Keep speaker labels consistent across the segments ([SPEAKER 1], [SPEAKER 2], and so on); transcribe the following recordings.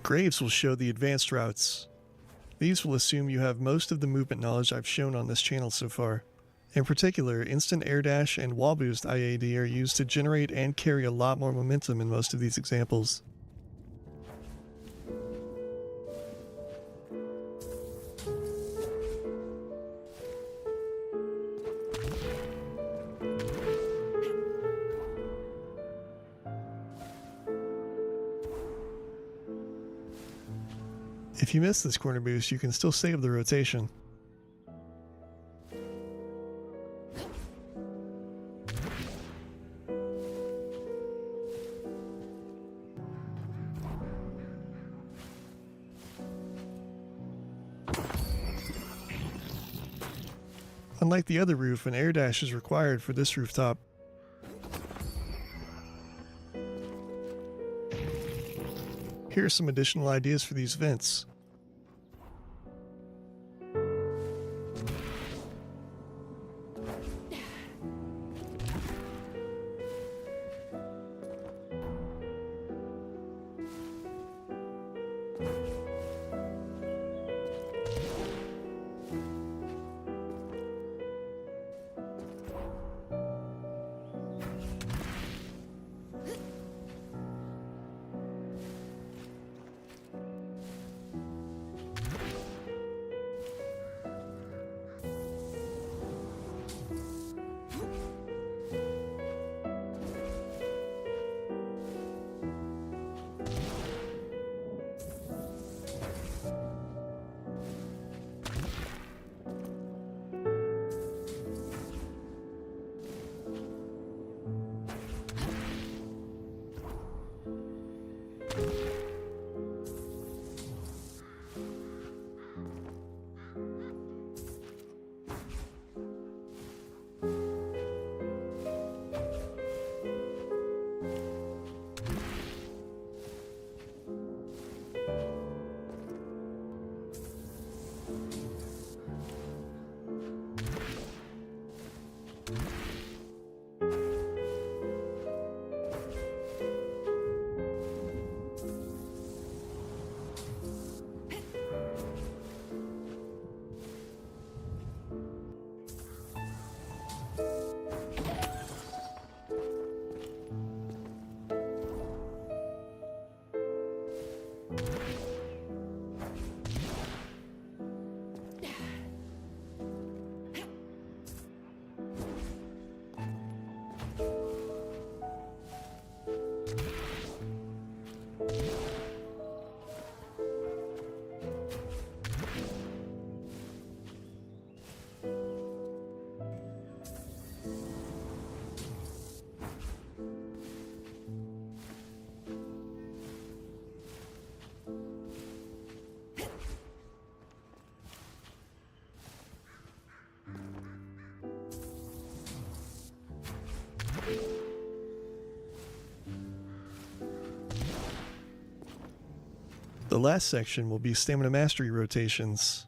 [SPEAKER 1] Graves will show the advanced routes. These will assume you have most of the movement knowledge I've shown on this channel so far. In particular, instant air dash and wall boost IAD are used to generate and carry a lot more momentum in most of these examples. If you miss this corner boost, you can still save the rotation. Unlike the other roof, an air dash is required for this rooftop. Here are some additional ideas for these vents. The last section will be stamina mastery rotations.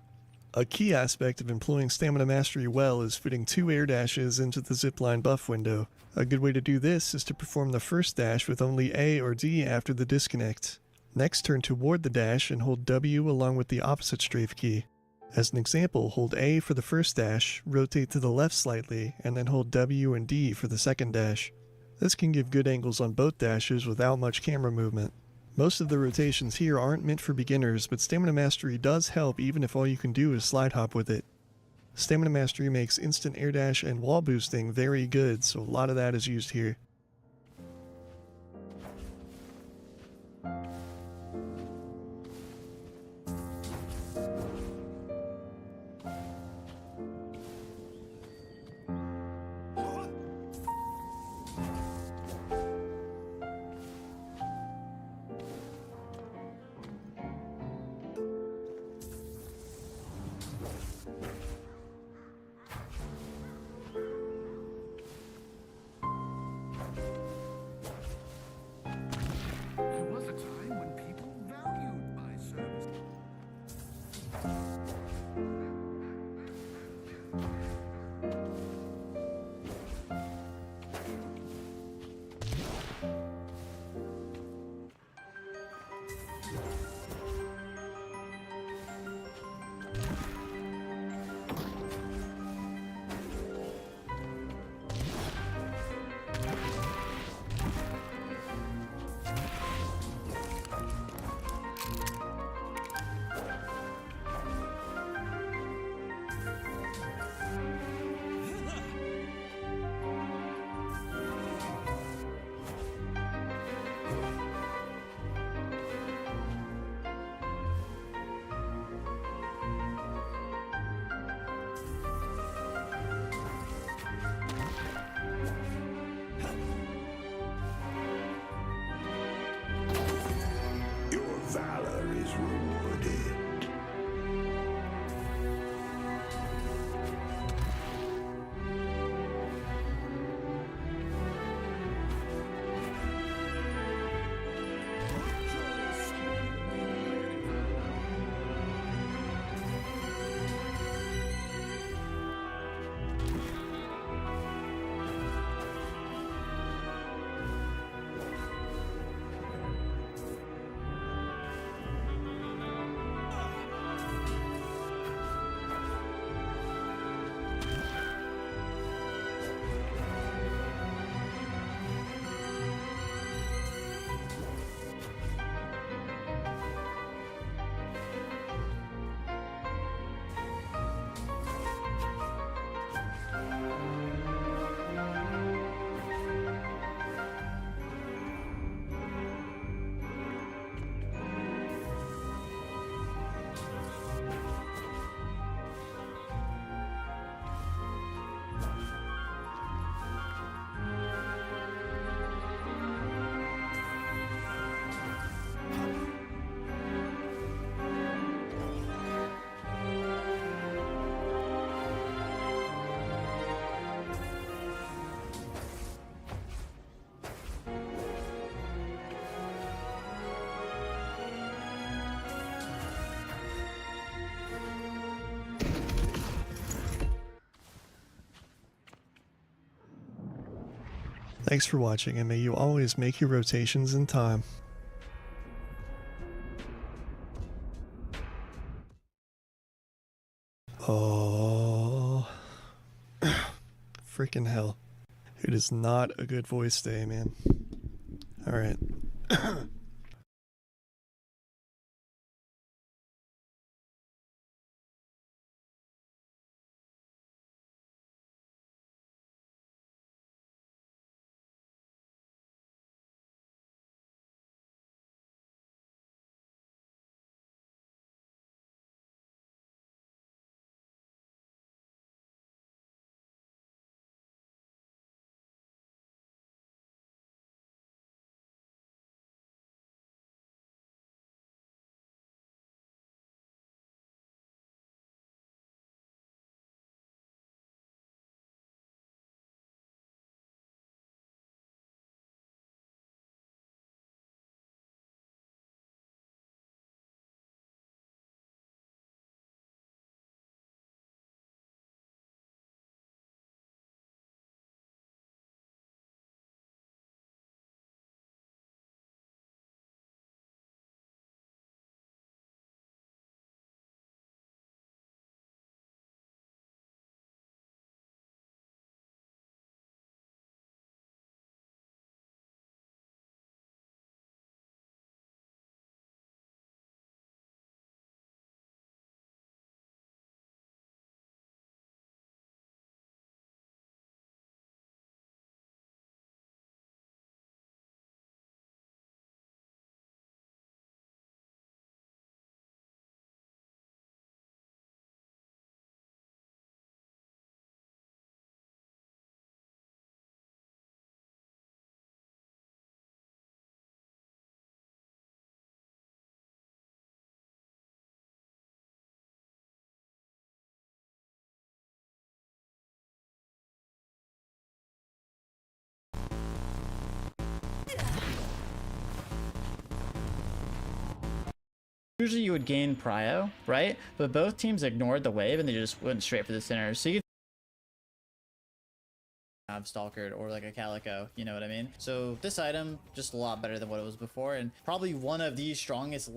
[SPEAKER 1] A key aspect of employing stamina mastery well is fitting 2 air dashes into the zipline buff window. A good way to do this is to perform the first dash with only A or D after the disconnect. Next, turn toward the dash and hold W along with the opposite strafe key. As an example, hold A for the first dash, rotate to the left slightly, and then hold W and D for the second dash. This can give good angles on both dashes without much camera movement. Most of the rotations here aren't meant for beginners, but stamina mastery does help even if all you can do is slide hop with it. Stamina Mastery makes instant air dash and wall boosting very good, so a lot of that is used here.
[SPEAKER 2] There was a time when people valued my service.
[SPEAKER 3] Your valor is rewarded.
[SPEAKER 1] Thanks for watching, and may you always make your rotations in time. Oh, freaking hell. It is not a good voice day, man. Alright.
[SPEAKER 4] Usually you would gain prio, right? But both teams ignored the wave and they just went straight for the center. So you have Stalkered or like a Calico, you know what I mean? So this item, just a lot better than what it was before, and probably one of the strongest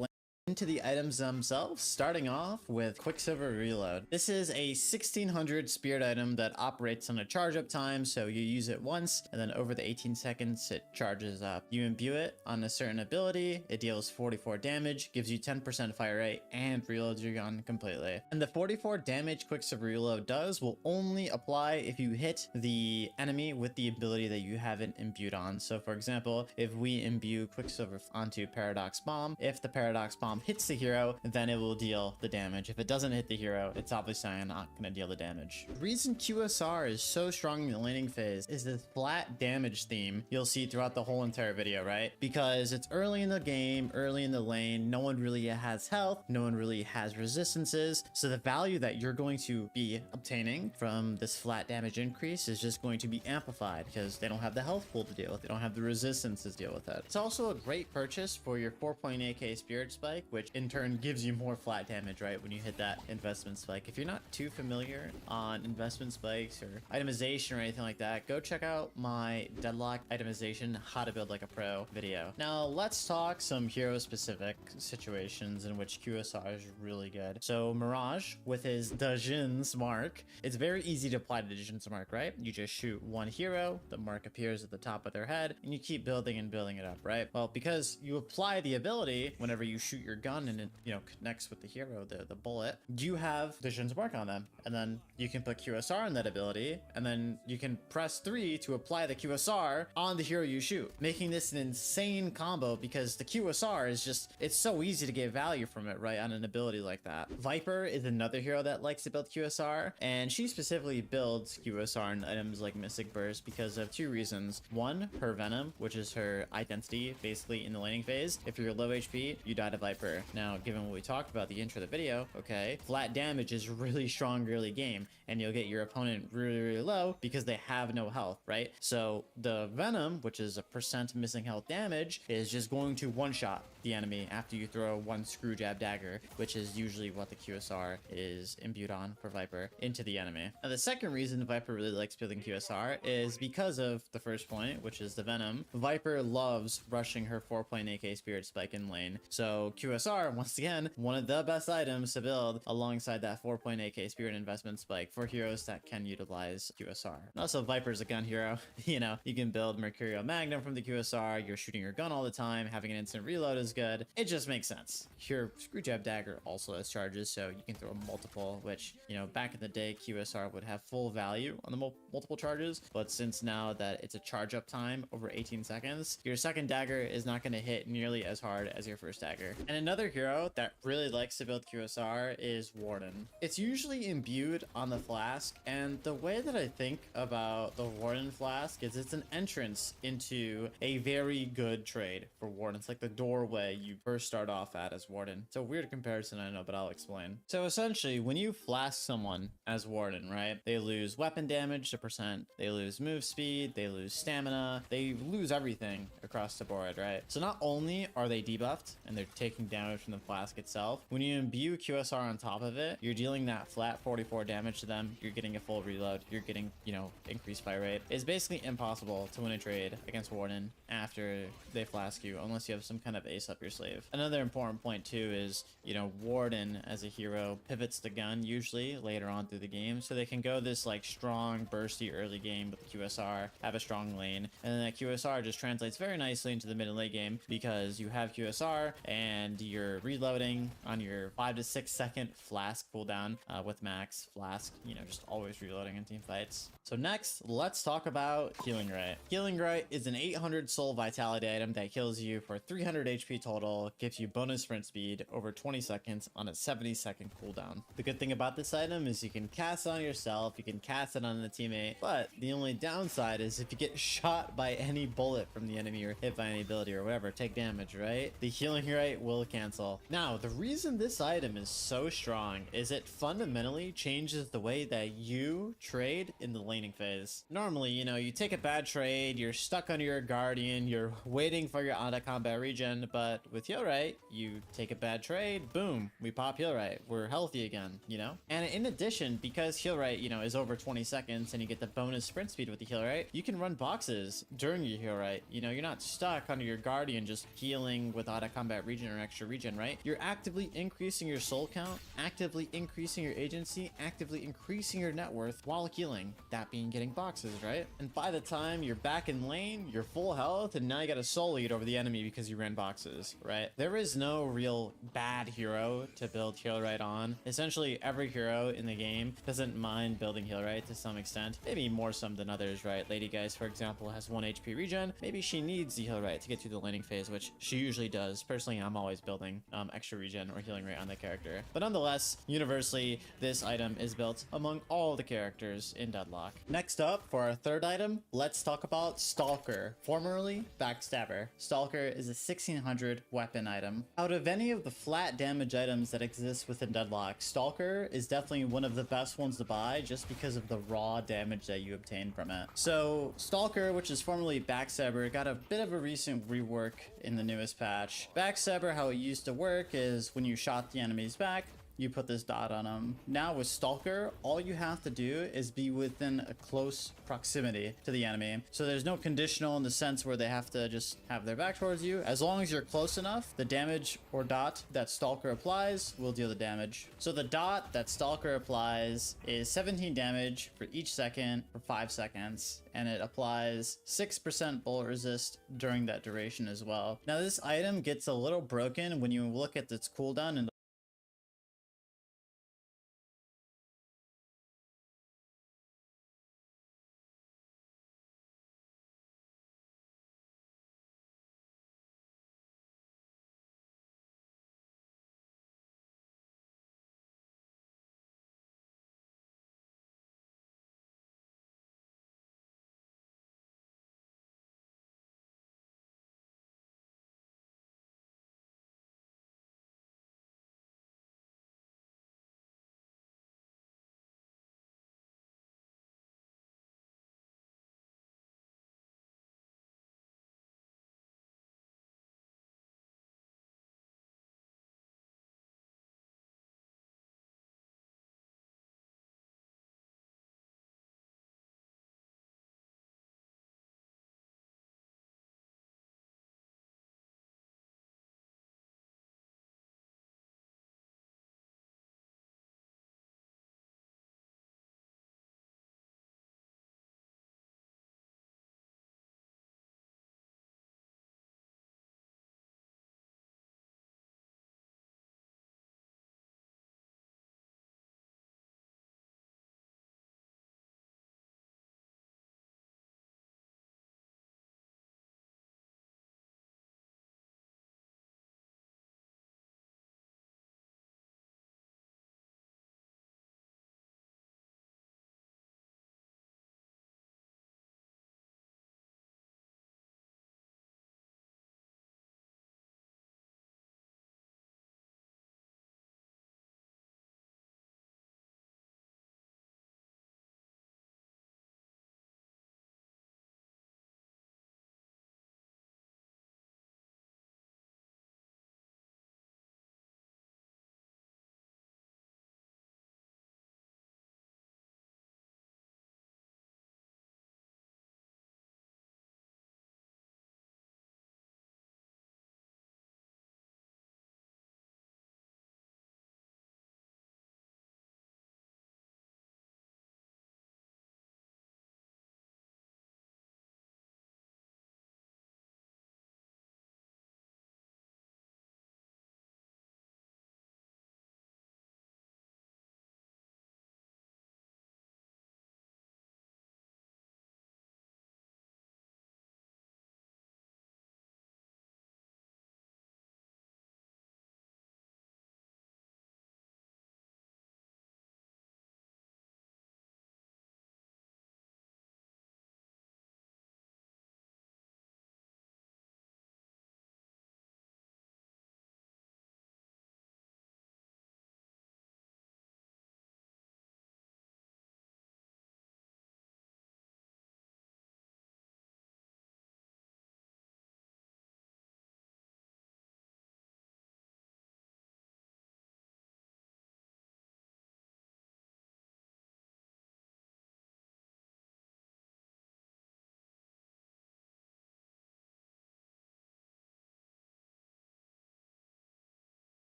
[SPEAKER 4] into the items themselves, starting off with Quicksilver Reload. This is a 1600 spirit item that operates on a charge up time, so you use it once and then over the 18 seconds it charges up. You imbue it on a certain ability, it deals 44 damage, gives you 10% fire rate, and reloads your gun completely. And the 44 damage Quicksilver Reload does will only apply if you hit the enemy with the ability that you haven't imbued on. So for example, if we imbue Quicksilver onto Paradox Bomb, if the Paradox Bomb hits the hero, then it will deal the damage. If it doesn't hit the hero, it's obviously not going to deal the damage. The reason QSR is so strong in the laning phase is this flat damage theme you'll see throughout the whole entire video, right? Because it's early in the game, early in the lane, no one really has health, no one really has resistances, so the value that you're going to be obtaining from this flat damage increase is just going to be amplified because they don't have the health pool to deal with, they don't have the resistance to deal with it. It's also a great purchase for your 4.8k Spirit Spike, which in turn gives you more flat damage, right, when you hit that investment spike. If you're not too familiar on investment spikes or itemization or anything like that, go check out my Deadlock itemization, how to build like a pro video. Now let's talk some hero specific situations in which QSR is really good. So Mirage with his Dajin's mark, it's very easy to apply the Dajin's mark, right? You just shoot one hero, the mark appears at the top of their head, and you keep building and building it up, right? Well, because you apply the ability whenever you shoot your gun and it, you know, connects with the hero, the bullet, you have Dajin's mark on them, and then you can put QSR on that ability, and then you can press 3 to apply the QSR on the hero you shoot, making this an insane combo because the QSR is just, it's so easy to get value from it, right, on an ability like that. Viper is another hero that likes to build QSR, and she specifically builds QSR in items like Mystic Burst because of two reasons. One, her Venom, which is her identity basically in the laning phase. If you're low HP, you die to Viper. Now, given what we talked about the intro of the video, okay, flat damage is really strong early game, and you'll get your opponent really, really low because they have no health, right? So the Venom, which is a % missing health damage, is just going to one-shot the enemy after you throw one screw jab dagger, which is usually what the QSR is imbued on for Viper, into the enemy. Now, the second reason Viper really likes building QSR is because of the first point, which is the Venom. Viper loves rushing her 4.8k Spirit Spike in lane. So QSR, once again, one of the best items to build alongside that 4.8k Spirit Investment Spike for heroes that can utilize QSR. And also, Viper's a gun hero. You know, you can build Mercurial Magnum from the QSR, you're shooting your gun all the time, having an instant reload is good. It just makes sense. Your Screwjab Dagger also has charges, so you can throw multiple, which, you know, back in the day, QSR would have full value on the multiple charges, but since now that it's a charge up time over 18 seconds, your second dagger is not going to hit nearly as hard as your first dagger. And another hero that really likes to build QSR is Warden. It's usually imbued on the flask, and the way that I think about the Warden flask is it's an entrance into a very good trade for Warden. It's like the doorway you first start off at as Warden. It's a weird comparison, I know, but I'll explain. So essentially, when you flask someone as Warden, right, they lose weapon damage to %, they lose move speed, they lose stamina, they lose everything across the board, right? So not only are they debuffed and they're taking damage from the flask itself, when you imbue QSR on top of it, you're dealing that flat 44 damage to them, you're getting a full reload, you're getting, you know, increased fire rate. It's basically impossible to win a trade against Warden after they flask you, unless you have some kind of ace up your sleeve. Another important point too is, you know, Warden as a hero pivots the gun usually later on through the game, so they can go this like strong bursty early game with the QSR, have a strong lane, and then that QSR just translates very nicely into the mid and late game because you have QSR and you're reloading on your 5 to 6 second flask cooldown with max flask, you know, just always reloading in team fights. So next, let's talk about Healing Ray. Healing Ray is an 800 soul vitality item that heals you for 300 HP total, gives you bonus sprint speed over 20 seconds on a 70-second cooldown. The good thing about this item is you can cast it on yourself, you can cast it on the teammate, but the only downside is if you get shot by any bullet from the enemy or hit by any ability or whatever, take damage, right? The Healing Ray will heal cancel. Now, the reason this item is so strong is it fundamentally changes the way that you trade in the laning phase. Normally, you know, you take a bad trade, you're stuck under your guardian, you're waiting for your out of combat regen, but with heal right, you take a bad trade, boom, we pop heal right, we're healthy again, you know? And in addition, because heal right, you know, is over 20 seconds and you get the bonus sprint speed with the heal right, you can run boxes during your heal right. You know, you're not stuck under your guardian just healing with out of combat regen or extra regen, right? You're actively increasing your soul count, actively increasing your agency, actively increasing your net worth while healing. That being getting boxes, right? And by the time you're back in lane, you're full health, and now you got a soul lead over the enemy because you ran boxes, right? There is no real bad hero to build heal right on. Essentially, every hero in the game doesn't mind building heal right to some extent. Maybe more some than others, right? Lady Guys, for example, has 1 HP regen. Maybe she needs the heal right to get through the laning phase, which she usually does. Personally, I'm always building extra regen or healing rate on the character. But nonetheless, universally, this item is built among all the characters in Deadlock. Next up, for our third item, let's talk about Stalker, formerly Backstabber. Stalker is a 1600 weapon item. Out of any of the flat damage items that exist within Deadlock, Stalker is definitely one of the best ones to buy just because of the raw damage that you obtain from it. So Stalker, which is formerly Backstabber, got a bit of a recent rework in the newest patch. Backstabber, how it used to work is when you shot the enemy's back, you put this dot on them. Now with Stalker, all you have to do is be within a close proximity to the enemy. So there's no conditional in the sense where they have to just have their back towards you. As long as you're close enough, the damage or dot that Stalker applies will deal the damage. So the dot that Stalker applies is 17 damage for each second for 5 seconds. And it applies 6% bullet resist during that duration as well. Now this item gets a little broken when you look at its cooldown and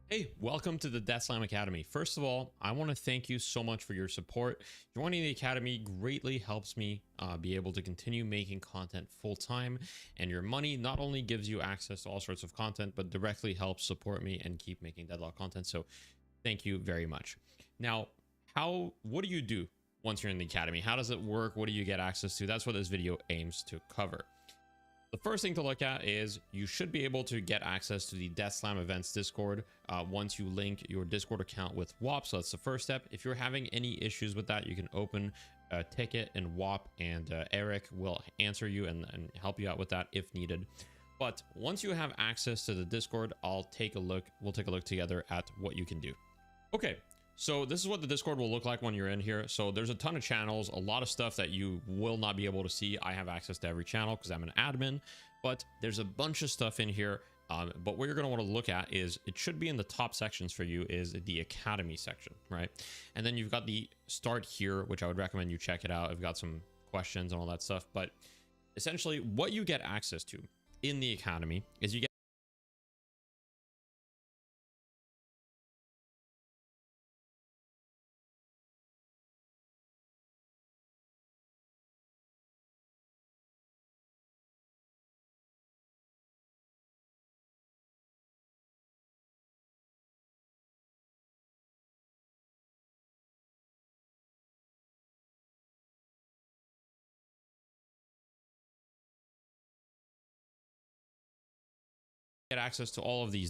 [SPEAKER 5] Hey, welcome to the Death Slam Academy. First of all, I want to thank you so much for your support. Joining the Academy greatly helps me be able to continue making content full time, and your money not only gives you access to all sorts of content, but directly helps support me and keep making Deadlock content. So thank you very much. Now, what do you do once you're in the Academy? How does it work? What do you get access to? That's what this video aims to cover. The first thing to look at is you should be able to get access to the Death Slam events Discord once you link your Discord account with WAP. So that's the first step. If you're having any issues with that, you can open a ticket in WAP, and Eric will answer you and help you out with that if needed. But once you have access to the Discord, we'll take a look together at what you can do. Okay, so this is what the Discord will look like when you're in here. So there's a ton of channels, a lot of stuff that you will not be able to see. I have access to every channel because I'm an admin, but there's a bunch of stuff in here. But what you're going to want to look at is, it should be in the top sections for you, is the Academy section, right? And then you've got the Start Here, which I would recommend you check it out. I've got some questions and all that stuff. But essentially what you get access to in the Academy is you get access to all of these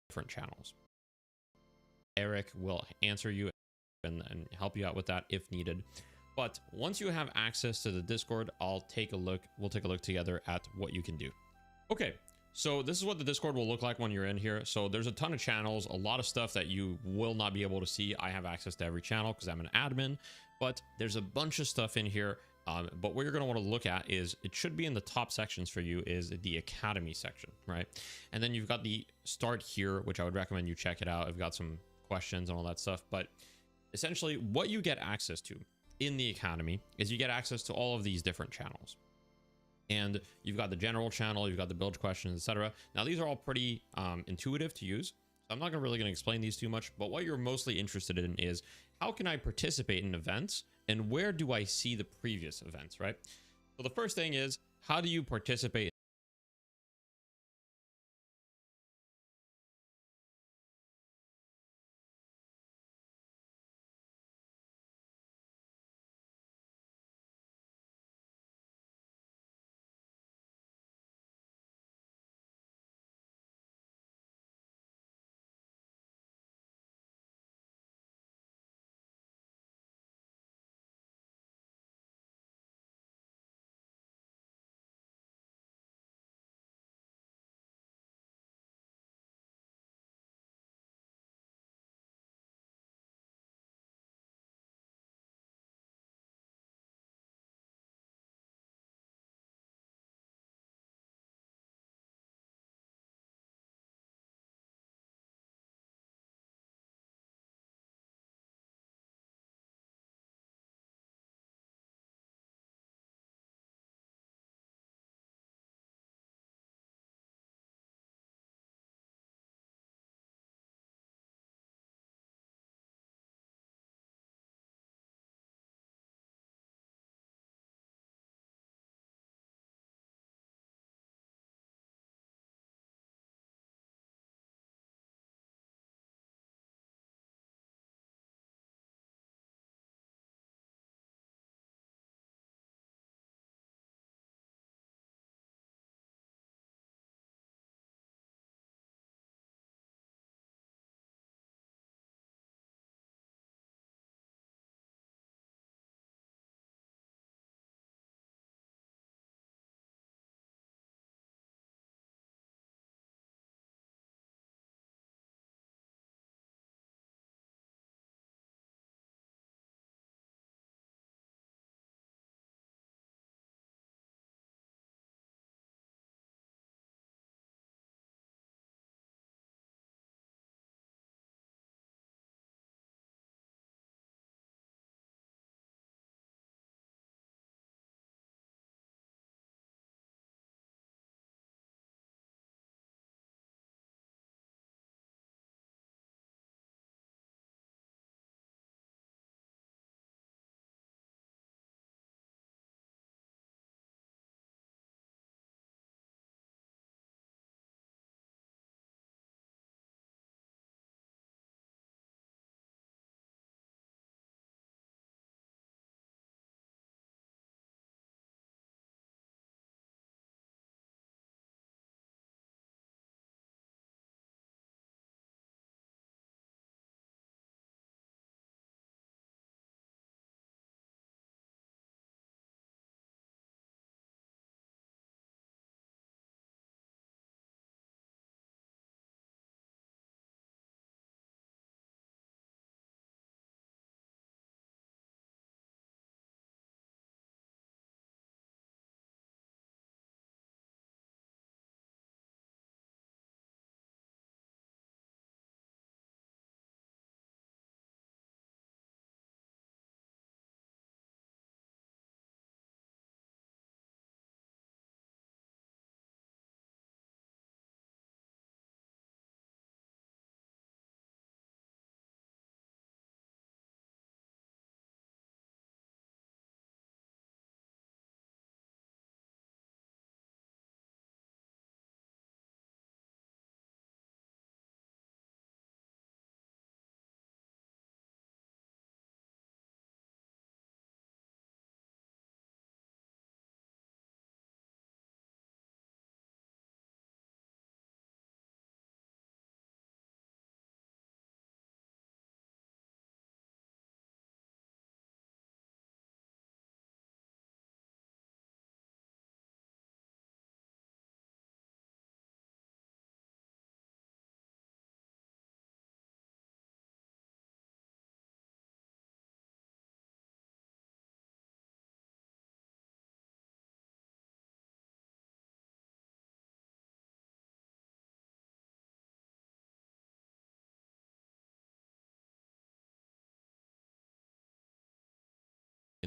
[SPEAKER 5] different channels. Eric will answer you and help you out with that if needed. But once you have access to the Discord, we'll take a look together at what you can do. Okay, so this is what the Discord will look like when you're in here. So there's a ton of channels, a lot of stuff that you will not be able to see. I have access to every channel because I'm an admin, but there's a bunch of stuff in here. But what you're going to want to look at is, it should be in the top sections for you, is the Academy section, right? And then you've got the Start Here, which I would recommend you check it out. I've got some questions and all that stuff. But essentially what you get access to in the Academy is you get access to all of these different channels. And you've got the general channel, you've got the build questions, etc. Now these are all pretty intuitive to use, so I'm not really going to explain these too much. But what you're mostly interested in is, how can I participate in events, and where do I see the previous events, right? So the first thing is, how do you participate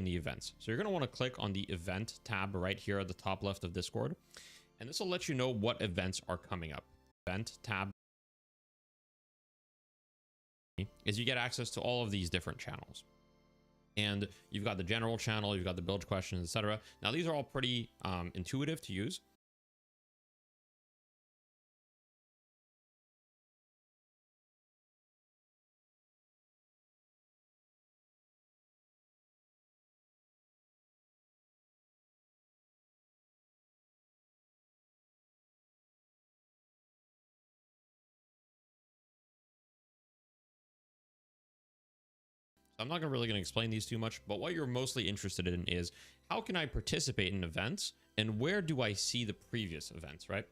[SPEAKER 5] the events. So you're going to want to click on the event tab right here at the top left of Discord. And this will let you know what events are coming up. Event tab is you get access to all of these different channels. And you've got the general channel, you've got the build questions, etc. Now these are all pretty intuitive to use. I'm not really going to explain these too much, but what you're mostly interested in is how can I participate in events and where do I see the previous events, right?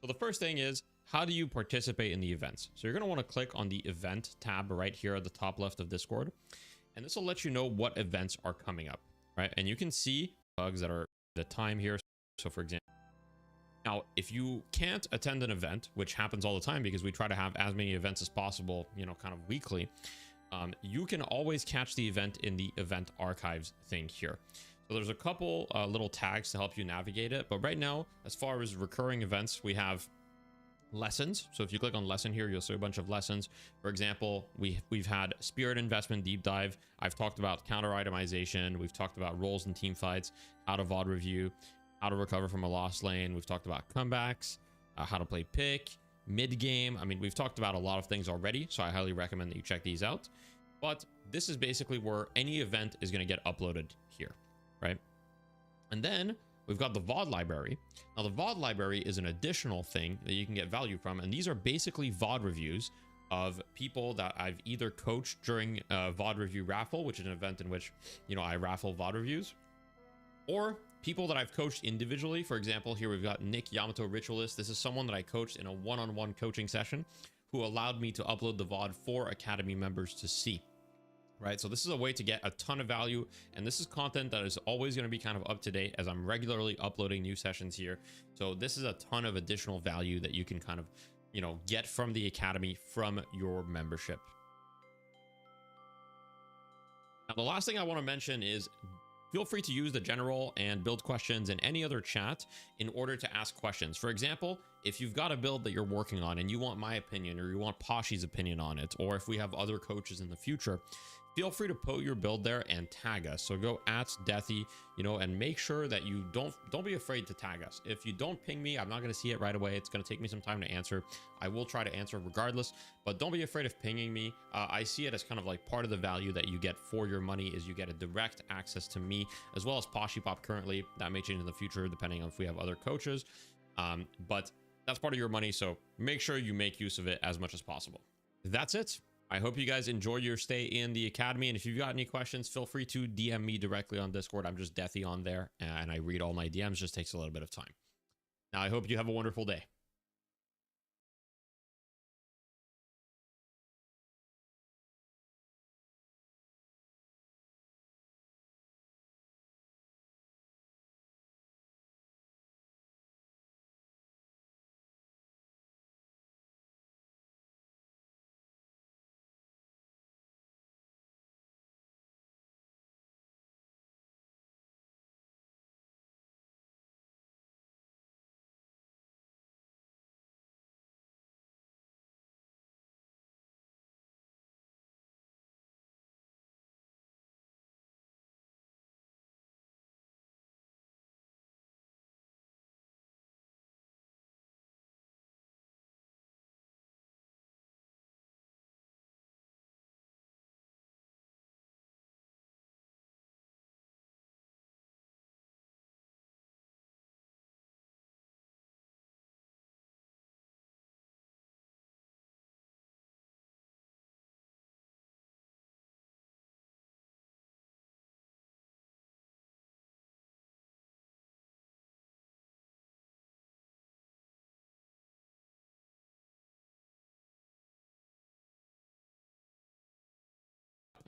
[SPEAKER 5] So the first thing is, how do you participate in the events? So you're going to want to click on the event tab right here at the top left of Discord. And this will let you know what events are coming up, right? And you can see bugs that are the time here. So for example, now, if you can't attend an event, which happens all the time because we try to have as many events as possible, you know, kind of weekly, you can always catch the event in the event archives thing here. So there's a couple little tags to help you navigate it. But right now, as far as recurring events, we have lessons. So if you click on lesson here, you'll see a bunch of lessons. For example, we've had spirit investment deep dive. I've talked about counter itemization. We've talked about roles and team fights, how to VOD review, how to recover from a lost lane. We've talked about comebacks, how to play pick, mid game. I mean, we've talked about a lot of things already, so I highly recommend that you check these out. But this is basically where any event is going to get uploaded here, right? And then we've got the VOD library. Now the VOD library is an additional thing that you can get value from, and these are basically VOD reviews of people that I've either coached during a VOD review raffle, which is an event in which, you know, I raffle VOD reviews, or people that I've coached individually. For example, here we've got Nick Yamato Ritualist. This is someone that I coached in a one-on-one coaching session who allowed me to upload the VOD for Academy members to see. Right, so this is a way to get a ton of value, and this is content that is always going to be kind of up to date as I'm regularly uploading new sessions here. So this is a ton of additional value that you can kind of, you know, get from the Academy from your membership. Now, the last thing I want to mention is feel free to use the general and build questions and any other chat in order to ask questions. For example, if you've got a build that you're working on and you want my opinion or you want Poshy's opinion on it, or if we have other coaches in the future, feel free to put your build there and tag us. So go at Deathy, you know, and make sure that you don't be afraid to tag us. If you don't ping me, I'm not going to see it right away. It's going to take me some time to answer. I will try to answer regardless, but don't be afraid of pinging me. I see it as kind of like part of the value that you get for your money is you get a direct access to me as well as Poshipop currently. That may change in the future depending on if we have other coaches, but that's part of your money. So make sure you make use of it as much as possible. That's it. I hope you guys enjoy your stay in the Academy. And if you've got any questions, feel free to DM me directly on Discord. I'm just Deathy on there and I read all my DMs. Just takes a little bit of time. Now, I hope you have a wonderful day.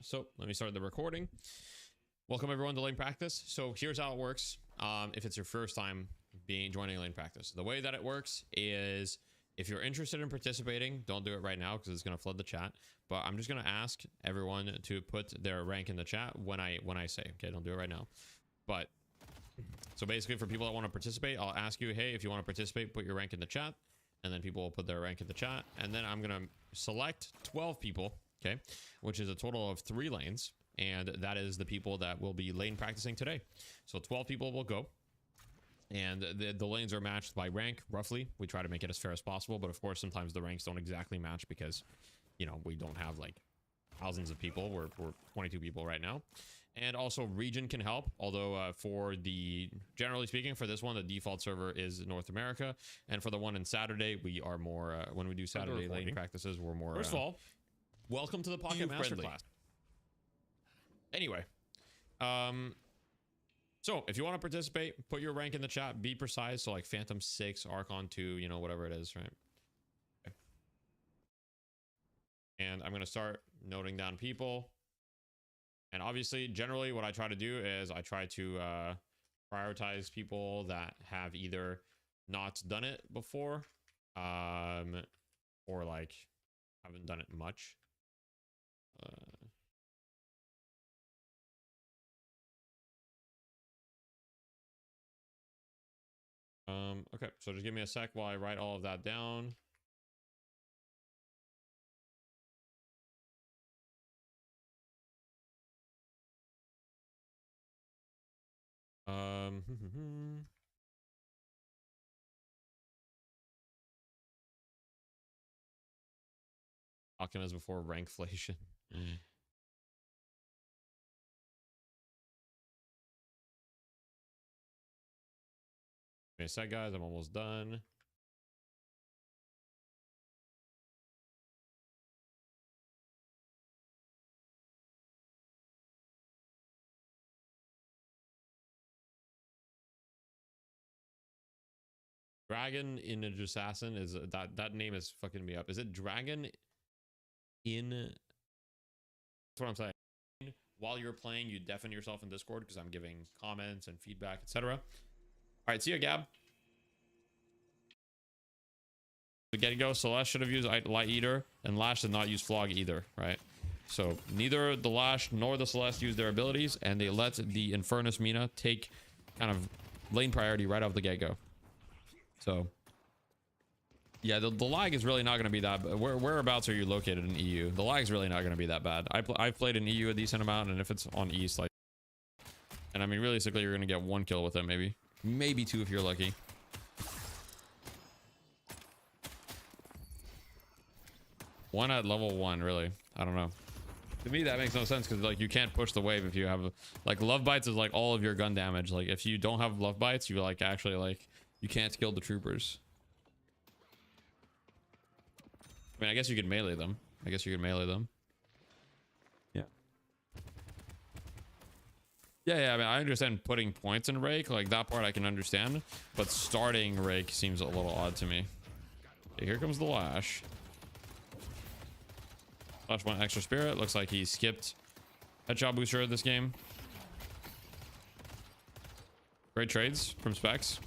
[SPEAKER 5] So let me start the recording. Welcome everyone to lane practice. So here's how it works. If it's your first time joining lane practice, the way that it works is If you're interested in participating, don't do it right now because it's going to flood the chat. But I'm just going to ask everyone to put their rank in the chat when I say. Okay, don't do it right now. But so basically, for people that want to participate, I'll ask you, hey, if you want to participate, put your rank in the chat, and then people will put their rank in the chat, and then I'm going to select 12 people, okay, which is a total of 3 lanes, and that is the people that will be lane practicing today. So 12 people will go. And the lanes are matched by rank, roughly. We try to make it as fair as possible, but of course, sometimes the ranks don't exactly match because, you know, we don't have like thousands of people. We're 22 people right now. And also region can help, although for the, generally speaking, for this one, the default server is North America. And for the one in Saturday, we are more, when we do Saturday lane practices, we're more... First of all, welcome to the Pocket Masterclass. Anyway, so if you want to participate, put your rank in the chat, be precise. So like Phantom 6, Archon 2, you know, whatever it is, right? Okay. And I'm going to start noting down people. And obviously, generally what I try to do is I try to prioritize people that have either not done it before or like haven't done it much. Okay, so just give me a sec while I write all of that down. Talking as before rankflation. Give me a sec, guys. I'm almost done. Dragon in a Assassin is that name is fucking me up. Is it Dragon in? That's what I'm saying. While you're playing, you deafen yourself in Discord because I'm giving comments and feedback, etc. All right, see ya, Gab. The get-go, Celeste should have used Light Eater, and Lash did not use Flog either, right? So neither the Lash nor the Celeste use their abilities, and they let the Infernus Mina take kind of lane priority right off the get-go. So yeah, the lag is really not going to be that bad. Whereabouts are you located in EU? The lag is really not going to be that bad. I've played in EU a decent amount, and if it's on East, like, and I mean, realistically, you're going to get 1 kill with it, maybe 2 if you're lucky. One at level 1, really. I don't know. To me, that makes no sense because like you can't push the wave if you have like love bites is like all of your gun damage. Like if you don't have love bites, you like actually like you can't kill the troopers. I mean, I guess you could melee them. Yeah. Yeah. I mean, I understand putting points in Rake, like that part I can understand, but starting Rake seems a little odd to me. Okay, here comes the Lash. Lash went extra spirit. Looks like he skipped headshot booster this game. Great trades from Specs.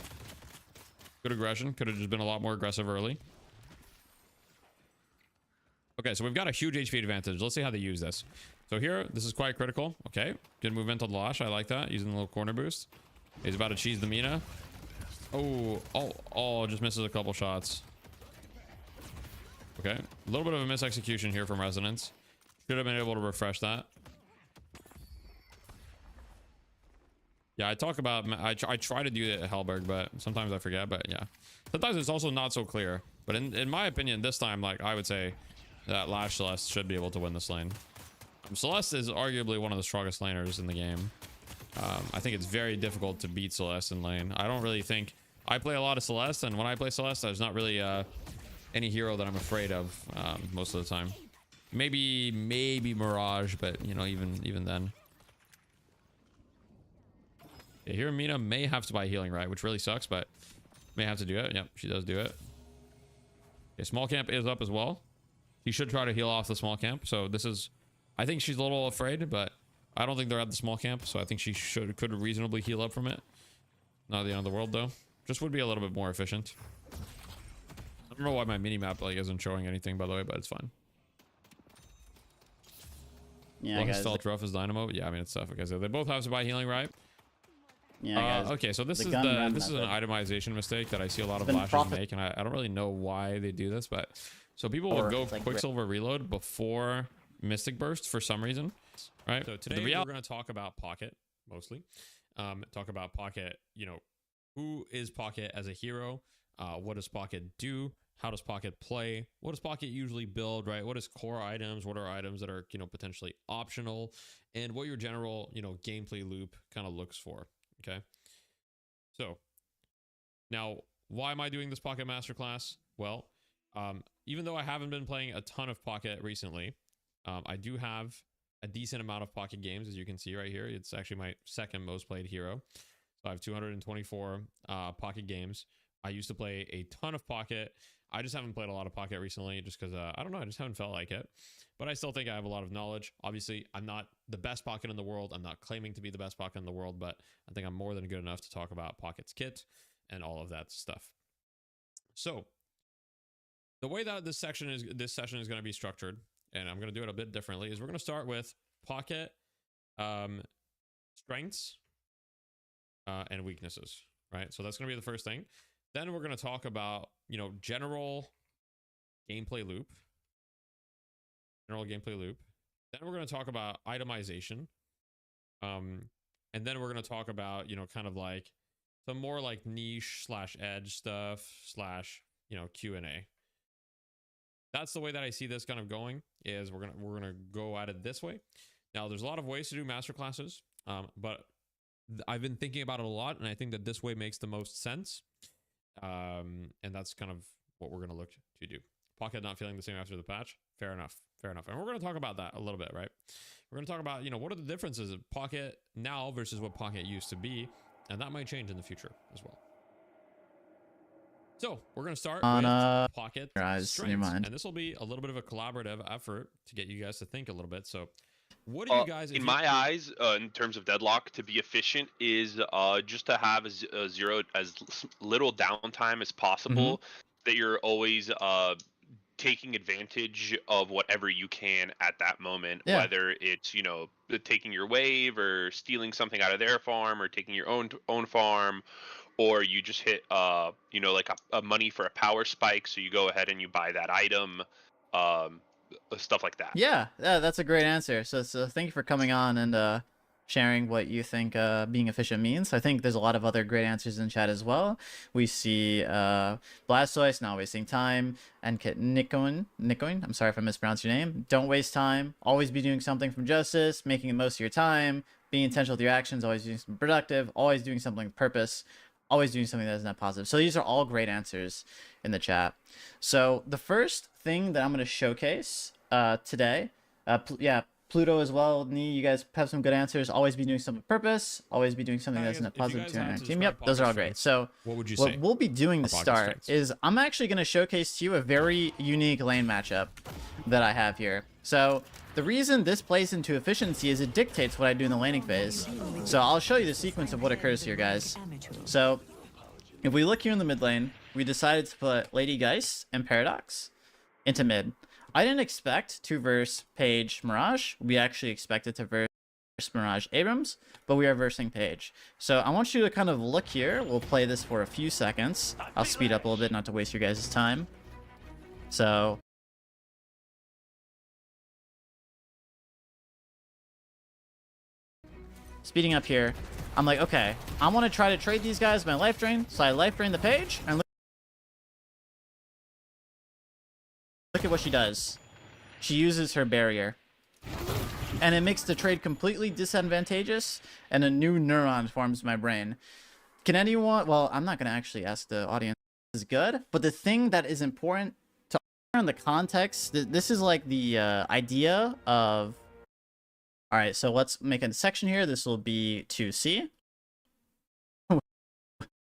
[SPEAKER 5] Good aggression. Could have just been a lot more aggressive early. Okay, so we've got a huge HP advantage. Let's see how they use this. So here, this is quite critical. Okay, good movement on the Lash. I like that. Using the little corner boost. He's about to cheese the Mina. Oh, just misses a couple shots. Okay, a little bit of a misexecution here from Resonance. Should have been able to refresh that. Yeah, I try to do it at Hellberg, but sometimes I forget, but yeah. Sometimes it's also not so clear. But in my opinion, this time, like, I would say that Lash Celeste should be able to win this lane. Celeste is arguably one of the strongest laners in the game. I think it's very difficult to beat Celeste in lane. I don't really think... I play a lot of Celeste, and when I play Celeste, there's not really any hero that I'm afraid of most of the time. Maybe Mirage, but, you know, even then. Okay, here Mina may have to buy healing, right? Which really sucks, but may have to do it. Yep, she does do it. Okay, small camp is up as well. She should try to heal off the small camp. So this is... I think she's a little afraid, but I don't think they're at the small camp. So I think she could reasonably heal up from it. Not the end of the world, though. Just would be a little bit more efficient. don't know why my mini map like isn't showing anything, by the way, but it's fine.
[SPEAKER 4] Yeah, guys.
[SPEAKER 5] Stealth rough as dynamo. Yeah, I mean it's tough. Okay, so they both have to buy healing, right?
[SPEAKER 4] Yeah, guys.
[SPEAKER 5] Okay, so this is
[SPEAKER 4] gun run
[SPEAKER 5] this is an
[SPEAKER 4] method.
[SPEAKER 5] itemization mistake that I see a lot of
[SPEAKER 4] Been
[SPEAKER 5] lashes make, and I don't really know why they do this, but so people will
[SPEAKER 4] Or
[SPEAKER 5] go
[SPEAKER 4] it's like
[SPEAKER 5] Quicksilver reload before Mystic Burst for some reason, right? So today we're going to talk about Pocket mostly. Talk about Pocket. You know, who is Pocket as a hero? What does Pocket do? How does Pocket play? What does Pocket usually build, right? What is core items? What are items that are, you know, potentially optional? And what your general, you know, gameplay loop kind of looks for, okay? So, now, why am I doing this Pocket Masterclass? Well, even though I haven't been playing a ton of Pocket recently, I do have a decent amount of Pocket games, as you can see right here. It's actually my second most played hero. So I have 224 Pocket games. I used to play a ton of Pocket. I just haven't played a lot of Pocket recently just because, I don't know, I just haven't felt like it. But I still think I have a lot of knowledge. Obviously, I'm not the best Pocket in the world. I'm not claiming to be the best Pocket in the world, but I think I'm more than good enough to talk about Pocket's kit and all of that stuff. So, the way that this session is going to be structured, and I'm going to do it a bit differently, is we're going to start with Pocket strengths and weaknesses, right? So that's going to be the first thing. Then we're going to talk about, you know, general gameplay loop. Then we're going to talk about itemization. And then we're going to talk about, you know, kind of like some more like niche / edge stuff / you know, Q&A. That's the way that I see this kind of going, is we're going to go at it this way. Now, there's a lot of ways to do masterclasses, but I've been thinking about it a lot, and I think that this way makes the most sense. And that's kind of what we're going to look to do. Pocket not feeling the same after the patch. Fair enough. And we're going to talk about that a little bit, right? We're going to talk about, you know, what are the differences of Pocket now versus what Pocket used to be. And that might change in the future as well. So we're going to start with Pocket strengths. And this will be a little bit of a collaborative effort to get you guys to think a little bit. So what do you guys...
[SPEAKER 6] in my eyes, in terms of Deadlock, to be efficient is just to have as little downtime as possible, that you're always taking advantage of whatever you can at that moment, whether it's, you know, taking your wave or stealing something out of their farm or taking your own farm, or you just hit you know, like a money for a power spike, so you go ahead and you buy that item, stuff like that.
[SPEAKER 4] Yeah, that's a great answer. So thank you for coming on and sharing what you think being efficient means. I think there's a lot of other great answers in chat as well. We see Blastoise, not wasting time, and Nicoin, I'm sorry if I mispronounced your name. Don't waste time. Always be doing something from justice, making the most of your time, being intentional with your actions, always doing something productive, always doing something with purpose, always doing something that is not positive. So these are all great answers in the chat. So the first thing that I'm going to showcase today, Pluto as well, Nee, you guys have some good answers. Always be doing something with purpose, always be doing something that's not positive to your team. Yep, those are all great. So
[SPEAKER 5] what would you say?
[SPEAKER 4] What we'll be doing to start is I'm actually going to showcase to you a very unique lane matchup that I have here. So the reason this plays into efficiency is it dictates what I do in the laning phase. So I'll show you the sequence of what occurs here, guys. So if we look here in the mid lane, we decided to put Lady Geist and Paradox into mid. I didn't expect to verse Paige Mirage. We actually expected to verse Mirage Abrams, but we are versing Paige. So I want you to kind of look here. We'll play this for a few seconds. I'll speed up a little bit, not to waste your guys' time. So speeding up here, I'm like, okay, I want to try to trade these guys my life drain. So I life drain the Paige, and look at what she does. She uses her barrier. And it makes the trade completely disadvantageous, and a new neuron forms in my brain. Can anyone... Well, I'm not going to actually ask the audience if this is good, but the thing that is important to understand the context, this is like the idea of... Alright, so let's make a section here. This will be 2C.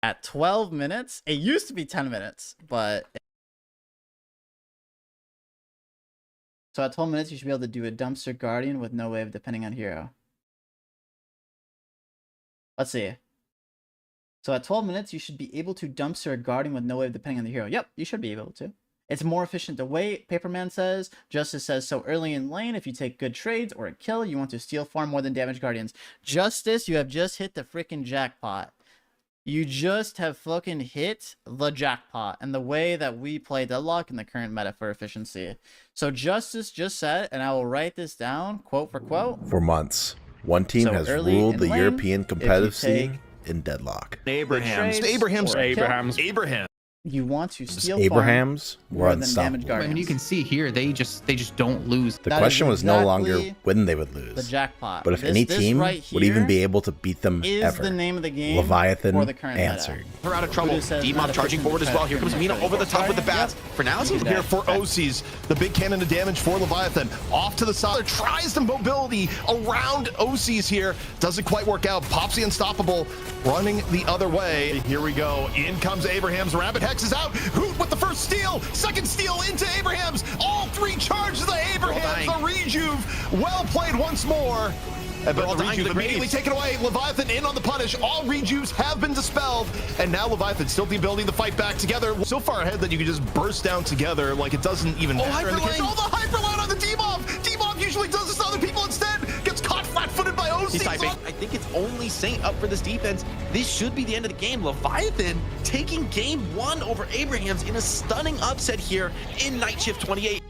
[SPEAKER 4] At 12 minutes, it used to be 10 minutes, but... So at 12 minutes, you should be able to do a Dumpster Guardian with no wave depending on hero. Let's see. So at 12 minutes, you should be able to dumpster a Guardian with no wave depending on the hero. Yep, you should be able to. It's more efficient to wait, Paperman says. Justice says, so early in lane, if you take good trades or a kill, you want to steal far more than damage Guardians. Justice, you have just hit the freaking jackpot. You just have fucking hit the jackpot and the way that we play Deadlock in the current meta for efficiency. So Justice just said, and I will write this down, quote for quote.
[SPEAKER 7] For months, one team
[SPEAKER 4] So
[SPEAKER 7] has
[SPEAKER 4] early
[SPEAKER 7] ruled
[SPEAKER 4] in
[SPEAKER 7] the
[SPEAKER 4] lane,
[SPEAKER 7] European competitive
[SPEAKER 4] if you take
[SPEAKER 7] scene in Deadlock.
[SPEAKER 8] Abrahams.
[SPEAKER 4] trades
[SPEAKER 8] Abrahams.
[SPEAKER 4] or a kill,
[SPEAKER 8] Abrahams.
[SPEAKER 4] You want to steal
[SPEAKER 7] Abrahams
[SPEAKER 4] farm
[SPEAKER 7] were
[SPEAKER 4] more than damage
[SPEAKER 7] unstoppable.
[SPEAKER 4] Guardians.
[SPEAKER 9] I mean, you can see here they just don't lose.
[SPEAKER 7] The
[SPEAKER 4] That
[SPEAKER 7] question
[SPEAKER 4] is
[SPEAKER 7] was no longer
[SPEAKER 4] exactly
[SPEAKER 7] when they would lose,
[SPEAKER 4] the jackpot.
[SPEAKER 7] but if
[SPEAKER 4] This-
[SPEAKER 7] any
[SPEAKER 4] this
[SPEAKER 7] team
[SPEAKER 4] right
[SPEAKER 7] would even
[SPEAKER 4] here
[SPEAKER 7] be able to beat them
[SPEAKER 4] is
[SPEAKER 7] ever.
[SPEAKER 4] the name of the game
[SPEAKER 7] Leviathan
[SPEAKER 4] for the current meta.
[SPEAKER 7] answered.
[SPEAKER 10] Her out of trouble.
[SPEAKER 4] Voodoo says
[SPEAKER 10] D-Mob
[SPEAKER 4] not
[SPEAKER 10] charging
[SPEAKER 4] efficient
[SPEAKER 10] forward as well. Here comes
[SPEAKER 4] defense.
[SPEAKER 10] Mina over the top with the bats. For now, it's
[SPEAKER 8] Here for OCs, the big cannon of damage for Leviathan. Off to the side, tries the mobility around OCs here. Doesn't quite work out. Pops the unstoppable, running the other way. Here we go. In comes Abrahams. Rabbit Hex is out. Hoot with the first steal. Second steal into Abrahams. All three charges of Abrahams. The rejuve. Well played once more. But the rejuve immediately taken away. Leviathan in on the punish. All rejuves have been dispelled. And now Leviathan still the ability to fight back together. So far ahead that you can just burst down together like it doesn't even matter.
[SPEAKER 10] Hyperlane.
[SPEAKER 8] Oh, the hyperload on the D-Mob. D-Mob usually does this to other people instead. Gets caught flat-footed by OC.
[SPEAKER 10] He's typing. I think it's only Saint up for this defense. This should be the end of the game. Leviathan taking game 1 over Abrahams in a stunning upset here in Night Shift 28.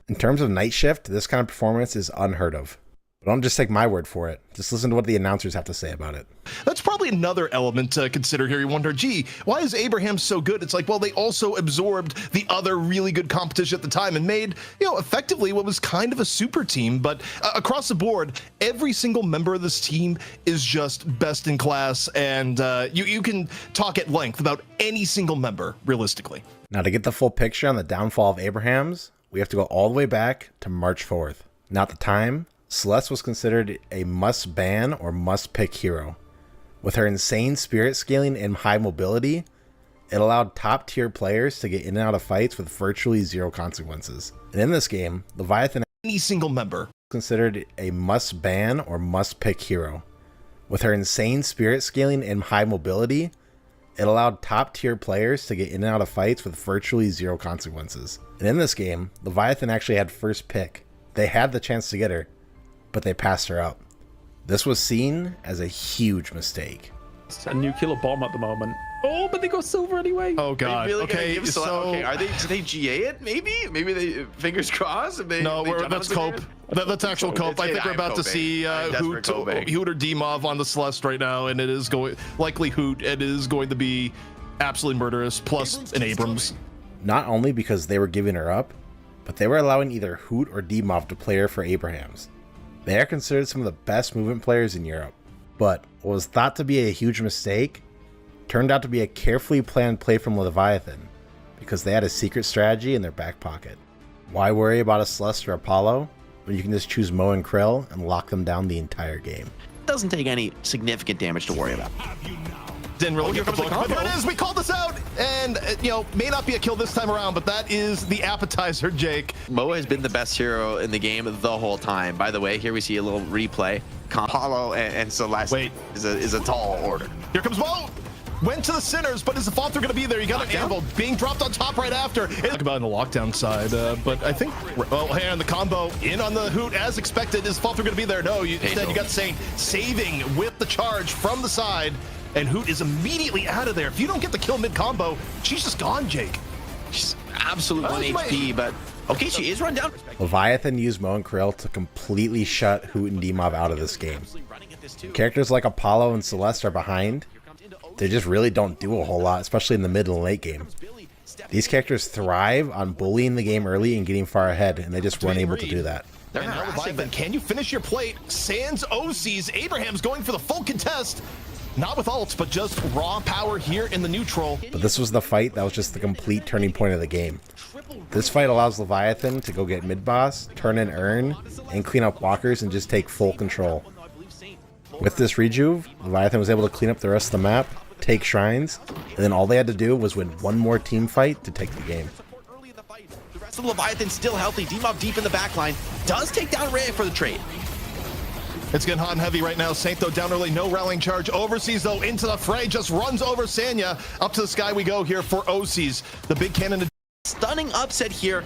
[SPEAKER 7] In terms of Night Shift, this kind of performance is unheard of. But don't just take my word for it. Just listen to what the announcers have to say about it.
[SPEAKER 8] That's probably another element to consider here. You wonder, gee, why is Abraham so good? It's like, well, they also absorbed the other really good competition at the time and made, effectively what was kind of a super team. But across the board, every single member of this team is just best in class. And you can talk at length about any single member, realistically.
[SPEAKER 7] Now, to get the full picture on the downfall of Abrahams, we have to go all the way back to March 4th. Now, at the time, Celeste was considered a must-ban or must-pick hero. With her insane spirit scaling and high mobility, it allowed top-tier players to get in and out of fights with virtually zero consequences. And in this game, Leviathan
[SPEAKER 8] Any single member.
[SPEAKER 7] was considered a must-ban or must-pick hero. With her insane spirit scaling and high mobility, it allowed top-tier players to get in and out of fights with virtually zero consequences. And in this game, Leviathan actually had first pick. They had the chance to get her, but they passed her up. This was seen as a huge mistake.
[SPEAKER 11] It's a nuclear bomb at the moment. Oh, but they got silver anyway.
[SPEAKER 8] Oh god. Okay,
[SPEAKER 10] Are they GA it? Maybe they fingers crossed. If they,
[SPEAKER 8] no,
[SPEAKER 10] they
[SPEAKER 8] that's cope. That's actual cope. I think we're about to see Hoot or D-Mov on the Celeste right now, and it is likely Hoot. It is going to be absolutely murderous. Plus an Abrams.
[SPEAKER 7] Not only because they were giving her up, but they were allowing either Hoot or D-Mov to play her for Abrahams. They are considered some of the best movement players in Europe. But what was thought to be a huge mistake turned out to be a carefully planned play from Leviathan, because they had a secret strategy in their back pocket. Why worry about a Celeste or Apollo when you can just choose Mo and Krill and lock them down the entire game?
[SPEAKER 10] Doesn't take any significant damage to worry about.
[SPEAKER 8] Didn't really get the book, but
[SPEAKER 10] combo.
[SPEAKER 8] there it is. We called this out, and may not be a kill this time around, but that is the appetizer, Jake.
[SPEAKER 10] Mo has been the best hero in the game the whole time. By the way, here we see a little replay. Apollo and Celeste is a tall order.
[SPEAKER 8] Here comes Mo. Went to the Sinners, but is the Falter going to be there? You got an anvil being dropped on top right after. Talk about in the lockdown side, but I think, well, hey, on the combo, in on the Hoot as expected. Is Falter going to be there? No, instead you got Saint saving with the charge from the side, and Hoot is immediately out of there. If you don't get the kill mid-combo, she's just gone, Jake.
[SPEAKER 10] She's absolute 1 HP, but okay, she is run down.
[SPEAKER 7] Leviathan used Mo and Krill to completely shut Hoot and D-Mob out of this game. Characters like Apollo and Celeste are behind. They just really don't do a whole lot, especially in the mid and late game. These characters thrive on bullying the game early and getting far ahead, and they just weren't able to do that.
[SPEAKER 8] And now Leviathan, can you finish your plate? Sans OCs, Abraham's going for the full contest. Not with ults, but just raw power here in the neutral.
[SPEAKER 7] But this was the fight that was just the complete turning point of the game. This fight allows Leviathan to go get mid-boss, turn and earn, and clean up walkers and just take full control. With this rejuve, Leviathan was able to clean up the rest of the map, take shrines, and then all they had to do was win one more team fight to take the game.
[SPEAKER 10] The rest of Leviathan still healthy. D-Mob deep in the back line. Does take down Ray for the trade.
[SPEAKER 8] It's getting hot and heavy right now. Saint, though, down early. No rallying charge. Overseas, though, into the fray. Just runs over Sanya. Up to the sky we go here for OCs. The big cannon.
[SPEAKER 10] Stunning upset here.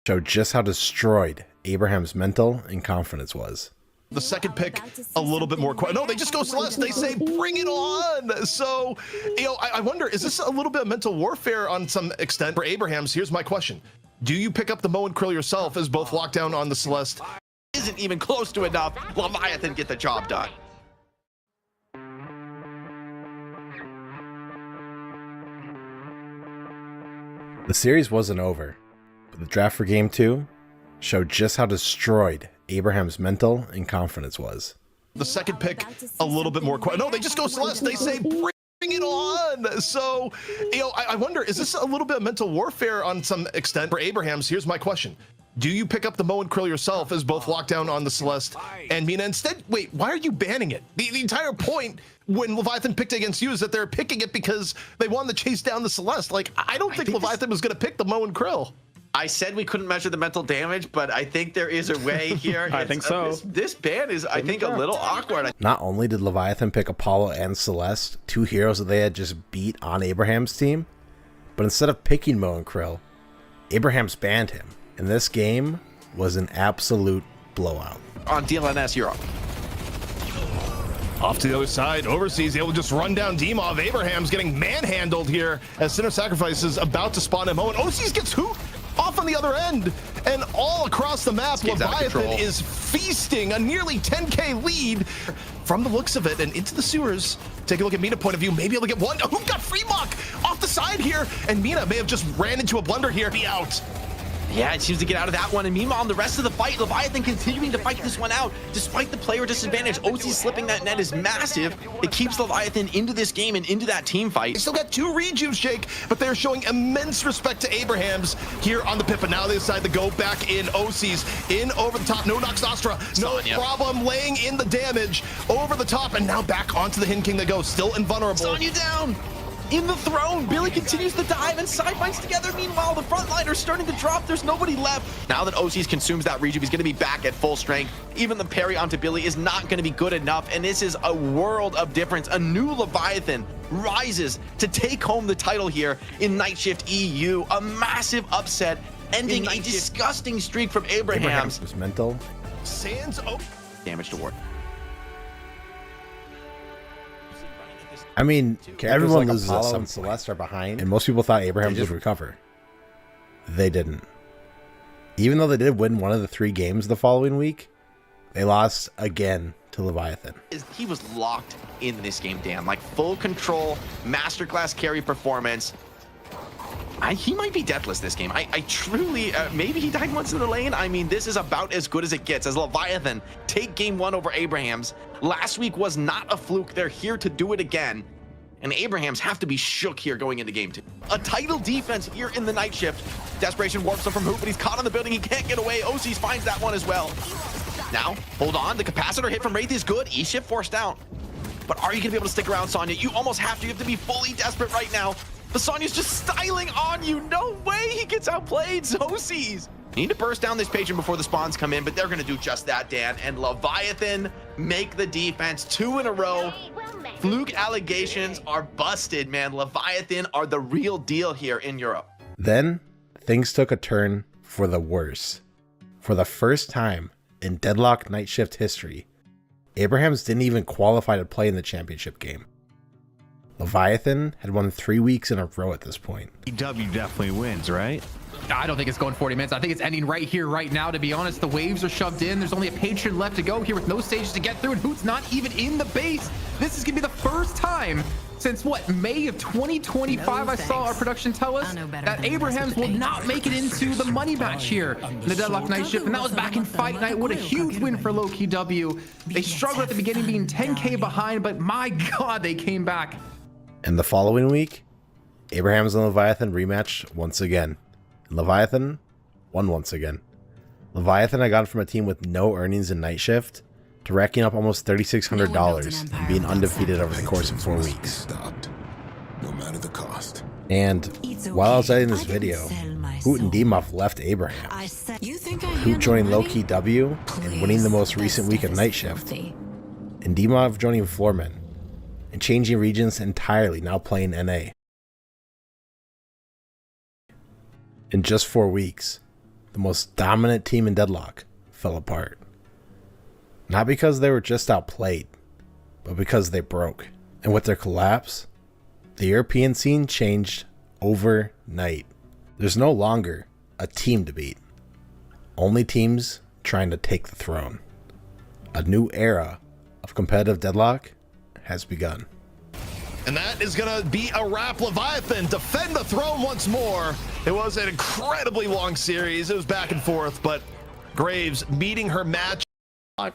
[SPEAKER 7] Showed just how destroyed Abraham's mental and confidence was.
[SPEAKER 8] The second pick, a little bit more quiet. No, they just go Celeste. They say, bring it on. So, you know, I wonder, is this a little bit of mental warfare on some extent for Abrahams? Here's my question. Do you pick up the Mo and Krill yourself as both locked down on the Celeste?
[SPEAKER 10] Isn't even close to enough. Leviathan get the job done.
[SPEAKER 7] The series wasn't over, but the draft for Game 2 showed just how destroyed Abraham's mental and confidence was.
[SPEAKER 8] The second pick, a little bit more quiet. No, they just go Celeste. They say, bring it on. So, you know, I wonder, is this a little bit of mental warfare on some extent for Abrahams? Here's my question. Do you pick up the Mo and Krill yourself as both locked down on the Celeste and Mina? Instead, wait, why are you banning it? The entire point when Leviathan picked against you is that they're picking it because they wanted to chase down the Celeste. Like, I don't think Leviathan was going to pick the Mo and Krill.
[SPEAKER 10] I said we couldn't measure the mental damage, but I think there is a way here.
[SPEAKER 11] I think so.
[SPEAKER 10] This ban is, I think, a little awkward.
[SPEAKER 7] Not only did Leviathan pick Apollo and Celeste, two heroes that they had just beat on Abraham's team, but instead of picking Mo and Krill, Abraham's banned him. And this game was an absolute blowout.
[SPEAKER 10] On DLNS Europe.
[SPEAKER 8] Off to the other side, overseas, able to just run down Dimov. Abraham's getting manhandled here as Sinner Sacrifice is about to spawn him. And OCs gets hooped off on the other end. And all across the map, Leviathan is feasting a nearly 10k lead from the looks of it and into the sewers. Take a look at Mina point of view. Maybe able to get one. Oh, who got free block off the side here? And Mina may have just ran into a blunder here. Be out.
[SPEAKER 10] Yeah, it seems to get out of that one. And meanwhile, on the rest of the fight, Leviathan continuing to fight this one out. Despite the player disadvantage, OC slipping that net is massive. It keeps Leviathan into this game and into that team fight.
[SPEAKER 8] They still got 2 rejuves, Jake, but they're showing immense respect to Abrahams here on the pit. But now they decide to go back in. OCs in over the top. No Nox Nostra. No problem laying in the damage over the top. And now back onto the Hin King they go. Still invulnerable.
[SPEAKER 10] Sonya down. In the throne, Billy continues to dive and side fights together. Meanwhile, the frontliners starting to drop. There's nobody left. Now that OCs consumes that rejuve, he's going to be back at full strength. Even the parry onto Billy is not going to be good enough. And this is a world of difference. A new Leviathan rises to take home the title here in Night Shift EU. A massive upset, ending a disgusting streak from Abrahams.
[SPEAKER 7] Was mental.
[SPEAKER 8] Sands
[SPEAKER 10] damage to Ward.
[SPEAKER 7] I mean, everyone loses at some point. Celeste are behind, and most people thought Abrahams would recover. They didn't. Even though they did win one of the 3 games the following week, they lost again to Leviathan.
[SPEAKER 10] He was locked in this game, Dan. Like full control, masterclass carry performance. He might be deathless this game. I truly, maybe he died once in the lane. I mean, this is about as good as it gets as Leviathan take game 1 over Abrahams. Last week was not a fluke. They're here to do it again. And Abrahams have to be shook here going into game 2. A title defense here in the Night Shift. Desperation warps him from Hoop, but he's caught on the building. He can't get away. OCs finds that one as well. Now, hold on. The capacitor hit from Wraith is good. E-shift forced out. But are you going to be able to stick around, Sonya? You almost have to. You have to be fully desperate right now. The Sonya's just styling on you. No way he gets outplayed. OCs need to burst down this patient before the spawns come in, but they're going to do just that, Dan. And Leviathan make the defense 2 in a row. Fluke allegations are busted, man. Leviathan are the real deal here in Europe.
[SPEAKER 7] Then things took a turn for the worse. For the first time in Deadlock Night Shift history, Abrahams didn't even qualify to play in the championship game. Leviathan had won 3 weeks in a row at this point.
[SPEAKER 12] EW definitely wins, right?
[SPEAKER 9] I don't think it's going 40 minutes. I think it's ending right here, right now, to be honest. The waves are shoved in. There's only a patron left to go here with no stages to get through, and Hoot's not even in the base. This is going to be the first time since, what, May of 2025, I saw our production tell us that Abrahams will not make it into the money match here in the Deadlock Night Shift, and that was back in Fight Night. What a huge win for Low-Key W. They struggled at the beginning, being 10k behind, but my God, they came back.
[SPEAKER 7] And the following week, Abrahams and Leviathan rematched once again. And Leviathan won once again. Leviathan had gone from a team with no earnings in Night Shift to racking up almost $3,600 and being undefeated over the course of 4 weeks.
[SPEAKER 3] No matter the cost.
[SPEAKER 7] And while I was editing this video, Hoot and Dimov left Abraham.
[SPEAKER 13] You think I
[SPEAKER 7] Hoot joining Low-Key W and winning the most recent week of Night Shift, and Demov joining Floorman and changing regions entirely, now playing NA. In just 4 weeks, the most dominant team in Deadlock fell apart. Not because they were just outplayed, but because they broke. And with their collapse, the European scene changed overnight. There's no longer a team to beat, only teams trying to take the throne. A new era of competitive Deadlock has begun.
[SPEAKER 8] And that is going to be a wrap. Leviathan defend the throne once more. It was an incredibly long series. It was back and forth, but Graves meeting her match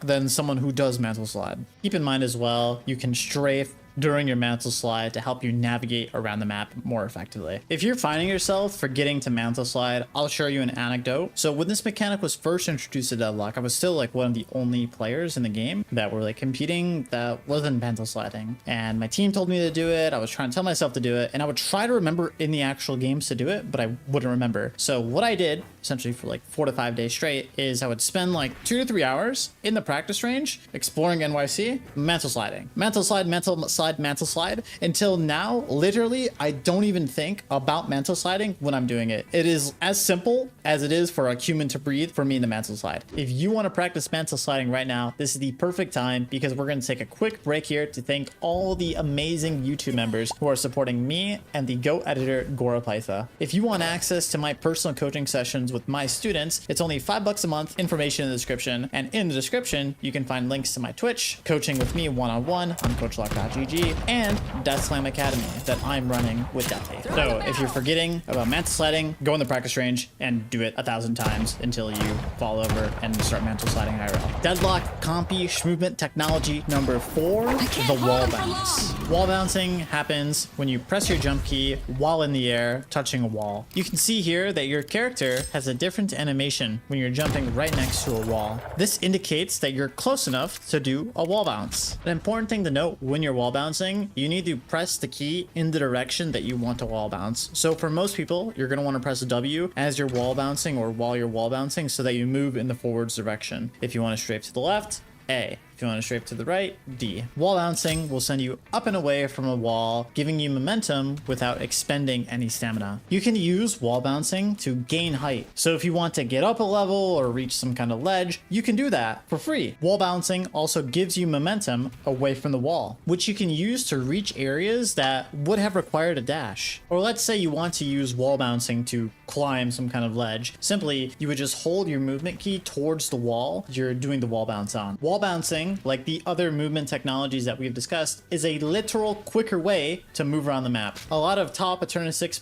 [SPEAKER 4] than someone who does mantle slide. Keep in mind as well, you can strafe during your mantle slide to help you navigate around the map more effectively. If you're finding yourself forgetting to mantle slide, I'll share you an anecdote. So when this mechanic was first introduced to Deadlock, I was still like one of the only players in the game that were like competing that wasn't mantle sliding. And my team told me to do it. I was trying to tell myself to do it, and I would try to remember in the actual games to do it, but I wouldn't remember. So what I did essentially for like 4 to 5 days straight is I would spend like 2 to 3 hours in the practice range exploring NYC, mantle sliding, mantle slide, mantle slide, until now literally I don't even think about mantle sliding when I'm doing it. It is as simple as it is for a human to breathe for me in the mantle slide. If you want to practice mantle sliding right now, this is the perfect time, because we're going to take a quick break here to thank all the amazing YouTube members who are supporting me and the Go editor Gora Pytha. If you want access to my personal coaching sessions with my students, it's only $5 a month. Information in the description, and in the description you can find links to my Twitch, coaching with me one-on-one on coachlock.gg, and Death Slam Academy that I'm running with Deathy. So if you're forgetting about mantle sliding, go in the practice range and do it 1,000 times until you fall over and start mantle sliding IRL. Deadlock Compy movement technology number 4, the wall bounce. Wall bouncing happens when you press your jump key while in the air touching a wall. You can see here that your character has a different animation when you're jumping right next to a wall. This indicates that you're close enough to do a wall bounce. An important thing to note when you're wall bouncing, you need to press the key in the direction that you want to wall bounce. So for most people, you're going to want to press W as you're wall bouncing or while you're wall bouncing so that you move in the forwards direction. If you want to strafe to the left, A. If you want to strafe to the right, D. Wall bouncing will send you up and away from a wall, giving you momentum without expending any stamina. You can use wall bouncing to gain height. So if you want to get up a level or reach some kind of ledge, you can do that for free. Wall bouncing also gives you momentum away from the wall, which you can use to reach areas that would have required a dash. Or let's say you want to use wall bouncing to climb some kind of ledge. Simply, you would just hold your movement key towards the wall you're doing the wall bounce on. Wall bouncing, like the other movement technologies that we've discussed, is a literal quicker way to move around the map. A lot of top Eterna 6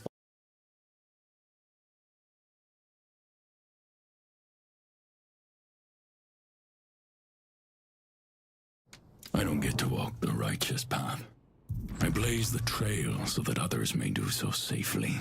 [SPEAKER 3] I don't get to walk the righteous path. I blaze the trail so that others may do so safely.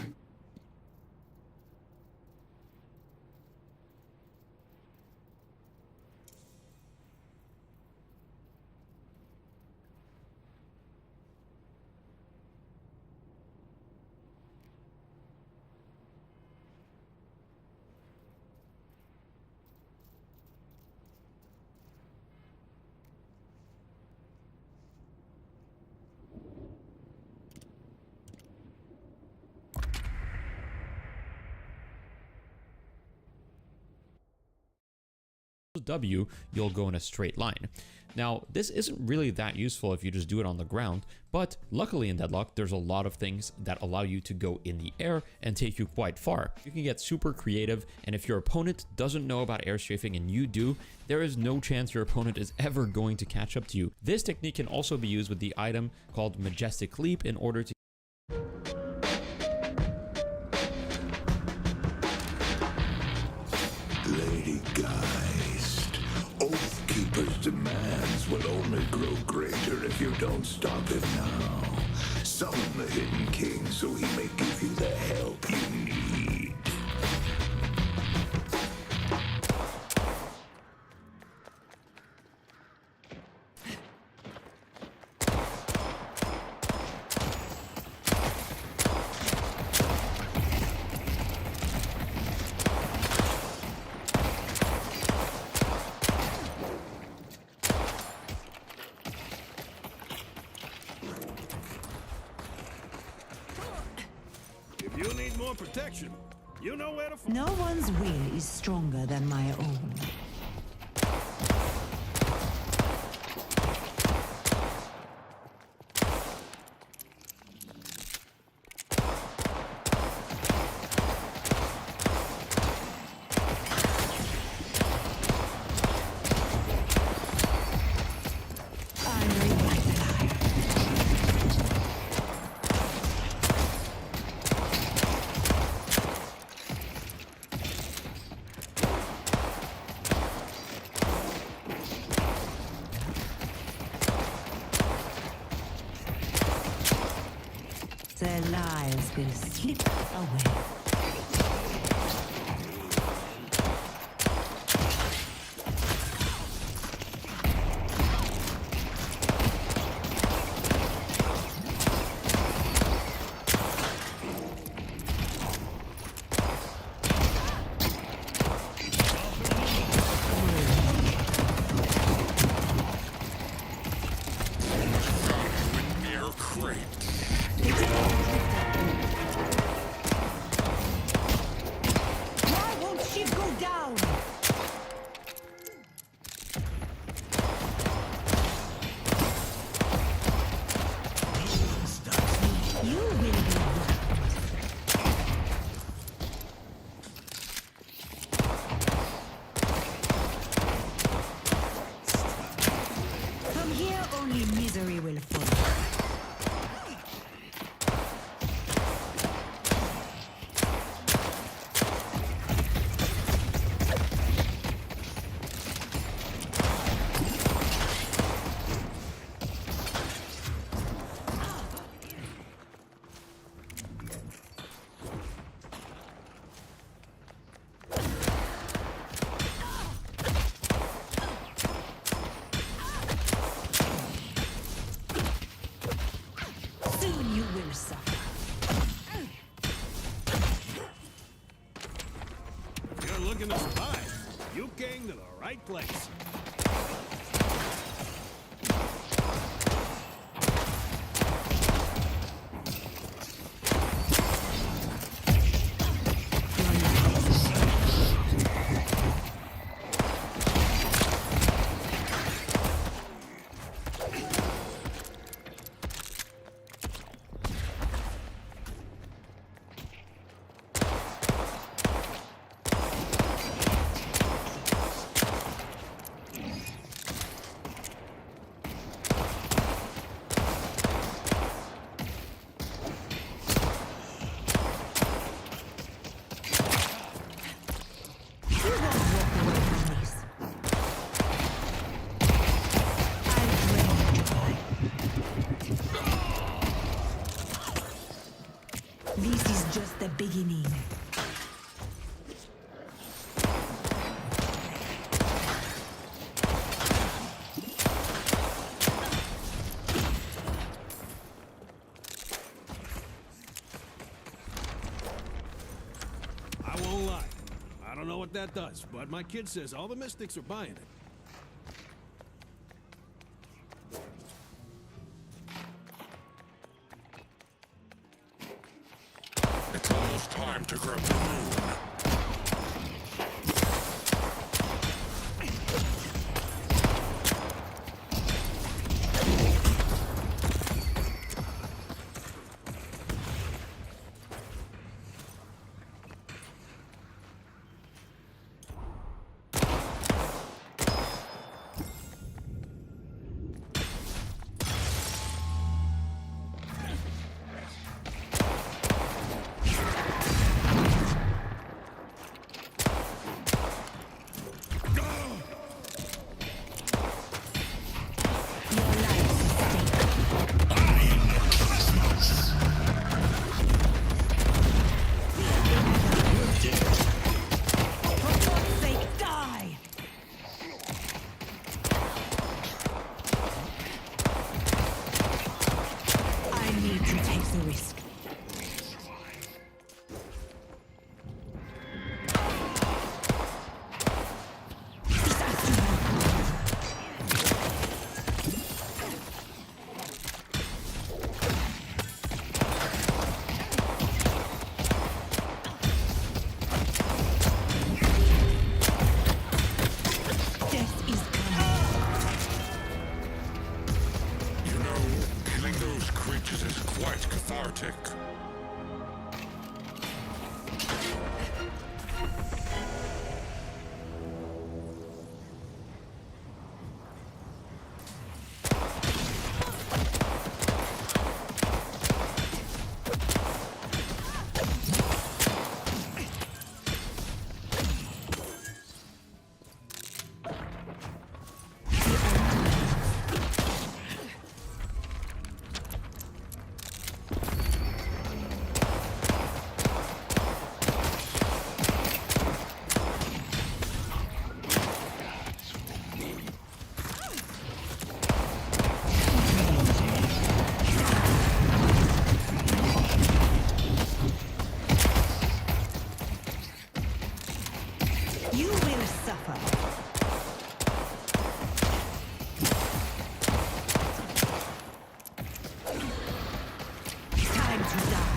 [SPEAKER 5] W, you'll go in a straight line. Now, this isn't really that useful if you just do it on the ground, but luckily in Deadlock, there's a lot of things that allow you to go in the air and take you quite far. You can get super creative, and if your opponent doesn't know about air strafing and you do, there is no chance your opponent is ever going to catch up to you. This technique can also be used with the item called Majestic Leap in order to
[SPEAKER 3] Lady Geist, Oathkeeper's demands will only grow greater if you don't stop it now. Summon the Hidden King so he may give you the help you need.
[SPEAKER 2] want protection, you know where to find.
[SPEAKER 13] No one's will is stronger than my own. Their lives will slip away. Why won't she go down? You will be from here, only misery will follow. Soon you will suffer.
[SPEAKER 2] If you're looking to survive, you came to the right place.
[SPEAKER 13] This is just the beginning.
[SPEAKER 2] I won't lie. I don't know what that does, but my kid says all the mystics are buying it.
[SPEAKER 3] It's almost time to grab the moon. lunatic.
[SPEAKER 13] You will suffer. Time to die.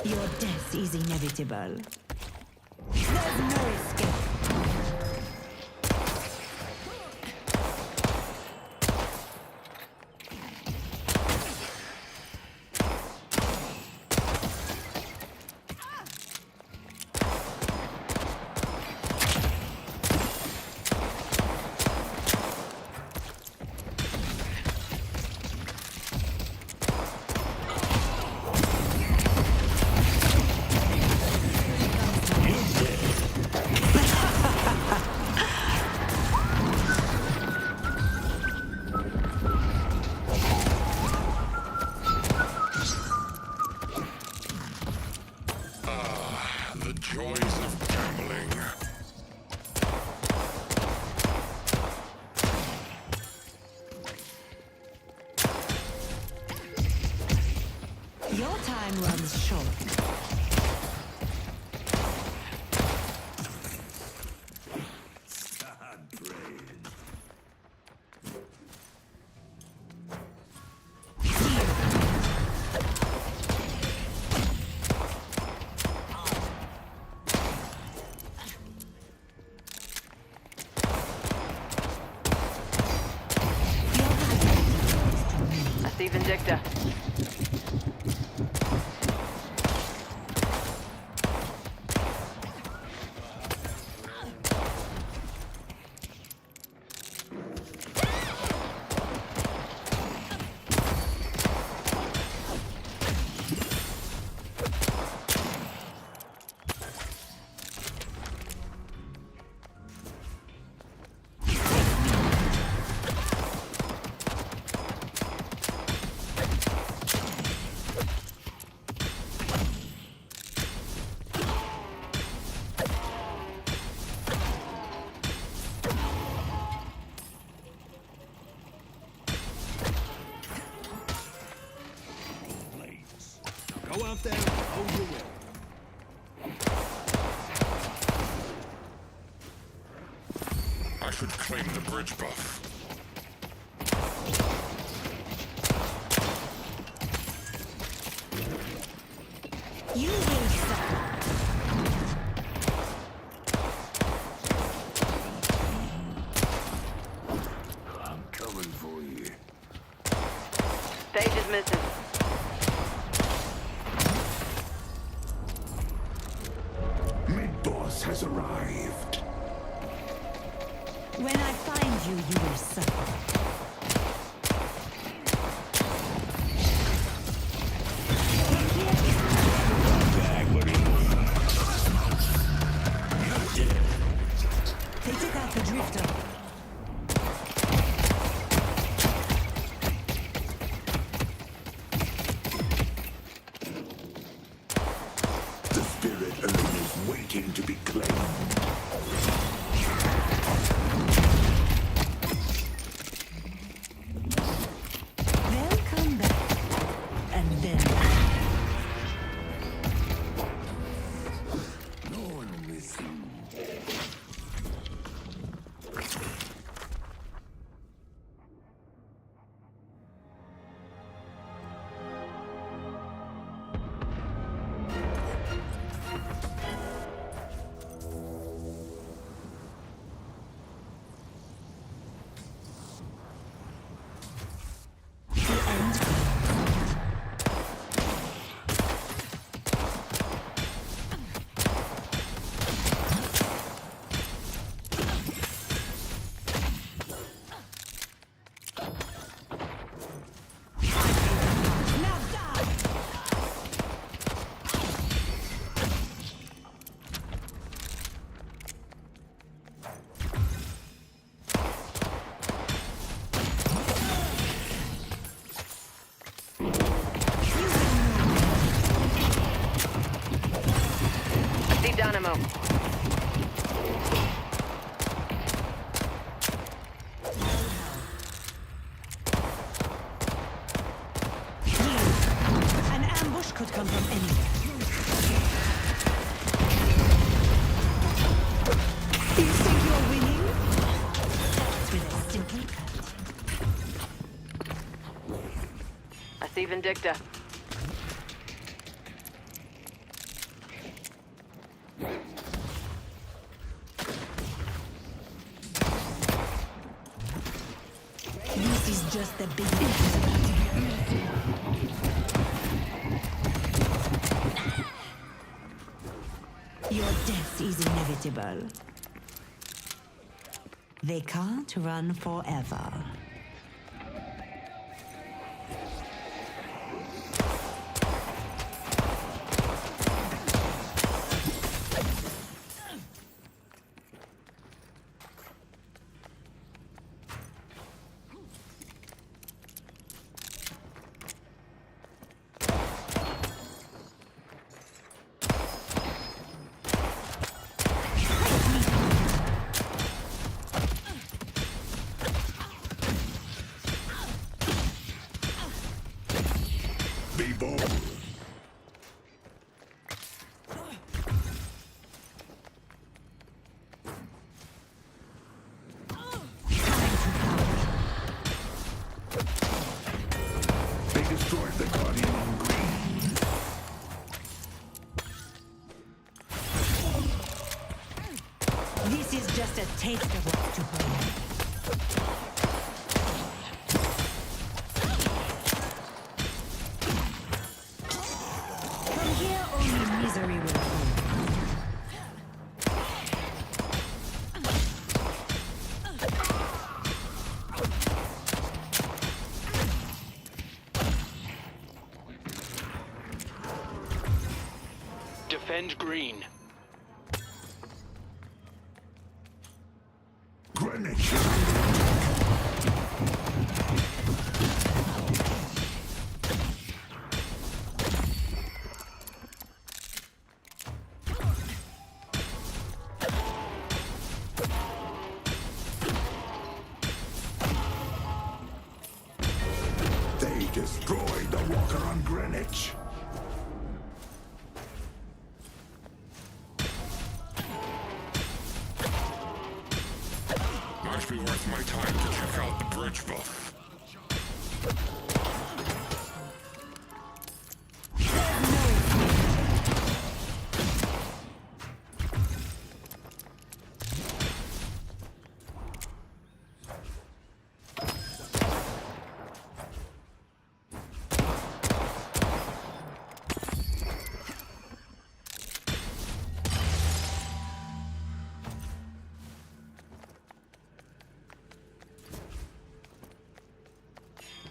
[SPEAKER 13] Your death is inevitable. There's no escape.
[SPEAKER 3] The joys of gambling.
[SPEAKER 13] Your time runs short.
[SPEAKER 14] I see Vindicta.
[SPEAKER 2] Go out there and oh you will.
[SPEAKER 3] I should claim the bridge buff.
[SPEAKER 13] You will suffer.
[SPEAKER 3] I'm coming for you.
[SPEAKER 14] Stage is missing.
[SPEAKER 3] Mid-boss has arrived.
[SPEAKER 13] When I find you, you will suffer. They took out the drifter.
[SPEAKER 3] The spirit urn is waiting to be claimed.
[SPEAKER 13] They'll come back. And then
[SPEAKER 3] No one will miss you.
[SPEAKER 10] now.
[SPEAKER 13] An ambush could come from anywhere. You think you're winning? That's with a simple cut.
[SPEAKER 14] I see Vindicta.
[SPEAKER 13] This is just the beginning. Your death is inevitable. They can't run forever.
[SPEAKER 3] Be bold. They destroyed the Guardian on green.
[SPEAKER 13] This is just a taste of what's to come. From here, only misery will come.
[SPEAKER 14] Defend green.
[SPEAKER 3] Greenwich. They destroyed the walker on Greenwich.
[SPEAKER 2] Must be worth my time to check out the bridge buff.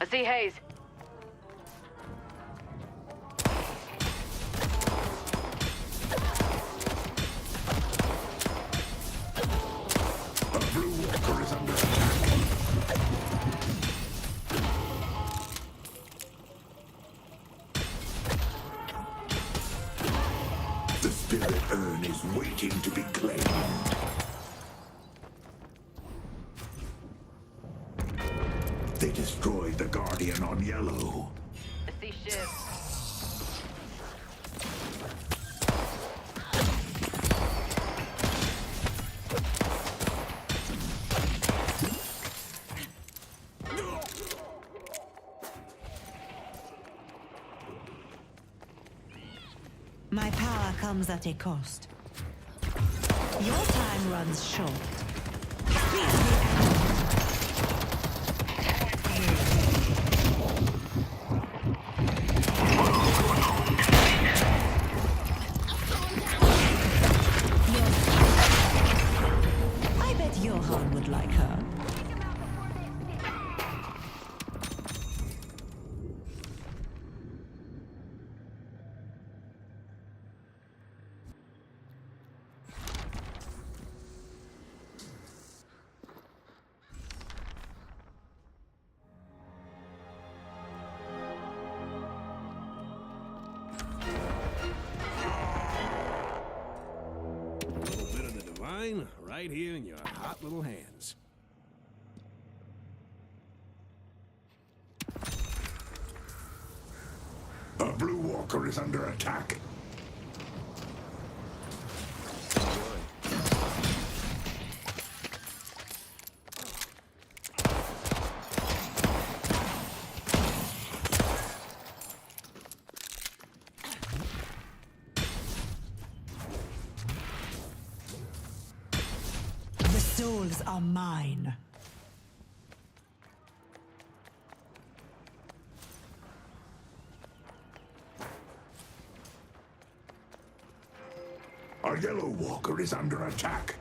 [SPEAKER 14] I see Hayes.
[SPEAKER 3] A blue walker is under attack. The spirit urn is waiting to be claimed. They destroyed the Guardian on yellow.
[SPEAKER 14] I see Shiv.
[SPEAKER 13] My power comes at a cost. Your time runs short. Fear the enemy. I bet Johan would like her.
[SPEAKER 2] mine right here in your hot little hands.
[SPEAKER 3] A blue walker is under attack.
[SPEAKER 13] The souls are mine.
[SPEAKER 3] Our yellow walker is under attack.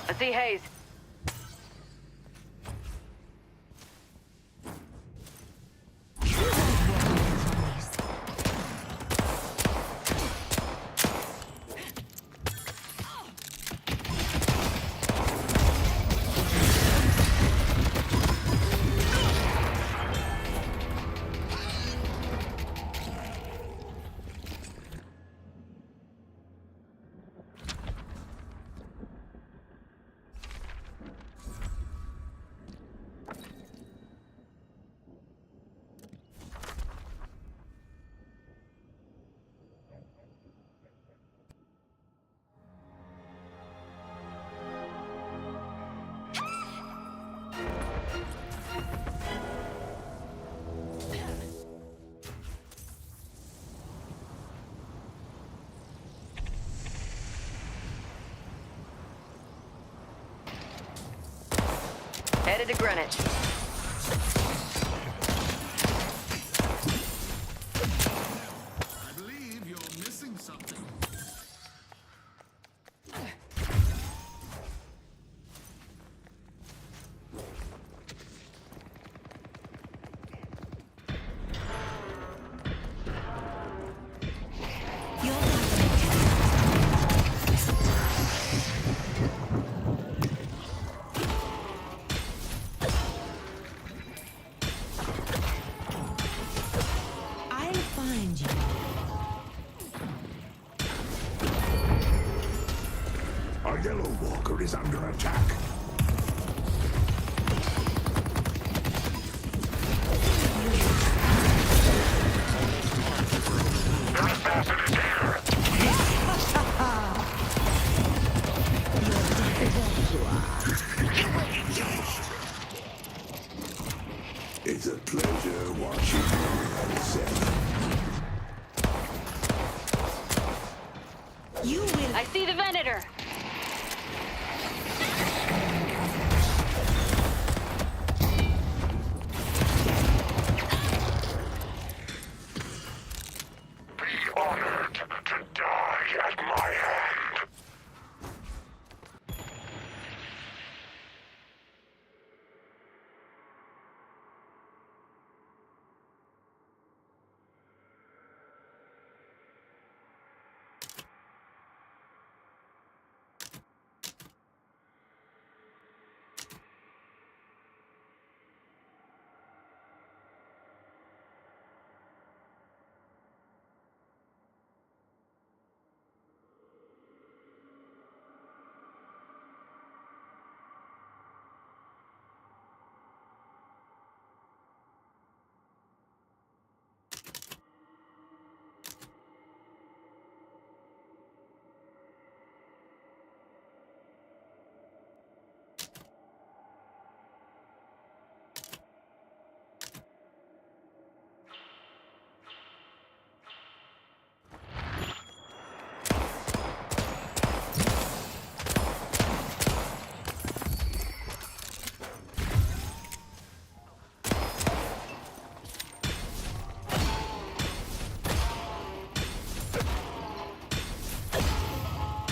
[SPEAKER 14] I see Hayes. Headed to Greenwich.
[SPEAKER 2] I believe you're missing something.
[SPEAKER 13] I'll find you.
[SPEAKER 3] Our yellow walker is under attack. It's a pleasure watching you set.
[SPEAKER 13] You will.
[SPEAKER 14] I see the Venator.
[SPEAKER 3] Be honored to die at my hand.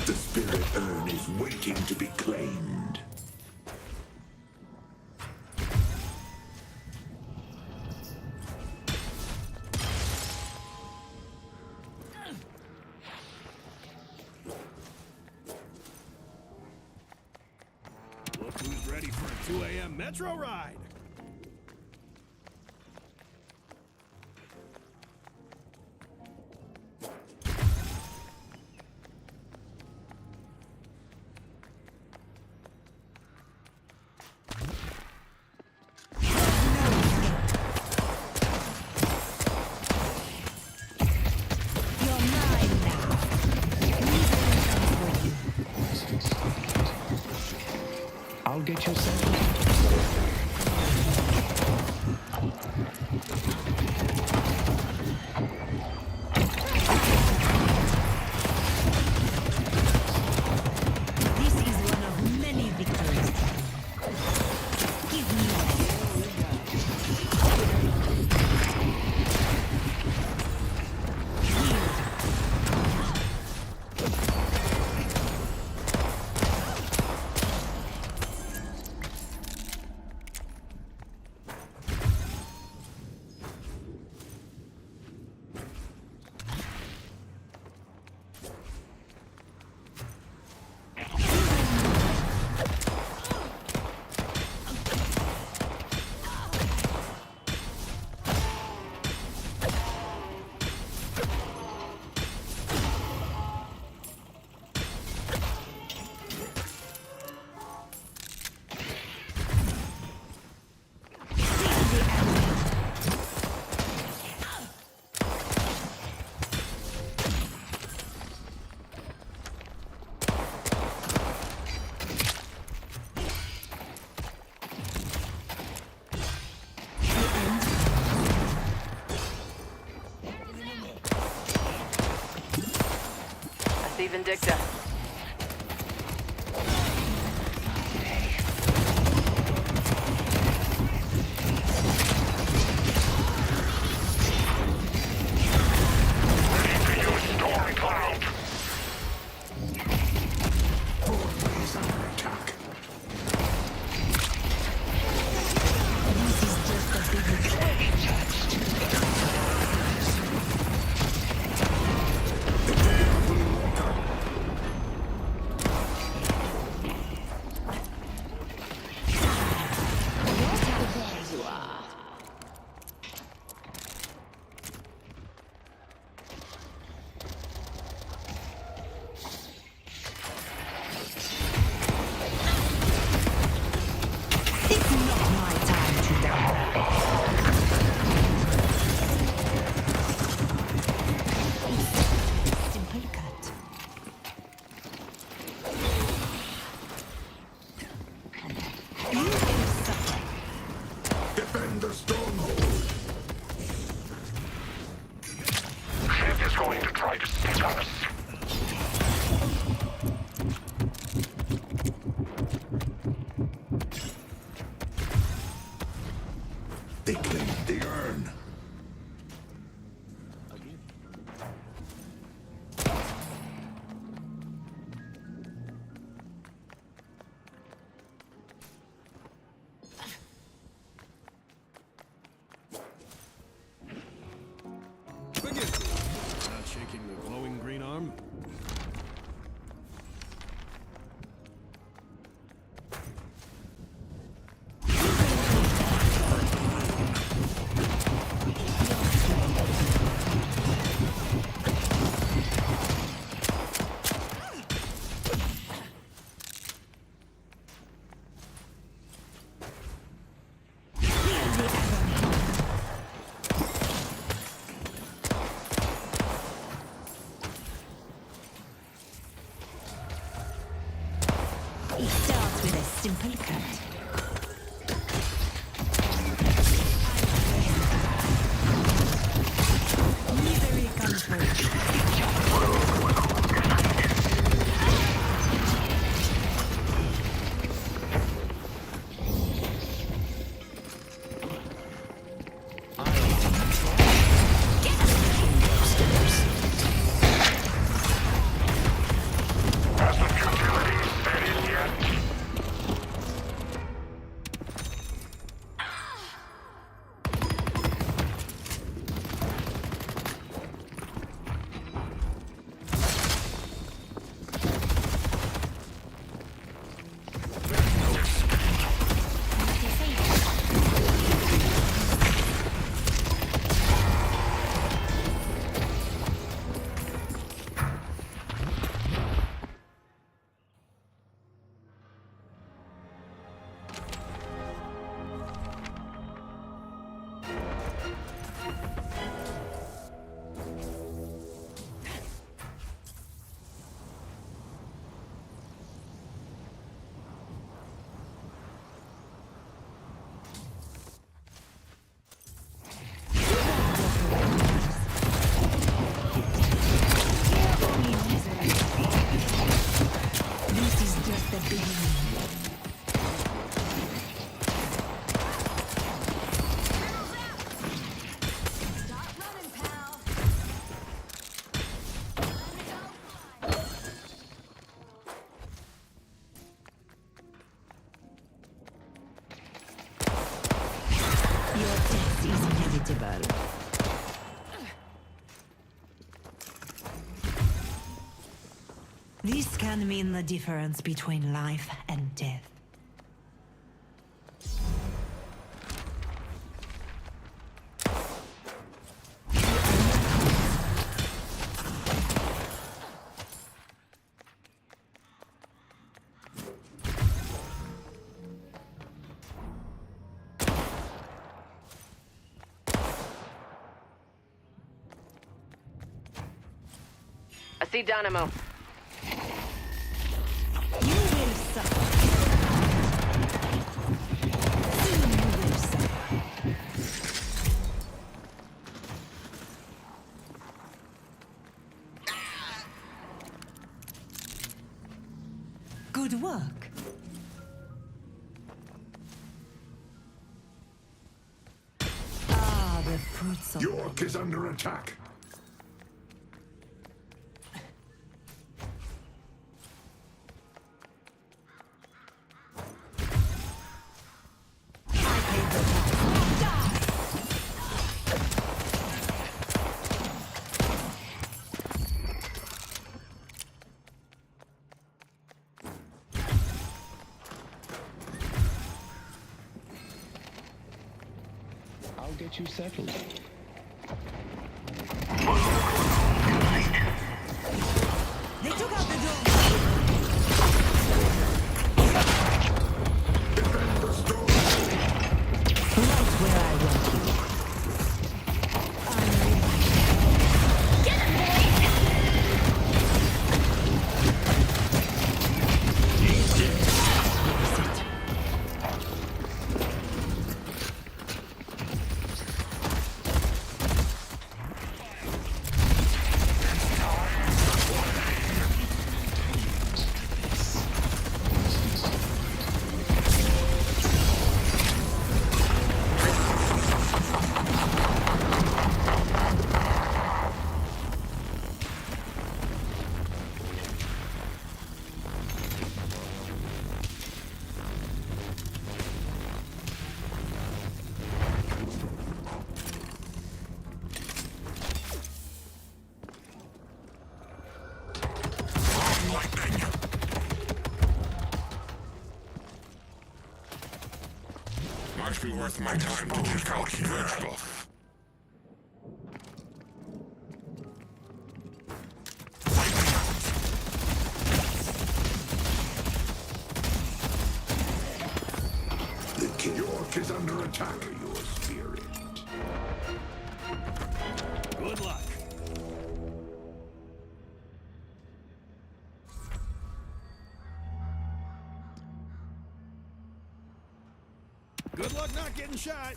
[SPEAKER 3] The spirit urn is waiting to be claimed.
[SPEAKER 2] Look who's ready for a 2 a.m. metro ride.
[SPEAKER 12] I'll get you set.
[SPEAKER 13] This is one of many victories. Give me
[SPEAKER 14] I see Vindicta.
[SPEAKER 13] It's not my time to die. It's simple cut. You will suffer.
[SPEAKER 3] Defend the stronghold.
[SPEAKER 2] Ship is going to try to stitch us.
[SPEAKER 3] They claim the urn.
[SPEAKER 2] Not shaking the glowing green arm.
[SPEAKER 13] It starts with a simple cut. Misery comes first.
[SPEAKER 2] Has the futility set in yet?
[SPEAKER 13] can mean the difference between life and death.
[SPEAKER 14] I see Dynamo.
[SPEAKER 13] You will suffer. Soon you will suffer. Good work. Ah, the fruits of
[SPEAKER 3] York is under attack.
[SPEAKER 12] I'll get you settled.
[SPEAKER 13] They took out the door. Right where I want you. Get him,
[SPEAKER 3] Might be worth my time to check out Deadlock. The King York is under attack. Your spirit.
[SPEAKER 2] Good luck. Good luck not getting shot.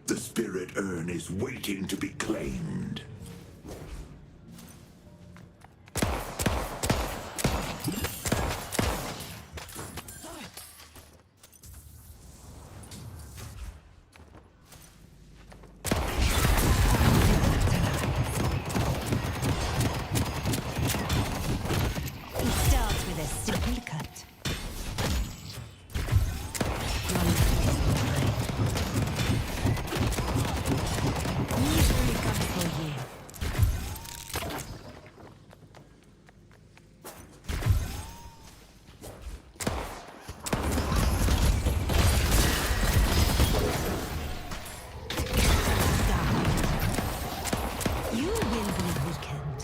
[SPEAKER 3] The spirit urn is waiting to be claimed.
[SPEAKER 13] It starts with a simple cut. Usually comes for you. You will be weakened.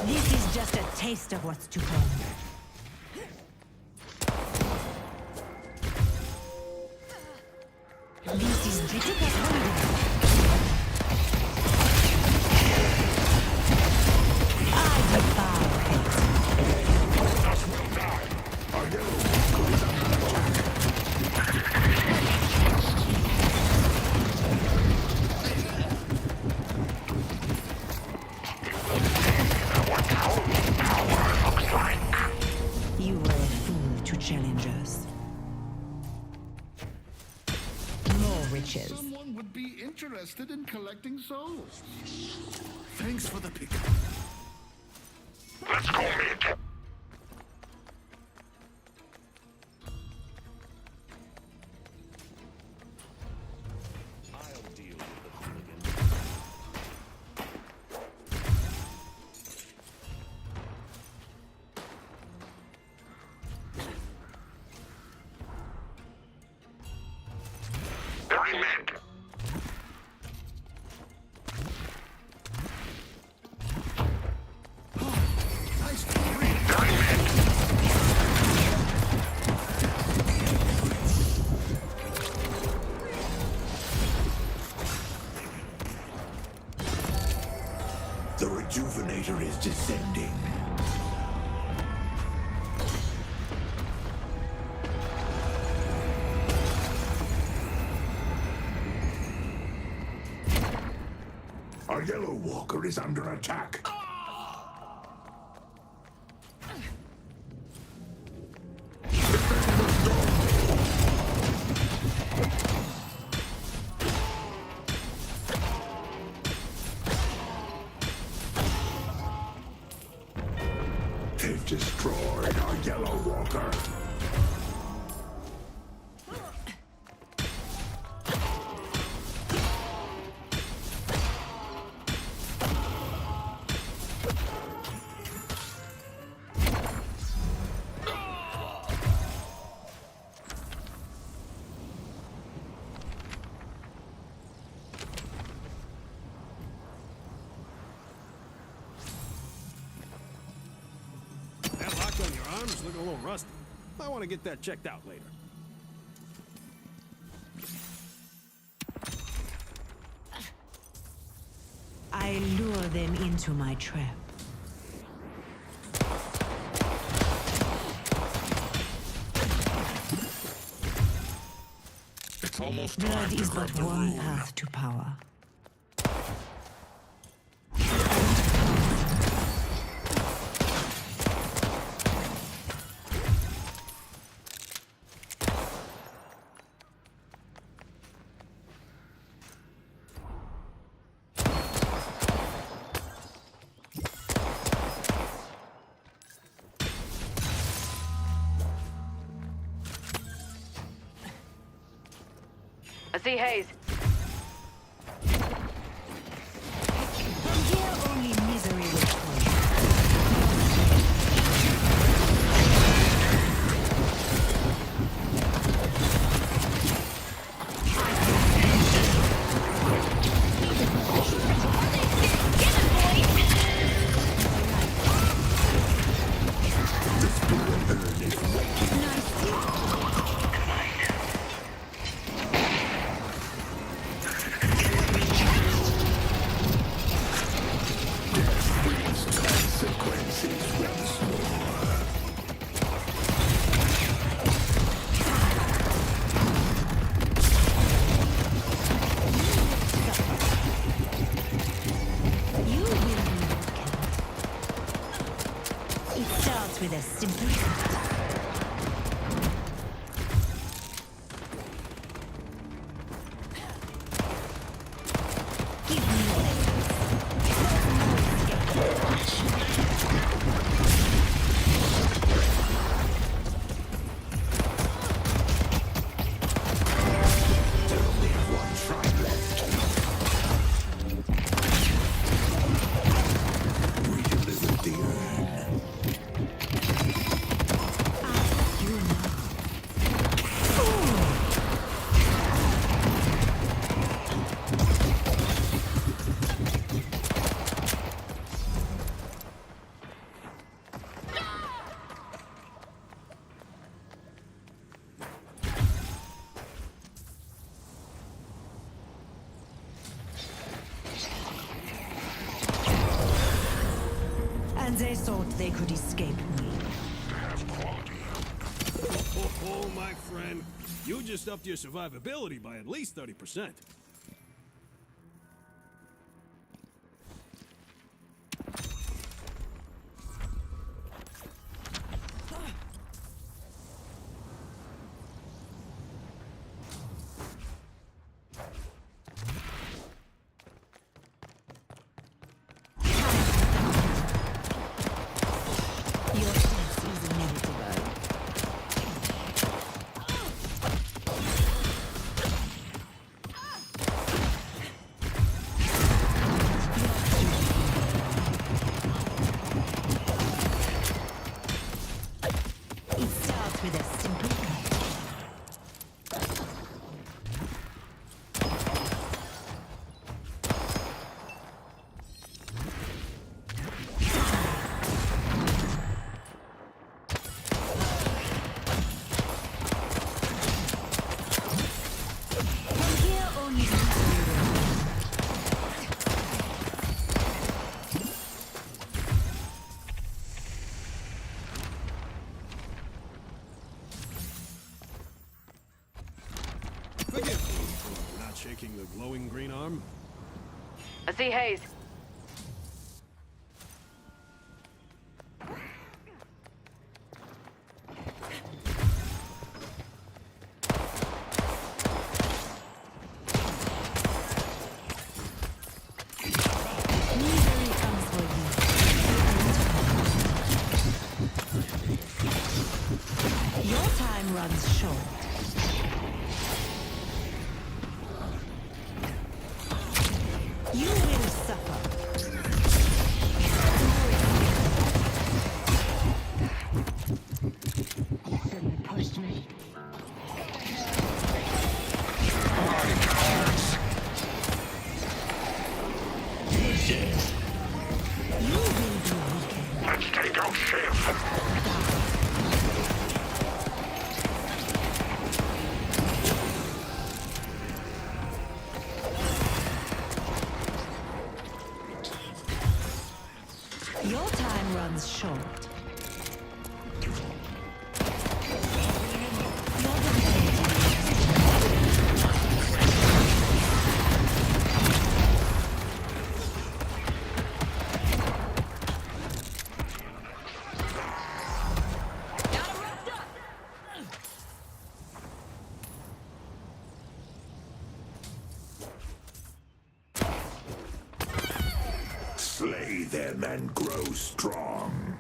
[SPEAKER 13] This is just a taste of what's to come. This is they took us hungry. I defy fate. riches.
[SPEAKER 2] Someone would be interested in collecting souls. Thanks for the pickup.
[SPEAKER 3] Let's go mid.
[SPEAKER 12] I'll deal with the hooligan.
[SPEAKER 3] Very mid.
[SPEAKER 2] Nice three.
[SPEAKER 3] Very mid. The rejuvenator is descending. Our yellow walker is under attack. They've destroyed our yellow walker.
[SPEAKER 15] That lock on your arm is looking a little rusty. I want to get that checked out later.
[SPEAKER 13] I lure them into my trap.
[SPEAKER 3] It's almost
[SPEAKER 13] Blood
[SPEAKER 3] time
[SPEAKER 13] is
[SPEAKER 3] to
[SPEAKER 13] but
[SPEAKER 3] curb the
[SPEAKER 13] one
[SPEAKER 3] rune.
[SPEAKER 13] path to power.
[SPEAKER 14] I see Hayes.
[SPEAKER 13] From here, only misery will follow. You will be It starts with a simple cut. Give me your And they thought they could escape me.
[SPEAKER 15] Oh, my friend. You just upped your survivability by at least 30%. Forgive me for not shaking the glowing green arm.
[SPEAKER 14] I see Hayes.
[SPEAKER 13] Your time runs short. You will suffer. Shouldn't have pushed me. You will be weakened.
[SPEAKER 3] Let's take out Shiv.
[SPEAKER 13] Your time runs short.
[SPEAKER 3] Slay them and grow strong.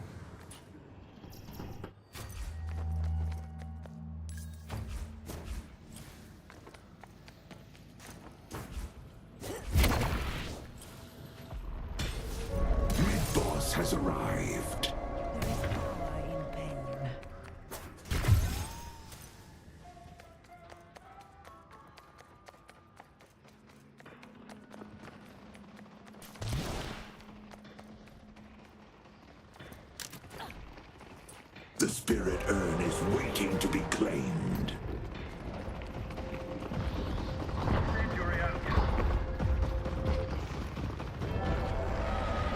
[SPEAKER 3] Mid-boss has arrived.
[SPEAKER 13] There is power in pain.
[SPEAKER 3] The spirit urn is waiting to be claimed.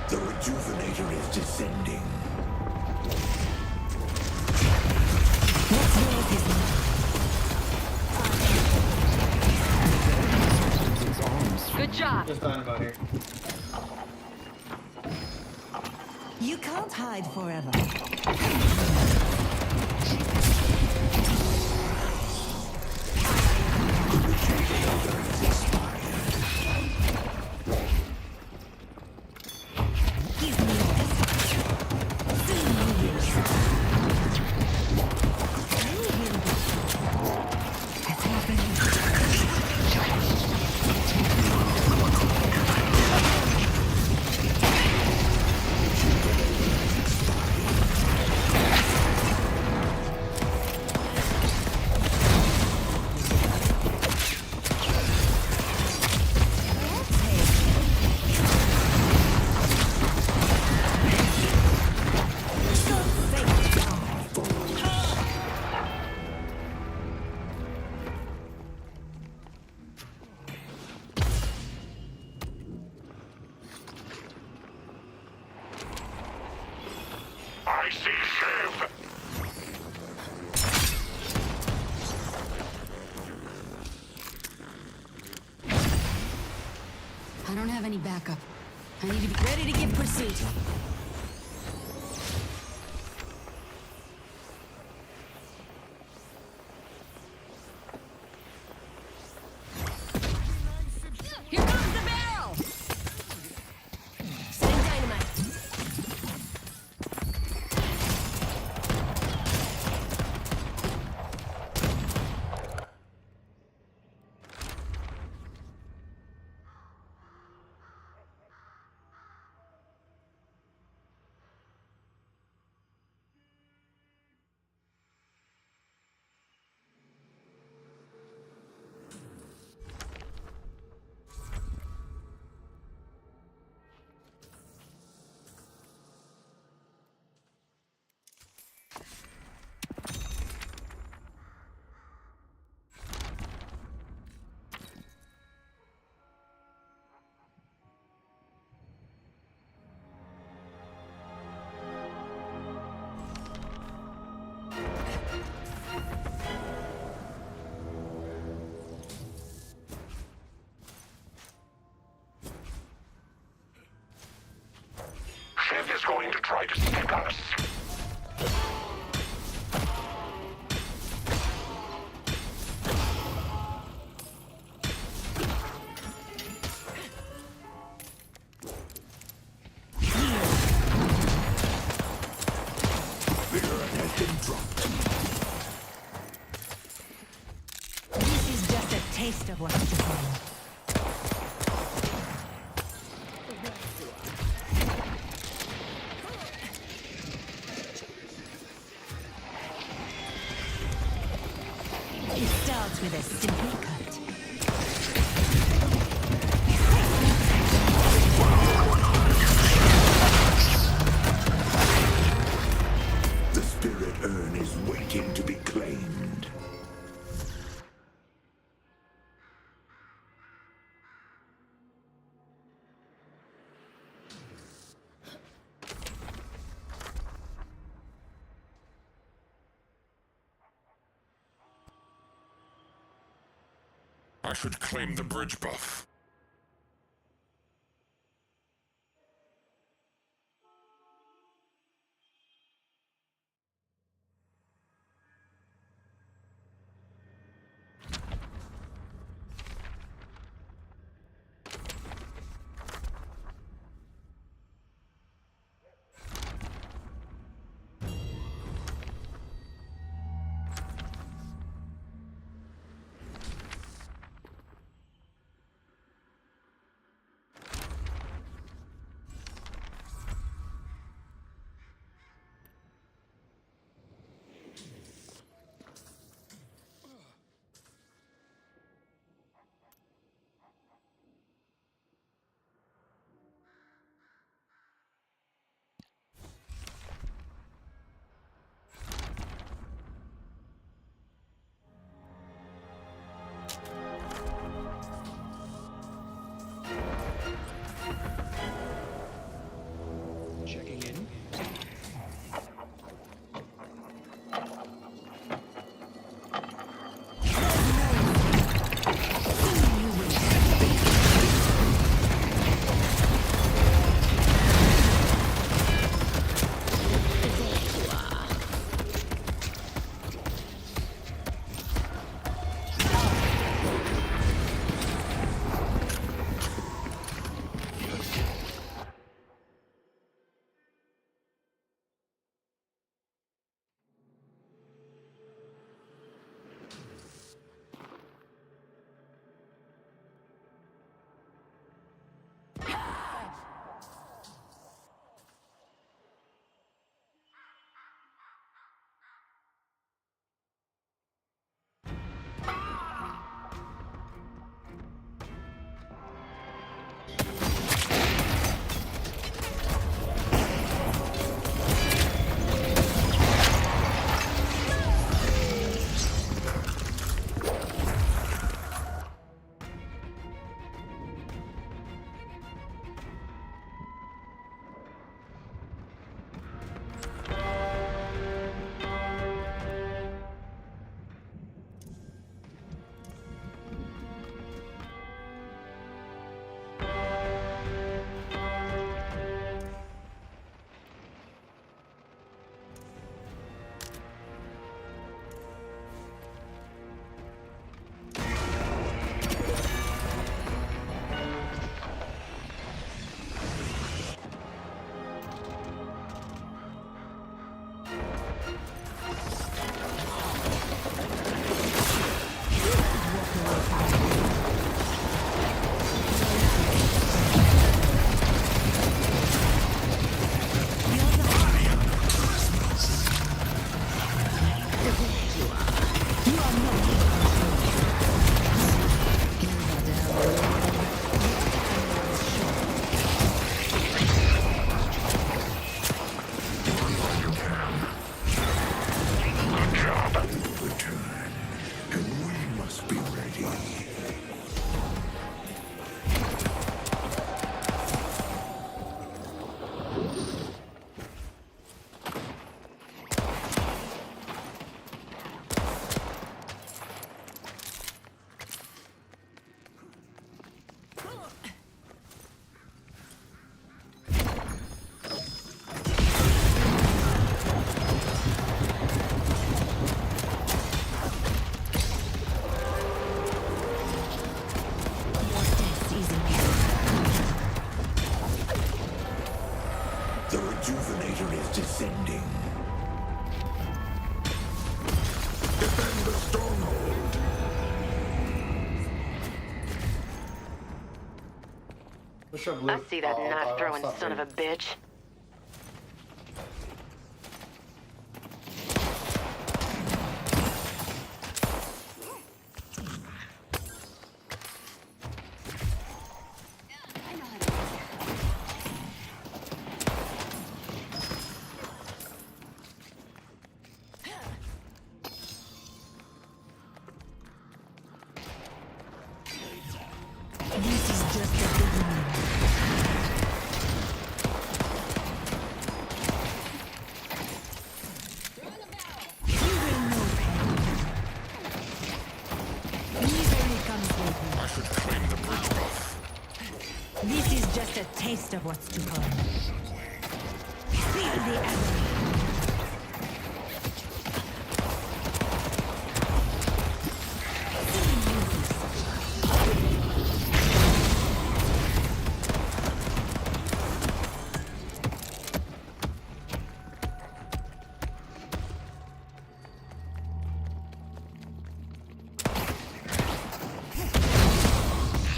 [SPEAKER 3] The rejuvenator is descending.
[SPEAKER 13] What's yours is mine.
[SPEAKER 14] Good job.
[SPEAKER 4] Just thought about here.
[SPEAKER 13] You can't hide forever. Give me this. Soon you will suffer. You will be sure. It's happening.
[SPEAKER 3] I see Shiv.
[SPEAKER 13] I don't have any backup. I need to be ready to give pursuit. Here comes the barrel! Setting dynamite.
[SPEAKER 3] like stickers.
[SPEAKER 13] This is just a taste of what's to come. It starts with a simple cut.
[SPEAKER 3] The spirit urn is waiting to be claimed.
[SPEAKER 16] I should claim the bridge buff.
[SPEAKER 2] Checking in.
[SPEAKER 14] I see that knife throwing son of a bitch.
[SPEAKER 13] This is just a beginning. You will know pain. Misery comes with
[SPEAKER 16] I should claim the bridge buff.
[SPEAKER 13] you. This is just a taste of what's to come. Feel the agony.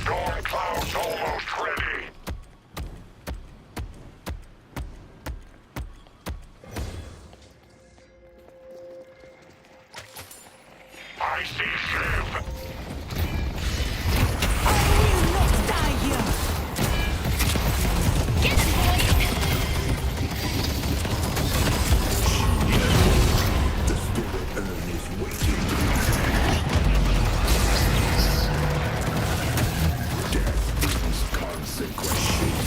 [SPEAKER 16] Storm cloud's almost ready. I see Shiv.
[SPEAKER 13] I will not die here. Get him, boy!
[SPEAKER 3] The spirit urn is waiting. Death brings consequences.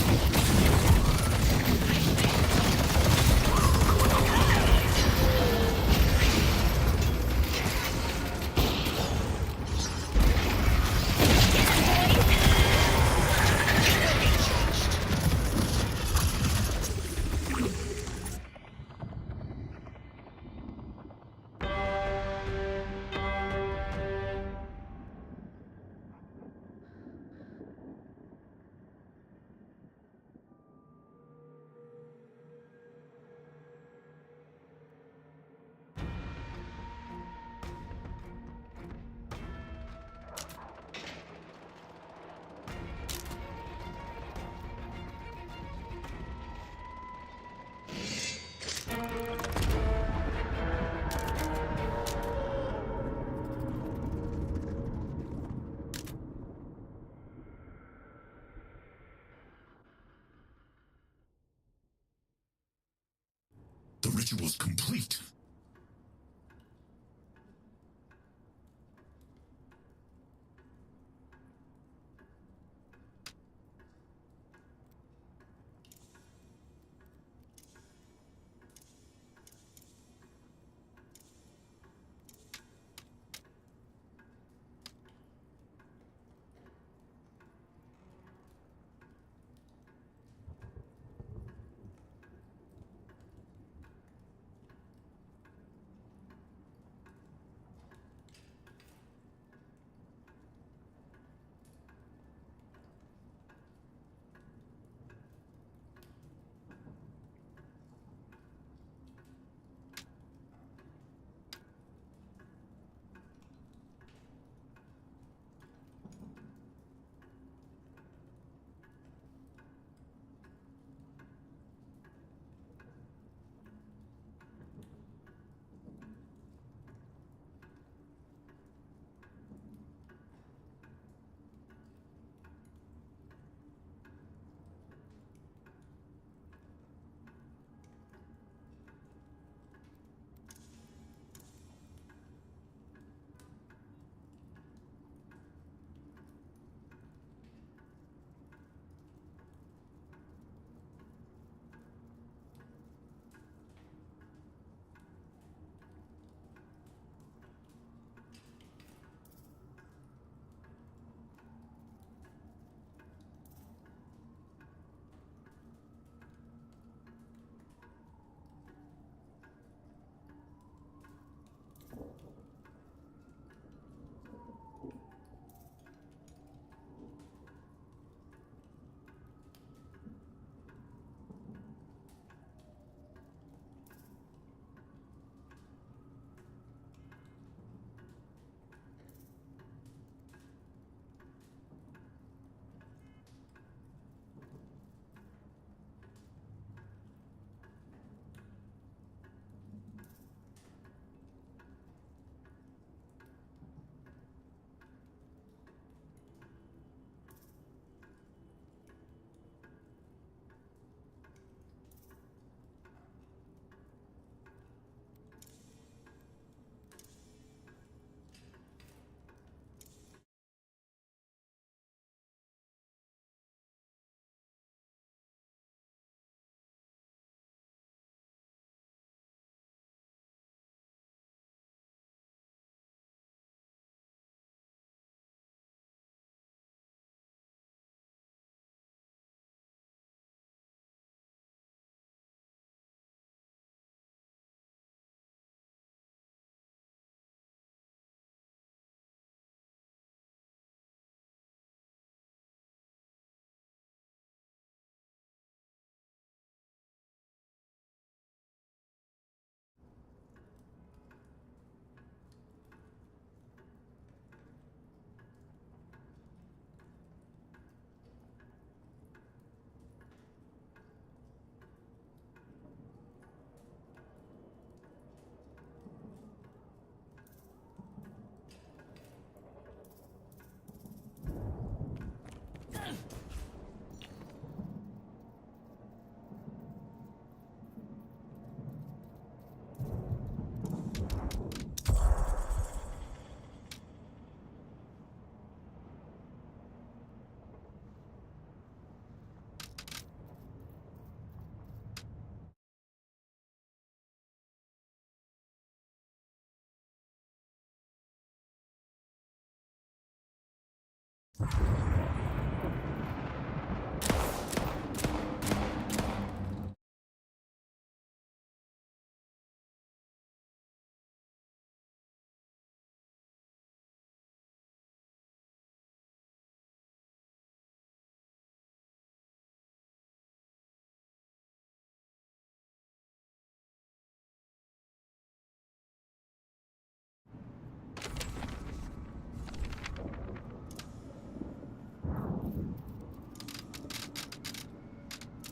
[SPEAKER 16] The ritual's complete.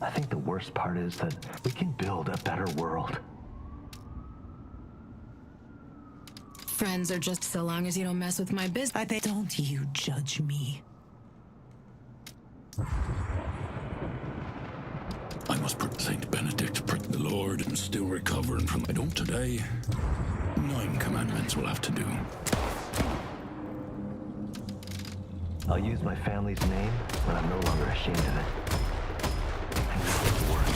[SPEAKER 17] I think the worst part is that we can build a better world.
[SPEAKER 13] Friends are just so long as you don't mess with my business. Don't you judge me.
[SPEAKER 16] I must pray Saint Benedict, pray the Lord, and still recovering from I don't today. 9 commandments will have to do.
[SPEAKER 17] I'll use my family's name when I'm no longer ashamed of it. And this will work.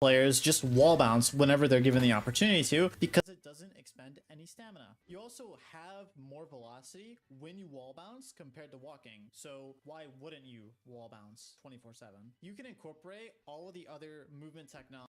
[SPEAKER 4] Players just wall bounce whenever they're given the opportunity to, because it doesn't expend any stamina. You also have more velocity when you wall bounce compared to walking, so why wouldn't you wall bounce 24/7? You can incorporate all of the other movement technology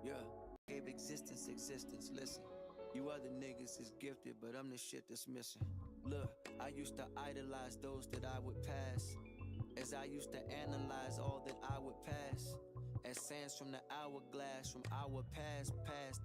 [SPEAKER 18] Yeah, gave existence. Listen, you other niggas is gifted, but I'm the shit that's missing. Look, I used to idolize those that I would pass, as I used to analyze all that I would pass. As sands from the hourglass, from our past,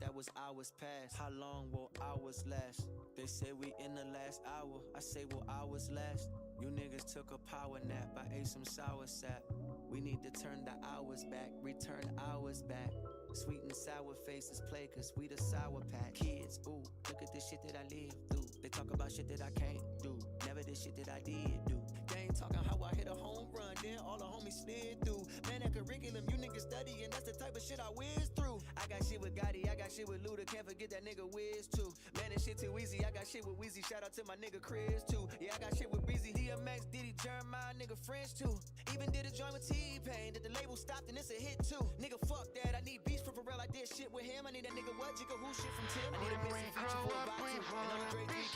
[SPEAKER 18] that was hours past. How long will hours last? They say we in the last hour, I say will hours last? You niggas took a power nap, I ate some sour sap. We need to turn the hours back, return hours back. Sweet and sour faces play, cause we the Sour Patch Kids. Ooh, look at the shit that I lived through. They talk about shit that I can't do, never the shit that I did do. They ain't talking how I hit a home run, then all the homies slid through. Man, that curriculum, you niggas studying, that's the type of shit I whiz through. I got shit with Gotti, I got shit with Luda, can't forget that nigga Wiz too. Man, this shit too easy, I got shit with Weezy, shout out to my nigga Chris too. Yeah, I got shit with Breezy, DMX, Diddy, Jeremiah, nigga French too. Even did a joint with T-Pain, that the label stopped and it's a hit too. Nigga, fuck that, I need beats for Pharrell, I did shit with him. I need that nigga what, Jigga who shit from Tim. I need a missing feature for a Batu, and I'm a Dre 3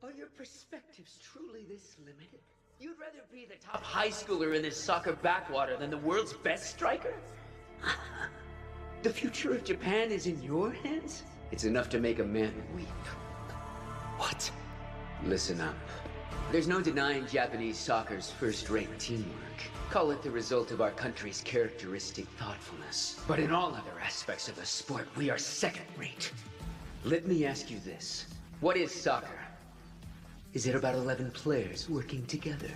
[SPEAKER 19] Are your perspectives truly this limited? You'd rather be the top high schooler in this soccer backwater than the world's best striker? The future of Japan is in your hands? It's enough to make a man weep. What? Listen up. There's no denying Japanese soccer's first-rate teamwork. Call it the result of our country's characteristic thoughtfulness. But in all other aspects of the sport, we are second-rate. Let me ask you this. What is soccer? Is it about 11 players working together?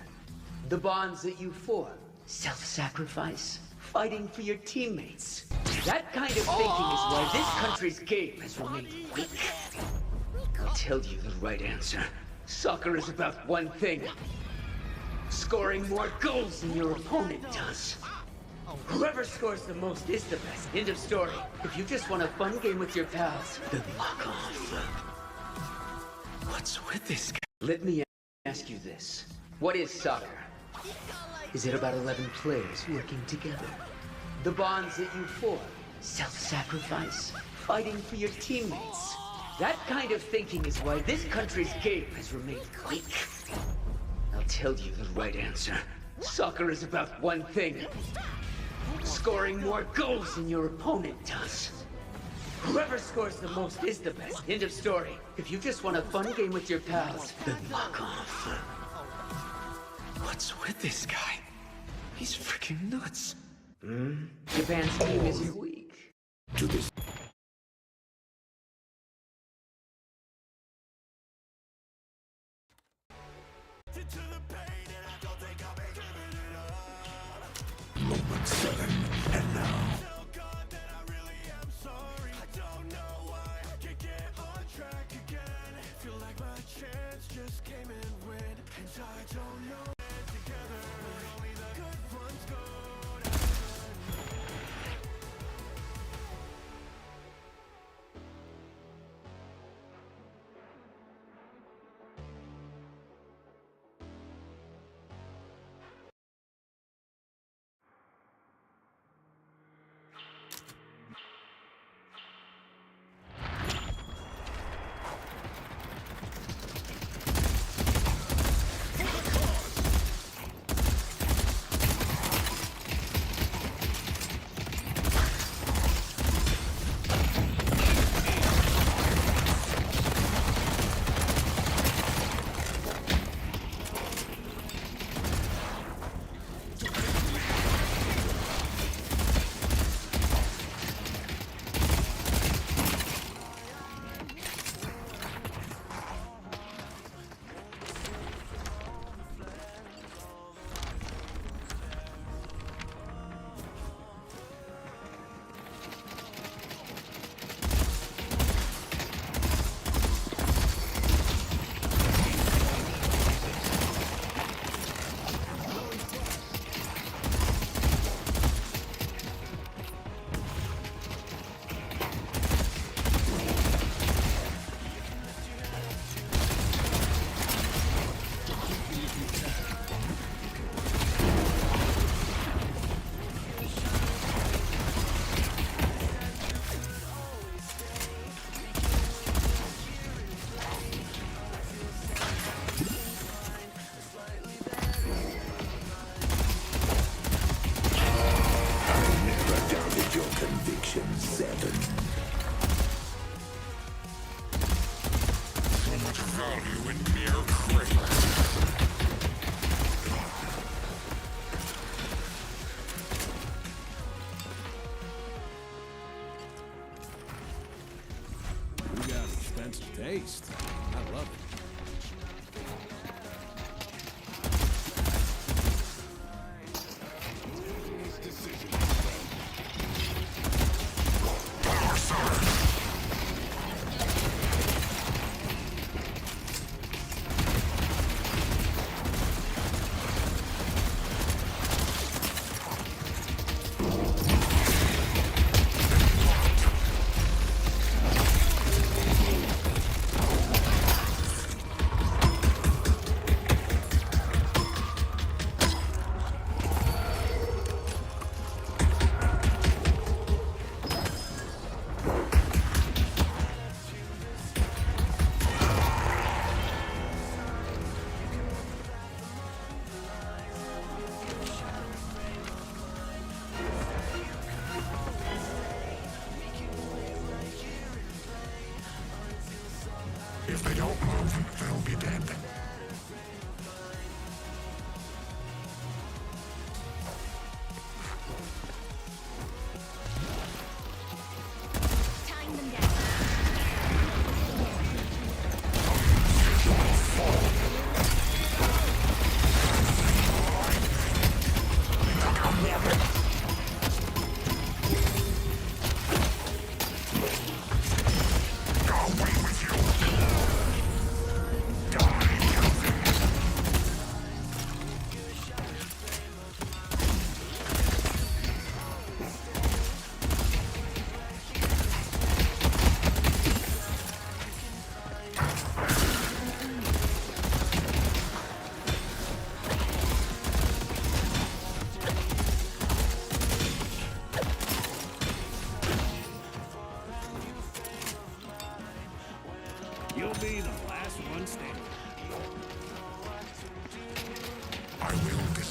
[SPEAKER 19] The bonds that you form? Self-sacrifice? Fighting for your teammates? That kind of thinking is why this country's game has remained weak. I'll tell you the right answer. Soccer is about one thing. Scoring more goals than your opponent does. Whoever scores the most is the best. End of story. If you just want a fun game with your pals, then lock off. What's with this guy? Let me ask you this. What is soccer? Is it about 11 players working together? The bonds that you form? Self-sacrifice? Fighting for your teammates? That kind of thinking is why this country's game has remained weak. I'll tell you the right answer. Soccer is about one thing. Scoring more goals than your opponent does. Whoever scores the most is the best. End of story. If you just want a fun game with your pals, then lock off. What's with this guy? He's freaking nuts. Japan's team is weak.
[SPEAKER 3] To this moment sudden, and now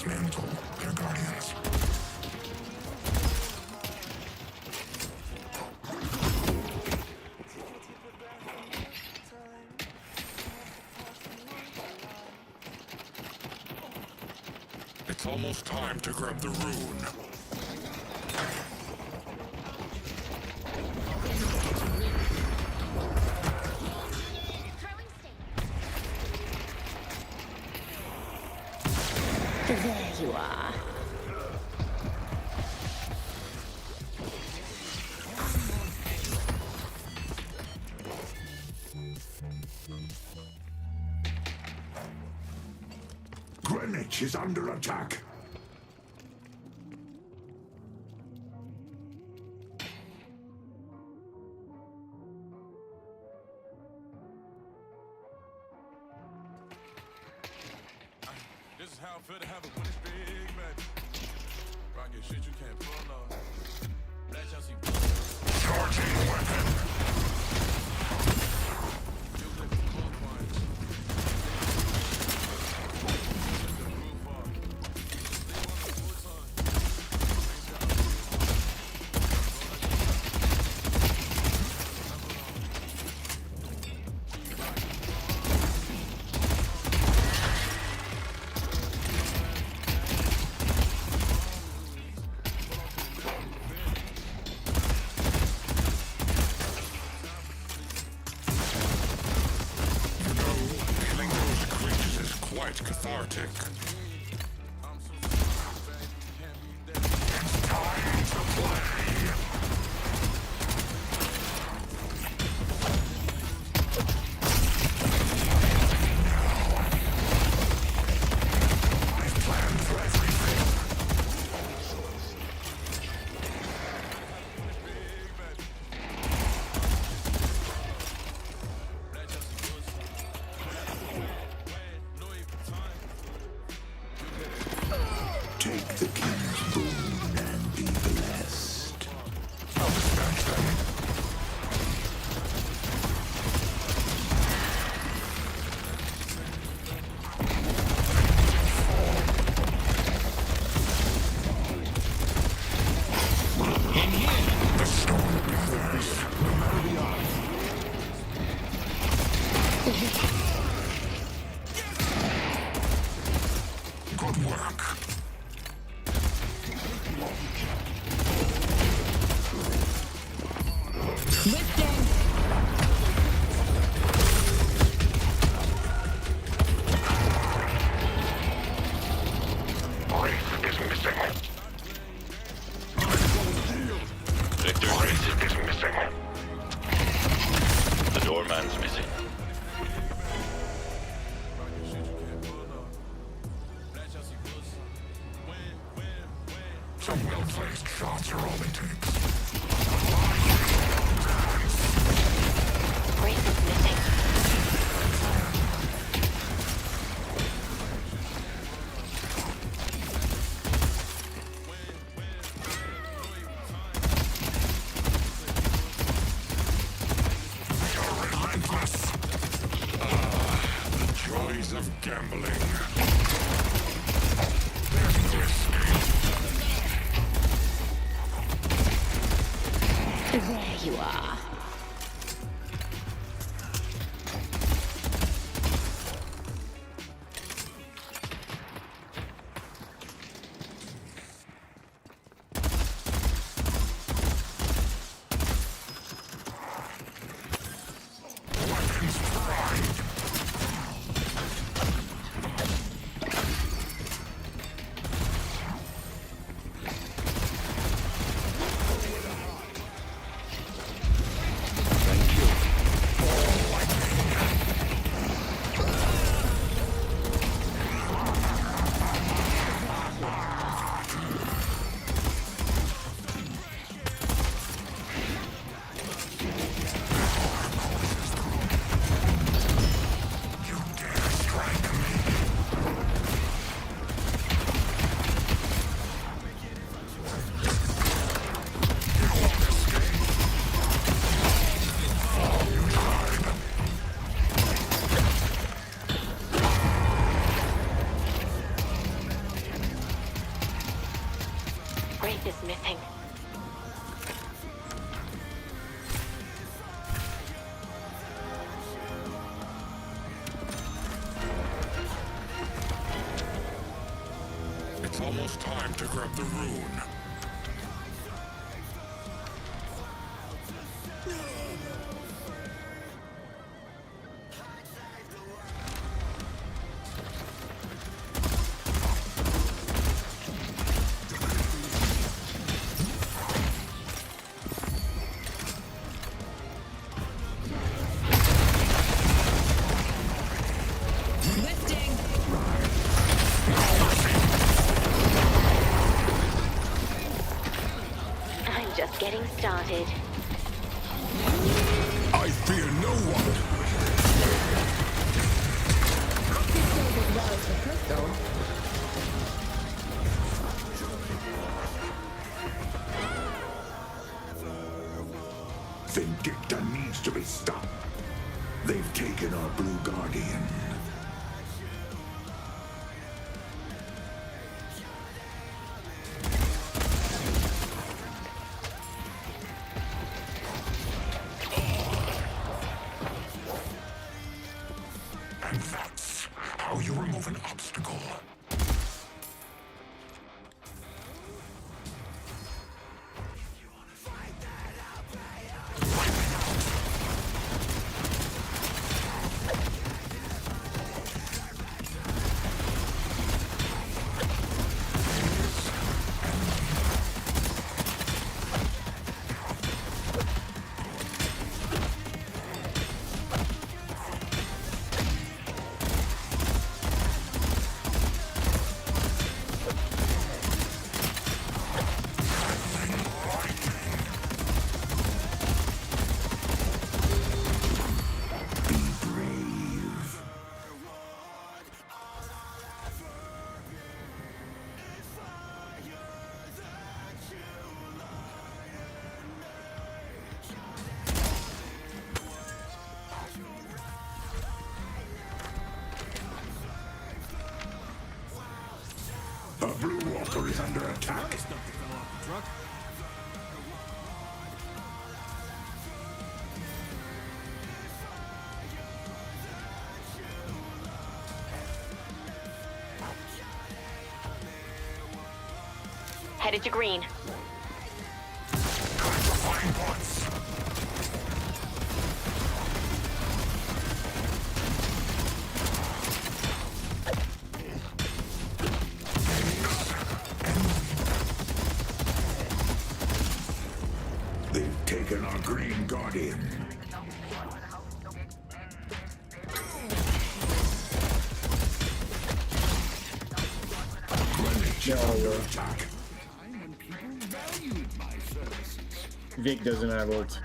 [SPEAKER 3] dismantle their guardians. It's almost time to grab the rune.
[SPEAKER 13] There you are.
[SPEAKER 3] Greenwich is under attack.
[SPEAKER 20] This is how I feel to have a winning big baby. Rocket shit you can't pull off. Let y'all see.
[SPEAKER 3] Charging weapon. Quite cathartic. It's time to play. I've planned for everything. Take the king's boon and be blessed. I'll dispatch them. The storm gathers, no matter the odds. Good work. Wraith is missing. Wraith is missing.
[SPEAKER 21] The doorman's missing.
[SPEAKER 3] Some well-placed shots are all it takes.
[SPEAKER 14] Wraith is missing.
[SPEAKER 3] You're relentless. The joys of gambling. There's risk.
[SPEAKER 13] There you are.
[SPEAKER 3] Weapons pride.
[SPEAKER 14] is missing.
[SPEAKER 16] It's almost time to grab the rune.
[SPEAKER 14] I'm just getting started.
[SPEAKER 16] I fear no one.
[SPEAKER 3] Vindicta needs to be stopped. They've taken our Blue Guardian.
[SPEAKER 16] And that's how you remove an obstacle.
[SPEAKER 3] The Blue Walker is under attack.
[SPEAKER 14] Headed to green.
[SPEAKER 3] They've taken our Green Guardian.
[SPEAKER 21] Vic doesn't have ult.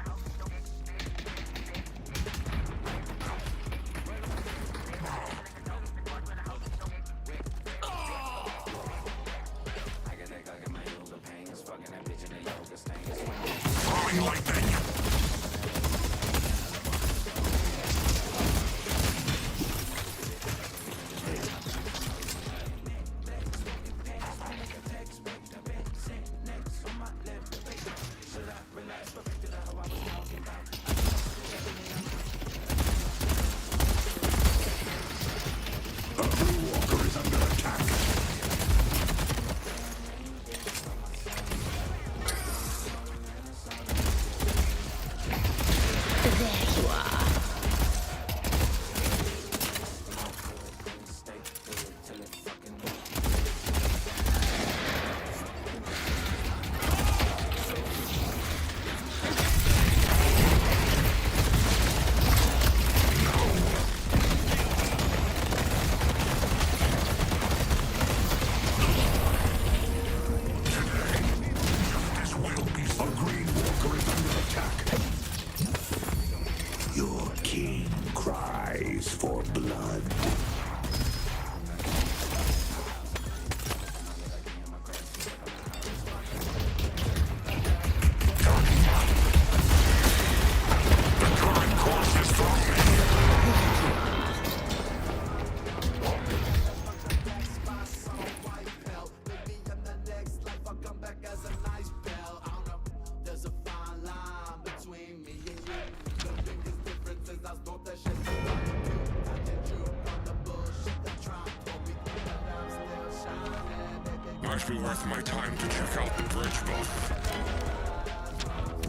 [SPEAKER 20] might be worth my time to check out the bridge buff.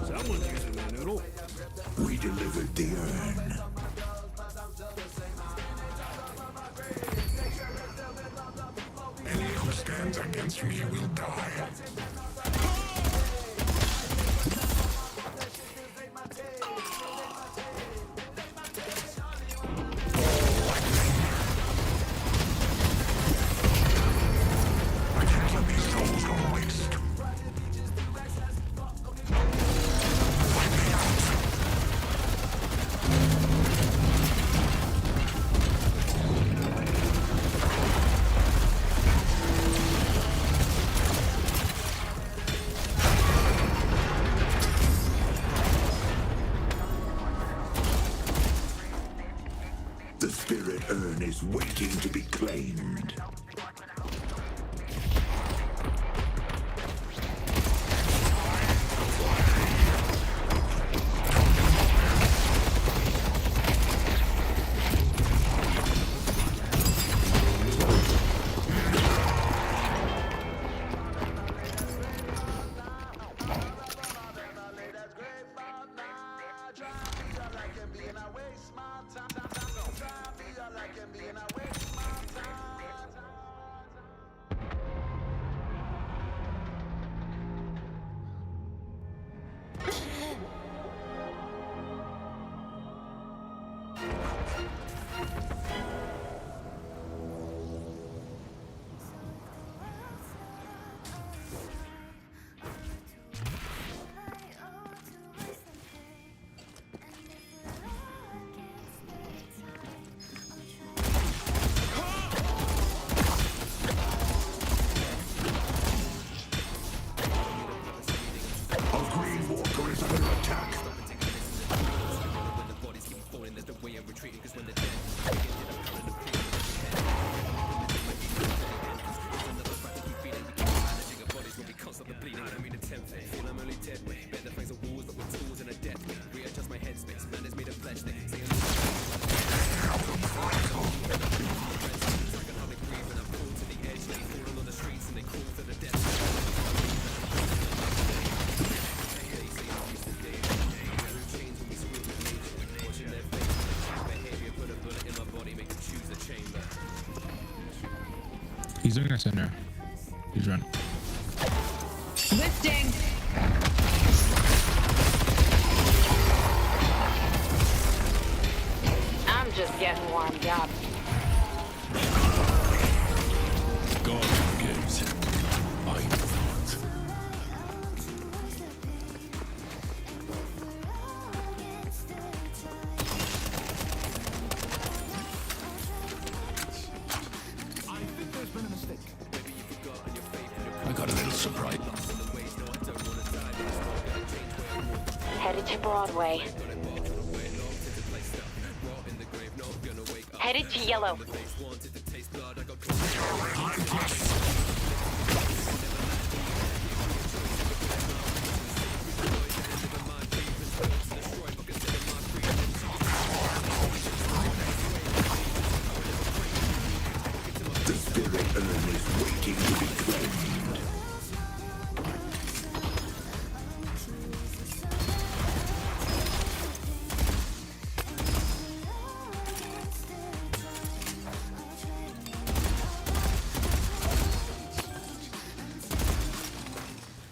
[SPEAKER 15] Someone's using their noodle.
[SPEAKER 3] We delivered the urn.
[SPEAKER 20] Any who stands against me will die.
[SPEAKER 3] I can't let these souls go to waste. The spirit urn is waiting to be claimed.
[SPEAKER 1] He's doing us in there. He's running.
[SPEAKER 13] Lifting.
[SPEAKER 14] I'm just getting warmed up.
[SPEAKER 16] God forgives. I don't. I got a little surprise.
[SPEAKER 14] Headed to Broadway. Headed to Yellow.
[SPEAKER 3] The spirit urn is waiting to be claimed.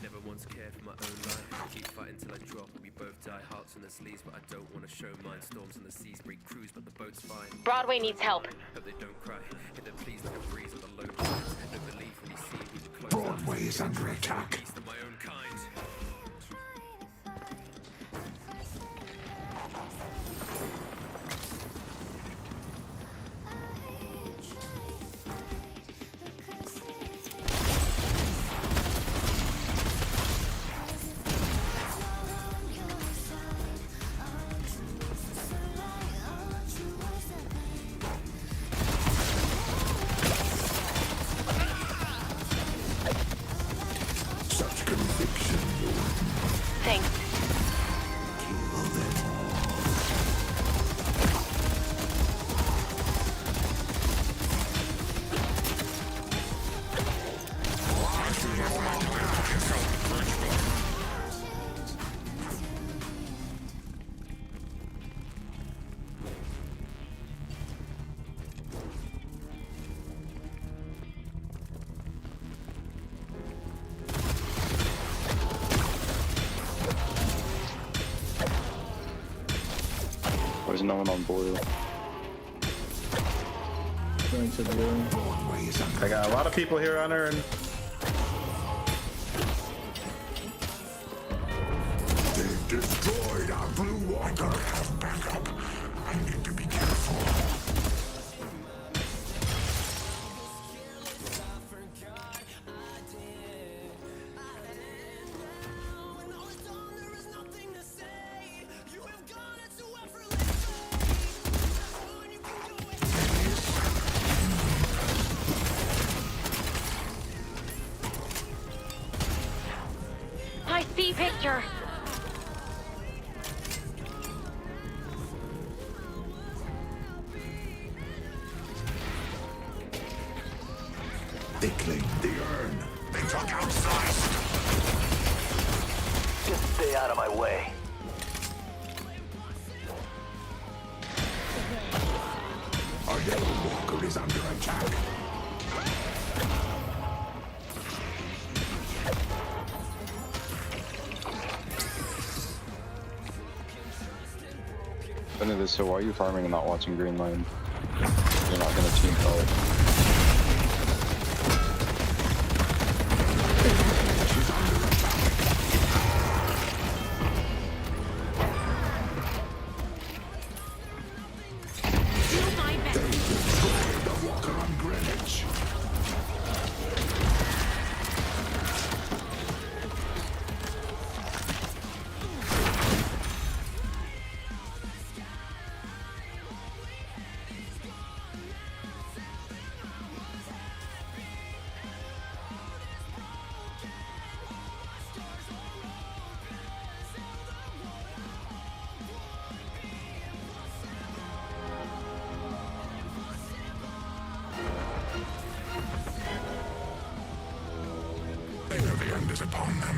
[SPEAKER 12] Never once cared for my own life. Keep fighting till I drop. We both die, hearts on the sleeves, but I don't want to show mine. Storms on the seas break crews, but the boat's fine.
[SPEAKER 14] Broadway needs help.
[SPEAKER 12] Hope they don't cry. Hit them please like a breeze on the low tide. No belief when you see people close.
[SPEAKER 3] Broadway is under attack.
[SPEAKER 12] Beast of my own kind.
[SPEAKER 21] no one on blue. Going to blue.
[SPEAKER 6] I got a lot of people here on Earn.
[SPEAKER 3] They've destroyed our blue water. Have backup. I need to be careful.
[SPEAKER 14] I see Victor.
[SPEAKER 3] They claimed the urn. They took out Zeist.
[SPEAKER 17] Just stay out of my way.
[SPEAKER 3] Our yellow walker is under attack.
[SPEAKER 21] So why are you farming and not watching green lane? You're not gonna team fight.
[SPEAKER 3] The walker on Greenwich. The end is upon them.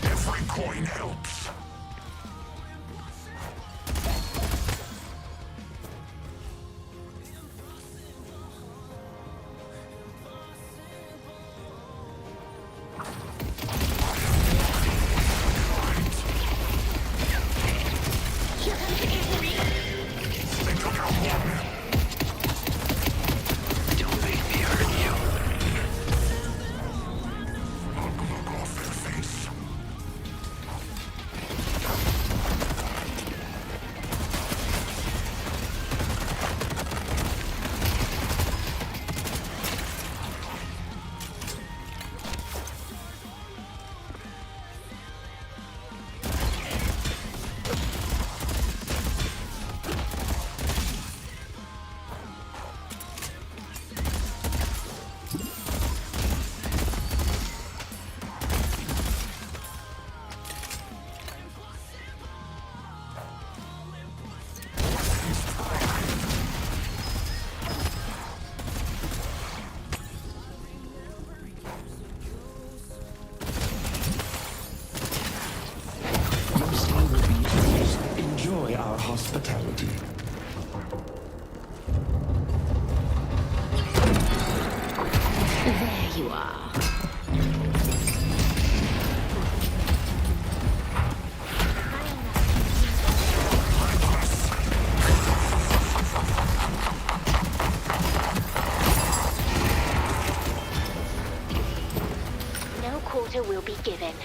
[SPEAKER 3] Every coin helps. They took out one.
[SPEAKER 17] Don't make me hurt you.
[SPEAKER 3] I'll block off their face. Enjoy our hospitality.
[SPEAKER 14] There you are. No quarter will be given.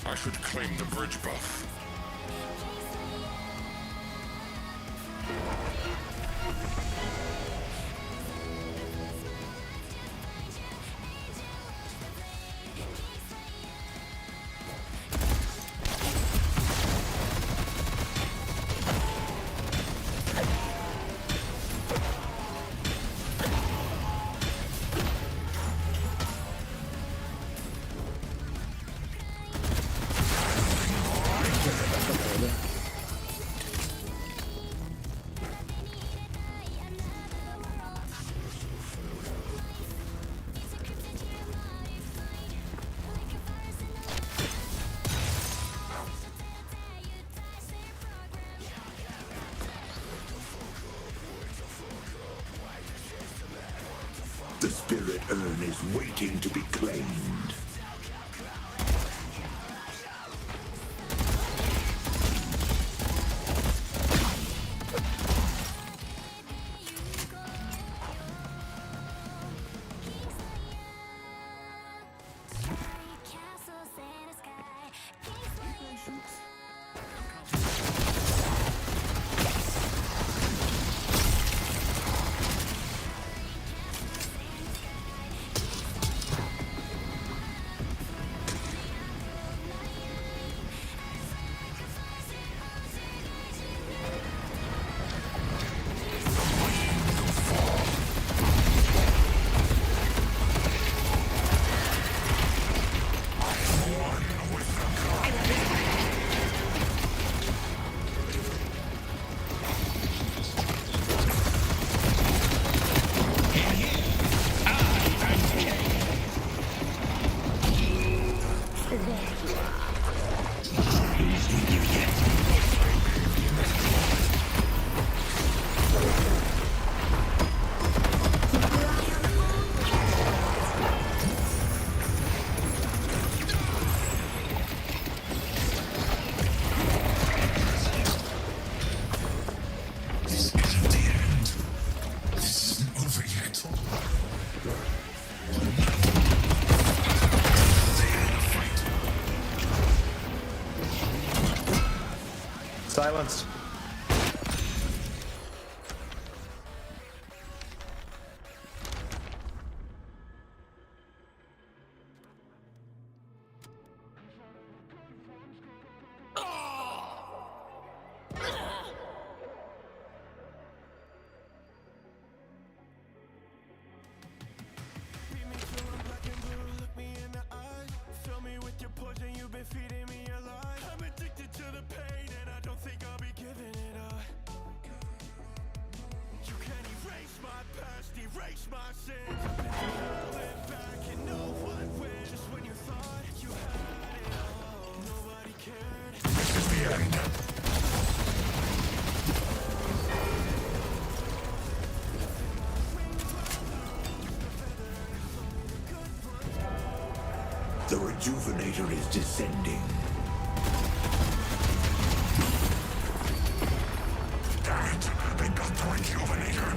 [SPEAKER 3] I should claim the bridge buff. spirit urn is waiting to be claimed.
[SPEAKER 6] Silence.
[SPEAKER 3] The Rejuvenator is descending. Damn it! They got the Rejuvenator!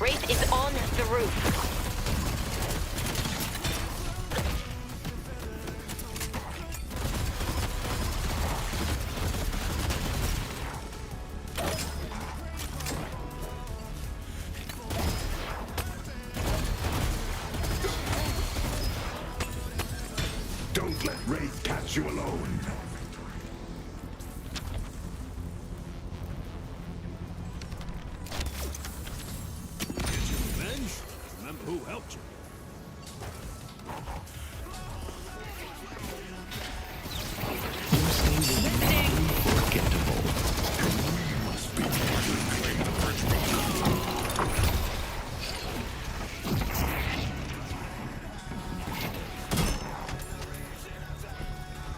[SPEAKER 14] Wraith is on the roof.
[SPEAKER 3] Don't let Wraith catch you alone.
[SPEAKER 15] Remember who helped you.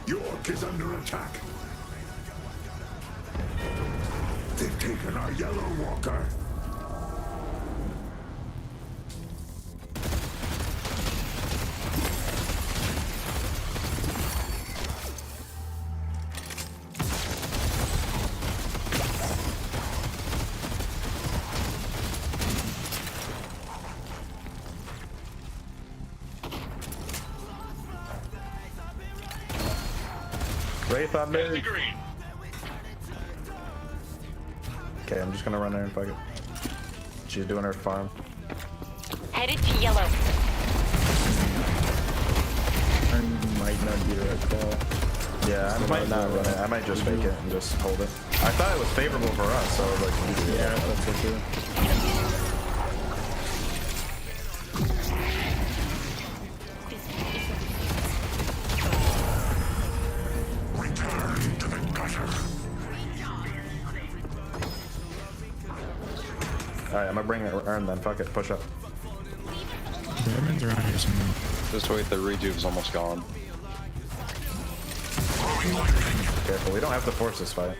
[SPEAKER 3] York is under attack. They've taken our Yellow Walker.
[SPEAKER 6] Wraith on me. Okay, I'm just gonna run there and fuck it. She's doing her farm.
[SPEAKER 14] Headed to yellow.
[SPEAKER 6] I might not be the right call. Yeah, I might not run it. I might just fake it and just hold it. I thought it was favorable for us, so I was like, yeah, that's what too.
[SPEAKER 3] Return to the gutter.
[SPEAKER 6] Alright, I'm gonna bring it Urn then. Fuck it, push up.
[SPEAKER 1] Urban's around here somewhere.
[SPEAKER 21] Just wait, the rejuve's almost gone.
[SPEAKER 6] Careful, we don't have to force this fight.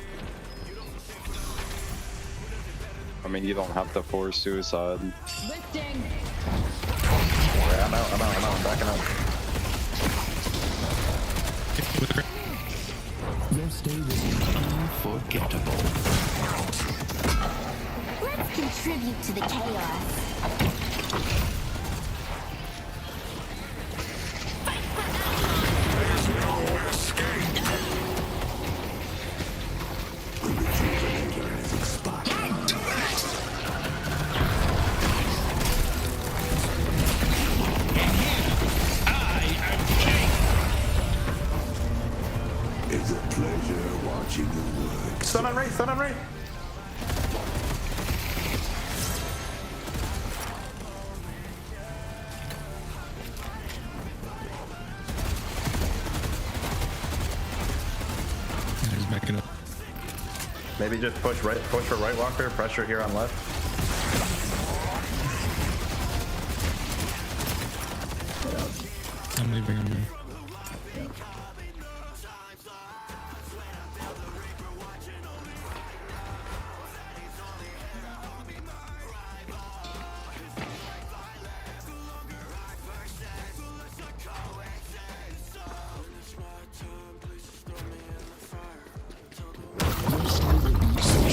[SPEAKER 21] I mean, you don't have to force suicide.
[SPEAKER 13] Lifting.
[SPEAKER 6] Yeah, I'm out, I'm backing up.
[SPEAKER 16] Your stay was unforgettable.
[SPEAKER 11] Let's contribute to the chaos.
[SPEAKER 3] It's a pleasure watching you work.
[SPEAKER 6] Stun on Ray, stun on Ray.
[SPEAKER 1] He's backing up.
[SPEAKER 6] Maybe just push for right walker, pressure here on left.
[SPEAKER 1] I'm leaving him here.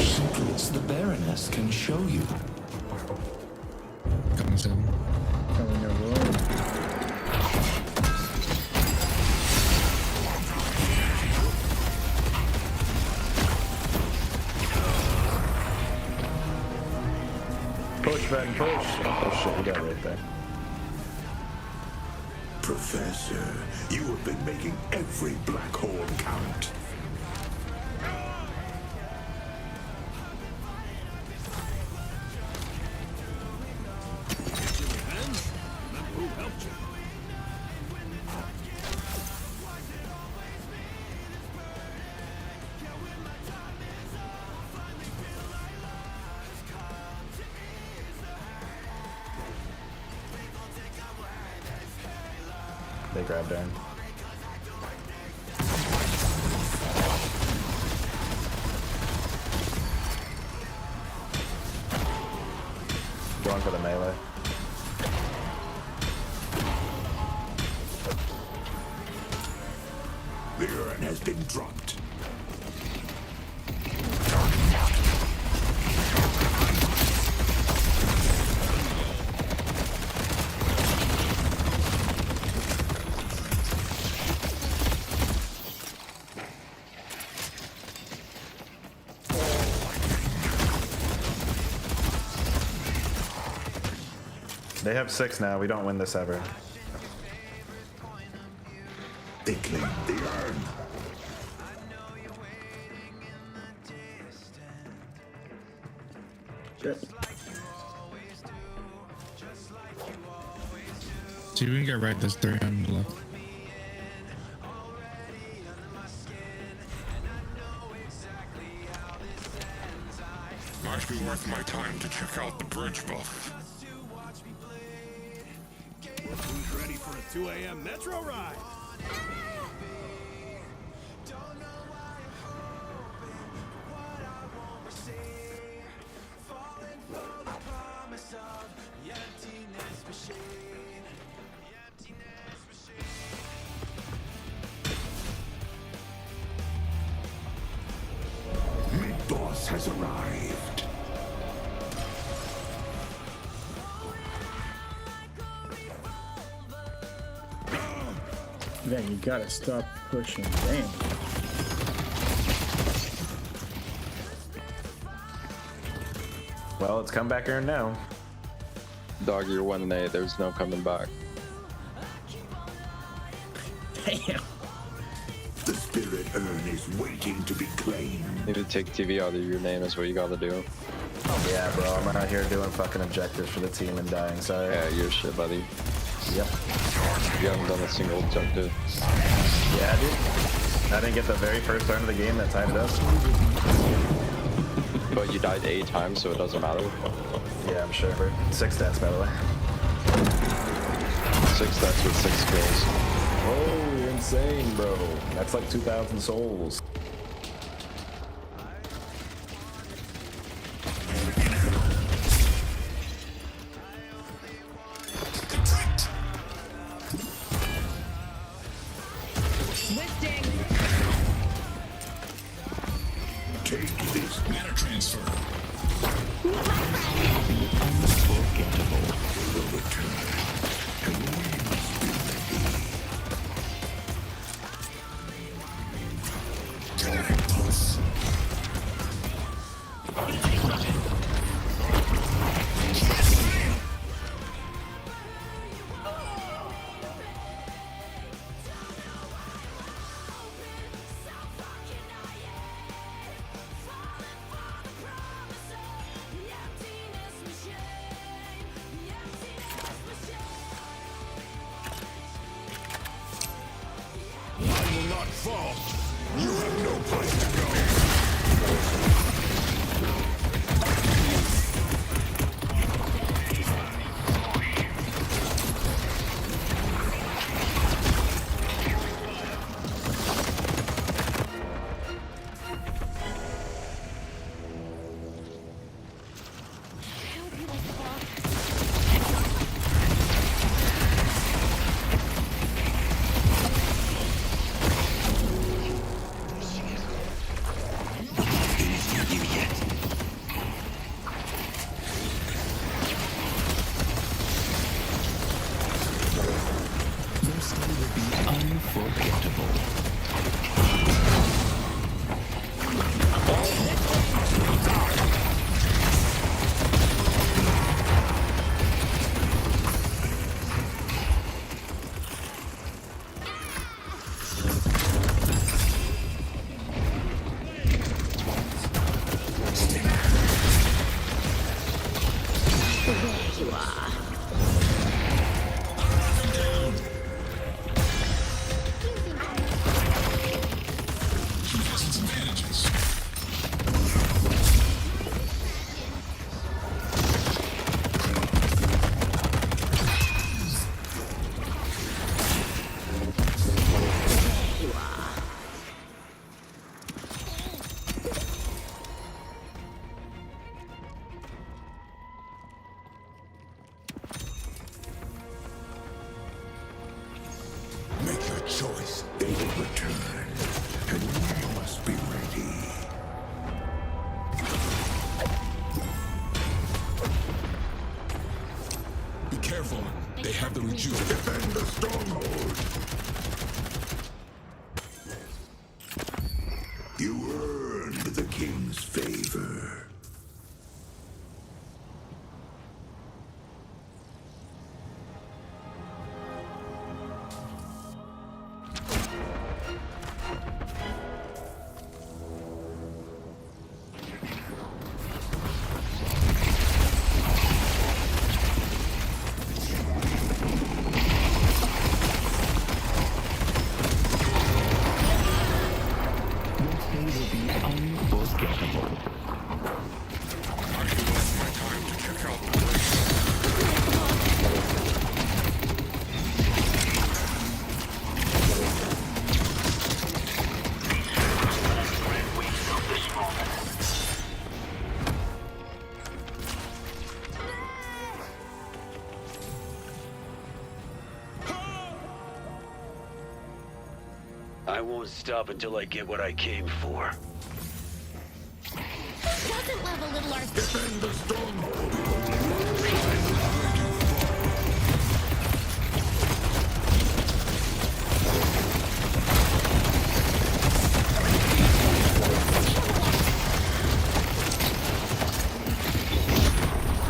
[SPEAKER 3] Secrets the Baroness can show you.
[SPEAKER 1] Coming soon.
[SPEAKER 6] Coming your way. Push, Ben, push. Oh shit, you got it right there.
[SPEAKER 3] Professor, you have been making every black hole count.
[SPEAKER 15] Who helped you?
[SPEAKER 6] They grabbed Aaron. Going for the melee.
[SPEAKER 3] The urn has been dropped.
[SPEAKER 6] They have 6 now. We don't win this ever.
[SPEAKER 3] They claim the urn.
[SPEAKER 1] See if we can get right this 3 on the left.
[SPEAKER 20] Might be worth my time to check out the bridge buff.
[SPEAKER 15] Who's ready for a 2 a.m. metro ride?
[SPEAKER 3] Mid-boss has arrived.
[SPEAKER 22] Then you gotta stop pushing. Damn.
[SPEAKER 6] Well, it's come back here now.
[SPEAKER 21] Dog, you're 1-8. There's no coming back.
[SPEAKER 22] Damn.
[SPEAKER 3] The spirit waiting to be claimed.
[SPEAKER 21] Maybe take TV out of your name is what you gotta do.
[SPEAKER 6] Yeah, bro, I'm out here doing fucking objectives for the team and dying, sorry.
[SPEAKER 21] Yeah, you're shit, buddy.
[SPEAKER 6] Yep.
[SPEAKER 21] You haven't done a single objective.
[SPEAKER 6] Yeah, dude. I didn't get the very first turn of the game that timed us.
[SPEAKER 21] But you died 8 times, so it doesn't matter.
[SPEAKER 6] Yeah, I'm sure. 6 stats, by the way.
[SPEAKER 21] 6 stats with 6 kills.
[SPEAKER 6] Oh, you're insane, bro. That's like 2,000 souls.
[SPEAKER 3] Take this mana transfer. Will return, and we must be ready. Pulse. I will not fall. You have no place to go.
[SPEAKER 16] Your stay will be unforgettable.
[SPEAKER 11] There you are.
[SPEAKER 3] Make your choice. They will return, and we must be ready.
[SPEAKER 20] Be careful. They have the rejuve.
[SPEAKER 3] Defend the stronghold. You earned the king's favor.
[SPEAKER 7] I won't stop until I get what I came for.
[SPEAKER 11] Doesn't love a little art.
[SPEAKER 3] Defend the stronghold.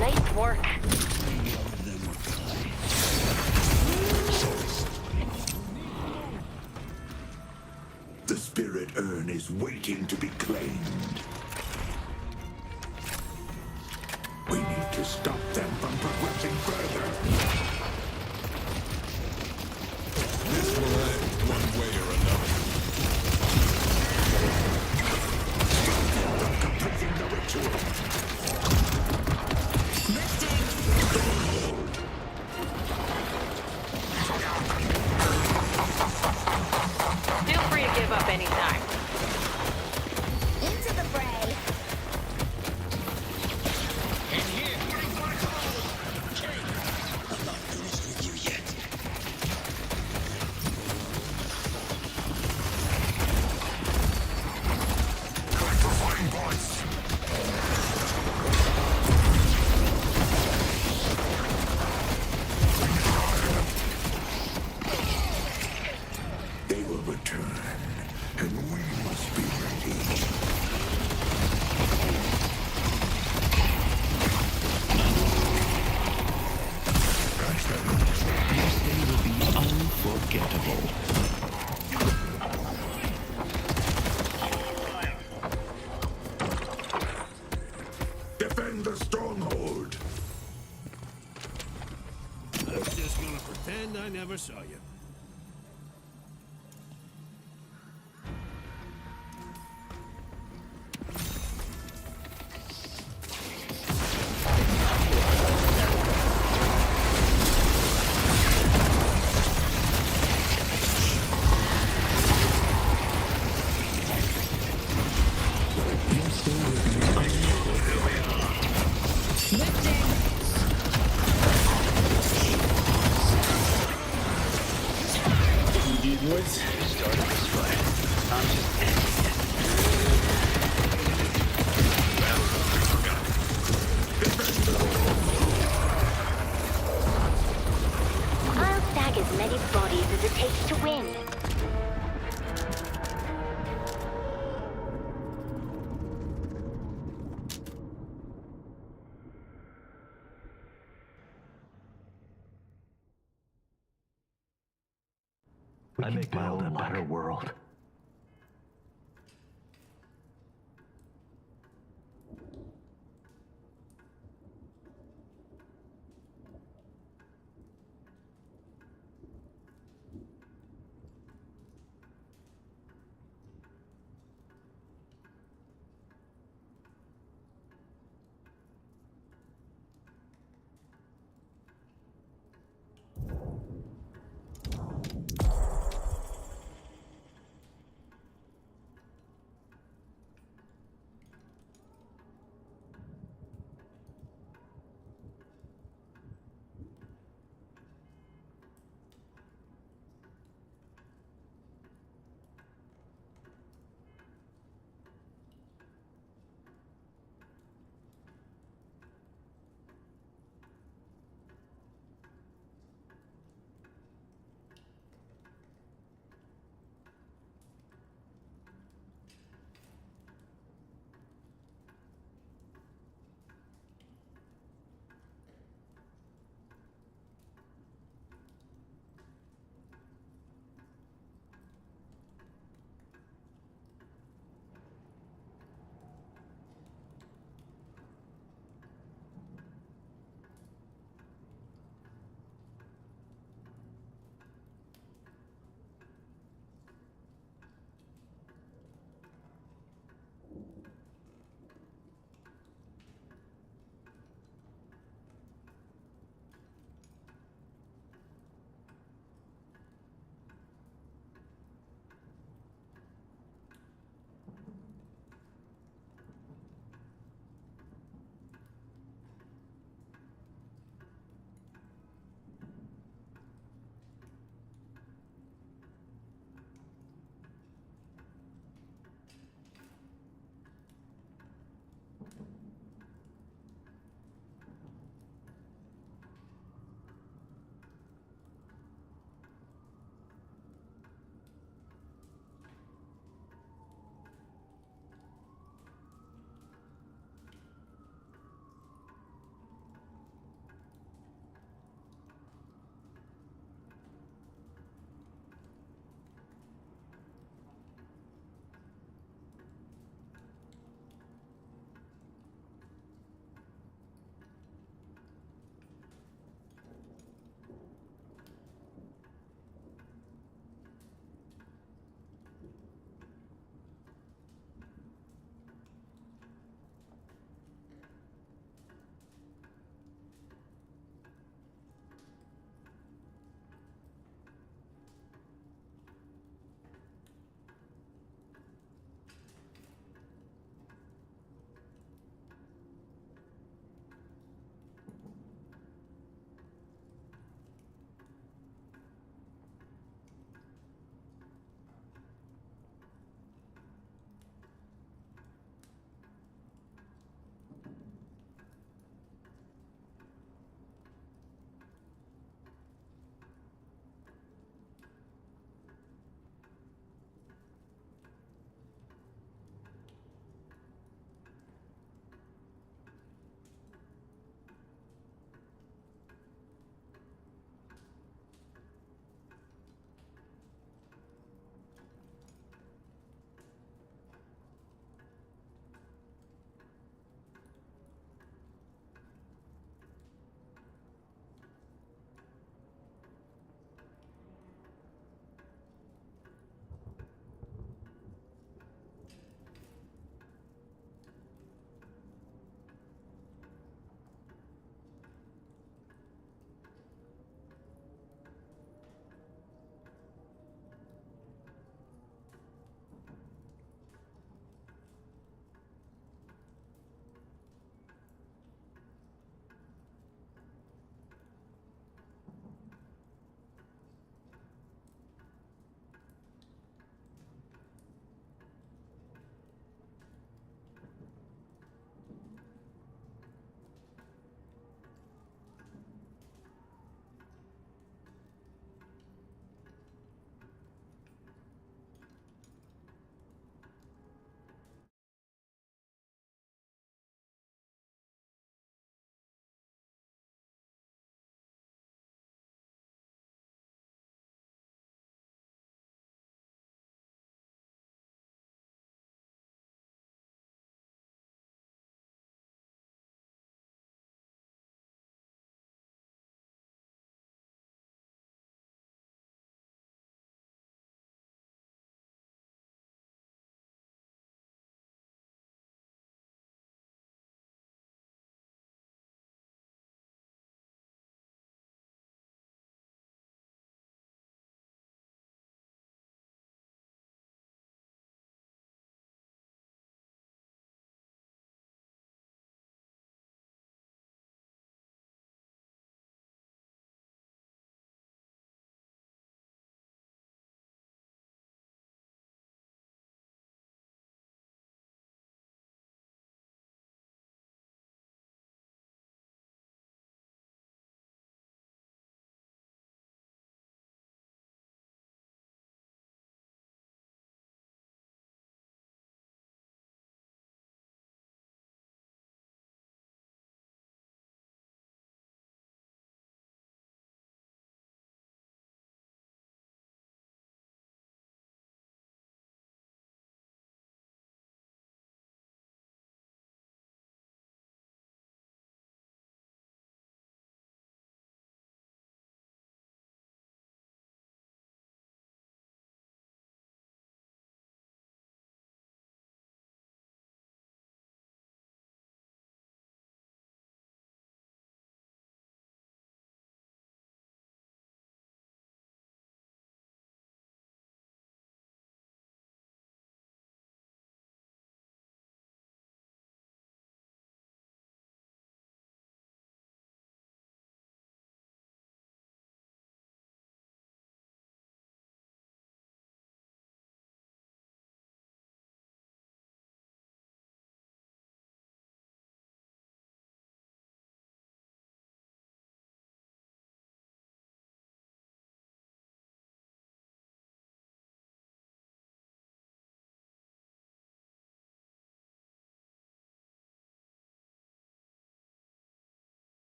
[SPEAKER 14] Nice work.
[SPEAKER 3] The spirit urn is waiting to be claimed. We need to stop them from progressing further.
[SPEAKER 20] This will end one way or another.
[SPEAKER 3] Stop them from completing the ritual.
[SPEAKER 14] Feel free to give up anytime.
[SPEAKER 11] Into the fray.
[SPEAKER 3] They will return, and we must be ready.
[SPEAKER 16] This day will be unforgettable.
[SPEAKER 3] Defend the stronghold.
[SPEAKER 15] I'm just gonna pretend I never saw you.
[SPEAKER 19] Started this fight. I'm just ending it.
[SPEAKER 11] I'll stack as many bodies as it takes to win.
[SPEAKER 17] I make my own better world.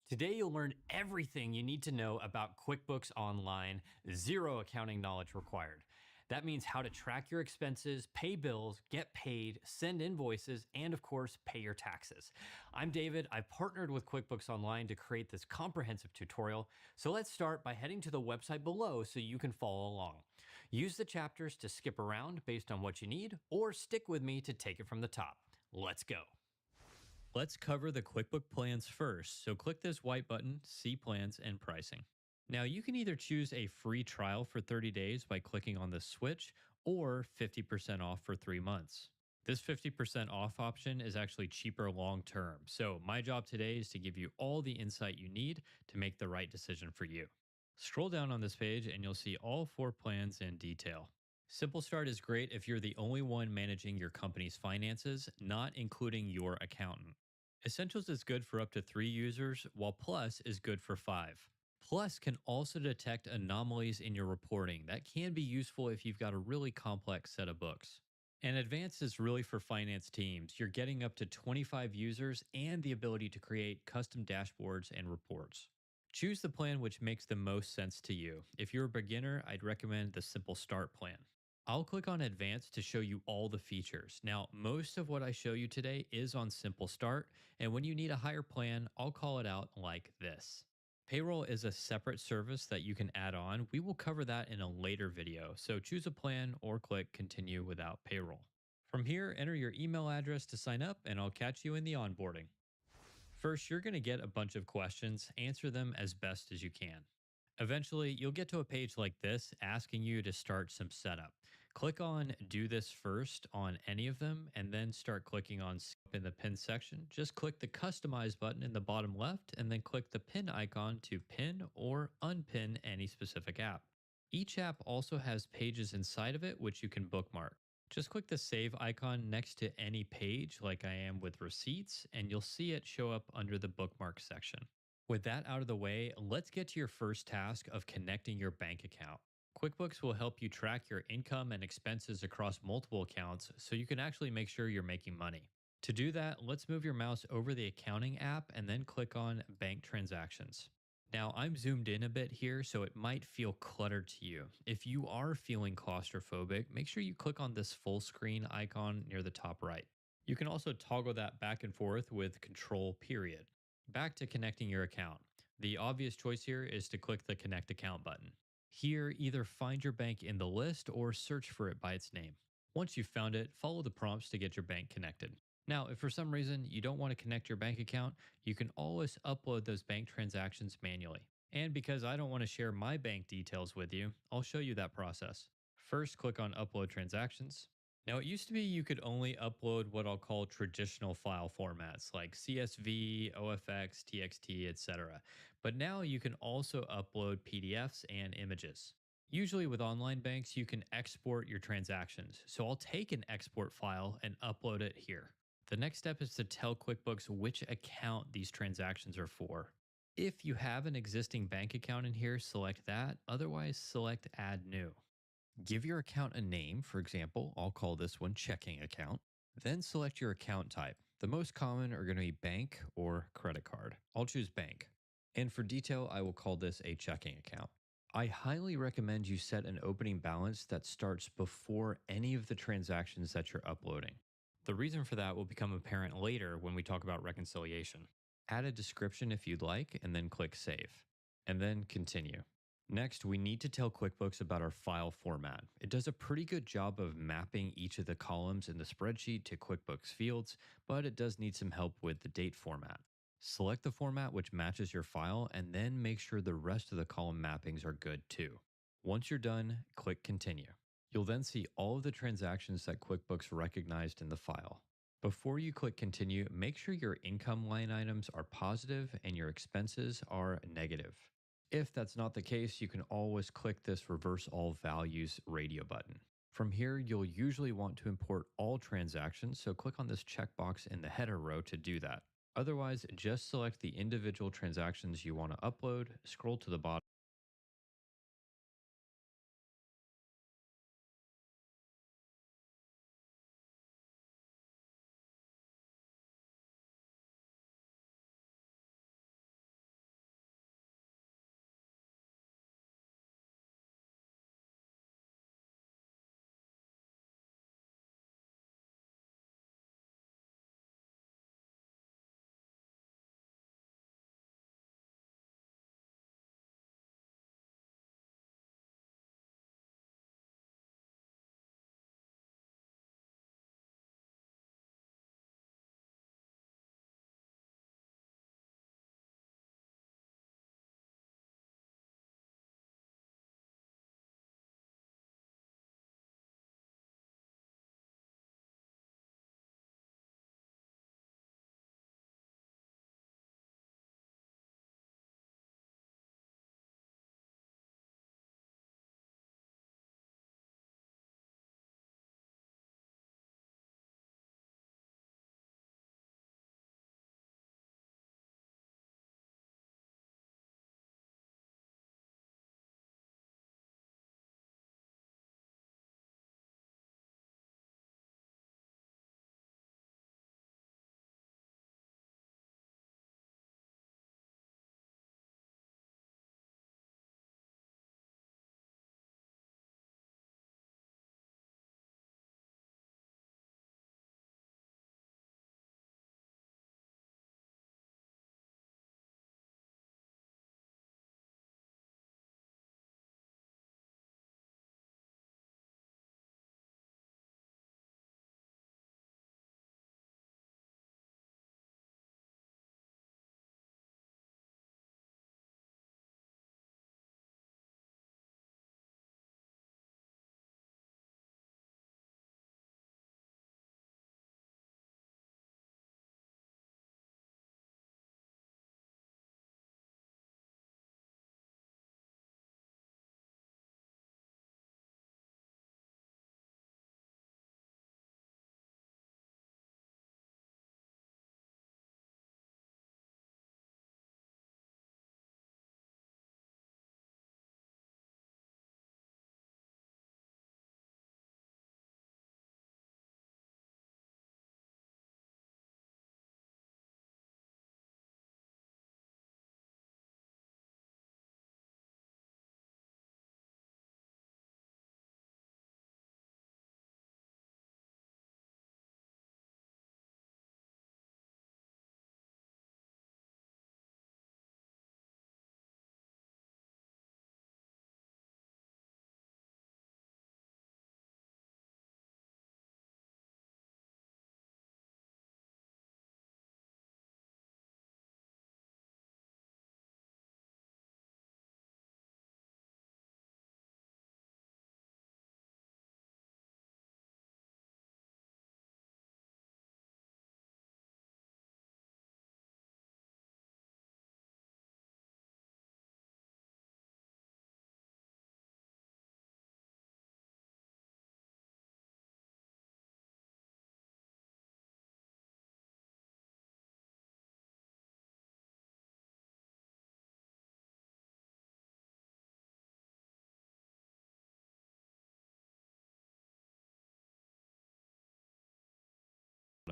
[SPEAKER 8] Today you'll learn everything you need to know about QuickBooks Online, zero accounting knowledge required. That means how to track your expenses, pay bills, get paid, send invoices, and of course, pay your taxes. I'm David. I've partnered with QuickBooks Online to create this comprehensive tutorial. So let's start by heading to the website below so you can follow along. Use the chapters to skip around based on what you need, or stick with me to take it from the top. Let's go. Let's cover the QuickBook plans first. So click this white button, See Plans and Pricing. Now you can either choose a free trial for 30 days by clicking on the switch, or 50% off for 3 months. This 50% off option is actually cheaper long term. So my job today is to give you all the insight you need to make the right decision for you. Scroll down on this page and you'll see all 4 plans in detail. Simple Start is great if you're the only one managing your company's finances, not including your accountant. Essentials is good for up to 3 users, while Plus is good for 5. Plus can also detect anomalies in your reporting. That can be useful if you've got a really complex set of books. And Advanced is really for finance teams. You're getting up to 25 users and the ability to create custom dashboards and reports. Choose the plan which makes the most sense to you. If you're a beginner, I'd recommend the Simple Start plan. I'll click on Advanced to show you all the features. Now, most of what I show you today is on Simple Start, and when you need a higher plan, I'll call it out like this. Payroll is a separate service that you can add on. We will cover that in a later video, so choose a plan or click Continue without Payroll. From here, enter your email address to sign up, and I'll catch you in the onboarding. First, you're going to get a bunch of questions. Answer them as best as you can. Eventually, you'll get to a page like this asking you to start some setup. Click on Do This First on any of them, and then start clicking on Skip in the Pin section. Just click the Customize button in the bottom left, and then click the pin icon to pin or unpin any specific app. Each app also has pages inside of it, which you can bookmark. Just click the Save icon next to any page, like I am with Receipts, and you'll see it show up under the Bookmark section. With that out of the way, let's get to your first task of connecting your bank account. QuickBooks will help you track your income and expenses across multiple accounts so you can actually make sure you're making money. To do that, let's move your mouse over the accounting app and then click on Bank Transactions. Now, I'm zoomed in a bit here, so it might feel cluttered to you. If you are feeling claustrophobic, make sure you click on this full screen icon near the top right. You can also toggle that back and forth with Control Period. Back to connecting your account. The obvious choice here is to click the Connect Account button. Here, either find your bank in the list or search for it by its name. Once you've found it, follow the prompts to get your bank connected. Now, if for some reason you don't want to connect your bank account, you can always upload those bank transactions manually. And because I don't want to share my bank details with you, I'll show you that process. First, click on Upload Transactions. Now, it used to be you could only upload what I'll call traditional file formats like CSV, OFX, TXT, etc. But now you can also upload PDFs and images. Usually with online banks, you can export your transactions. So I'll take an export file and upload it here. The next step is to tell QuickBooks which account these transactions are for. If you have an existing bank account in here, select that. Otherwise, select Add New. Give your account a name. For example, I'll call this one Checking Account. Then select your account type. The most common are going to be bank or credit card. I'll choose bank. And for detail, I will call this a checking account. I highly recommend you set an opening balance that starts before any of the transactions that you're uploading. The reason for that will become apparent later when we talk about reconciliation. Add a description if you'd like, and then click Save. And then Continue. Next, we need to tell QuickBooks about our file format. It does a pretty good job of mapping each of the columns in the spreadsheet to QuickBooks fields, but it does need some help with the date format. Select the format which matches your file, and then make sure the rest of the column mappings are good too. Once you're done, click Continue. You'll then see all of the transactions that QuickBooks recognized in the file. Before you click Continue, make sure your income line items are positive and your expenses are negative. If that's not the case, you can always click this Reverse All Values radio button. From here, you'll usually want to import all transactions, so click on this checkbox in the header row to do that. Otherwise, just select the individual transactions you want to upload, scroll to the bottom,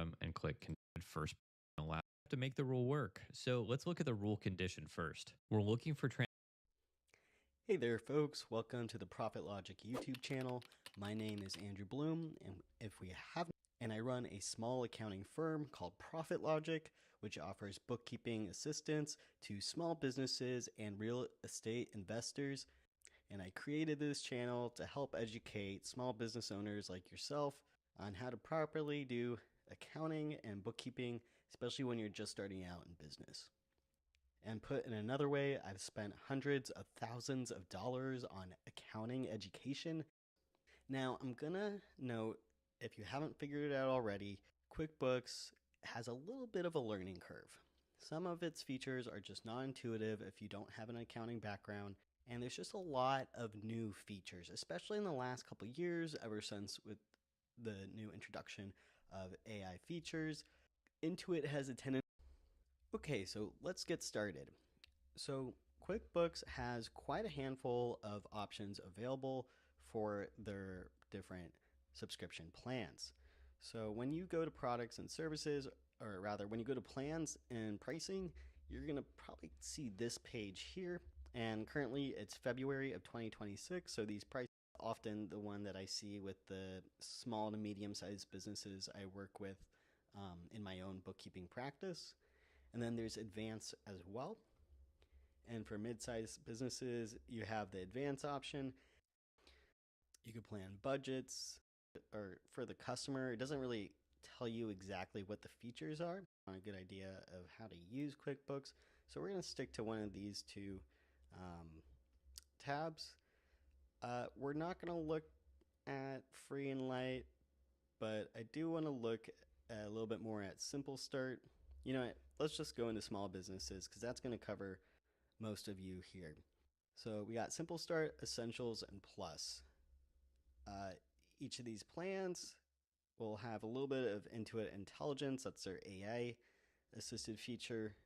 [SPEAKER 8] bottom and click first allow to make the rule work. So let's look at the rule condition first. We're looking for
[SPEAKER 5] Hey there folks, welcome to the Profit Logic YouTube channel. My name is Andrew Bloom, and I run a small accounting firm called Profit Logic, which offers bookkeeping assistance to small businesses and real estate investors. And I created this channel to help educate small business owners like yourself on how to properly do accounting and bookkeeping, especially when you're just starting out in business. And put in another way, I've spent hundreds of thousands of dollars on accounting education. Now, I'm gonna note, if you haven't figured it out already, QuickBooks has a little bit of a learning curve. Some of its features are just non-intuitive if you don't have an accounting background, and there's just a lot of new features, especially in the last couple years, ever since with the new introduction of AI features. Intuit has a tendency. Okay, so let's get started. So QuickBooks has quite a handful of options available for their different subscription plans. So when you go to products and services, or rather when you go to plans and pricing, you're going to probably see this page here. And currently it's February of 2026, so these prices are often the one that I see with the small to medium-sized businesses I work with in my own bookkeeping practice. And then there's advance as well. And for mid-sized businesses, you have the advance option. You can plan budgets, or for the customer, it doesn't really tell you exactly what the features are. On a good idea of how to use QuickBooks. So we're going to stick to one of these two tabs. We're not going to look at free and light, but I do want to look a little bit more at Simple Start. You know what, let's just go into small businesses because that's going to cover most of you here. So we got Simple Start, Essentials, and Plus. Each of these plans will have a little bit of Intuit Intelligence. That's their AI assisted feature.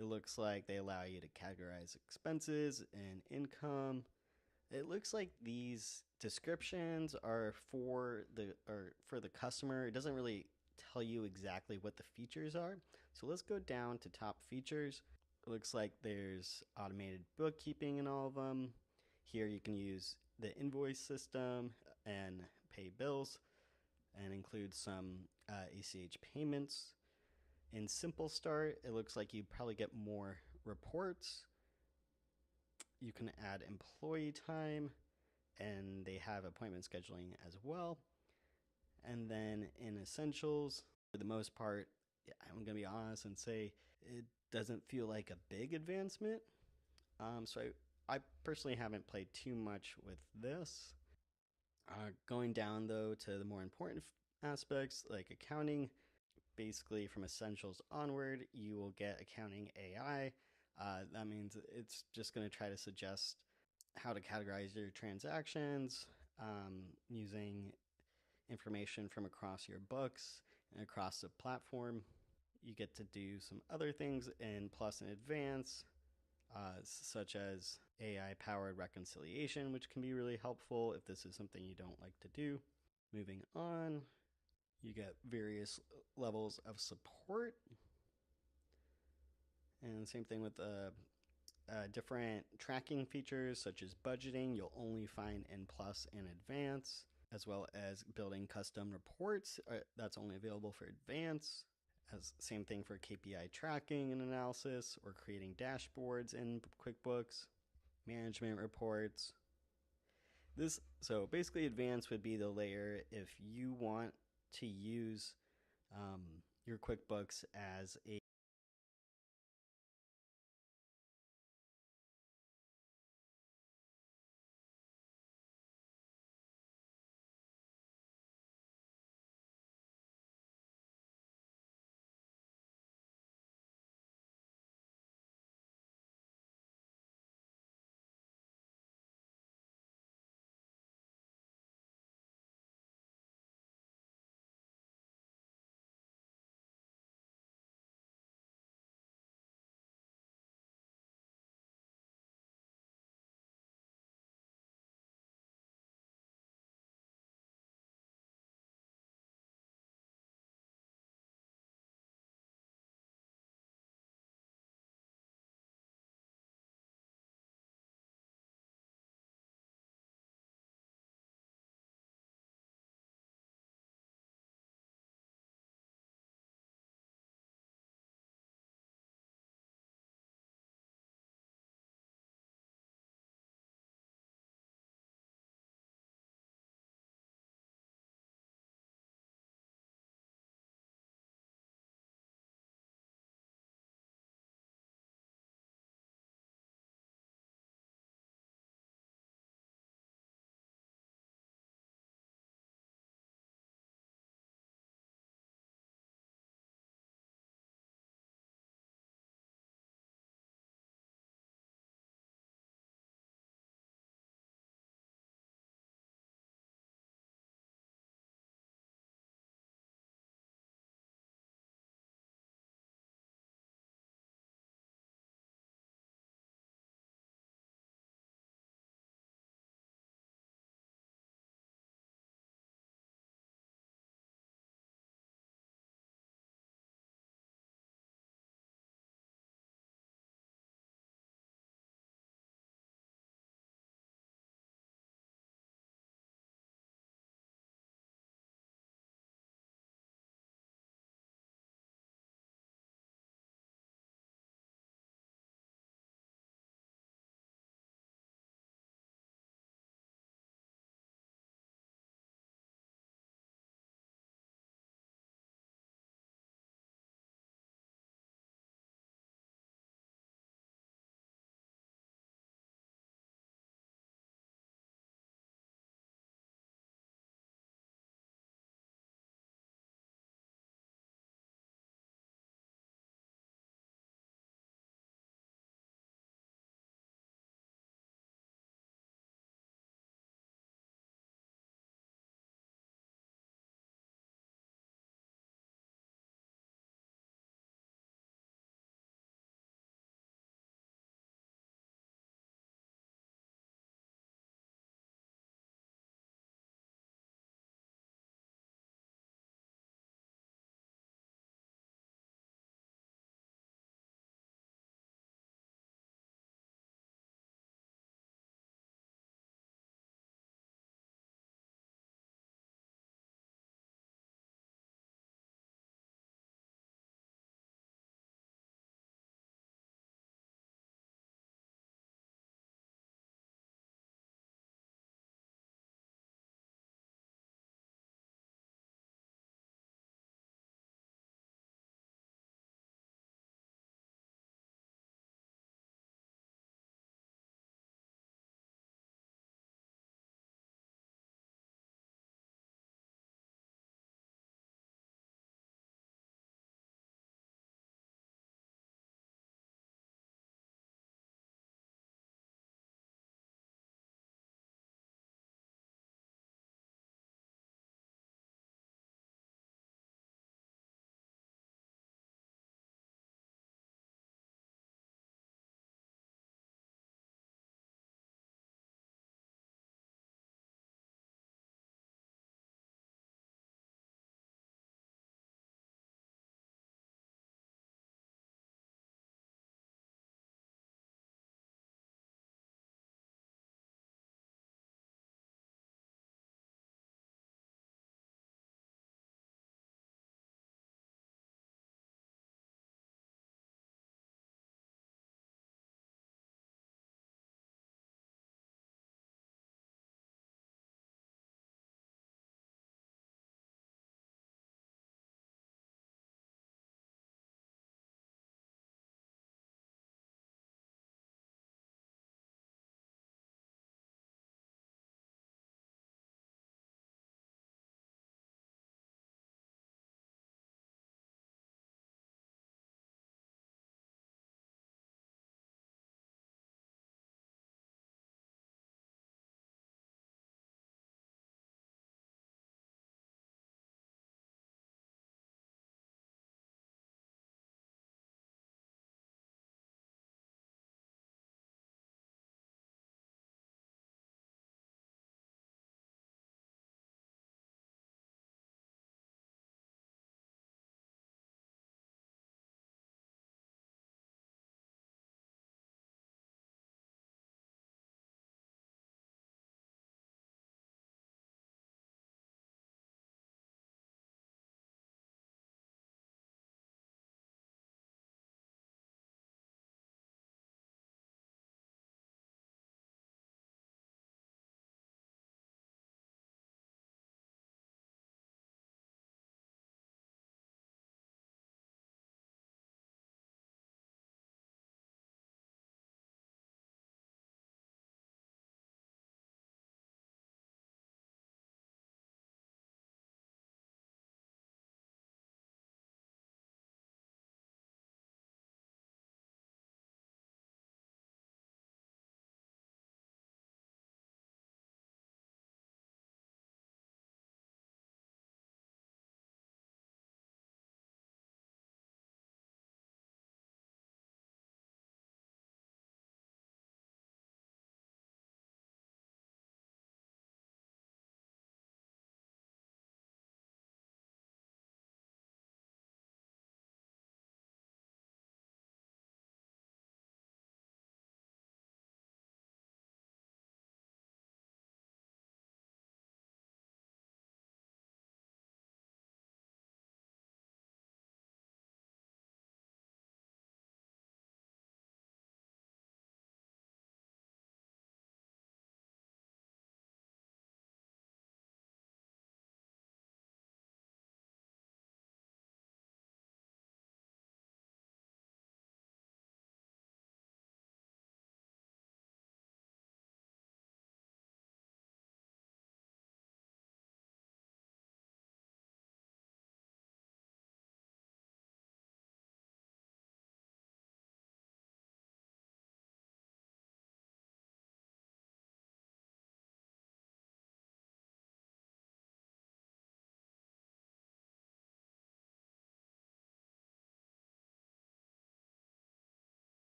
[SPEAKER 5] It looks like they allow you to categorize expenses and income. It looks like these descriptions are for the customer. It doesn't really tell you exactly what the features are. So let's go down to top features. It looks like there's automated bookkeeping in all of them. Here you can use the invoice system and pay bills and include some ACH payments. In Simple Start, it looks like you probably get more reports. You can add employee time, and they have appointment scheduling as well. And then in Essentials, for the most part, I'm going to be honest and say it doesn't feel like a big advancement. So I personally haven't played too much with this. Going down though to the more important aspects like accounting, basically from Essentials onward, you will get accounting AI. That means it's just going to try to suggest how to categorize your transactions using information from across your books and across the platform. You get to do some other things in Plus and Advance, such as AI-powered reconciliation, which can be really helpful if this is something you don't like to do. Moving on, you get various levels of support. And same thing with different tracking features, such as budgeting, you'll only find in Plus and Advance, as well as building custom reports. That's only available for Advance. As same thing for KPI tracking and analysis, or creating dashboards in QuickBooks, management reports. So basically Advanced would be the layer if you want to use your QuickBooks as a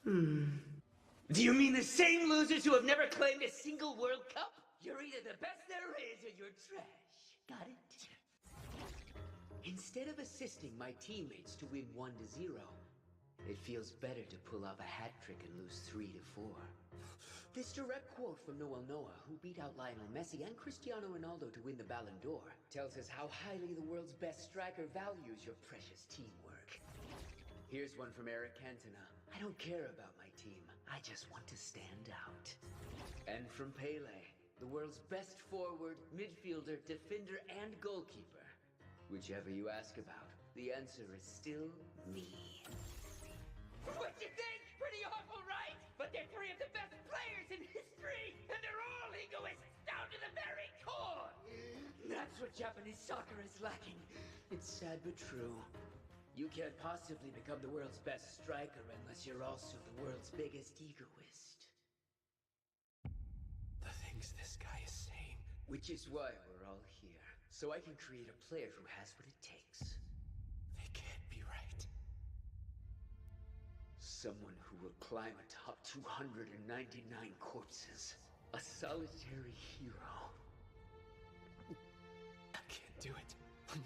[SPEAKER 19] Do you mean the same losers who have never claimed a single World Cup? You're either the best there is or you're trash. Got it? Instead of assisting my teammates to win 1-0, it feels better to pull off a hat trick and lose 3-4. This direct quote from Noel Noah, who beat out Lionel Messi and Cristiano Ronaldo to win the Ballon d'Or, tells us how highly the world's best striker values your precious teamwork. Here's one from Eric Cantona. I don't care about my team. I just want to stand out. And from Pele, the world's best forward, midfielder, defender, and goalkeeper. Whichever you ask about, the answer is still me. What you think? Pretty awful, right? But they're three of the best players in history, and they're all egoists down to the very core. That's what Japanese soccer is lacking. It's sad but true. You can't possibly become the world's best striker unless you're also the world's biggest egoist.
[SPEAKER 12] The things this guy is saying.
[SPEAKER 19] Which is why we're all here. So I can create a player who has what it takes.
[SPEAKER 12] They can't be right.
[SPEAKER 19] Someone who will climb atop 299 corpses. A solitary hero.
[SPEAKER 12] I can't do it.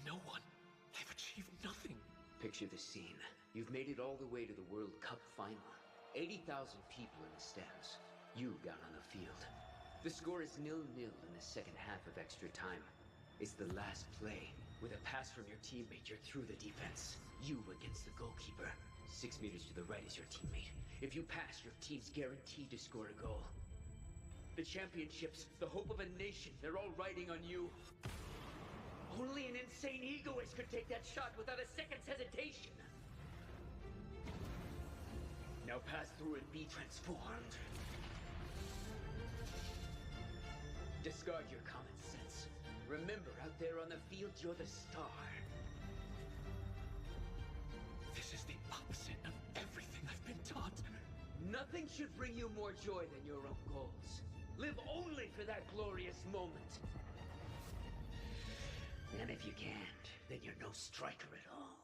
[SPEAKER 12] No one. They've achieved nothing.
[SPEAKER 19] Picture the scene. You've made it all the way to the World Cup final. 80,000 people in the stands. You down on the field. The score is 0-0 in the second half of extra time. It's the last play. With a pass from your teammate, you're through the defense. You against the goalkeeper. 6 meters to the right is your teammate. If you pass, your team's guaranteed to score a goal. The championships, the hope of a nation, they're all riding on you. Only an insane egoist could take that shot without a second's hesitation. Now pass through and be transformed. Discard your common sense. Remember, out there on the field, you're the star.
[SPEAKER 12] This is the opposite of everything I've been taught.
[SPEAKER 19] Nothing should bring you more joy than your own goals. Live only for that glorious moment. And if you can't, then you're no striker at all.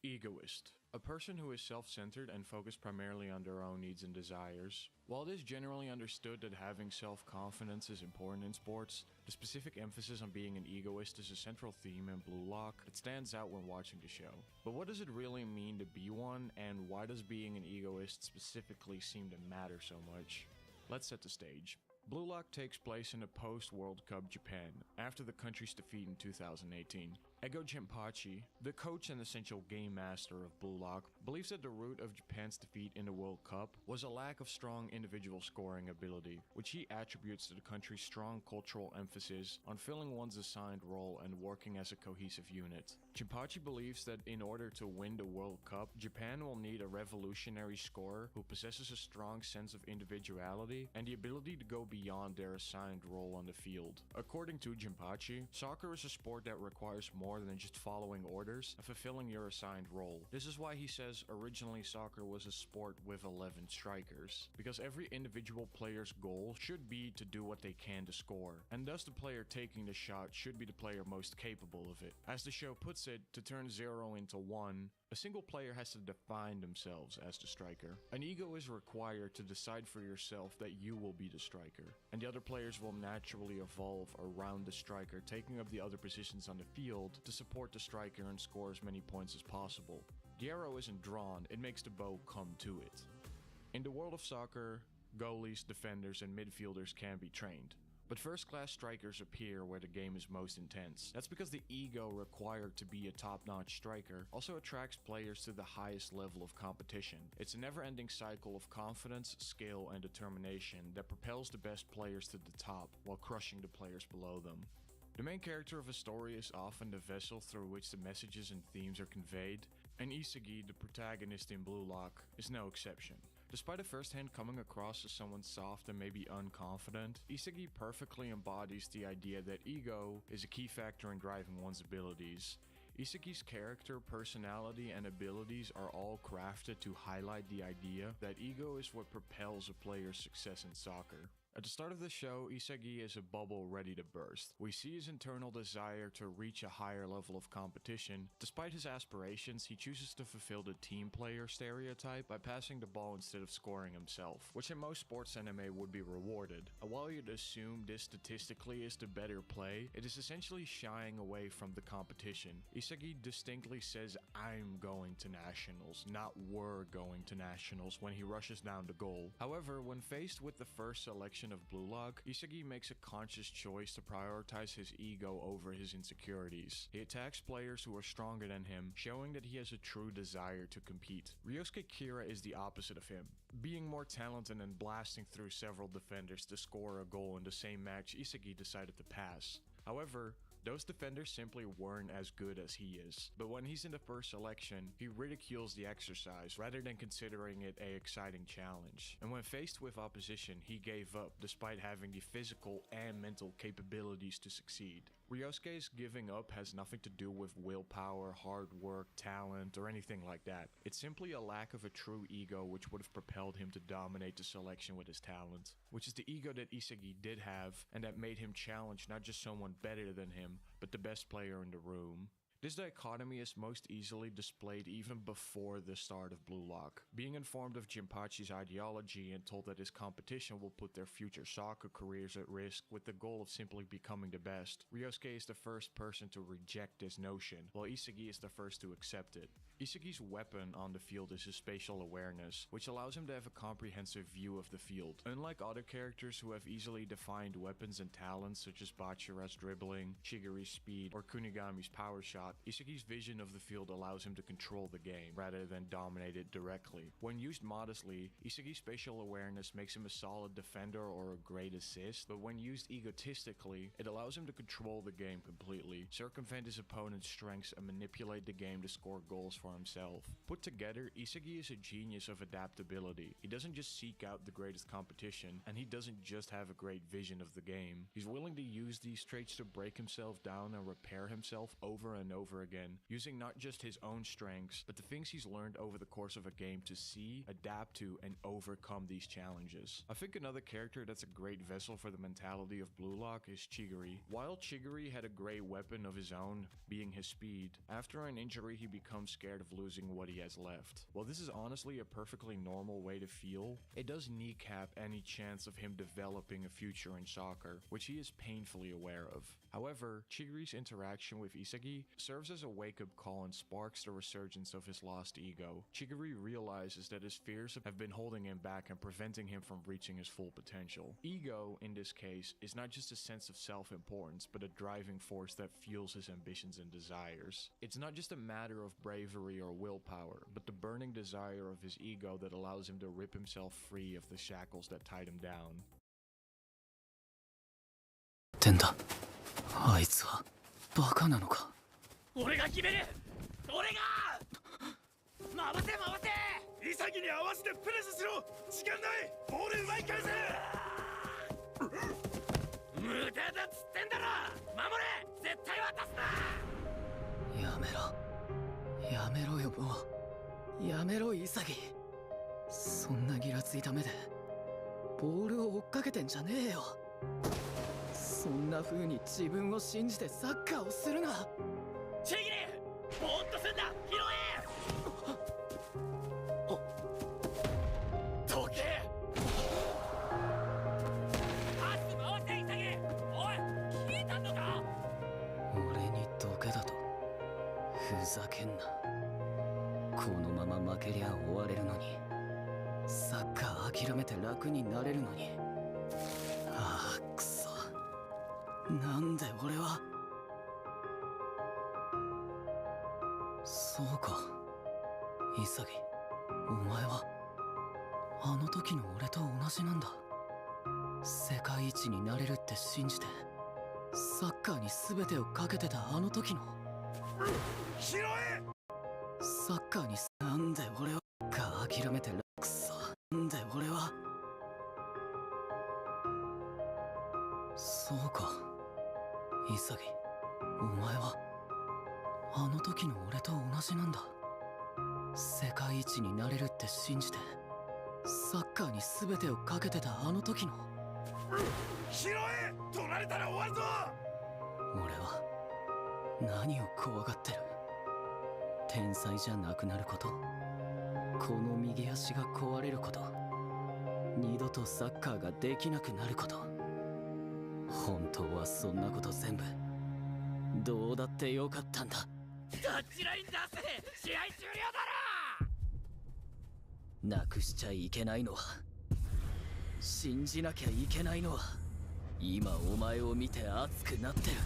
[SPEAKER 9] Egoist. A person who is self-centered and focused primarily on their own needs and desires. While it is generally understood that having self-confidence is important in sports, the specific emphasis on being an egoist is a central theme in Blue Lock that stands out when watching the show. But what does it really mean to be one, and why does being an egoist specifically seem to matter so much? Let's set the stage. Blue Lock takes place in a post-World Cup Japan, after the country's defeat in 2018. Ego Jinpachi, the coach and essential game master of Blue Lock, believes that the root of Japan's defeat in the World Cup was a lack of strong individual scoring ability, which he attributes to the country's strong cultural emphasis on filling one's assigned role and working as a cohesive unit. Jinpachi believes that in order to win the World Cup, Japan will need a revolutionary scorer who possesses a strong sense of individuality and the ability to go beyond their assigned role on the field. According to Jinpachi, soccer is a sport that requires more than just following orders and fulfilling your assigned role. This is why he says originally soccer was a sport with 11 strikers, because every individual player's goal should be to do what they can to score, and thus the player taking the shot should be the player most capable of it. As the show puts it, to turn 0 into 1, a single player has to define themselves as the striker. An ego is required to decide for yourself that you will be the striker, and the other players will naturally evolve around the striker, taking up the other positions on the field to support the striker and score as many points as possible. The arrow isn't drawn, it makes the bow come to it. In the world of soccer, goalies, defenders, and midfielders can be trained. But first-class strikers appear where the game is most intense. That's because the ego required to be a top-notch striker also attracts players to the highest level of competition. It's a never-ending cycle of confidence, skill, and determination that propels the best players to the top while crushing the players below them. The main character of a story is often the vessel through which the messages and themes are conveyed, and Isagi, the protagonist in Blue Lock, is no exception. Despite at first hand coming across as someone soft and maybe unconfident, Isagi perfectly embodies the idea that ego is a key factor in driving one's abilities. Isagi's character, personality, and abilities are all crafted to highlight the idea that ego is what propels a player's success in soccer. At the start of the show, Isagi is a bubble ready to burst. We see his internal desire to reach a higher level of competition. Despite his aspirations, he chooses to fulfill the team player stereotype by passing the ball instead of scoring himself, which in most sports anime would be rewarded. And while you'd assume this statistically is the better play, it is essentially shying away from the competition. Isagi distinctly says, "I'm going to nationals," not "we're going to nationals," when he rushes down the goal. However, when faced with the first selection of Blue Lock, Isagi makes a conscious choice to prioritize his ego over his insecurities. He attacks players who are stronger than him, showing that he has a true desire to compete. Ryosuke Kira is the opposite of him. Being more talented and blasting through several defenders to score a goal in the same match, Isagi decided to pass. However, those defenders simply weren't as good as he is. But when he's in the first selection, he ridicules the exercise rather than considering it an exciting challenge. And when faced with opposition, he gave up despite having the physical and mental capabilities to succeed. Ryosuke's giving up has nothing to do with willpower, hard work, talent, or anything like that. It's simply a lack of a true ego which would have propelled him to dominate the selection with his talent, which is the ego that Isagi did have and that made him challenge not just someone better than him, but the best player in the room. This dichotomy is most easily displayed even before the start of Blue Lock. Being informed of Jinpachi's ideology and told that his competition will put their future soccer careers at risk with the goal of simply becoming the best, Ryosuke is the first person to reject this notion, while Isagi is the first to accept it. Isagi's weapon on the field is his spatial awareness, which allows him to have a comprehensive view of the field. Unlike other characters who have easily defined weapons and talents such as Bachira's dribbling, Chiguri's speed, or Kunigami's power shot, Isagi's vision of the field allows him to control the game, rather than dominate it directly. When used modestly, Isagi's spatial awareness makes him a solid defender or a great assist, but when used egotistically, it allows him to control the game completely, circumvent his opponent's strengths, and manipulate the game to score goals for himself. Put together, Isagi is a genius of adaptability. He doesn't just seek out the greatest competition, and he doesn't just have a great vision of the game. He's willing to use these traits to break himself down and repair himself over and over again, using not just his own strengths, but the things he's learned over the course of a game to see, adapt to, and overcome these challenges. I think another character that's a great vessel for the mentality of Blue Lock is Chiguri. While Chiguri had a great weapon of his own, being his speed, after an injury he becomes scared of losing what he has left. While this is honestly a perfectly normal way to feel, it does kneecap any chance of him developing a future in soccer, which he is painfully aware of. However, Chiguri's interaction with Isagi serves as a wake-up call and sparks the resurgence of his lost ego. Chiguri realizes that his fears have been holding him back and preventing him from reaching his full potential. Ego, in this case, is not just a sense of self-importance, but a driving force that fuels his ambitions and desires. It's not just a matter of bravery or willpower, but the burning desire of his ego that allows him to rip himself free of the shackles that tied him down.
[SPEAKER 2] ってんだ。あいつはバカなのか。
[SPEAKER 10] 俺が決める。俺が。回せ回せ。潔に合わせてプレスしろ。時間ない。ボール奪い返せ。無駄だっつってんだろ。守れ。絶対渡すな。
[SPEAKER 2] やめろ。やめろよもう。やめろ潔。そんなギラついた目でボールを追っかけてんじゃねえよ。そんな風に自分を信じてサッカーをするな。
[SPEAKER 10] チギリぼーっとすんな。拾え。どけ。パス回せ潔。おい聞いたのか。
[SPEAKER 2] 俺にどけだとふざけんな。このまま負けりゃ終われるのに、サッカー諦めて楽になれるのに。ああ、くそ。なんで俺は。そうか、潔、お前はあの時の俺と同じなんだ。世界一になれるって信じてサッカーに全てをかけてたあの時の。
[SPEAKER 10] 拾え。
[SPEAKER 2] サッカーになんで俺は諦めてくそ。なんで俺は。そうか潔、お前はあの時の俺と同じなんだ。世界一になれるって信じてサッカーに全てをかけてたあの時の。
[SPEAKER 10] 拾え！取られたら終わるぞ！
[SPEAKER 2] 俺は何を怖がってる？天才じゃなくなること、この右足が壊れること、二度とサッカーができなくなること。本当はそんなこと全部どうだってよかったんだ。
[SPEAKER 10] タッチライン出せ！試合終了だろ！
[SPEAKER 2] なくしちゃいけないのは、信じなきゃいけないのは、今お前を見て熱くなってる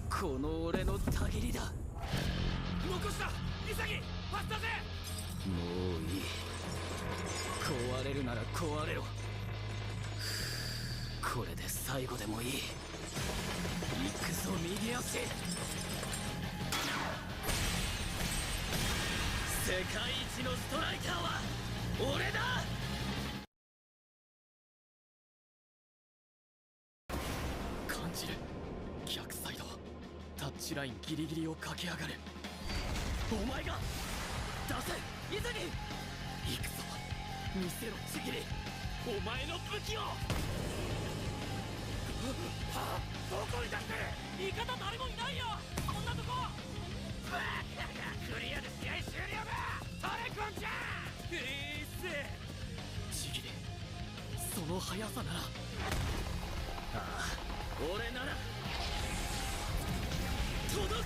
[SPEAKER 2] この俺のたぎりだ。
[SPEAKER 10] 残した！潔！パスだぜ！
[SPEAKER 2] もういい。壊れるなら壊れろ。これで最後でもいい。行くぞ右足。世界一のストライカーは俺だ。感じる。逆サイドタッチラインギリギリを駆け上がる。お前が出せ潔！行くぞ見せろちぎり、お前の武器を。
[SPEAKER 10] はあ、どこにだって！味方誰もいないよ！こんなとこ！バカがクリアで試合終了だ！取れこんちゃん！
[SPEAKER 2] ちぎり、その速さなら。ああ、俺なら届く。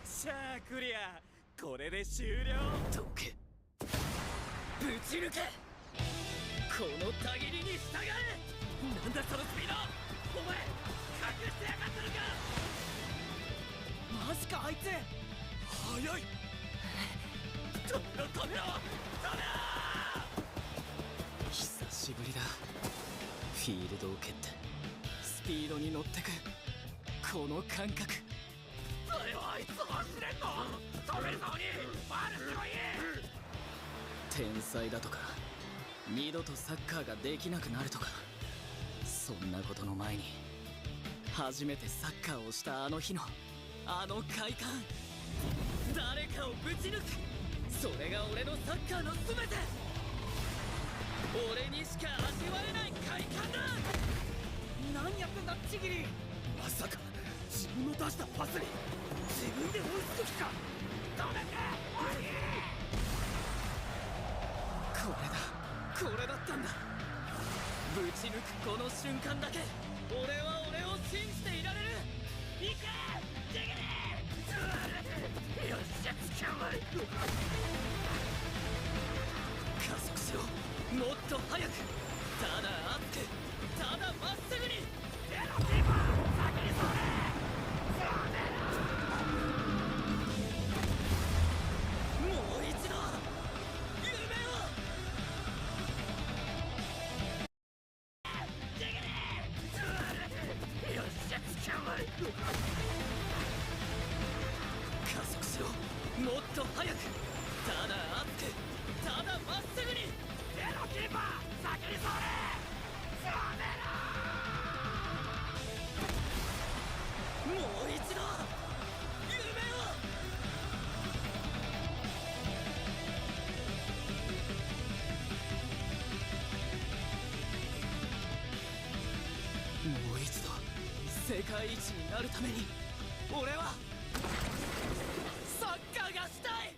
[SPEAKER 10] さあクリア、これで終了。
[SPEAKER 2] どけ、ぶち抜け、このたぎりに従え。
[SPEAKER 10] なんだそのスピード！お前隠してやがってるか！
[SPEAKER 2] マジかあいつ速い。
[SPEAKER 10] 止めろ止めろ止めろ！
[SPEAKER 2] 久しぶりだ。フィールドを蹴ってスピードに乗ってくこの感覚。
[SPEAKER 10] あいつ走れんの？止めるのにファウルしてもいい！
[SPEAKER 2] 天才だとか二度とサッカーができなくなるとか、そんなことの前に初めてサッカーをしたあの日のあの快感。誰かをぶち抜く、それが俺のサッカーの全て。俺にしか味わえない快感だ。
[SPEAKER 10] 何やってんだちぎり！まさか自分の出したパスに自分で追いつく気か！止めて！
[SPEAKER 2] これだったんだ。ぶち抜くこの瞬間だけ俺は俺を信じていられる。
[SPEAKER 10] 行け！ジギリ！よっしゃ捕まえ！
[SPEAKER 2] 加速しろ、もっと速く、ただ熱く、ただまっすぐに。
[SPEAKER 10] エロキーパー先にそれ！
[SPEAKER 2] もう一度夢を。
[SPEAKER 10] よっしゃ捕まえ！
[SPEAKER 2] 加速しろ、もっと速く、ただ熱く、ただまっすぐに。
[SPEAKER 10] エロキーパー先にそれ！
[SPEAKER 2] もう一度夢を。もう一度世界一になるために俺はサッカーがしたい。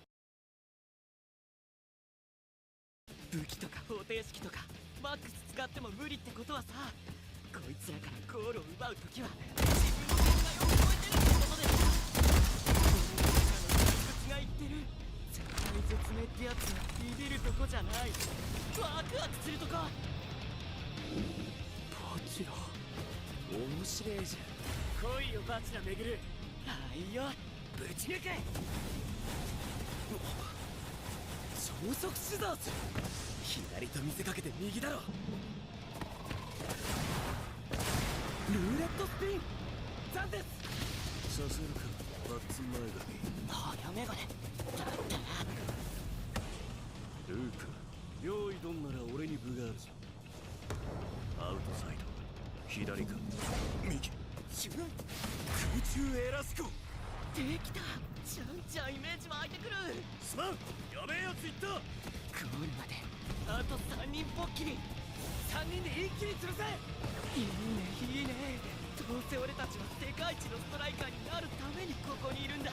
[SPEAKER 2] 武器とか方程式とかマックス使っても無理ってことはさ、こいつらからゴールを奪うときは自分の限界を超えてるってことでさ。この中の怪物が言ってる絶対絶命ってやつはビビるとこじゃない、ワクワクするとこ。バチラ面白いじゃん。来いよバチラめぐる。はいよ、ぶち抜け。超速シザーズ、左と見せかけて右だろ。ルーレットスピンザンです。
[SPEAKER 15] させるかバッツン前髪。
[SPEAKER 2] 早メガネだってな。
[SPEAKER 15] ルーク、用意どんなら俺に分があるぞ。アウトサイド左か右。
[SPEAKER 10] 自分空中エラスコできた。ちゃんちゃんイメージ湧いてくる。すまん、やべえやついった。ゴールまであと3人ぽっきり。3人で一気に潰せ。いいねいいね。どうせ俺たちは世界一のストライカーになるためにここにいるんだ。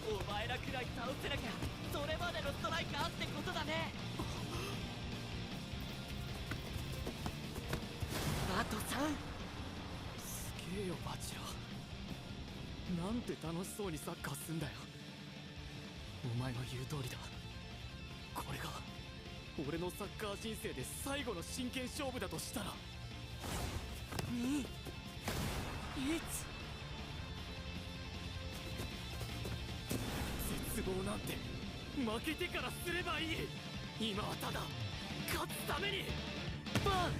[SPEAKER 10] お前らくらい倒せなきゃそれまでのストライカーってことだね。あと3。すげえよバチラ。なんて楽しそうにサッカーすんだよ。お前の言う通りだ。これが俺のサッカー人生で最後の真剣勝負だとしたら、2、1。絶望なんて負けてからすればいい。今はただ勝つために。バン。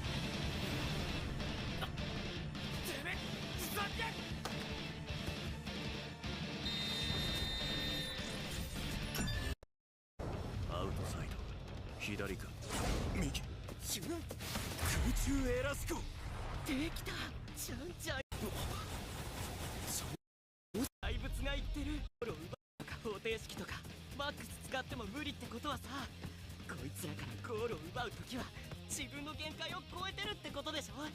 [SPEAKER 10] てめえふざけん。アウトサイド左か右。自分空中エラスコできた。ちゃんちゃん怪物が言ってる。ゴールを奪うとか方程式とかマックス使っても無理ってことはさ、こいつらからゴールを奪うときは自分の限界を超えてるってことでしょ。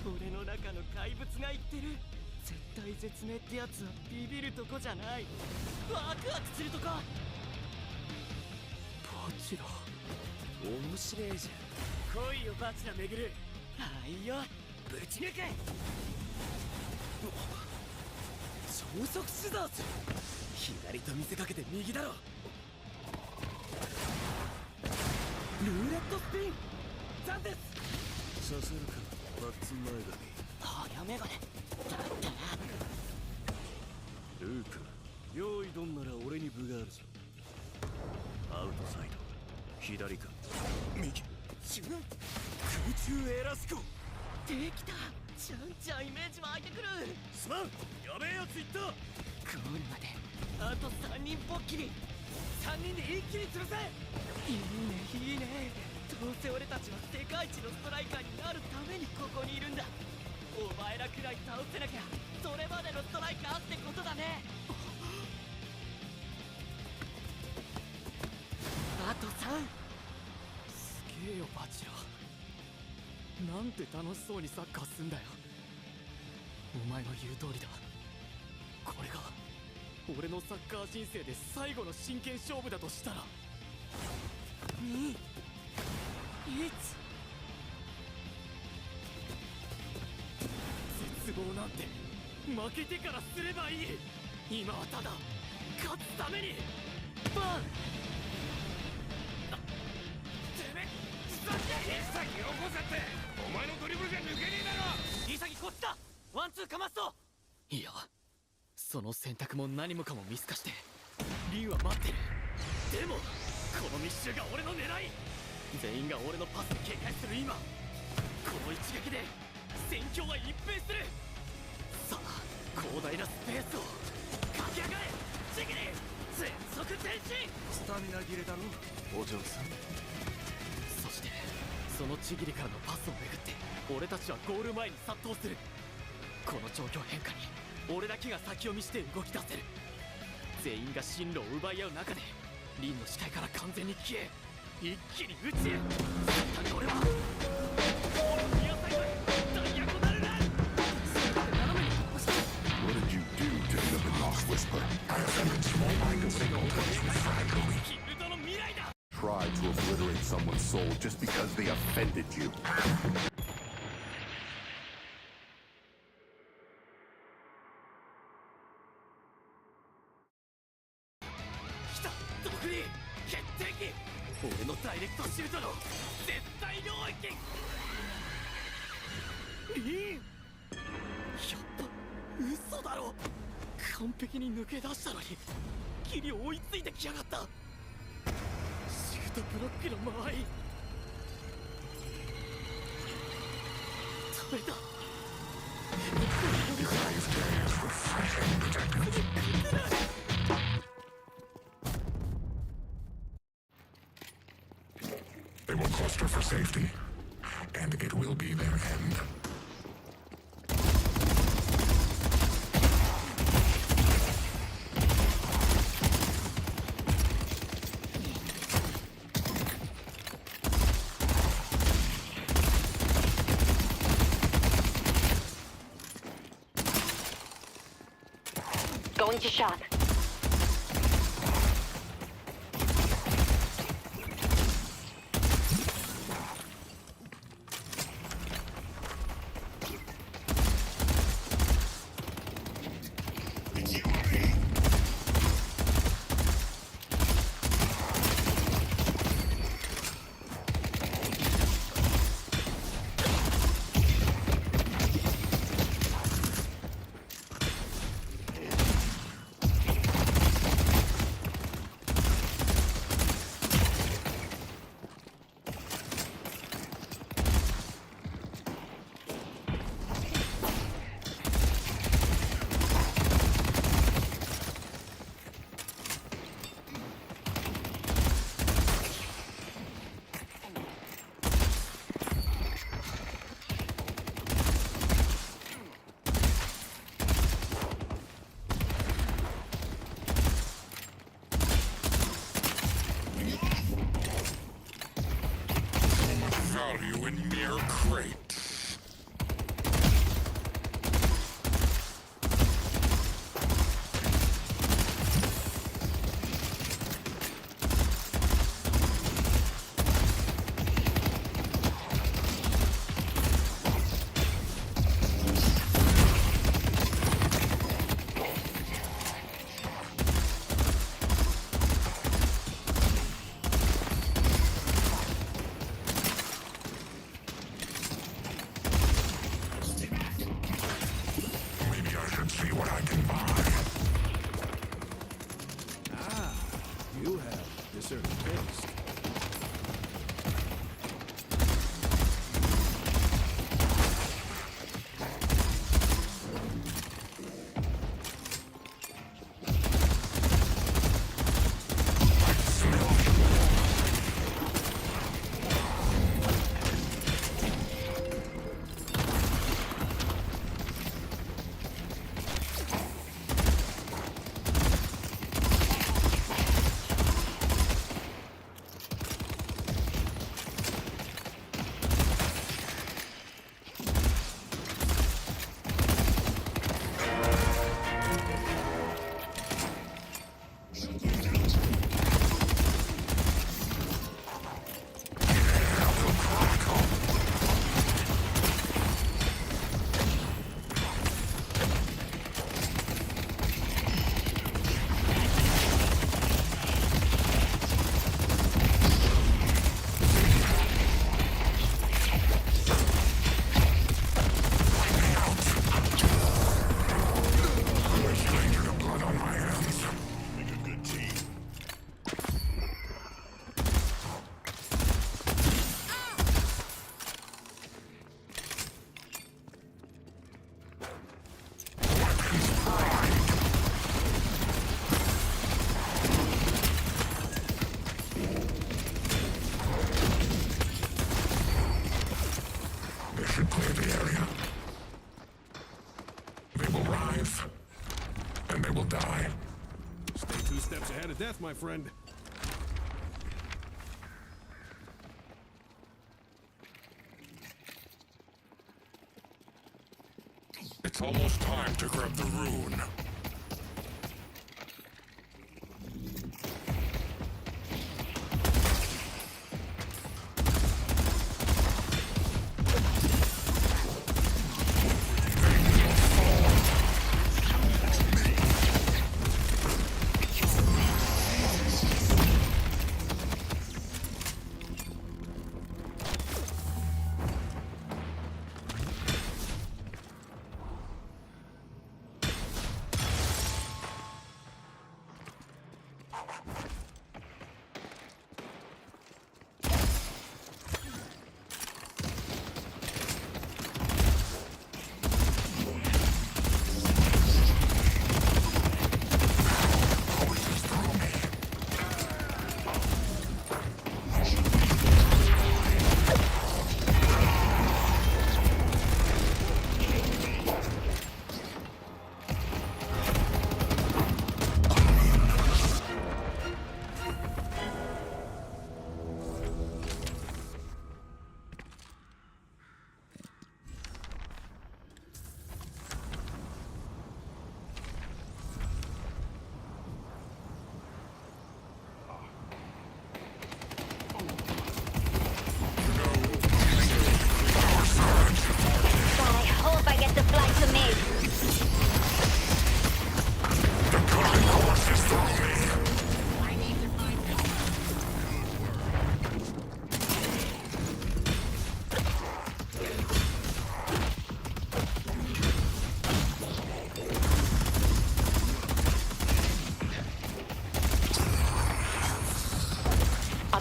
[SPEAKER 10] 俺の中の怪物が言ってる。絶対絶命ってやつはビビるとこじゃない、ワクワクするとこ。バチラ面白いじゃん。来いよバチラめぐる。はいよ、ぶち抜け。超速シザーズ。左と見せかけて右だろ。ルーレットスピン残です。刺さるかバッツ前髪。早メガネだったな。ルーク用意どんなら俺に分があるぞ。アウトサイド左か右。自分空中エラスコできた。ちゃんちゃんイメージ湧いてくる。すまん、やべえやついった。ゴールまであと3人ぽっきり。3人で一気に潰せ。いいねいいね。どうせ俺たちは世界一のストライカーになるためにここにいるんだ。お前らくらい倒せなきゃそれまでのストライカーってことだね。あと3。すげえよバチラ。なんて楽しそうにサッカーすんだよ。お前の言う通りだ。これが俺のサッカー人生で最後の真剣勝負だとしたら、2、1。絶望なんて負けてからすればいい。今はただ勝つために。バン。てめえふざけん。潔よこせって。お前のドリブルじゃ抜けねえだろ。潔こっちだ。ワンツーかますと。いや、その選択も何もかも見透かしてリンは待ってる。でもこの密集が俺の狙い。全員が俺のパスに警戒する今、この一撃で戦況は一変する。さあ広大なスペースを駆け上がれチギリ。全速前進。スタミナ切れだろお嬢さん。そしてそのちぎりからのパスをめぐって俺たちはゴール前に殺到する。この状況変化に俺だけが先読みして動き出せる。全員が進路を奪い合う中でリンの視界から完全に消え、一気に内へ。俺はニアサイドへダイヤゴナルラン。斜めに突破した。
[SPEAKER 3] What did you do to the Lost Whisper? I offended small minds with fragile.
[SPEAKER 10] ギルドの未来だ。
[SPEAKER 3] Try to obliterate someone's soul just because they offended you.
[SPEAKER 10] 来た毒に決定機。俺のダイレクトシュートの絶対領域。リン、やっぱ嘘だろ。完璧に抜け出したのにギリ追いついてきやがった。シュートブロックの間合い止めた。
[SPEAKER 3] They will cluster for safety, and it will be their end.
[SPEAKER 11] Going to shop.
[SPEAKER 16] Value in mere crates. See what I can buy.
[SPEAKER 15] Ah, you have discerning taste.
[SPEAKER 16] Clear the area. They will rise, and they will die.
[SPEAKER 15] Stay 2 steps ahead of death, my friend.
[SPEAKER 16] It's almost time to grab the rune.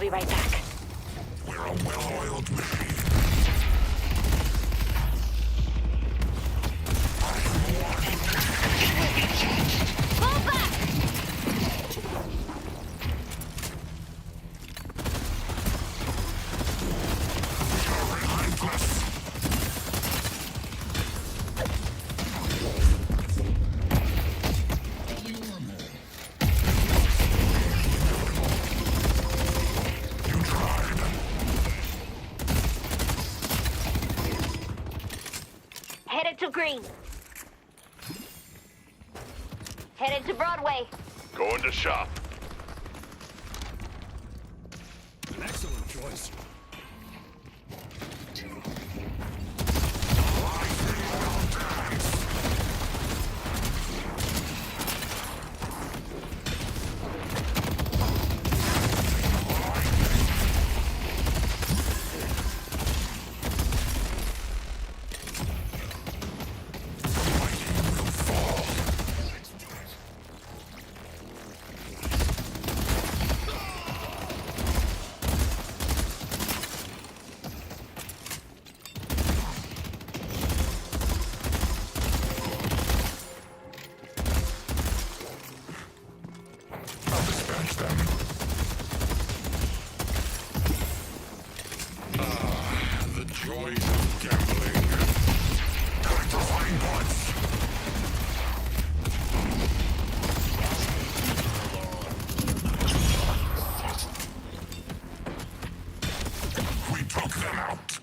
[SPEAKER 11] be right back.
[SPEAKER 3] We're a well-oiled machine.
[SPEAKER 11] Fall back! Headed to Green. Headed to Broadway.
[SPEAKER 20] Going to shop.
[SPEAKER 15] An excellent choice.
[SPEAKER 3] The joys of gambling. Time to find points. We took them out.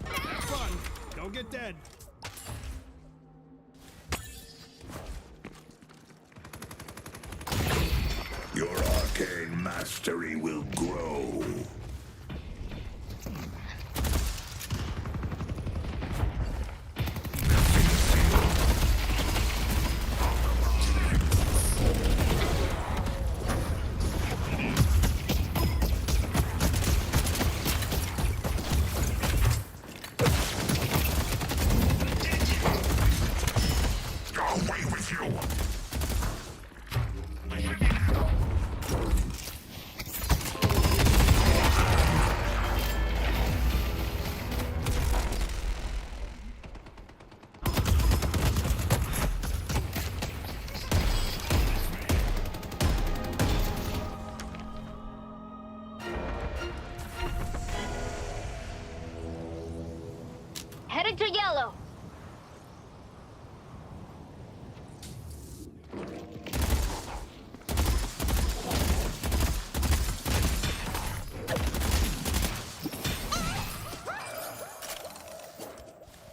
[SPEAKER 15] Have fun. Don't get dead.
[SPEAKER 3] Your arcane mastery will grow. Away with you!
[SPEAKER 11] Headed to Yellow.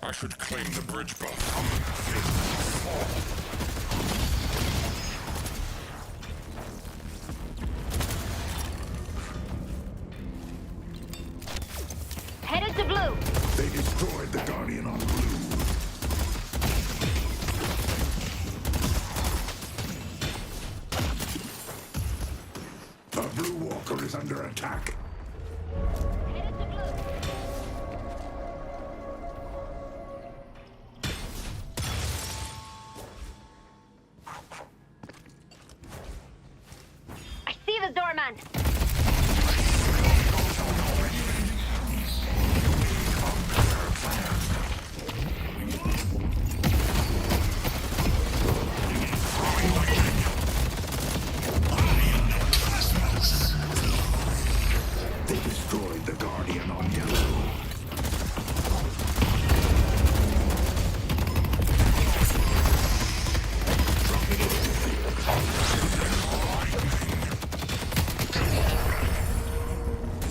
[SPEAKER 3] I should claim the bridge buff.
[SPEAKER 11] Headed to Blue.
[SPEAKER 3] They destroyed the Guardian on Blue. The Blue Walker is under attack.
[SPEAKER 11] Headed to Blue. I see the doorman.
[SPEAKER 3] They destroyed the Guardian on Yellow.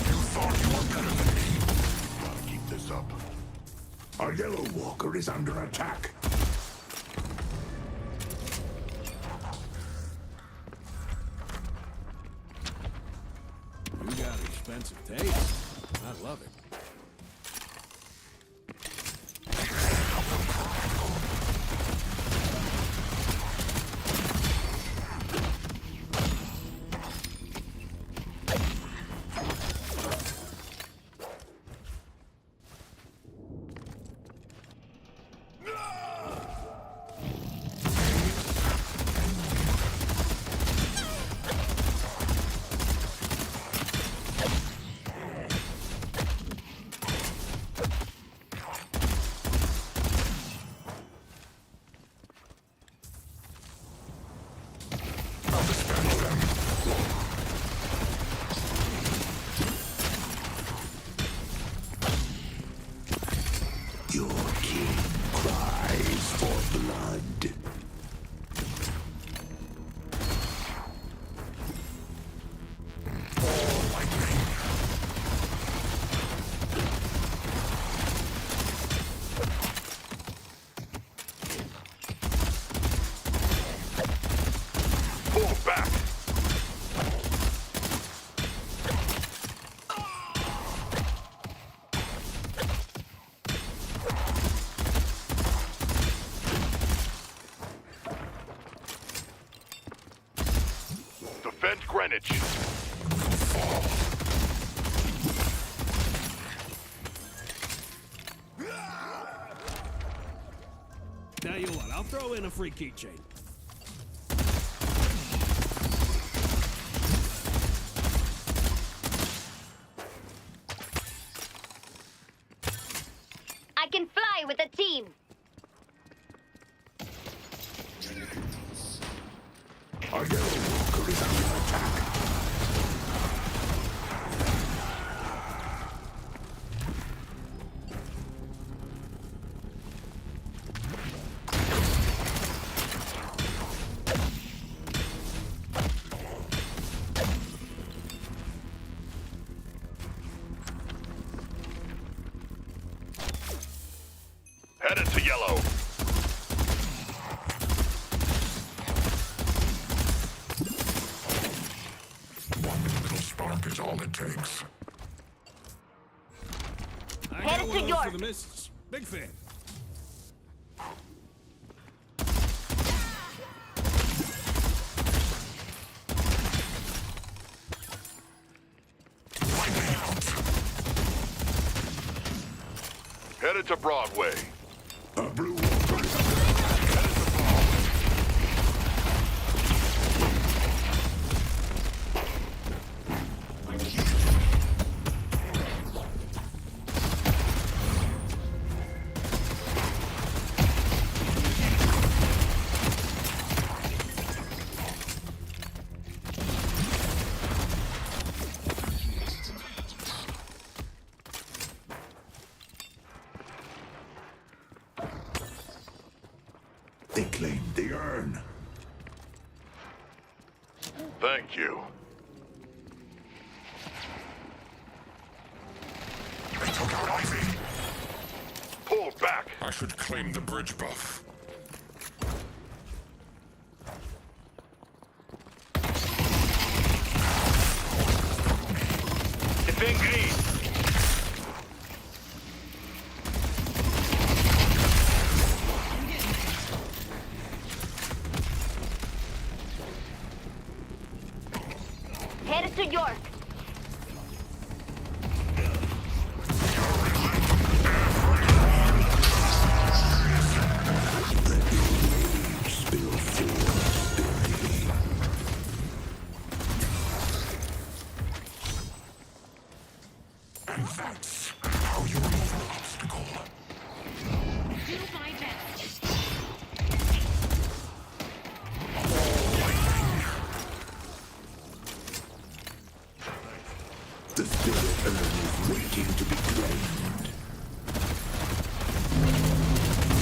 [SPEAKER 3] You thought you were better than me. Gotta keep this up. Our Yellow Walker is under attack.
[SPEAKER 15] You got expensive taste. I love it.
[SPEAKER 4] advantage.
[SPEAKER 15] Tell you what, I'll throw in a free keychain.
[SPEAKER 11] I can fly with a team.
[SPEAKER 3] Our yellow walker is under attack.
[SPEAKER 4] Headed to yellow.
[SPEAKER 3] One little spark is all it takes.
[SPEAKER 15] I
[SPEAKER 11] Head
[SPEAKER 15] got
[SPEAKER 11] to
[SPEAKER 15] one of those
[SPEAKER 11] York.
[SPEAKER 15] for the missus. Big fan.
[SPEAKER 4] Headed to Broadway.
[SPEAKER 3] A blue walker is under attack. They claimed the urn.
[SPEAKER 4] Thank you.
[SPEAKER 3] They took out Ivy.
[SPEAKER 4] Pull back.
[SPEAKER 3] I should claim the bridge buff.
[SPEAKER 4] Defend green.
[SPEAKER 11] Headed to York.
[SPEAKER 3] Spill forth. And that's how you remove an obstacle.
[SPEAKER 11] Do my best.
[SPEAKER 3] The spirit urn is waiting to be claimed.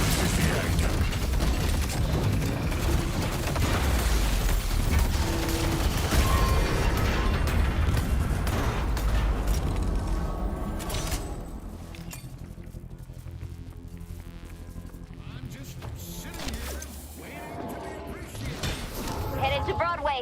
[SPEAKER 3] This is the end.
[SPEAKER 11] Headed to Broadway.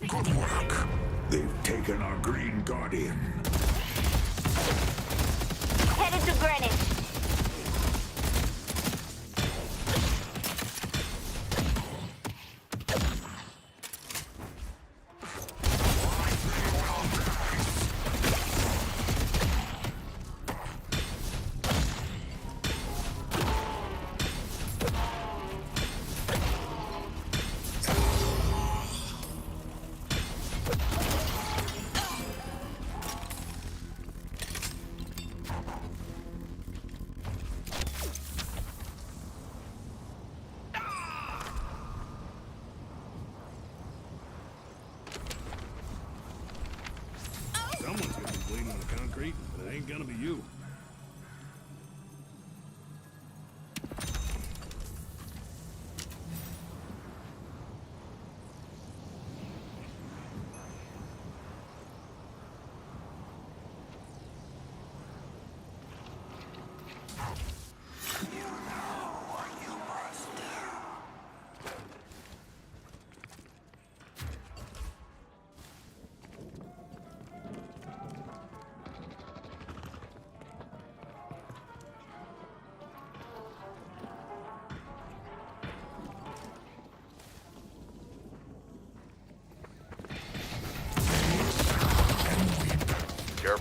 [SPEAKER 3] Good work. They've taken our Green Guardian.
[SPEAKER 11] Headed to Greenwich.
[SPEAKER 15] Someone's gonna be bleeding on the concrete, but it ain't gonna be you.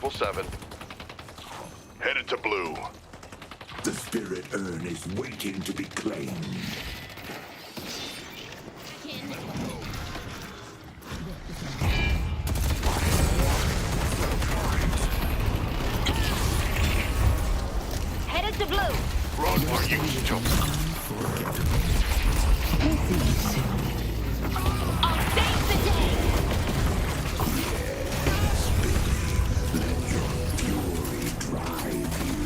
[SPEAKER 4] level 7. Headed to blue.
[SPEAKER 3] The spirit urn is waiting to be claimed.
[SPEAKER 11] Headed to blue.
[SPEAKER 4] Broadway used to.
[SPEAKER 11] I'll save the day.
[SPEAKER 3] Let your fury drive you.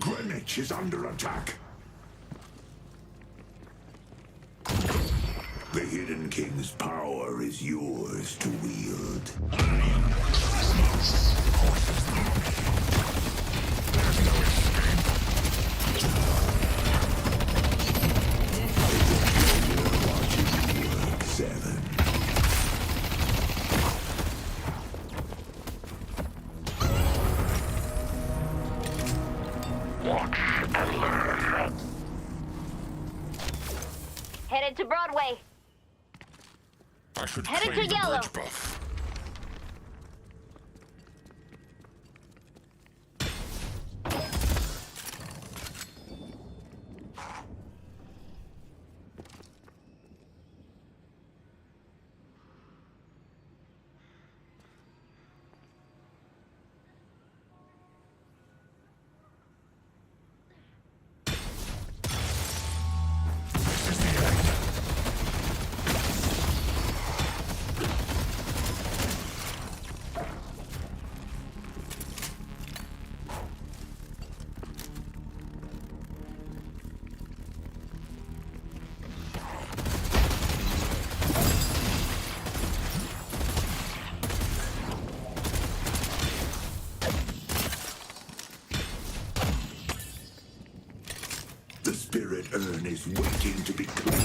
[SPEAKER 3] Greenwich is under attack. The Hidden King's power is yours to wield. Seven.
[SPEAKER 4] Watch and learn.
[SPEAKER 11] Headed to Broadway.
[SPEAKER 16] I should
[SPEAKER 11] Headed
[SPEAKER 16] claim
[SPEAKER 11] to
[SPEAKER 16] the
[SPEAKER 11] yellow.
[SPEAKER 16] bridge buff.
[SPEAKER 3] The spirit urn is waiting to be claimed.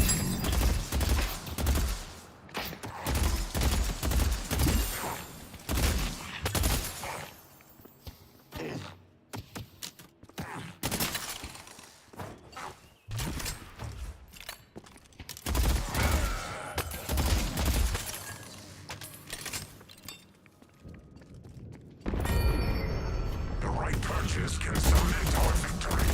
[SPEAKER 16] The right purchase can cement our victory.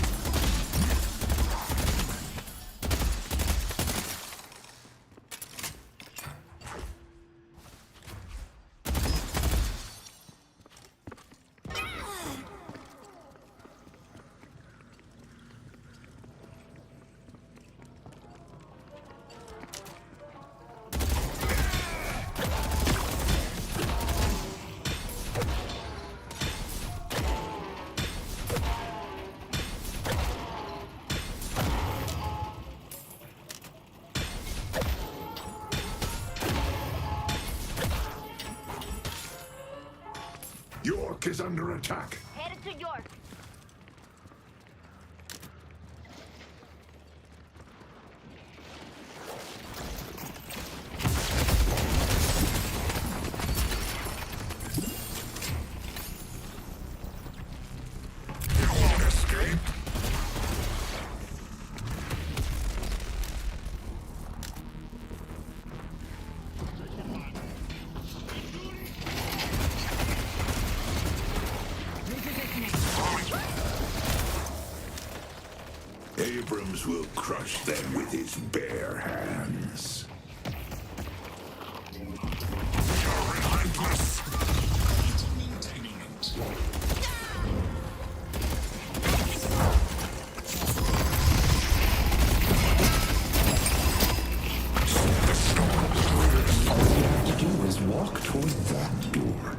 [SPEAKER 3] York is under attack.
[SPEAKER 11] Headed to York.
[SPEAKER 16] You won't escape.
[SPEAKER 3] Abrams will crush them with his bare hands.
[SPEAKER 16] You're relentless. Maintaining it.
[SPEAKER 3] All you have to do is walk toward that door.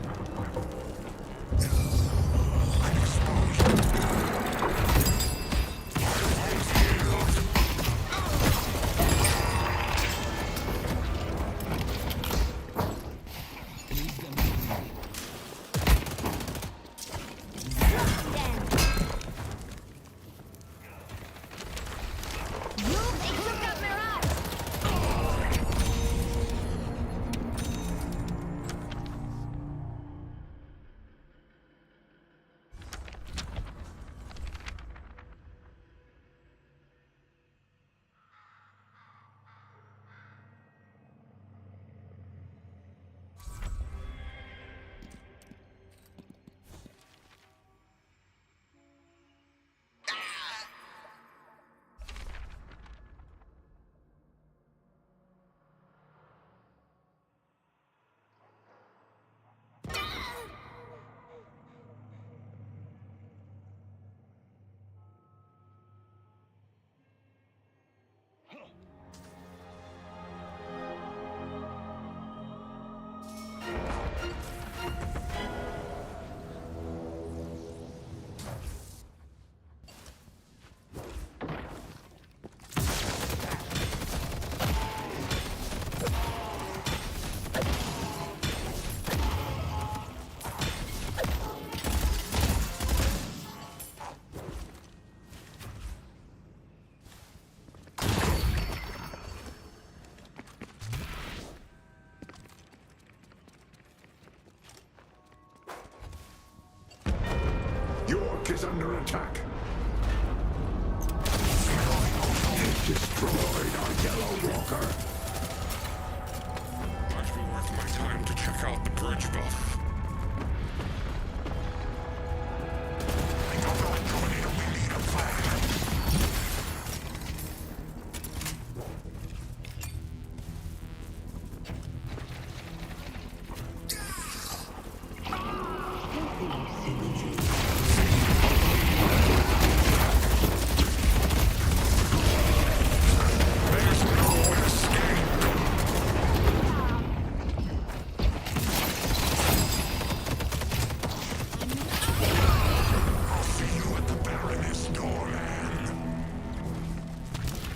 [SPEAKER 3] is under attack. They've destroyed our yellow walker.
[SPEAKER 16] Might be worth my time to check out the bridge buff. I don't know which one we need a plan.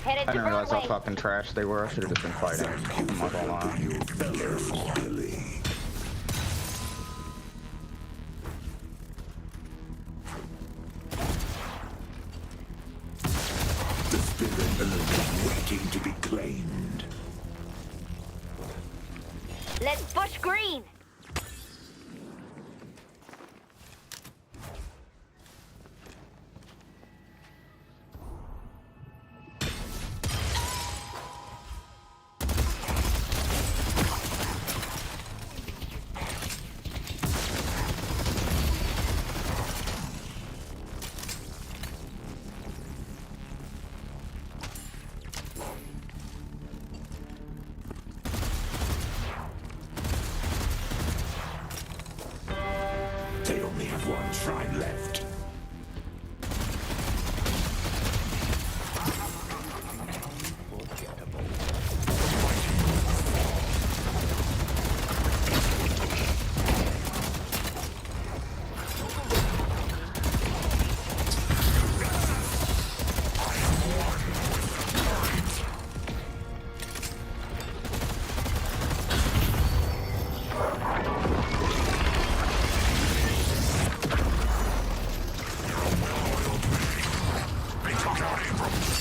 [SPEAKER 11] Headed
[SPEAKER 6] I
[SPEAKER 11] to
[SPEAKER 6] didn't realize how
[SPEAKER 11] Broadway.
[SPEAKER 6] fucking trash they were. I should have just been fighting. I'm not gonna lie.
[SPEAKER 3] The spirit earth is waiting to be claimed.
[SPEAKER 11] Let's push green.
[SPEAKER 3] They only have one shrine left.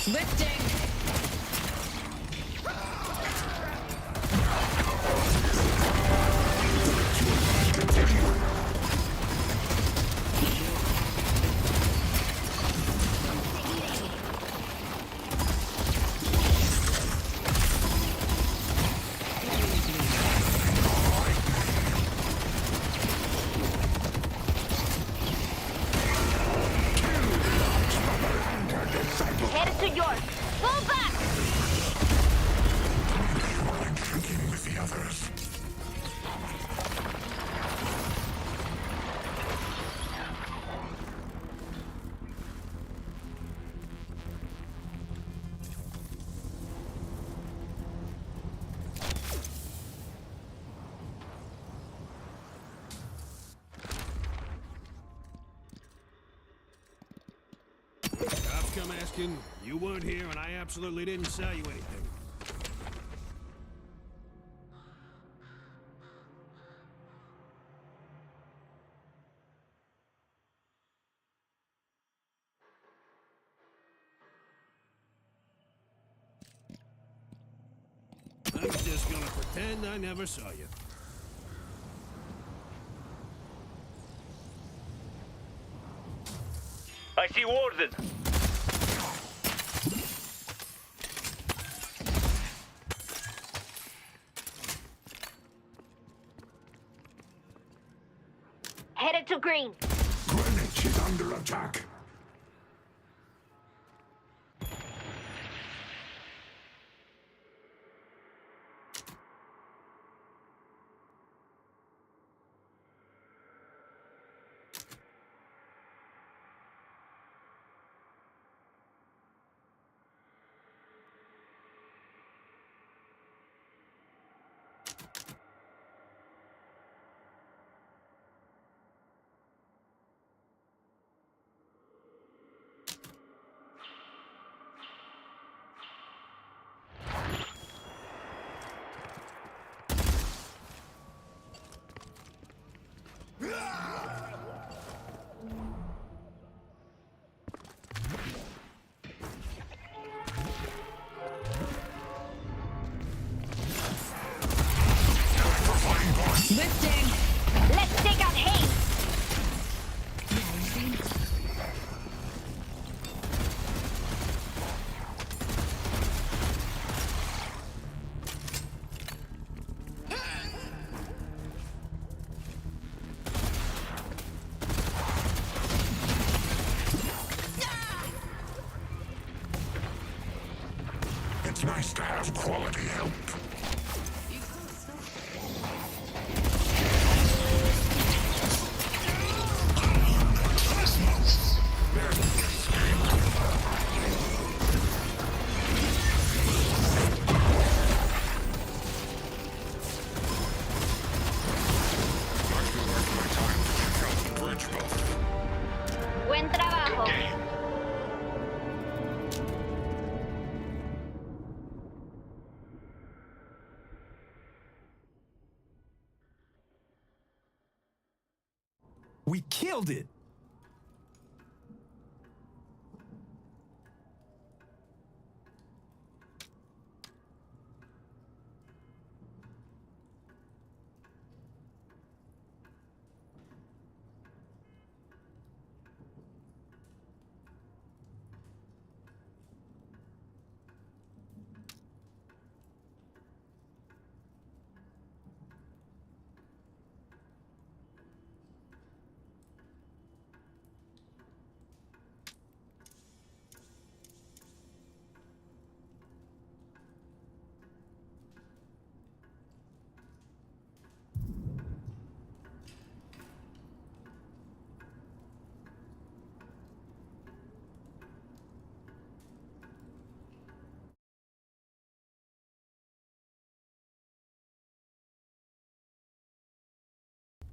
[SPEAKER 13] Lifting.
[SPEAKER 11] Headed to yours. Pull back.
[SPEAKER 16] Checking with the others.
[SPEAKER 15] Cops come asking, you weren't here and I absolutely didn't sell you anything. I'm just gonna pretend I never saw you.
[SPEAKER 7] I see Warden.
[SPEAKER 11] Headed to green.
[SPEAKER 3] Greenwich is under attack.
[SPEAKER 13] Lifting.
[SPEAKER 11] Let's take out Hayes.
[SPEAKER 3] It's nice to have quality help.
[SPEAKER 11] Buen trabajo.
[SPEAKER 13] We killed it!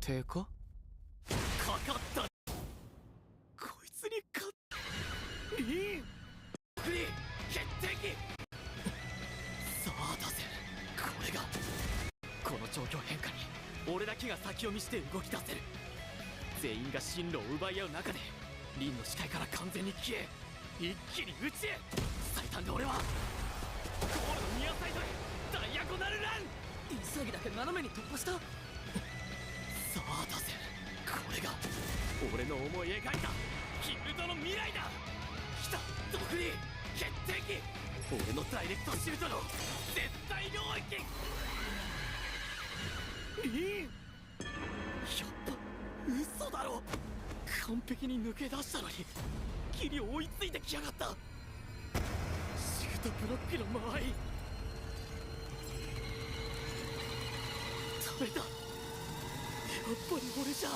[SPEAKER 10] 手かかったこいつに勝ったリンフリー決定機さあ出せこれがこの状況変化に俺だけが先を見して動き出せる全員が進路を奪い合う中でリンの視界から完全に消え一気に内へ最短で俺はゴールのニアサイドへダイアゴナルラン急ぎだけ斜めに突破したさあ出せこれが俺の思い描いたギルドの未来だ来たドクリ決定機俺のダイレクトシュートの絶対領域リンやっぱ嘘だろ完璧に抜け出したのにギリ追いついてきやがったシュートブロックの間合いダメだやっぱり俺じゃ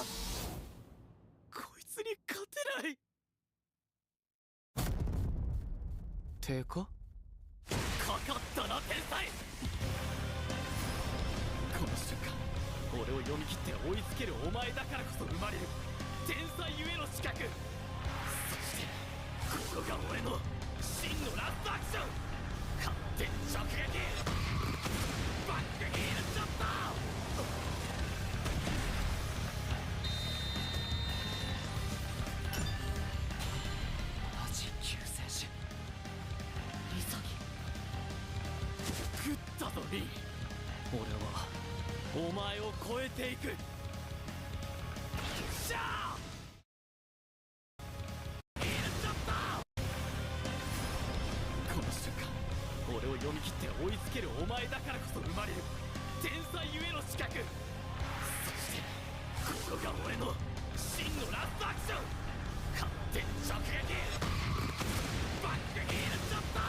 [SPEAKER 10] こいつに勝てない手かかったな天才この瞬間俺を読み切って追いつけるお前だからこそ生まれる天才ゆえの資格そしてここが俺の真のラストアクション勝手に直撃バックヒールショット食ったぞリン俺はお前を超えていくシャーこの瞬間俺を読み切って追いつけるお前だからこそ生まれる天才ゆえの資格そしてここが俺の真のラストアクション勝手に直撃バックヒールショット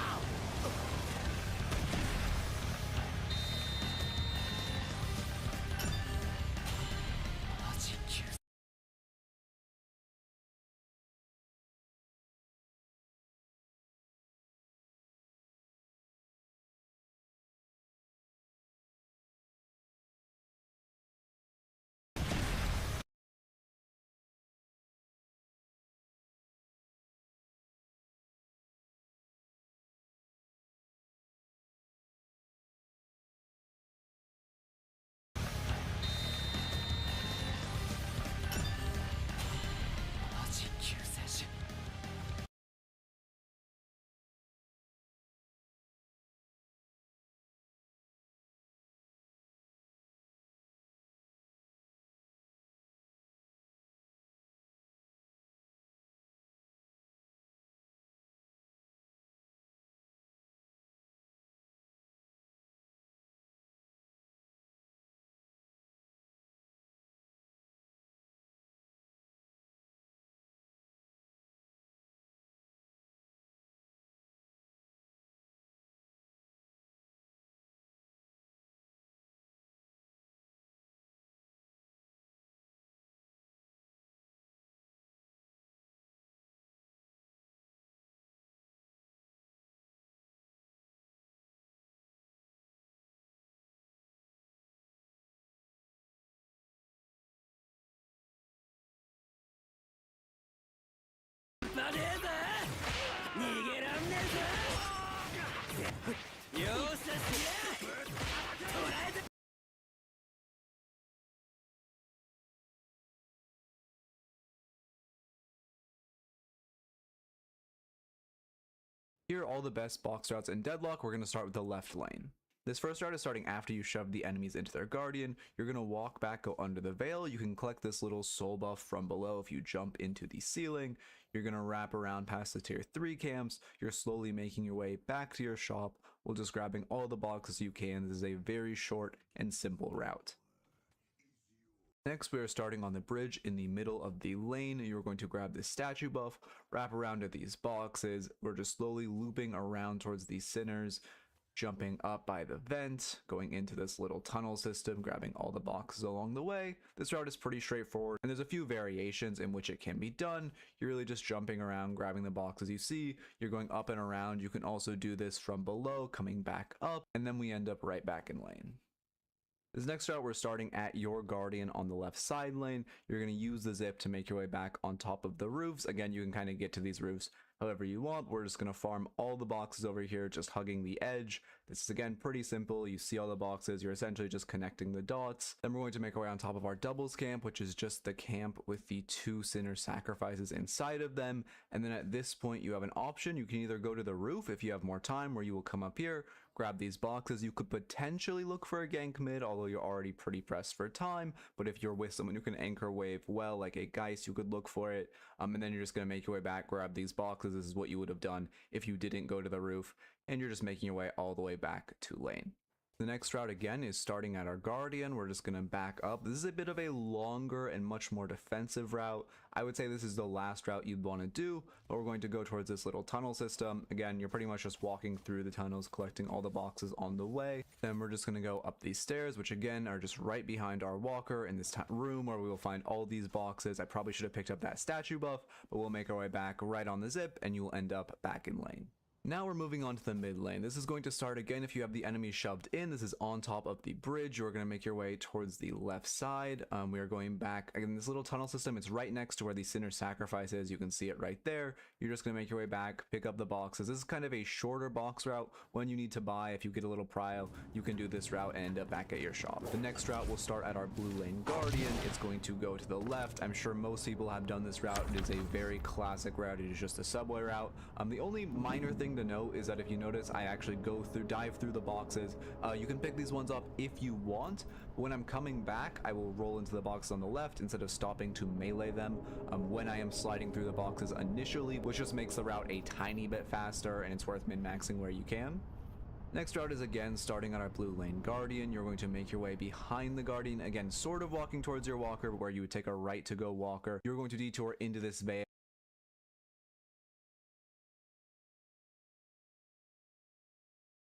[SPEAKER 13] Here are all the best box routes in Deadlock. We're going to start with the left lane. This first route is starting after you shove the enemies into their guardian. You're going to walk back, go under the veil. You can collect this little soul buff from below if you jump into the ceiling. You're going to wrap around past the tier 3 camps. You're slowly making your way back to your shop while just grabbing all the boxes you can. This is a very short and simple route. Next, we are starting on the bridge in the middle of the lane. You're going to grab this statue buff, wrap around to these boxes. We're just slowly looping around towards these sinners, jumping up by the vent, going into this little tunnel system, grabbing all the boxes along the way. This route is pretty straightforward, and there's a few variations in which it can be done. You're really just jumping around, grabbing the boxes you see. You're going up and around. You can also do this from below, coming back up, and then we end up right back in lane. This next route, we're starting at your guardian on the left side lane. You're going to use the zip to make your way back on top of the roofs. Again, you can kind of get to these roofs however you want. We're just going to farm all the boxes over here, just hugging the edge. This is again pretty simple. You see all the boxes, you're essentially just connecting the dots. Then we're going to make our way on top of our doubles camp, which is just the camp with the 2 sinner sacrifices inside of them. And then at this point, you have an option. You can either go to the roof if you have more time, where you will come up here, grab these boxes. You could potentially look for a gank mid, although you're already pretty pressed for time. But if you're with someone who can anchor wave well, like a Geist, you could look for it. And then you're just going to make your way back, grab these boxes. This is what you would have done if you didn't go to the roof. And you're just making your way all the way back to lane. The next route again is starting at our guardian. We're just going to back up. This is a bit of a longer and much more defensive route. I would say this is the last route you'd want to do, but we're going to go towards this little tunnel system. Again, you're pretty much just walking through the tunnels, collecting all the boxes on the way. Then we're just going to go up these stairs, which again are just right behind our walker in this room where we will find all these boxes. I probably should have picked up that statue buff, but we'll make our way back right on the zip and you will end up back in lane. Now we're moving on to the mid lane. This is going to start again if you have the enemy shoved in. This is on top of the bridge. You're going to make your way towards the left side. We are going back again. This little tunnel system, it's right next to where the sinner sacrifice is. You can see it right there. You're just going to make your way back, pick up the boxes. This is kind of a shorter box route. When you need to buy, if you get a little prio, you can do this route and end up back at your shop. The next route will start at our blue lane guardian. It's going to go to the left. I'm sure most people have done this route. It is a very classic route. It is just a subway route. The only minor thing to note is that if you notice, I actually dive through the boxes. You can pick these ones up if you want, but when I'm coming back, I will roll into the box on the left instead of stopping to melee them when I am sliding through the boxes initially, which just makes the route a tiny bit faster, and it's worth min-maxing where you can. Next route is again starting at our blue lane guardian. You're going to make your way behind the guardian, again sort of walking towards your walker, where you would take a right to go walker. You're going to detour into this veil.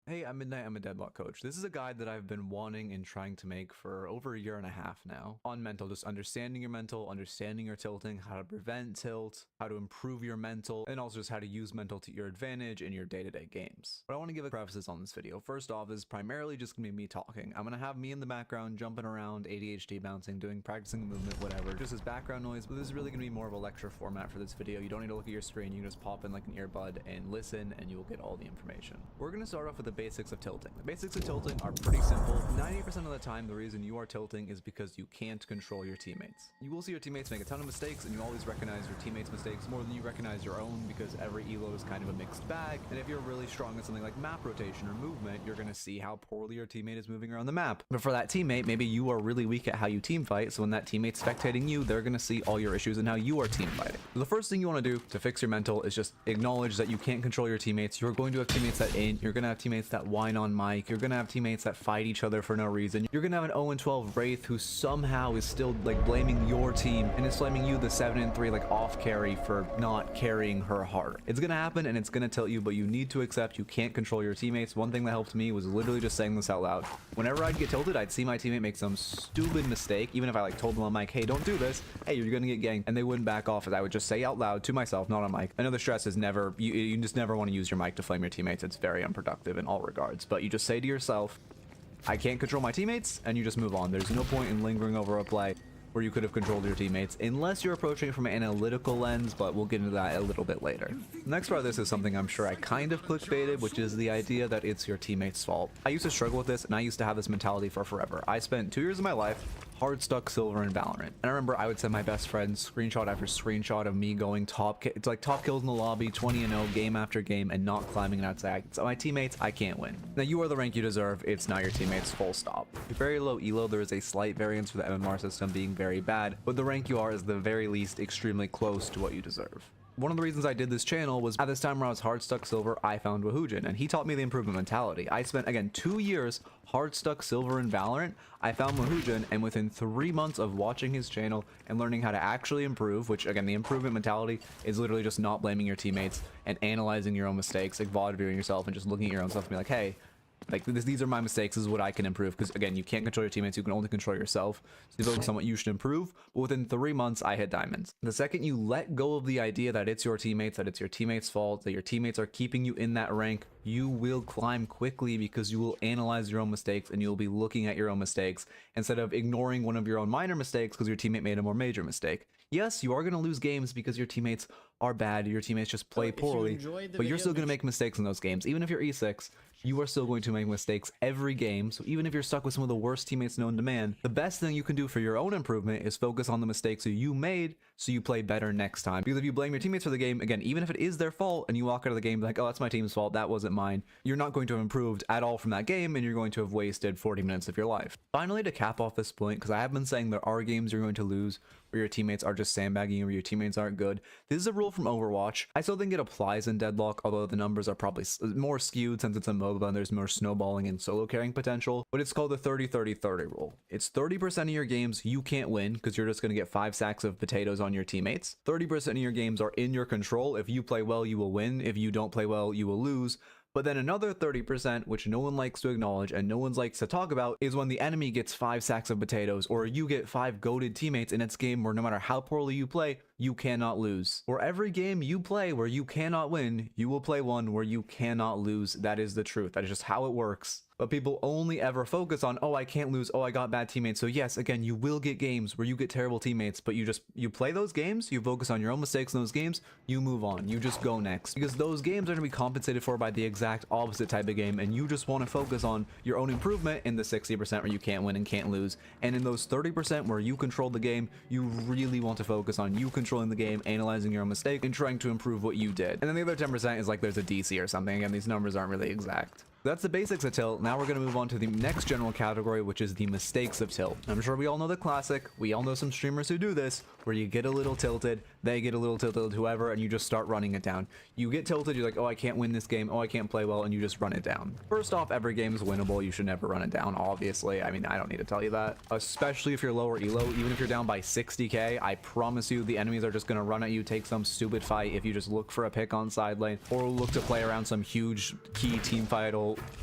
[SPEAKER 13] Hey, I'm Midnight, I'm a Deadlock coach. This is a guide that I've been wanting and trying to make for over a year and a half now. On mental, just understanding your mental, understanding your tilting, how to prevent tilt, how to improve your mental, and also just how to use mental to your advantage in your day-to-day games. But I want to give a preface on this video. First off, is primarily just gonna be me talking. I'm gonna have me in the background, jumping around, ADHD bouncing, practicing the movement, whatever, just as background noise, but this is really gonna be more of a lecture format for this video. You don't need to look at your screen, you can just pop in like an earbud and listen, and you will get all the information. We're gonna start off with the basics of tilting. The basics of tilting are pretty simple. 90% of the time, the reason you are tilting is because you can't control your teammates. You will see your teammates make a ton of mistakes, and you always recognize your teammates' mistakes more than you recognize your own, because every elo is kind of a mixed bag, and if you're really strong at something like map rotation or movement, you're going to see how poorly your teammate is moving around the map. But for that teammate, maybe you are really weak at how you team fight, so when that teammate's spectating you, they're going to see all your issues and how you are team fighting. So the first thing you want to do to fix your mental is just acknowledge that you can't control your teammates. You're going to have teammates that ain't. You're going to have teammates that whine on mic. You're going to have teammates that fight each other for no reason. You're going to have an 0-12 Wraith who somehow is still like blaming your team and is blaming you, the 7-3 like off carry, for not carrying her hard. It's going to happen and it's going to tilt you, but you need to accept you can't control your teammates. One thing that helped me was literally just saying this out loud. Whenever I'd get tilted, I'd see my teammate make some stupid mistake, even if I like told them on mic, hey, don't do this, hey, you're going to get ganked, and they wouldn't back off, as I would just say out loud to myself, not on mic. I know the stress is never, you just never want to use your mic to flame your teammates. It's very unproductive in all regards, but you just say to yourself, I can't control my teammates, and you just move on. There's no point in lingering over a play where you could have controlled your teammates, unless you're approaching it from an analytical lens, but we'll get into that a little bit later. The next part of this is something I'm sure I kind of clickbaited, which is the idea that it's your teammates' fault. I used to struggle with this, and I used to have this mentality for forever. I spent 2 years of my life hard stuck silver in Valorant, and I remember I would send my best friends screenshot after screenshot of me going it's like top kills in the lobby, 20-0 game after game, and not climbing and outside. So my teammates, I can't win. Now you are the rank you deserve. It's not your teammates, full stop. With very low elo, there is a slight variance for the MMR system being very bad, but the rank you are is the very least extremely close to what you deserve. One of the reasons I did this channel was at this time where I was hard stuck silver, I found Wahujin, and he taught me the improvement mentality. I spent, again, 2 years hard stuck silver in Valorant. I found Wahujin, and within 3 months of watching his channel and learning how to actually improve, which again, the improvement mentality is literally just not blaming your teammates and analyzing your own mistakes, like validating yourself and just looking at your own stuff and be like, hey, like these are my mistakes, this is what I can improve. Because again, you can't control your teammates, you can only control yourself. So you focus on what you should improve. But within 3 months, I hit diamonds. The second you let go of the idea that it's your teammates, that it's your teammates' fault, that your teammates are keeping you in that rank, you will climb quickly because you will analyze your own mistakes and you'll be looking at your own mistakes instead of ignoring one of your own minor mistakes because your teammate made a more major mistake. Yes, you are going to lose games because your teammates are bad, your teammates just play poorly, but you're still going to make mistakes in those games. Even if you're E6, you are still going to make mistakes every game. So even if you're stuck with some of the worst teammates known to man, the best thing you can do for your own improvement is focus on the mistakes that you made so you play better next time. Because if you blame your teammates for the game, again, even if it is their fault and you walk out of the game like, oh, that's my team's fault, that wasn't mine, you're not going to have improved at all from that game and you're going to have wasted 40 minutes of your life. Finally, to cap off this point, because I have been saying there are games you're going to lose where your teammates are just sandbagging or your teammates aren't good. This is a rule from Overwatch. I still think it applies in Deadlock, although the numbers are probably more skewed since it's a MOBA and there's more snowballing and solo carrying potential, but it's called the 30-30-30 rule. It's 30% of your games you can't win because you're just going to get 5 sacks of potatoes on your teammates. 30% of your games are in your control. If you play well, you will win. If you don't play well, you will lose. But then another 30%, which no one likes to acknowledge and no one likes to talk about, is when the enemy gets 5 sacks of potatoes, or you get 5 goated teammates in its game where no matter how poorly you play, you cannot lose. For every game you play where you cannot win, you will play one where you cannot lose. That is the truth. That is just how it works. But people only ever focus on, oh, I can't lose, oh, I got bad teammates. So yes, again, you will get games where you get terrible teammates, but you play those games, you focus on your own mistakes in those games, you move on, you just go next. Because those games are going to be compensated for by the exact opposite type of game, and you just want to focus on your own improvement in the 60% where you can't win and can't lose. And in those 30% where you control the game, you really want to focus on you controlling the game, analyzing your own mistake, and trying to improve what you did. And then the other 10% is like there's a DC or something. Again, these numbers aren't really exact. That's the basics of tilt. Now we're going to move on to the next general category, which is the mistakes of tilt. I'm sure we all know the classic. We all know some streamers who do this, where you get a little tilted, they get a little tilted, whoever, and you just start running it down. You get tilted, you're like, oh, I can't win this game, oh, I can't play well, and you just run it down. First off, every game is winnable. You should never run it down, obviously. I mean, I don't need to tell you that. Especially if you're lower elo, even if you're down by 60k, I promise you the enemies are just going to run at you, take some stupid fight if you just look for a pick on side lane, or look to play around some huge key team fight.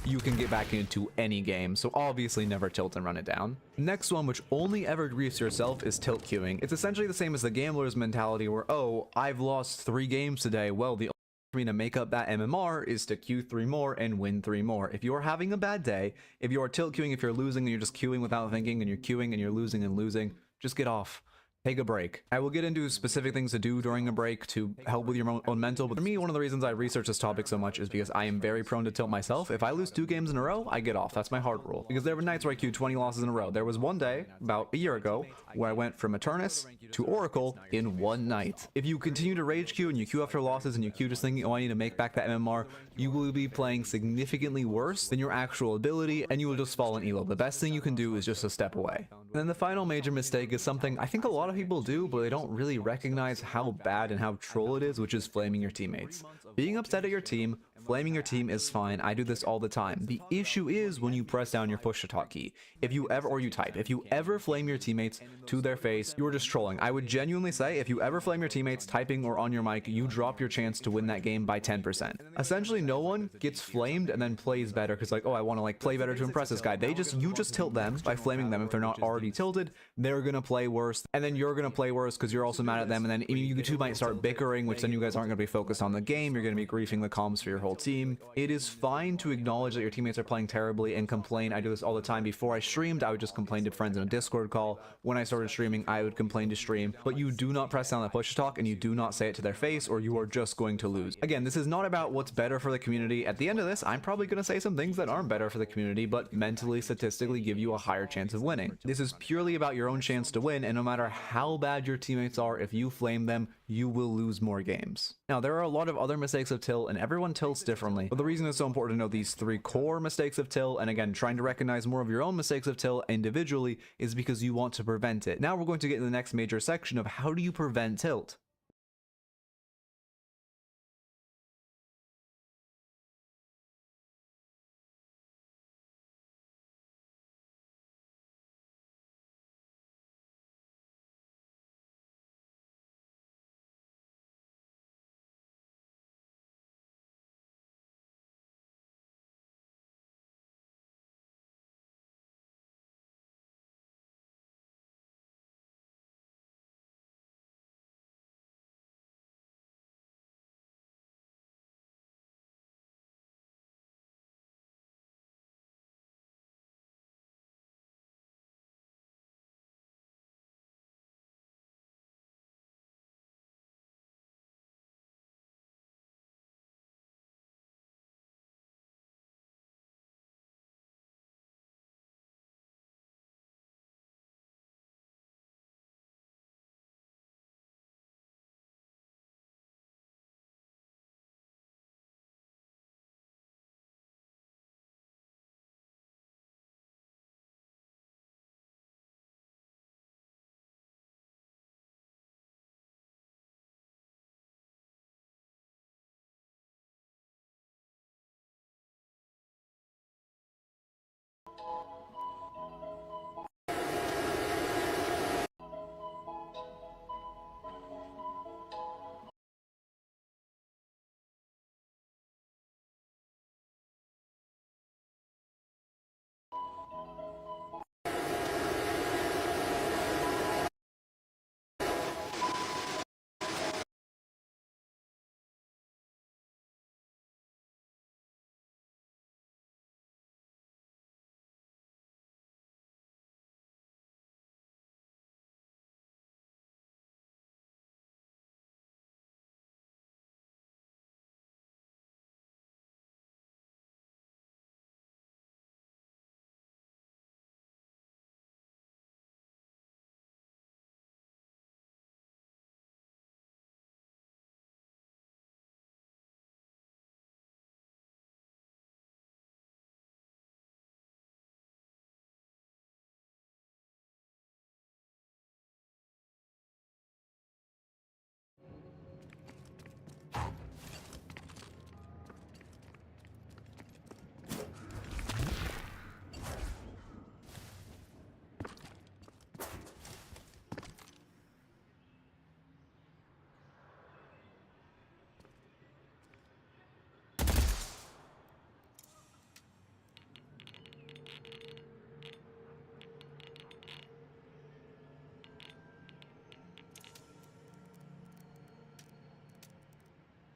[SPEAKER 13] You can get back into any game, so obviously never tilt and run it down. Next one, which only ever griefs yourself, is tilt queuing. It's essentially the same as the gambler's mentality where, oh, I've lost 3 games today. Well, the only way for me to make up that MMR is to queue 3 more and win 3 more. If you are having a bad day, if you are tilt queuing, if you're losing and you're just queuing without thinking and you're queuing and you're losing, just get off. Take a break. I will get into specific things to do during a break to help with your own mental, but for me, one of the reasons I research this topic so much is because I am very prone to tilt myself. If I lose 2 games in a row, I get off. That's my hard rule. Because there were nights where I queued 20 losses in a row. There was one day, about a year ago, where I went from Eternus to Oracle in one night. If you continue to rage queue and you queue after losses and you queue just thinking, oh, I need to make back that MMR, you will be playing significantly worse than your actual ability, and you will just fall in elo. The best thing you can do is just a step away. And then the final major mistake is something I think a lot of people do, but they don't really recognize how bad and how troll it is, which is flaming your teammates. Being upset at your team, flaming your team is fine. I do this all the time. The issue is when you press down your push to talk key. If you ever flame your teammates to their face, you're just trolling. I would genuinely say if you ever flame your teammates typing or on your mic, you drop your chance to win that game by 10%. Essentially, no one gets flamed and then plays better because like, oh, I want to like play better to impress this guy. You just tilt them by flaming them. If they're not already tilted, they're gonna play worse, and then you're gonna play worse because you're also mad at them, and then you two might start bickering, which then you guys aren't gonna be focused on the game. You're gonna be griefing the comms for your whole overall team. It is fine to acknowledge that your teammates are playing terribly and complain. I do this all the time. Before I streamed, I would just complain to friends in a Discord call. When I started streaming, I would complain to stream, but you do not press down that push to talk and you do not say it to their face or you are just going to lose. Again, this is not about what's better for the community. At the end of this, I'm probably going to say some things that aren't better for the community, but mentally, statistically give you a higher chance of winning. This is purely about your own chance to win, and no matter how bad your teammates are, if you flame them, you will lose more games. Now, there are a lot of other mistakes of tilt, and everyone tilts differently, but the reason it's so important to know these 3 core mistakes of tilt, and again, trying to recognize more of your own mistakes of tilt individually, is because you want to prevent it. Now we're going to get in the next major section of how do you prevent tilt.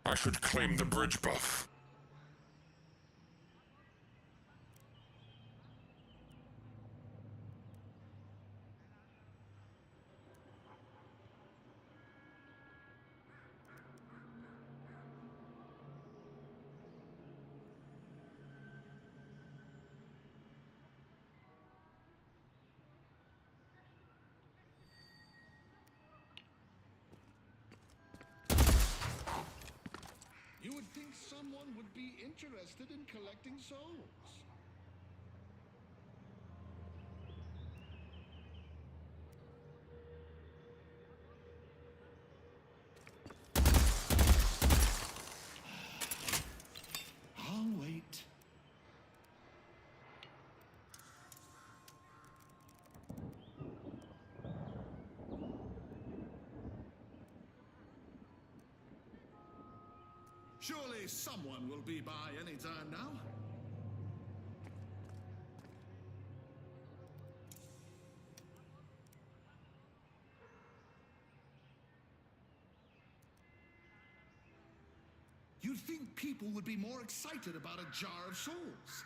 [SPEAKER 16] I should claim the bridge buff.
[SPEAKER 1] You would think someone would be interested in collecting souls. I'll wait. Surely someone will be by any time now. You'd think people would be more excited about a jar of souls.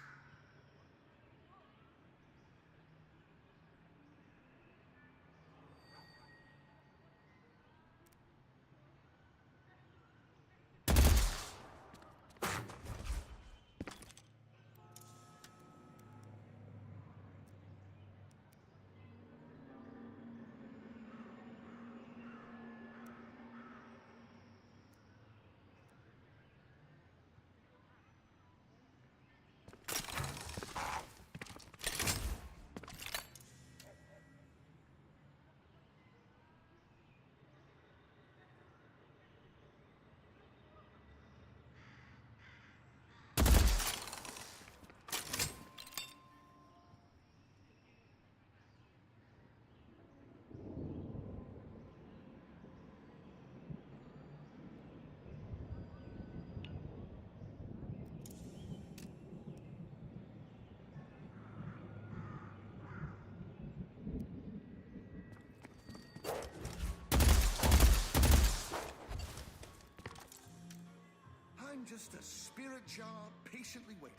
[SPEAKER 1] I'm just a spirit jar patiently waiting,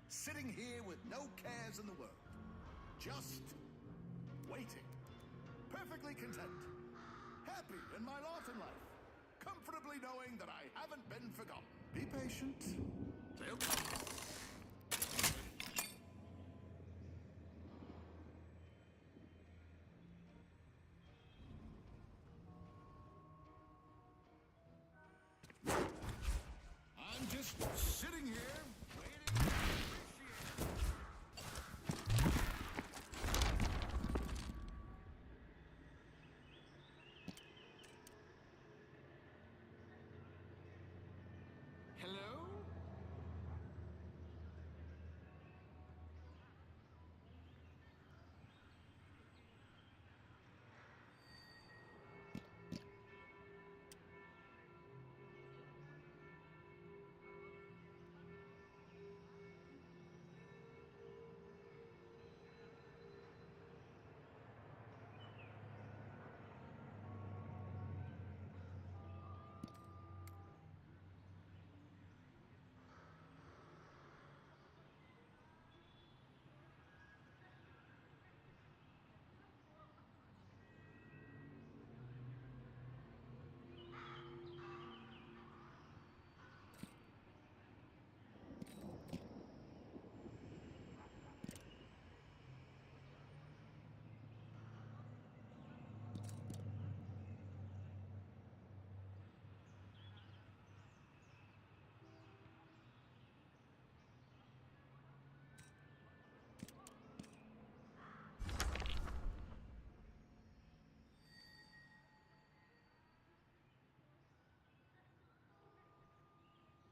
[SPEAKER 1] sitting here with no cares in the world. Just waiting. Perfectly content. Happy in my lot in life. Comfortably knowing that I haven't been forgotten. Be patient. They'll come. I'm just sitting here, waiting to Hello?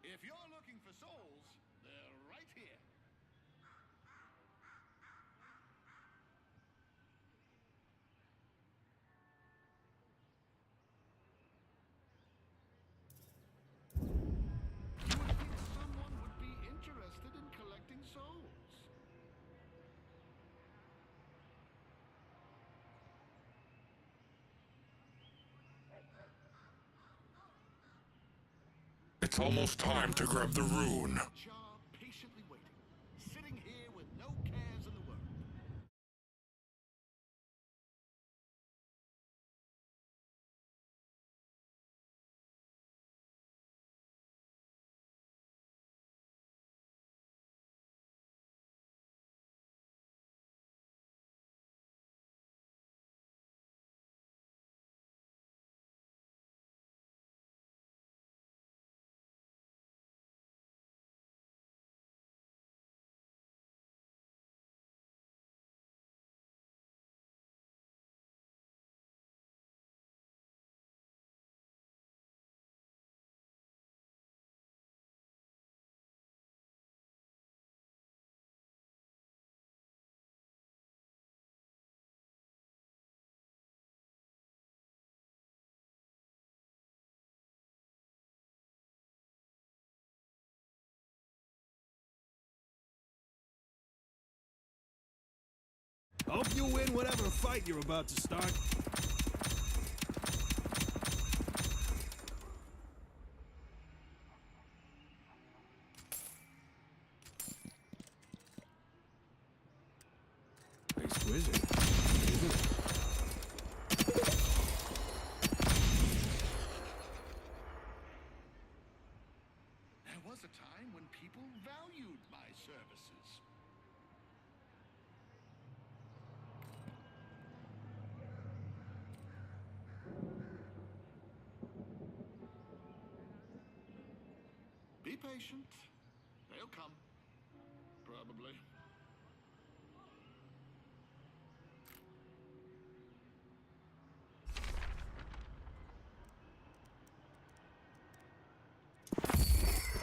[SPEAKER 1] If you're looking for souls, they're right here. You would think someone would be interested in collecting souls.
[SPEAKER 16] It's almost time to grab the rune.
[SPEAKER 1] Jar patiently waiting, sitting here with no cares in the world.
[SPEAKER 15] Hope you win whatever fight you're about to start. exquisite, isn't it?
[SPEAKER 1] There was a time when people valued my services. Be patient. They'll come. Probably.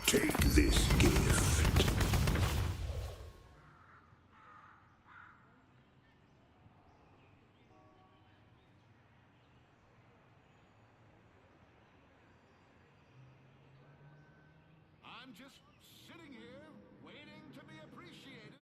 [SPEAKER 3] Take this gift.
[SPEAKER 1] I'm just sitting here waiting to be appreciated.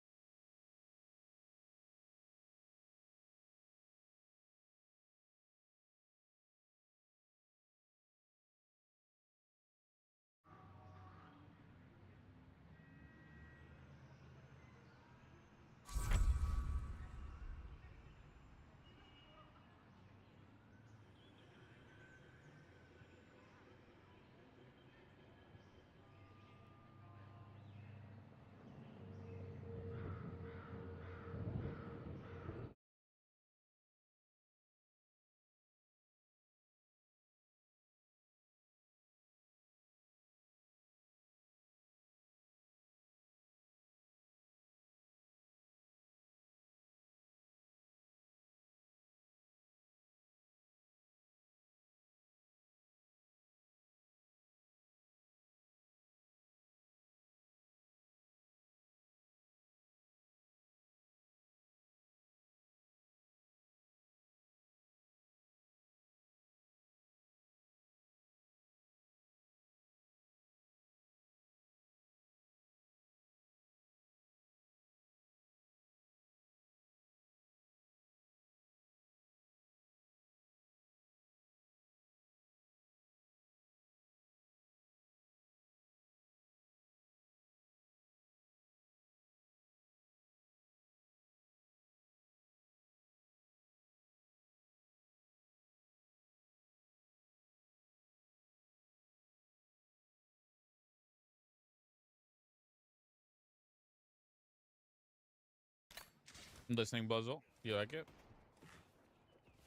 [SPEAKER 18] Listening Buzzle, you like it?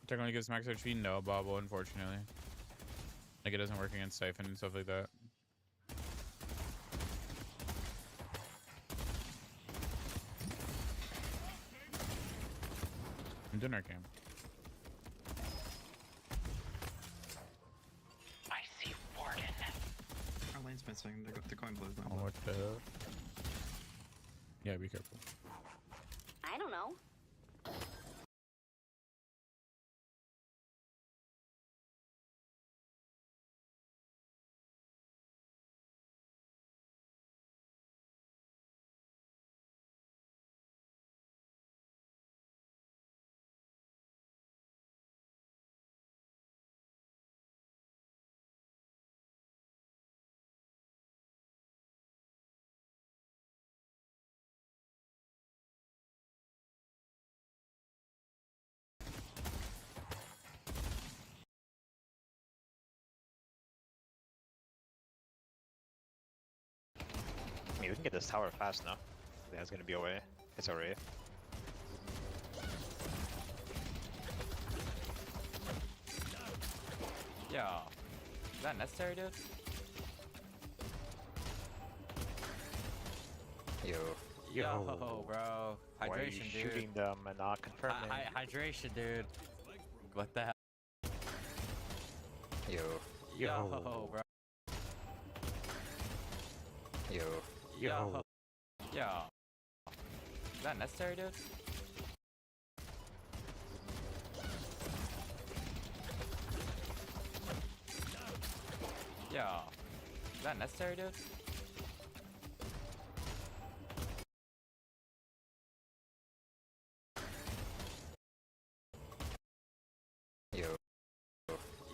[SPEAKER 18] Technically gives max HP? No, Bobble, unfortunately. Like it doesn't work against Siphon and stuff like that. Dinner camp.
[SPEAKER 22] I see Warden.
[SPEAKER 23] Our lane's missing. The coin blows down.
[SPEAKER 18] Oh, what the hell? Yeah, be careful.
[SPEAKER 11] I don't know.
[SPEAKER 24] I mean, we can get this tower fast now. That's gonna be away. It's already.
[SPEAKER 25] Yeah. Is that necessary, dude? Yo, bro. Hydration,
[SPEAKER 24] Why are you
[SPEAKER 25] dude.
[SPEAKER 24] shooting them and not confirming?
[SPEAKER 25] Hydration, dude. What the hell?
[SPEAKER 24] Yo,
[SPEAKER 25] bro.
[SPEAKER 24] yo.
[SPEAKER 25] Yeah. Is that necessary, dude? Yeah. Is that necessary, dude?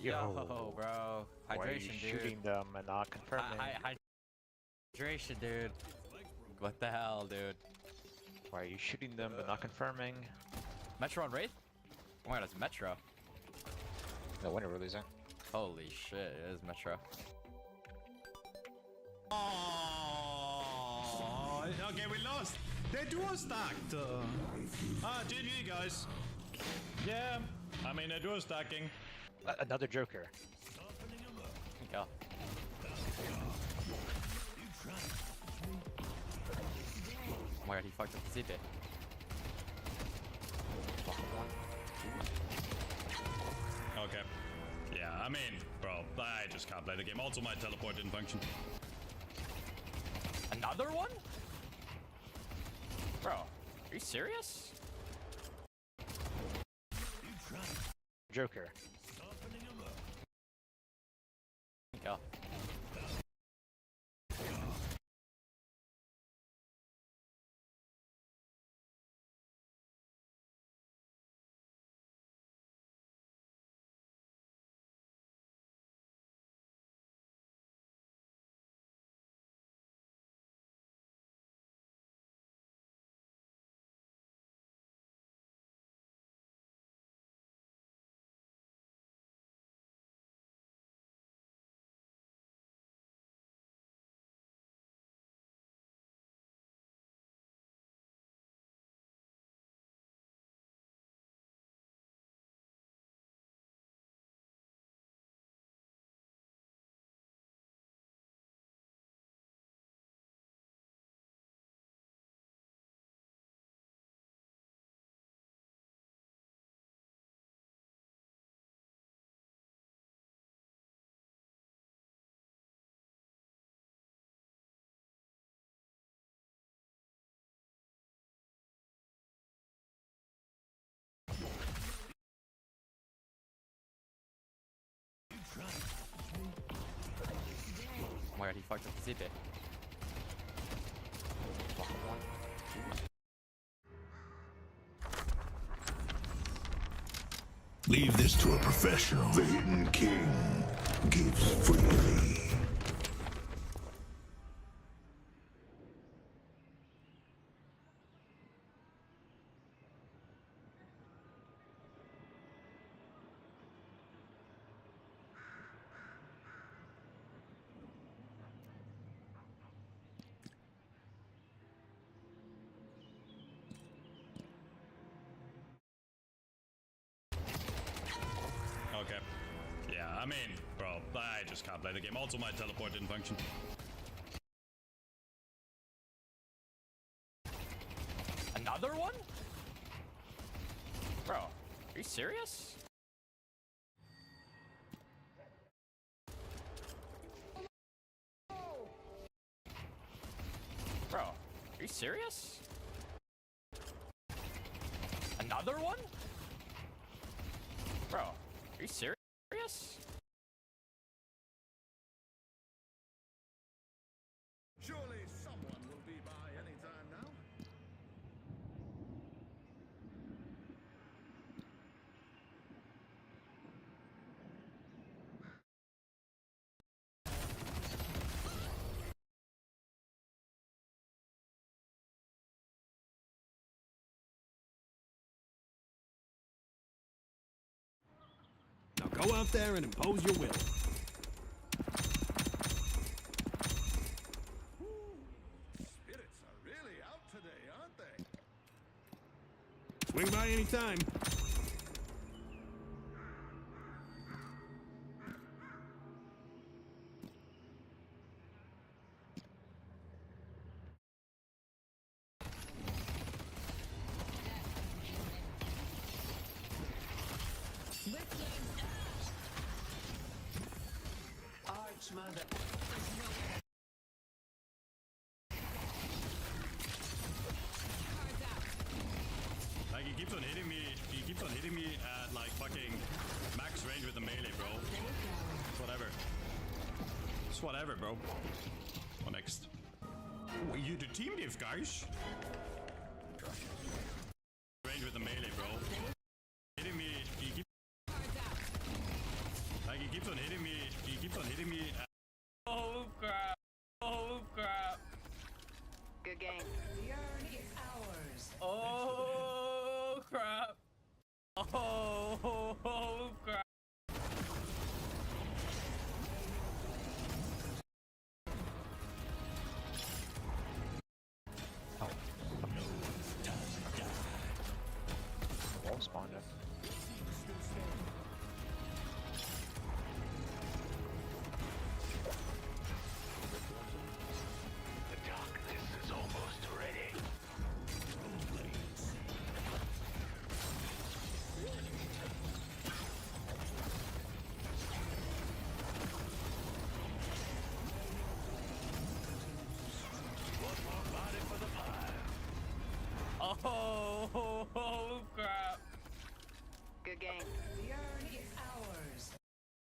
[SPEAKER 25] Yo, bro. Hydration,
[SPEAKER 24] Why are you
[SPEAKER 25] dude.
[SPEAKER 24] shooting them and not confirming?
[SPEAKER 25] Hydration, dude. What the hell, dude?
[SPEAKER 24] Why are you shooting them but not confirming?
[SPEAKER 25] Metro on Wraith? Oh my god, it's Metro.
[SPEAKER 24] No wonder we're losing.
[SPEAKER 25] Holy shit, it is Metro.
[SPEAKER 15] Oh, okay, we lost. They duo stacked. GG, guys. Yeah, I mean, they're duo stacking.
[SPEAKER 24] Another Joker.
[SPEAKER 25] Go. Oh my god, he fucked up the CP.
[SPEAKER 15] Okay. Yeah, I mean, bro, I just can't play the game. Also, my teleport didn't function.
[SPEAKER 25] Another one? Bro, are you serious?
[SPEAKER 24] Joker.
[SPEAKER 25] Go. Oh my god, he fucked up the CP.
[SPEAKER 3] Leave this to a professional. The Hidden King gives freely.
[SPEAKER 15] Okay. Yeah, I mean, bro, I just can't play the game. Also, my teleport didn't function.
[SPEAKER 25] Another one? Bro, are you serious? Bro, are you serious? Another one? Bro, are you serious?
[SPEAKER 1] Surely someone will be by any time now.
[SPEAKER 15] Now go out there and impose your will.
[SPEAKER 1] Spirits are really out today, aren't they?
[SPEAKER 15] Swing by anytime.
[SPEAKER 19] Archmother.
[SPEAKER 15] Like, he keeps on hitting me. He keeps on hitting me at, like, fucking max range with the melee, bro. It's whatever. It's whatever, bro. What next? Oh, you do team diff, guys? Range with the melee, bro. Hitting me. He keeps... Like, he keeps on hitting me. He keeps on hitting me at...
[SPEAKER 25] Oh crap. Oh crap.
[SPEAKER 11] Good game.
[SPEAKER 19] The urn is ours.
[SPEAKER 25] Oh crap.
[SPEAKER 18] Oh, crap.
[SPEAKER 24] Wall spawned it.
[SPEAKER 7] The darkness is almost ready.
[SPEAKER 18] Oh, crap.
[SPEAKER 11] Good game.
[SPEAKER 10] The urn is ours.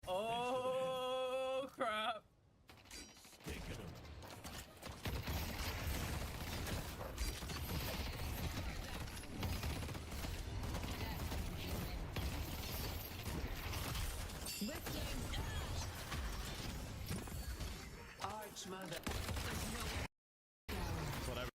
[SPEAKER 18] Oh, crap.
[SPEAKER 10] Archmother.
[SPEAKER 18] Whatever.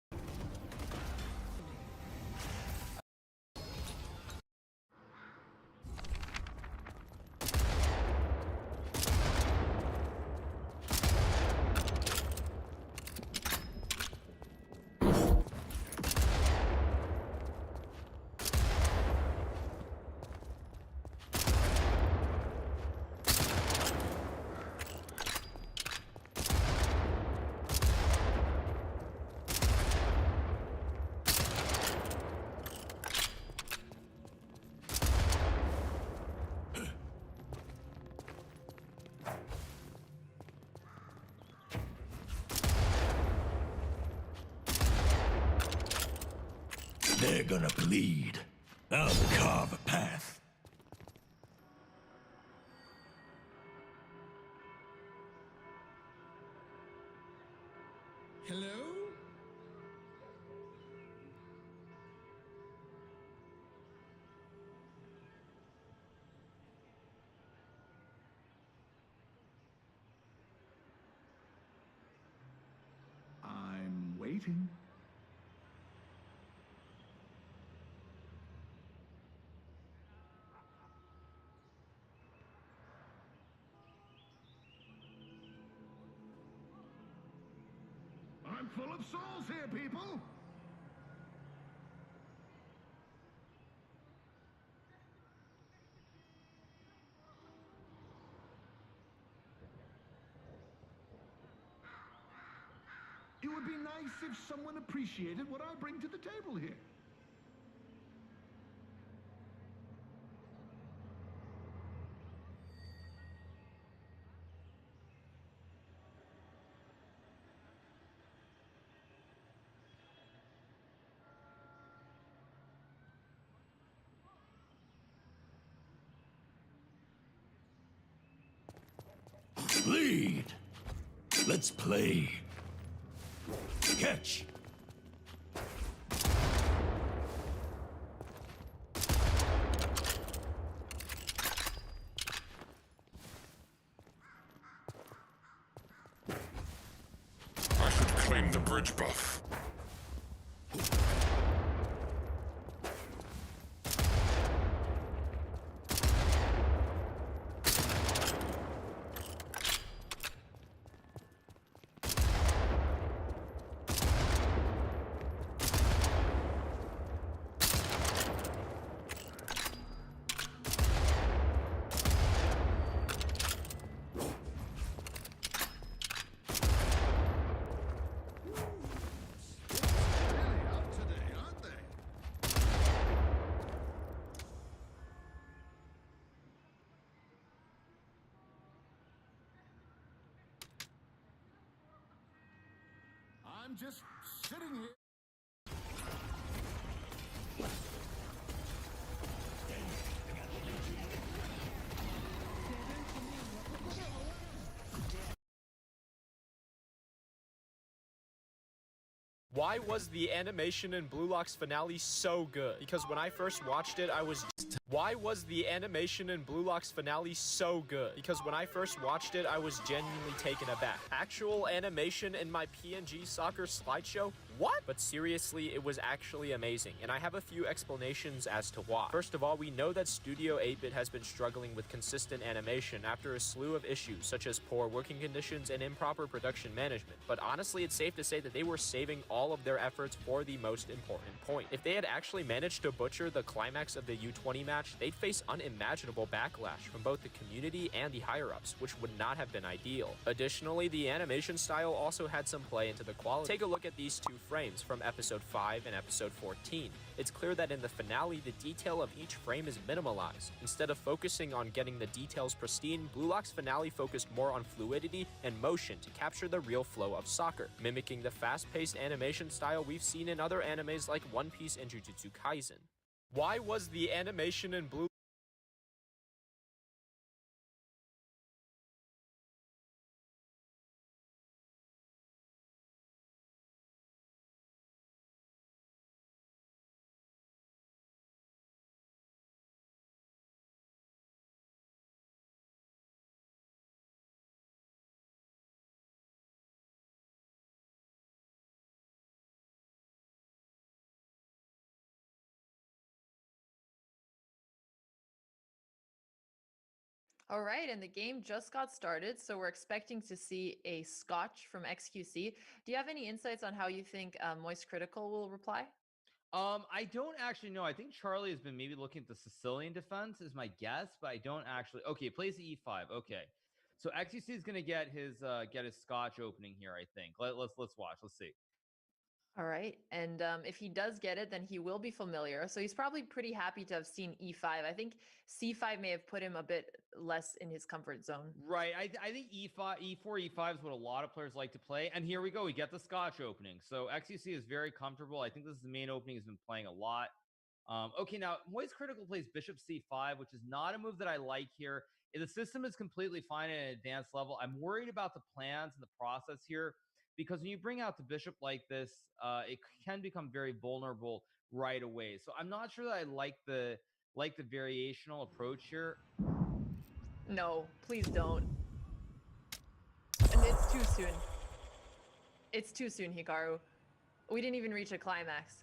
[SPEAKER 16] They're gonna bleed. I'll carve a path.
[SPEAKER 3] Hello? I'm waiting. I'm full of souls here, people! It would be nice if someone appreciated what I bring to the table here.
[SPEAKER 16] Bleed. Let's play. Catch.
[SPEAKER 4] I should claim the bridge buff.
[SPEAKER 1] I'm just sitting here.
[SPEAKER 8] Why was the animation in Blue Lock's finale so good? Because when I first watched it, I was... Why was the animation in Blue Lock's finale so good? Because when I first watched it, I was genuinely taken aback. Actual animation in my PNG soccer slideshow what? But seriously, it was actually amazing, and I have a few explanations as to why. First of all, we know that Studio 8-bit has been struggling with consistent animation after a slew of issues, such as poor working conditions and improper production management. But honestly, it's safe to say that they were saving all of their efforts for the most important point. If they had actually managed to butcher the climax of the U20 match, they'd face unimaginable backlash from both the community and the higher-ups, which would not have been ideal. Additionally, the animation style also had some play into the quality. Take a look at these two frames from episode 5 and episode 14. It's clear that in the finale, the detail of each frame is minimalized. Instead of focusing on getting the details pristine, Blue Lock's finale focused more on fluidity and motion to capture the real flow of soccer, mimicking the fast-paced animation style we've seen in other animes like One Piece and Jujutsu Kaisen. Why was the animation in Blue
[SPEAKER 5] All right, and the game just got started, so we're expecting to see a scotch from XQC. Do you have any insights on how you think Moist Critical will reply?
[SPEAKER 14] I don't actually know. I think Charlie has been maybe looking at the Sicilian defense is my guess, but I don't actually. Okay, plays the E5. Okay, so XUC is going to get his Scotch opening here. I think. Let's watch. Let's see.
[SPEAKER 5] All right, and if he does get it, then he will be familiar. So he's probably pretty happy to have seen E5. I think C5 may have put him a bit less in his comfort zone.
[SPEAKER 14] Right. I think E4, E5 is what a lot of players like to play. And here we go. We get the Scotch opening. So XUC is very comfortable. I think this is the main opening he's been playing a lot. Okay, now Moist Critical plays Bishop C5, which is not a move that I like here. The system is completely fine at an advanced level. I'm worried about the plans and the process here, because when you bring out the bishop like this, it can become very vulnerable right away. So I'm not sure that I like the variational approach here.
[SPEAKER 5] No, please don't. And it's too soon. It's too soon, Hikaru. We didn't even reach a climax.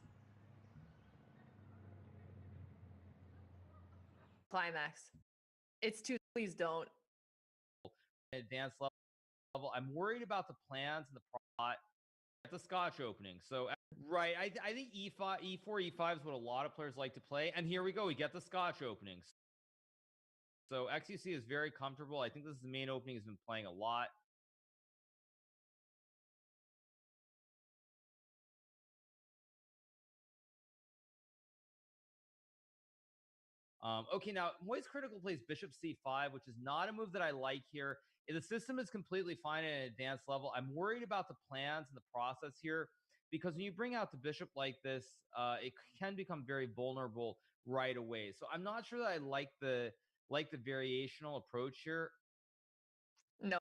[SPEAKER 5] It's too. Please don't.
[SPEAKER 14] Advanced level. I'm worried about the plans and the plot at the Scotch opening. So right, I think E4, E5 is what a lot of players like to play. And here we go. We get the Scotch opening. So XUC is very comfortable. I think this is the main opening he's been playing a lot. Okay, now Moist Critical plays Bishop C5, which is not a move that I like here. The system is completely fine at an advanced level. I'm worried about the plans and the process here, because when you bring out the bishop like this, it can become very vulnerable right away. So I'm not sure that I like the variational approach here.
[SPEAKER 5] No.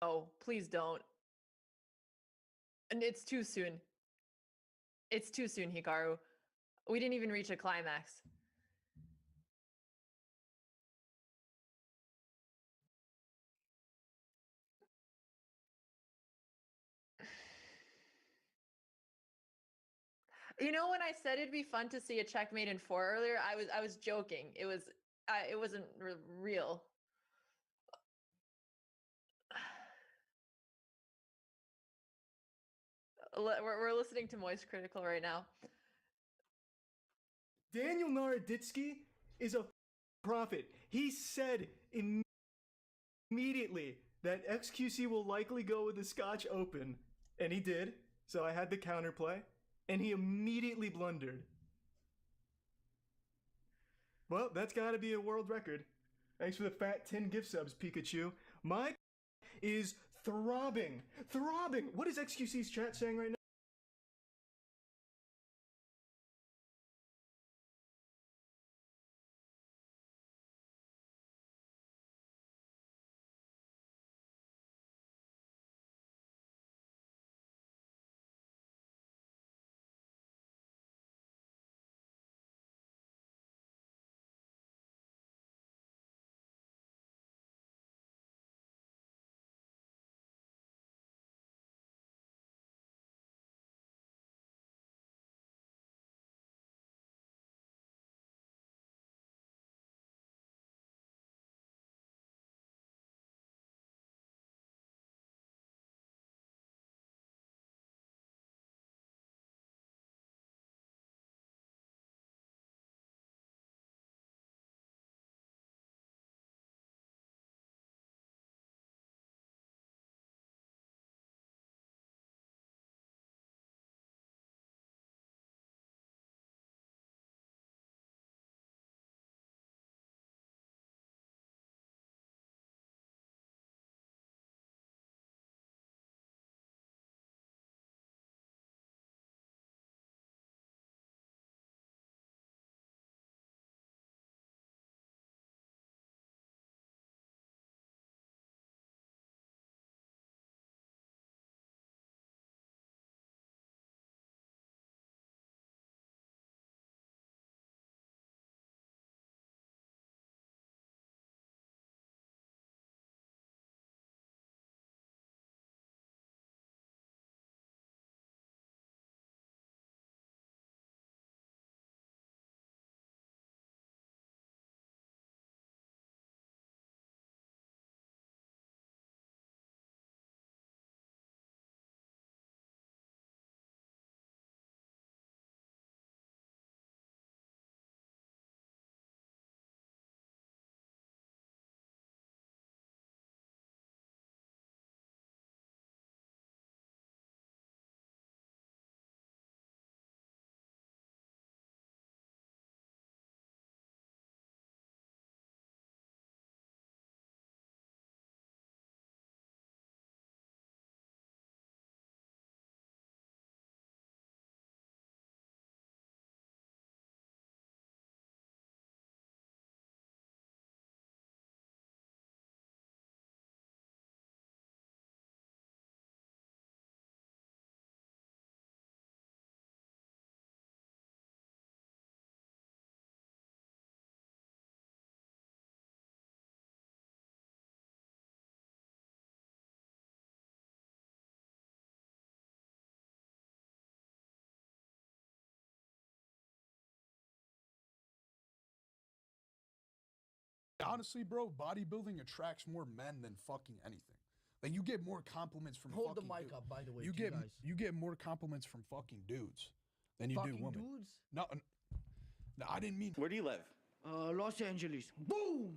[SPEAKER 5] Oh, please don't. And it's too soon. It's too soon, Hikaru. We didn't even reach a climax. You know, when I said it'd be fun to see a checkmate in 4 earlier, I was joking. It wasn't real. We're listening to Moist Critical right now.
[SPEAKER 17] Daniel Naroditsky is a prophet. He said immediately that XQC will likely go with the Scotch Open, and he did. So I had the counterplay, and he immediately blundered. Well, that's got to be a world record. Thanks for the fat 10 gift subs, Pikachu. My is throbbing. Throbbing. What is XQC's chat saying right now?
[SPEAKER 2] honestly, bro, bodybuilding attracts more men than fucking anything. Like you get more compliments from
[SPEAKER 9] Hold the
[SPEAKER 2] fucking
[SPEAKER 9] mic up, by the way.
[SPEAKER 2] you
[SPEAKER 9] to
[SPEAKER 2] get
[SPEAKER 9] guys.
[SPEAKER 2] you get more compliments from fucking dudes than you
[SPEAKER 9] Fucking
[SPEAKER 2] do women.
[SPEAKER 9] dudes?
[SPEAKER 2] No, I didn't mean.
[SPEAKER 12] Where do you live?
[SPEAKER 9] Los Angeles. Boom.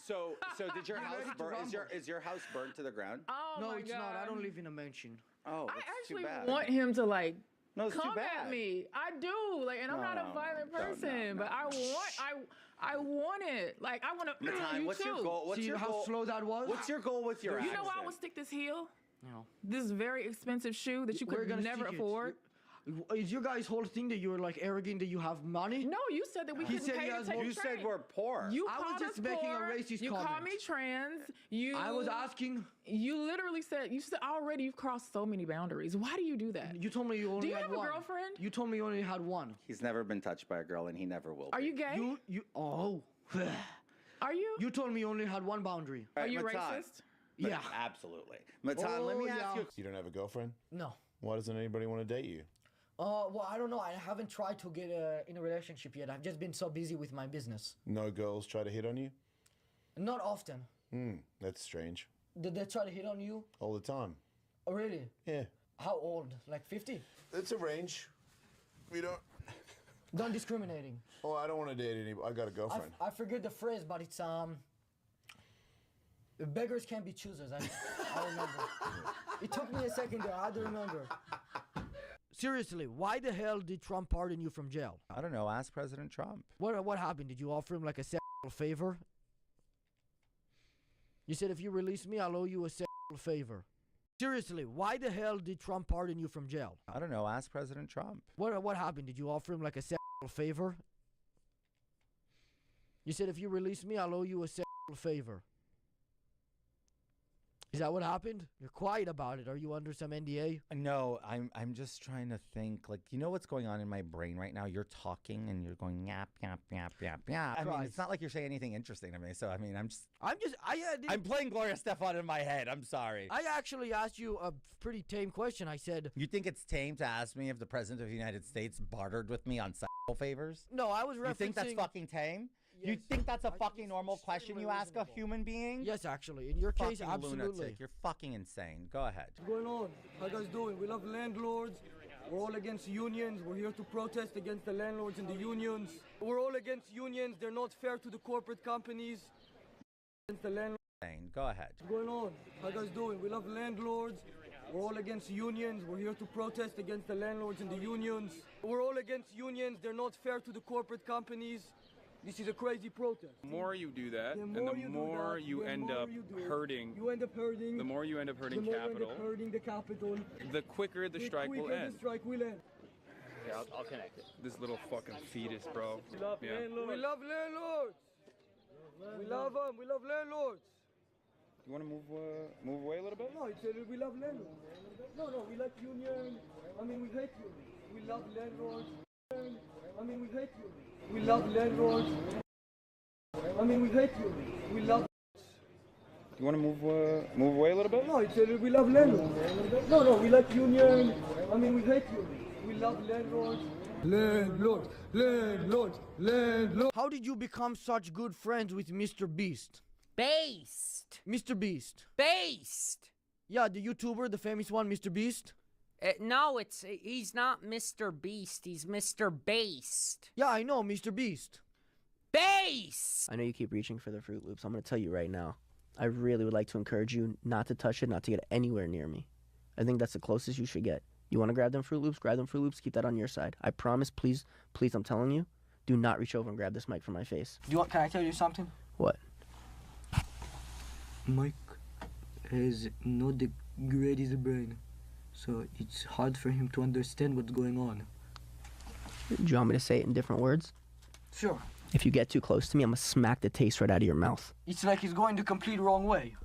[SPEAKER 12] So did your
[SPEAKER 9] You
[SPEAKER 12] house
[SPEAKER 9] ready to
[SPEAKER 12] burn?
[SPEAKER 9] rumble?
[SPEAKER 12] Is your house burnt to the ground?
[SPEAKER 21] Oh
[SPEAKER 9] No,
[SPEAKER 21] my
[SPEAKER 9] it's
[SPEAKER 21] God.
[SPEAKER 9] not. I don't live in a mansion.
[SPEAKER 12] Oh,
[SPEAKER 21] I
[SPEAKER 12] that's
[SPEAKER 21] actually
[SPEAKER 12] too bad.
[SPEAKER 21] want him to like
[SPEAKER 12] No, it's too
[SPEAKER 21] come
[SPEAKER 12] bad.
[SPEAKER 21] at me. I do. Like, and I'm
[SPEAKER 12] No,
[SPEAKER 21] not
[SPEAKER 12] no,
[SPEAKER 21] a violent
[SPEAKER 12] no, no,
[SPEAKER 21] person,
[SPEAKER 12] no.
[SPEAKER 21] but I want it. Like, I want to.
[SPEAKER 12] Matan,
[SPEAKER 21] you
[SPEAKER 12] what's
[SPEAKER 21] too.
[SPEAKER 12] your goal? What's
[SPEAKER 9] See
[SPEAKER 12] your
[SPEAKER 9] how
[SPEAKER 12] goal?
[SPEAKER 9] slow that was?
[SPEAKER 12] What's your goal with your
[SPEAKER 21] You
[SPEAKER 12] accident?
[SPEAKER 21] know why I would stick this heel?
[SPEAKER 9] No.
[SPEAKER 21] This very expensive shoe that you
[SPEAKER 9] We're
[SPEAKER 21] could
[SPEAKER 9] gonna
[SPEAKER 21] never
[SPEAKER 9] stick it.
[SPEAKER 21] afford.
[SPEAKER 9] Is your guys' whole thing that you're like arrogant that you have money?
[SPEAKER 21] No, you said that we
[SPEAKER 9] He
[SPEAKER 21] couldn't
[SPEAKER 9] said
[SPEAKER 21] pay
[SPEAKER 9] he
[SPEAKER 21] to
[SPEAKER 9] has
[SPEAKER 21] take
[SPEAKER 9] more-
[SPEAKER 12] You
[SPEAKER 21] the train.
[SPEAKER 12] said we're poor.
[SPEAKER 21] You
[SPEAKER 9] I was
[SPEAKER 21] called
[SPEAKER 9] just
[SPEAKER 21] us
[SPEAKER 9] making a
[SPEAKER 21] poor,
[SPEAKER 9] racist
[SPEAKER 21] You
[SPEAKER 9] comment.
[SPEAKER 21] called me trans. You.
[SPEAKER 9] I was asking.
[SPEAKER 21] You literally said already you've crossed so many boundaries. Why do you do that?
[SPEAKER 9] You told me you only
[SPEAKER 21] Do you
[SPEAKER 9] had
[SPEAKER 21] have a
[SPEAKER 9] one.
[SPEAKER 21] girlfriend?
[SPEAKER 9] You told me you only had one.
[SPEAKER 12] He's never been touched by a girl, and he never will.
[SPEAKER 21] Are
[SPEAKER 12] be.
[SPEAKER 21] you gay?
[SPEAKER 9] Oh.
[SPEAKER 21] Are you?
[SPEAKER 9] You told me you only had one boundary.
[SPEAKER 12] All
[SPEAKER 21] Are
[SPEAKER 12] right,
[SPEAKER 21] you
[SPEAKER 12] Matan.
[SPEAKER 21] racist?
[SPEAKER 12] But
[SPEAKER 9] Yeah.
[SPEAKER 12] absolutely. Matan, let me ask you.
[SPEAKER 22] You don't have a girlfriend?
[SPEAKER 9] No.
[SPEAKER 22] Why doesn't anybody want to date you?
[SPEAKER 9] Well, I don't know. I haven't tried to get in a relationship yet. I've just been so busy with my business.
[SPEAKER 22] No girls try to hit on you?
[SPEAKER 9] Not often.
[SPEAKER 22] That's strange.
[SPEAKER 9] Did they try to hit on you?
[SPEAKER 22] All the time.
[SPEAKER 9] Oh, really?
[SPEAKER 22] Yeah.
[SPEAKER 9] How old? Like 50?
[SPEAKER 22] It's a range. We don't.
[SPEAKER 9] Don't discriminating.
[SPEAKER 22] Oh, I don't want to date anybody. I got a girlfriend.
[SPEAKER 9] I forget the phrase, but it's beggars can't be choosers. I remember. It took me a second there. I had to remember. Seriously, why the hell did Trump pardon you from jail?
[SPEAKER 26] I don't know. Ask President Trump.
[SPEAKER 9] What happened? Did you offer him like a sexual favor? You said if you release me, I'll owe you a sexual favor. Seriously, why the hell did Trump pardon you from jail?
[SPEAKER 26] I don't know. Ask President Trump.
[SPEAKER 9] What happened? Did you offer him like a sexual favor? You said if you release me, I'll owe you a sexual favor. Is that what happened? You're quiet about it. Are you under some NDA?
[SPEAKER 26] No, I'm just trying to think. Like, you know what's going on in my brain right now? You're talking and you're going yap yap yap yap yap. I mean, it's not like you're saying anything interesting to me. So I mean, I'm playing Gloria Stefan in my head. I'm sorry.
[SPEAKER 9] I actually asked you a pretty tame question. I said,
[SPEAKER 26] You think it's tame to ask me if the president of the United States bartered with me on sexual favors?
[SPEAKER 9] No, I was referencing.
[SPEAKER 26] You think that's fucking tame? You think that's a fucking normal question you ask a human being?
[SPEAKER 9] Yes, actually. In your case,
[SPEAKER 26] Fucking
[SPEAKER 9] absolutely.
[SPEAKER 26] lunatic. You're fucking insane. Go ahead.
[SPEAKER 9] What's going on? How you guys doing? We love landlords. We're all against unions. We're here to protest against the landlords and the unions. We're all against unions. They're not fair to the corporate companies. Against the landlords.
[SPEAKER 26] Go ahead.
[SPEAKER 9] What's going on? How you guys doing? We love landlords. We're all against unions. We're here to protest against the landlords and the unions. We're all against unions. They're not fair to the corporate companies. This is a crazy protest.
[SPEAKER 27] The more you do that,
[SPEAKER 9] The
[SPEAKER 27] and
[SPEAKER 9] more
[SPEAKER 27] the
[SPEAKER 9] you do
[SPEAKER 27] more
[SPEAKER 9] that,
[SPEAKER 27] you
[SPEAKER 9] the
[SPEAKER 27] end
[SPEAKER 9] more
[SPEAKER 27] up
[SPEAKER 9] you do it,
[SPEAKER 27] hurting.
[SPEAKER 9] You end up hurting.
[SPEAKER 27] The more you end up hurting
[SPEAKER 9] the more
[SPEAKER 27] capital,
[SPEAKER 9] You end up hurting the capital.
[SPEAKER 27] the quicker the strike will
[SPEAKER 9] quicker
[SPEAKER 27] end.
[SPEAKER 9] The strike will end.
[SPEAKER 27] Here, I'll connect it. This little fucking fetus, bro.
[SPEAKER 9] We love landlords. We love landlords. We love them. We love landlords.
[SPEAKER 27] You want to move away a little bit?
[SPEAKER 9] No, it's we love landlords. No, we like union. I mean, we hate unions. We love landlords. I mean, we hate unions. We love landlords. I mean, we hate unions. We love.
[SPEAKER 27] You want to move away a little bit?
[SPEAKER 9] No, it's we love landlords. No, we like union. I mean, we hate unions. We love landlords. Landlords. How did you become such good friends with Mr. Beast?
[SPEAKER 28] Based.
[SPEAKER 9] Mr. Beast.
[SPEAKER 28] Based.
[SPEAKER 9] Yeah, the YouTuber, the famous one, Mr. Beast.
[SPEAKER 28] No, he's not Mr. Beast. He's Mr. Based.
[SPEAKER 9] Yeah, I know, Mr. Beast.
[SPEAKER 28] Base.
[SPEAKER 29] I know you keep reaching for the Fruit Loops. I'm going to tell you right now. I really would like to encourage you not to touch it, not to get anywhere near me. I think that's the closest you should get. You want to grab them Fruit Loops? Grab them Fruit Loops. Keep that on your side. I promise, please, I'm telling you, do not reach over and grab this mic from my face.
[SPEAKER 9] Can I tell you something?
[SPEAKER 29] What?
[SPEAKER 9] Mike has not the greatest brain, so it's hard for him to understand what's going on.
[SPEAKER 29] Do you want me to say it in different words?
[SPEAKER 9] Sure.
[SPEAKER 29] If you get too close to me, I'm going to smack the taste right out of your mouth.
[SPEAKER 9] It's like he's going the complete wrong way.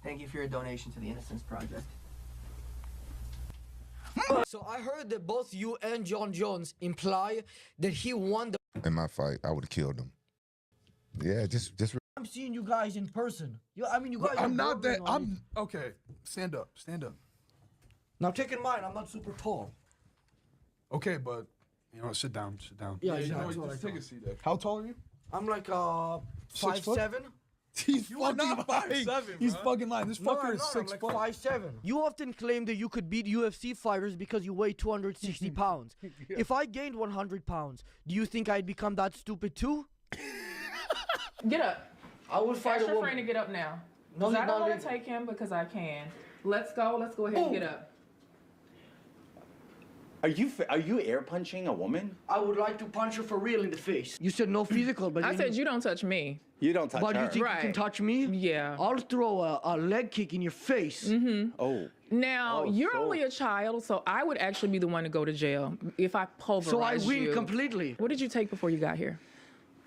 [SPEAKER 29] Thank you for your donation to the Innocence Project.
[SPEAKER 9] So I heard that both you and John Jones imply that he won the...
[SPEAKER 30] In my fight, I would have killed him. Yeah, just.
[SPEAKER 9] I'm seeing you guys in person. You guys.
[SPEAKER 2] I'm not that. I'm okay. Stand up.
[SPEAKER 9] Now take in mind, I'm not super tall.
[SPEAKER 2] Okay, but sit down.
[SPEAKER 9] Yeah,
[SPEAKER 2] you know,
[SPEAKER 9] that's what
[SPEAKER 2] just
[SPEAKER 9] I
[SPEAKER 2] take a
[SPEAKER 9] thought.
[SPEAKER 2] seat. How tall are you?
[SPEAKER 9] I'm like
[SPEAKER 2] 6 foot?
[SPEAKER 9] 5'7"?
[SPEAKER 2] He's
[SPEAKER 9] You are
[SPEAKER 2] fucking
[SPEAKER 9] not
[SPEAKER 2] lying.
[SPEAKER 9] 5'7",
[SPEAKER 2] He's
[SPEAKER 9] bro.
[SPEAKER 2] fucking lying. This
[SPEAKER 9] No,
[SPEAKER 2] fucker
[SPEAKER 9] I'm
[SPEAKER 2] is
[SPEAKER 9] not.
[SPEAKER 2] 6
[SPEAKER 9] I'm
[SPEAKER 2] foot.
[SPEAKER 9] like 5'7". You often claim that you could beat UFC fighters because you weigh 260 pounds. If I gained 100 pounds, do you think I'd become that stupid too?
[SPEAKER 21] Get up.
[SPEAKER 9] I would fight
[SPEAKER 21] Ask
[SPEAKER 9] a
[SPEAKER 21] your
[SPEAKER 9] woman.
[SPEAKER 21] friend to get up now.
[SPEAKER 9] No,
[SPEAKER 21] Because
[SPEAKER 9] he's
[SPEAKER 21] I don't
[SPEAKER 9] not
[SPEAKER 21] want
[SPEAKER 9] leaving.
[SPEAKER 21] to take him because I can. Let's go. Let's go ahead and get up.
[SPEAKER 12] Are you air punching a woman?
[SPEAKER 9] I would like to punch her for real in the face. You said no physical, but
[SPEAKER 21] I said you don't touch me.
[SPEAKER 12] You don't touch
[SPEAKER 9] But
[SPEAKER 12] her.
[SPEAKER 9] you think you can touch me?
[SPEAKER 21] Yeah.
[SPEAKER 9] I'll throw a leg kick in your face.
[SPEAKER 21] Mm-hmm.
[SPEAKER 12] Oh.
[SPEAKER 21] Now, you're only a child, so I would actually be the one to go to jail if I pulverize
[SPEAKER 9] So I win
[SPEAKER 21] you.
[SPEAKER 9] completely.
[SPEAKER 21] What did you take before you got here?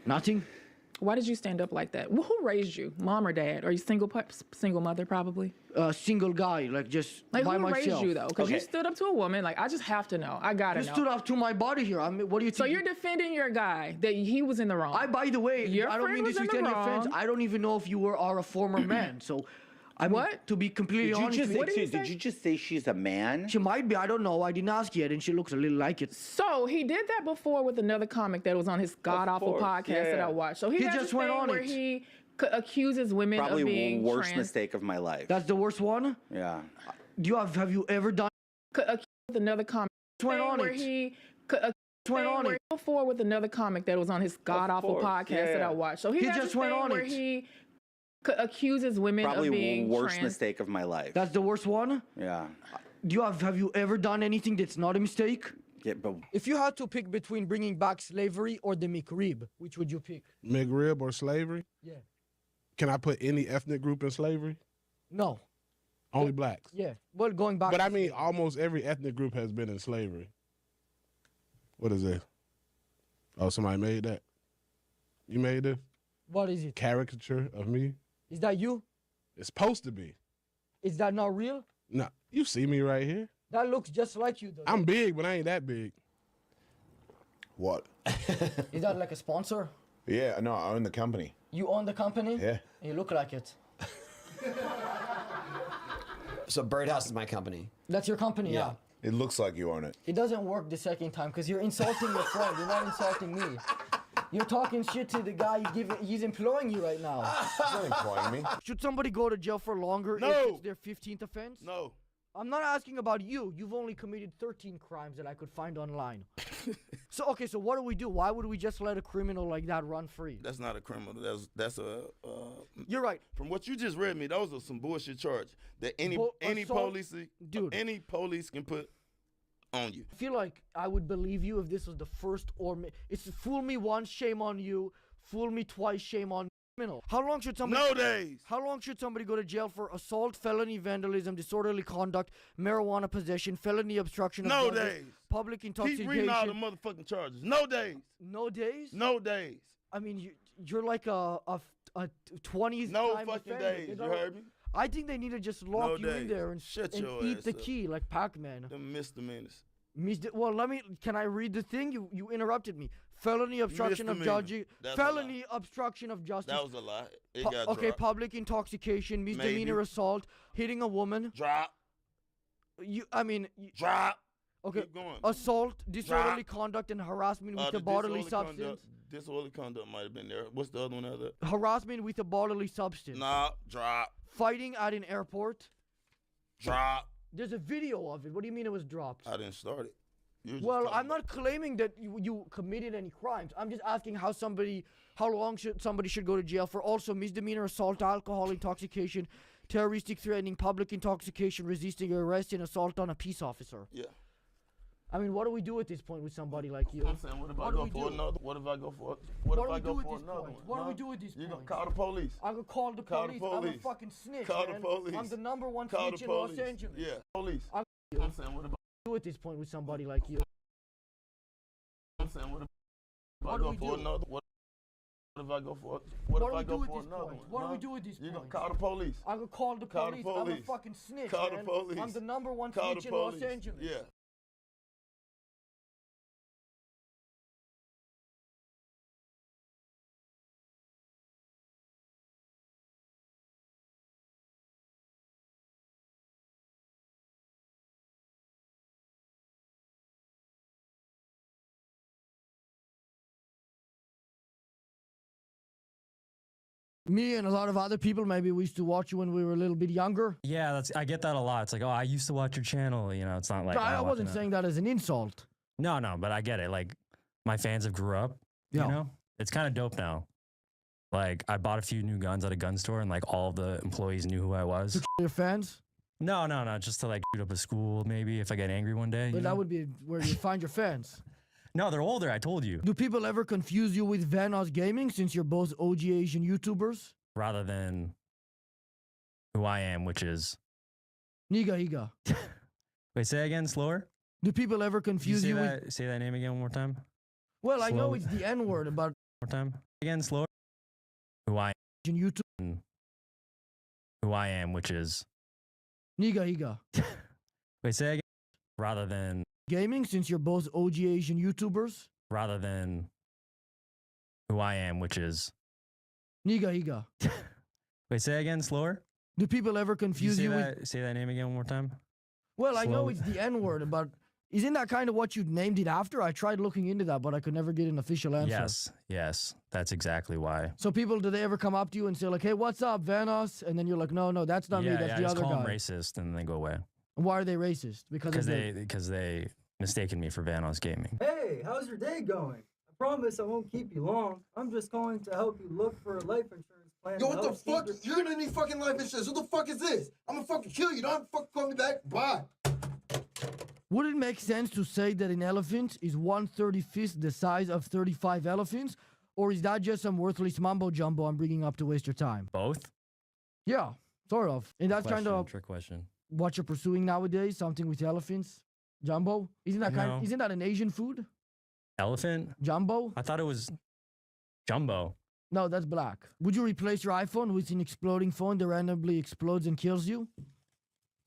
[SPEAKER 9] Nothing.
[SPEAKER 21] Why did you stand up like that? Well, who raised you? Mom or dad? Are you single mother, probably?
[SPEAKER 9] Single guy, like just
[SPEAKER 21] Like,
[SPEAKER 9] by
[SPEAKER 21] who
[SPEAKER 9] myself.
[SPEAKER 21] raised you, though? Because you stood up to a woman. Like, I just have to know. I gotta
[SPEAKER 9] You
[SPEAKER 21] know.
[SPEAKER 9] stood up to my body here. I mean, what do you think?
[SPEAKER 21] So you're defending your guy that he was in the wrong.
[SPEAKER 9] By the way,
[SPEAKER 21] Your
[SPEAKER 9] I don't
[SPEAKER 21] friend
[SPEAKER 9] mean
[SPEAKER 21] was
[SPEAKER 9] this
[SPEAKER 21] in
[SPEAKER 9] with
[SPEAKER 21] the
[SPEAKER 9] any offense.
[SPEAKER 21] wrong.
[SPEAKER 9] I don't even know if you are a former man. So, I mean,
[SPEAKER 21] What?
[SPEAKER 9] To be completely
[SPEAKER 12] Did you
[SPEAKER 9] honest
[SPEAKER 12] just
[SPEAKER 9] with you.
[SPEAKER 12] did you just say she's a man?
[SPEAKER 9] She might be. I don't know. I didn't ask yet, and she looks a little like it.
[SPEAKER 21] So he did that before with another comic that was on his god awful
[SPEAKER 12] course,
[SPEAKER 21] podcast that
[SPEAKER 12] yeah.
[SPEAKER 21] I watched. So he
[SPEAKER 9] He
[SPEAKER 21] has
[SPEAKER 9] just
[SPEAKER 21] this
[SPEAKER 9] went
[SPEAKER 21] thing
[SPEAKER 9] on
[SPEAKER 21] where
[SPEAKER 9] it.
[SPEAKER 21] he accuses women
[SPEAKER 12] Probably
[SPEAKER 21] of being
[SPEAKER 12] worst
[SPEAKER 21] trans.
[SPEAKER 12] mistake of my life.
[SPEAKER 9] That's the worst one.
[SPEAKER 12] Yeah.
[SPEAKER 9] Have you ever done?
[SPEAKER 21] Accused another comic
[SPEAKER 9] Went
[SPEAKER 21] thing
[SPEAKER 9] on
[SPEAKER 21] where
[SPEAKER 9] it.
[SPEAKER 21] he
[SPEAKER 9] Went on
[SPEAKER 21] where
[SPEAKER 9] it.
[SPEAKER 21] before with another comic that was on his god awful
[SPEAKER 12] course,
[SPEAKER 21] podcast that
[SPEAKER 12] yeah.
[SPEAKER 21] I watched. So he
[SPEAKER 9] He
[SPEAKER 21] has
[SPEAKER 9] just
[SPEAKER 21] this
[SPEAKER 9] went
[SPEAKER 21] thing
[SPEAKER 9] on
[SPEAKER 21] where
[SPEAKER 9] it.
[SPEAKER 21] he accuses women
[SPEAKER 12] Probably
[SPEAKER 21] of being
[SPEAKER 12] worst
[SPEAKER 21] trans.
[SPEAKER 12] mistake of my life.
[SPEAKER 9] That's the worst one.
[SPEAKER 12] Yeah.
[SPEAKER 9] Have you ever done anything that's not a mistake?
[SPEAKER 12] Yeah, but
[SPEAKER 9] If you had to pick between bringing back slavery or the McRib, which would you pick?
[SPEAKER 6] McRib or slavery?
[SPEAKER 9] Yeah.
[SPEAKER 6] Can I put any ethnic group in slavery?
[SPEAKER 9] No.
[SPEAKER 6] Only blacks.
[SPEAKER 9] Yeah. Well, going back.
[SPEAKER 6] But
[SPEAKER 9] to
[SPEAKER 6] I mean,
[SPEAKER 9] slavery.
[SPEAKER 6] almost every ethnic group has been in slavery. What is it? Oh, somebody made that. You made this
[SPEAKER 9] What is it?
[SPEAKER 6] caricature of me?
[SPEAKER 9] Is that you?
[SPEAKER 6] It's supposed to be.
[SPEAKER 9] Is that not real?
[SPEAKER 6] No, you see me right here.
[SPEAKER 9] That looks just like you, though.
[SPEAKER 6] I'm big, but I ain't that big.
[SPEAKER 22] What?
[SPEAKER 9] Is that like a sponsor?
[SPEAKER 22] Yeah, no, I own the company.
[SPEAKER 9] You own the company?
[SPEAKER 22] Yeah.
[SPEAKER 9] You look like it.
[SPEAKER 7] So Birdhouse is my company.
[SPEAKER 9] That's your company, yeah.
[SPEAKER 22] It looks like you own it.
[SPEAKER 9] It doesn't work the second time because you're insulting your friend. You're not insulting me. You're talking shit to the guy he's employing you right now.
[SPEAKER 22] He's not employing me.
[SPEAKER 9] Should somebody go to jail for longer
[SPEAKER 6] No.
[SPEAKER 9] if it's their 15th offense?
[SPEAKER 6] No.
[SPEAKER 9] I'm not asking about you. You've only committed 13 crimes that I could find online. So what do we do? Why would we just let a criminal like that run free?
[SPEAKER 11] That's not a criminal. That's a.
[SPEAKER 9] You're right.
[SPEAKER 11] From what you just read me, those are some bullshit charges that any
[SPEAKER 9] assault-
[SPEAKER 11] any police can put on you.
[SPEAKER 9] I feel like I would believe you if this was the first it's fool me once, shame on you. Fool me twice, shame on criminal. How long should somebody?
[SPEAKER 11] No days.
[SPEAKER 9] How long should somebody go to jail for assault, felony, vandalism, disorderly conduct, marijuana possession, felony obstruction of
[SPEAKER 11] No
[SPEAKER 9] justice,
[SPEAKER 11] days.
[SPEAKER 9] public
[SPEAKER 11] Keep
[SPEAKER 9] intoxication?
[SPEAKER 11] reading all the motherfucking charges. No days.
[SPEAKER 9] No days?
[SPEAKER 11] No days.
[SPEAKER 9] I mean, you're like a 20s
[SPEAKER 11] No
[SPEAKER 9] time
[SPEAKER 11] fucking
[SPEAKER 9] offender.
[SPEAKER 11] days.
[SPEAKER 9] They
[SPEAKER 11] You
[SPEAKER 9] don't-
[SPEAKER 11] heard me?
[SPEAKER 9] I think they need to just lock you in
[SPEAKER 11] days.
[SPEAKER 9] there and,
[SPEAKER 11] Shut
[SPEAKER 9] and
[SPEAKER 11] your
[SPEAKER 9] eat
[SPEAKER 11] ass
[SPEAKER 9] the
[SPEAKER 11] up.
[SPEAKER 9] key like Pac-Man.
[SPEAKER 11] Them misdemeanors.
[SPEAKER 9] Well, can I read the thing? You interrupted me. Felony obstruction of
[SPEAKER 11] Misdemeanor.
[SPEAKER 9] judge.
[SPEAKER 11] That's a
[SPEAKER 9] Felony obstruction of justice.
[SPEAKER 11] That was a lie. It got
[SPEAKER 9] Okay,
[SPEAKER 11] dropped.
[SPEAKER 9] public intoxication, misdemeanor
[SPEAKER 11] Maybe.
[SPEAKER 9] assault, hitting a woman.
[SPEAKER 11] Drop.
[SPEAKER 9] Drop. Okay.
[SPEAKER 11] Keep going.
[SPEAKER 9] Assault, disorderly conduct, and harassment with
[SPEAKER 11] The
[SPEAKER 9] a bodily
[SPEAKER 11] disorderly
[SPEAKER 9] substance.
[SPEAKER 11] Disorderly conduct might have been there. What's the other one out there?
[SPEAKER 9] Harassment with a bodily substance.
[SPEAKER 11] Nah, drop.
[SPEAKER 9] Fighting at an airport.
[SPEAKER 11] Drop.
[SPEAKER 9] There's a video of it. What do you mean it was dropped?
[SPEAKER 11] I didn't start it. You was just
[SPEAKER 9] Well,
[SPEAKER 11] talking
[SPEAKER 9] I'm not claiming that you committed any crimes. I'm just asking how long should somebody go to jail for also misdemeanor assault, alcohol intoxication, terroristic threatening, public intoxication, resisting arrest, and assault on a peace officer.
[SPEAKER 11] Yeah.
[SPEAKER 9] I mean, what do we do at this point with somebody like you?
[SPEAKER 11] I'm saying, what if I
[SPEAKER 9] do
[SPEAKER 11] go
[SPEAKER 9] we
[SPEAKER 11] for
[SPEAKER 9] do?
[SPEAKER 11] another? What if I go for?
[SPEAKER 9] What
[SPEAKER 11] What
[SPEAKER 9] do
[SPEAKER 11] if I
[SPEAKER 9] we
[SPEAKER 11] go
[SPEAKER 9] do at
[SPEAKER 11] for
[SPEAKER 9] this
[SPEAKER 11] another
[SPEAKER 9] point?
[SPEAKER 11] one?
[SPEAKER 9] What do we
[SPEAKER 11] Huh?
[SPEAKER 9] do at this
[SPEAKER 11] You
[SPEAKER 9] point?
[SPEAKER 11] gonna call the police?
[SPEAKER 9] I'm gonna call the
[SPEAKER 11] Call the
[SPEAKER 9] police. I'm a
[SPEAKER 11] police.
[SPEAKER 9] fucking snitch,
[SPEAKER 11] Call
[SPEAKER 9] man.
[SPEAKER 11] the police.
[SPEAKER 9] I'm the number one
[SPEAKER 11] Call
[SPEAKER 9] snitch
[SPEAKER 11] the
[SPEAKER 9] in Los
[SPEAKER 11] police.
[SPEAKER 9] Angeles.
[SPEAKER 11] Yeah, police.
[SPEAKER 9] I'm
[SPEAKER 11] saying, what if
[SPEAKER 9] do at this point with somebody like you?
[SPEAKER 11] I'm saying, what if
[SPEAKER 9] What
[SPEAKER 11] I
[SPEAKER 9] do
[SPEAKER 11] go
[SPEAKER 9] we
[SPEAKER 11] for
[SPEAKER 9] do?
[SPEAKER 11] another? What if I go for?
[SPEAKER 9] What
[SPEAKER 11] if
[SPEAKER 9] do
[SPEAKER 11] I
[SPEAKER 9] we
[SPEAKER 11] go
[SPEAKER 9] do at
[SPEAKER 11] for
[SPEAKER 9] this
[SPEAKER 11] another
[SPEAKER 9] point?
[SPEAKER 11] one?
[SPEAKER 9] What do we
[SPEAKER 11] huh?
[SPEAKER 9] do at this
[SPEAKER 11] You
[SPEAKER 9] point?
[SPEAKER 11] gonna call the police?
[SPEAKER 9] I'm gonna call the
[SPEAKER 11] Call the
[SPEAKER 9] police. I'm a
[SPEAKER 11] police.
[SPEAKER 9] fucking snitch,
[SPEAKER 11] Call the
[SPEAKER 9] man.
[SPEAKER 11] police.
[SPEAKER 9] I'm the number one
[SPEAKER 11] Call
[SPEAKER 9] snitch
[SPEAKER 11] the
[SPEAKER 9] in Los
[SPEAKER 11] police.
[SPEAKER 9] Angeles.
[SPEAKER 11] Yeah.
[SPEAKER 3] Me and a lot of other people, maybe we used to watch you when we were a little bit younger.
[SPEAKER 10] Yeah, I get that a lot. It's like, oh, I used to watch your channel. You know, it's not like
[SPEAKER 3] I
[SPEAKER 10] "Oh,
[SPEAKER 3] wasn't
[SPEAKER 10] watching
[SPEAKER 3] saying that as an insult.
[SPEAKER 10] No, but I get it. Like, my fans have grew up.
[SPEAKER 3] Yeah.
[SPEAKER 10] You know, it's kind of dope now. Like, I bought a few new guns at a gun store, and like all of the employees knew who I was.
[SPEAKER 3] To your fans?
[SPEAKER 10] No, just to like shoot up a school, maybe if I get angry one day.
[SPEAKER 3] But
[SPEAKER 10] you
[SPEAKER 3] that
[SPEAKER 10] know?
[SPEAKER 3] would be where you find your fans.
[SPEAKER 10] No, they're older. I told you.
[SPEAKER 3] Do people ever confuse you with Vanos Gaming since you're both OG Asian YouTubers?
[SPEAKER 10] Rather than who I am, which is
[SPEAKER 3] Niga Higa.
[SPEAKER 10] Wait, say again, slower.
[SPEAKER 3] Do people ever confuse you
[SPEAKER 10] that,
[SPEAKER 3] with?
[SPEAKER 10] Say that name again one more time.
[SPEAKER 3] Well, I know
[SPEAKER 10] Slowly.
[SPEAKER 3] it's the N word, but
[SPEAKER 10] One more time. Again, slower. Who I
[SPEAKER 3] Asian YouTube.
[SPEAKER 10] Who I am, which is
[SPEAKER 3] Niga Higa.
[SPEAKER 10] Wait, say again. Rather than
[SPEAKER 3] Gaming since you're both OG Asian YouTubers.
[SPEAKER 10] Rather than who I am, which is
[SPEAKER 3] Niga Higa.
[SPEAKER 10] Wait, say again, slower.
[SPEAKER 3] Do people ever confuse
[SPEAKER 10] say
[SPEAKER 3] you
[SPEAKER 10] that,
[SPEAKER 3] with?
[SPEAKER 10] Say that name again one more time.
[SPEAKER 3] Well, I know
[SPEAKER 10] Slowly.
[SPEAKER 3] it's the N word, but isn't that kind of what you named it after? I tried looking into that, but I could never get an official answer.
[SPEAKER 10] Yes, that's exactly why.
[SPEAKER 3] So people, do they ever come up to you and say like, "Hey, what's up, Vanos?" And then you're like, "No, that's not me. That's
[SPEAKER 10] I
[SPEAKER 3] the
[SPEAKER 10] just
[SPEAKER 3] other
[SPEAKER 10] call
[SPEAKER 3] guy."
[SPEAKER 10] them racist, and then they go away.
[SPEAKER 3] And why are they racist? Because
[SPEAKER 10] they mistaken me for Vanos Gaming.
[SPEAKER 9] Hey, how's your day going? I promise I won't keep you long. I'm just going to help you look for a life insurance plan.
[SPEAKER 13] Yo,
[SPEAKER 9] to
[SPEAKER 13] what the
[SPEAKER 9] help keep
[SPEAKER 13] fuck?
[SPEAKER 9] your-
[SPEAKER 13] You're gonna need fucking life insurance. What the fuck is this? I'm gonna fucking kill you. Don't fucking call me back. Bye.
[SPEAKER 3] Would it make sense to say that an elephant is 1/35th the size of 35 elephants? Or is that just some worthless mumbo jumbo I'm bringing up to waste your time?
[SPEAKER 10] Both?
[SPEAKER 3] Yeah, sort of. And that's kind of
[SPEAKER 10] Trick question.
[SPEAKER 3] what you're pursuing nowadays, something with elephants? Jumbo? Isn't that
[SPEAKER 10] No.
[SPEAKER 3] isn't that an Asian food?
[SPEAKER 10] Elephant?
[SPEAKER 3] Jumbo?
[SPEAKER 10] I thought it was jumbo.
[SPEAKER 3] No, that's black. Would you replace your iPhone with an exploding phone that randomly explodes and kills you?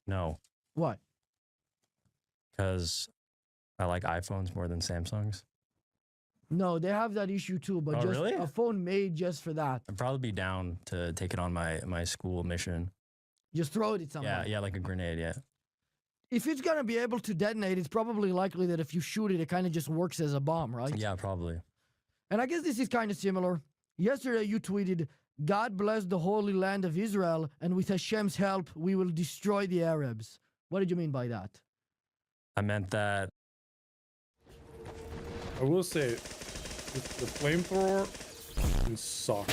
[SPEAKER 10] No,
[SPEAKER 3] What?
[SPEAKER 10] because I like iPhones more than Samsungs.
[SPEAKER 3] No, they have that issue too, but
[SPEAKER 10] Oh,
[SPEAKER 3] just
[SPEAKER 10] really?
[SPEAKER 3] a phone made just for that.
[SPEAKER 10] I'd probably be down to take it on my school mission.
[SPEAKER 3] Just throw it at someone.
[SPEAKER 10] Yeah, like a grenade. Yeah.
[SPEAKER 3] If it's gonna be able to detonate, it's probably likely that if you shoot it, it kind of just works as a bomb, right?
[SPEAKER 10] Yeah, probably.
[SPEAKER 3] And I guess this is kind of similar. Yesterday you tweeted, "God bless the holy land of Israel, and with Hashem's help, we will destroy the Arabs." What did you mean by that?
[SPEAKER 10] I meant that
[SPEAKER 15] I will say, the flamethrower can suck.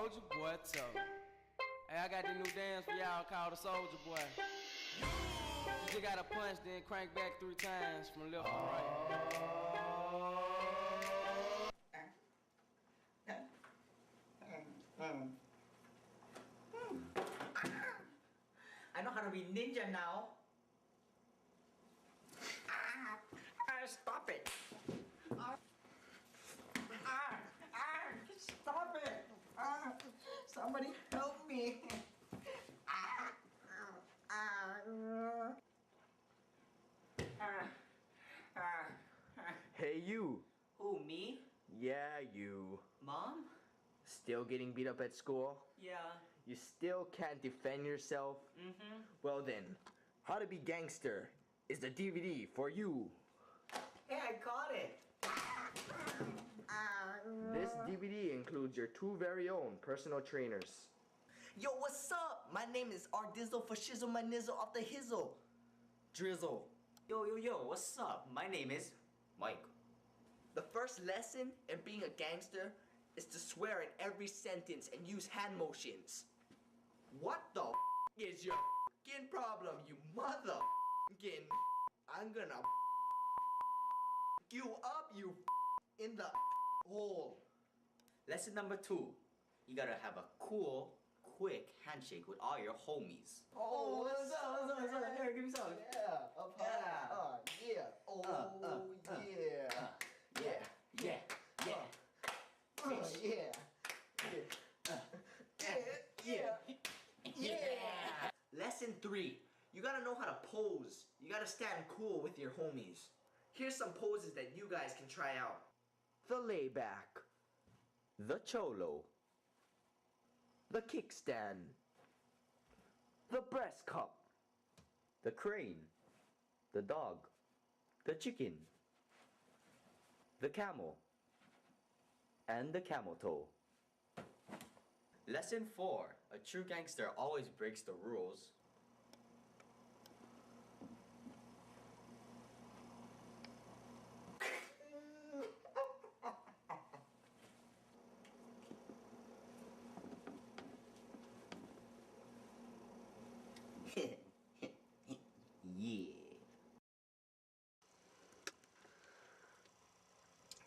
[SPEAKER 1] Soldier Boy told. Hey, I got this new dance for y'all called the Soldier Boy. You just gotta punch, then crank back 3 times from left to right.
[SPEAKER 4] I know how to be ninja now. Stop it. Stop it. Somebody help me.
[SPEAKER 8] Hey, you.
[SPEAKER 4] Who, me?
[SPEAKER 8] Yeah, you.
[SPEAKER 4] Mom?
[SPEAKER 8] Still getting beat up at school?
[SPEAKER 4] Yeah.
[SPEAKER 8] You still can't defend yourself?
[SPEAKER 4] Mm-hmm.
[SPEAKER 8] Well then, How to Be Gangster is the DVD for you.
[SPEAKER 4] Hey, I caught it.
[SPEAKER 8] This DVD includes your 2 very own personal trainers.
[SPEAKER 4] Yo, what's up? My name is Ardizzle for Shizzle, my nizzle off the hizzle. Drizzle. Yo, what's up? My name is Mike. The first lesson in being a gangster is to swear in every sentence and use hand motions. What the is your f***ing problem, you mother f***ing... I'm gonna you up, you in the hole. Lesson number 2. You gotta have a cool, quick handshake with all your homies. Oh, what's up? Here, give me some.
[SPEAKER 13] Yeah, up high. Yeah.
[SPEAKER 4] Lesson 3. You gotta know how to pose. You gotta stand cool with your homies. Here's some poses that you guys can try out.
[SPEAKER 8] The layback, the cholo, the kickstand, the breast cup, the crane, the dog, the chicken, the camel, and the camel toe.
[SPEAKER 4] Lesson 4. A true gangster always breaks the rules. Yeah.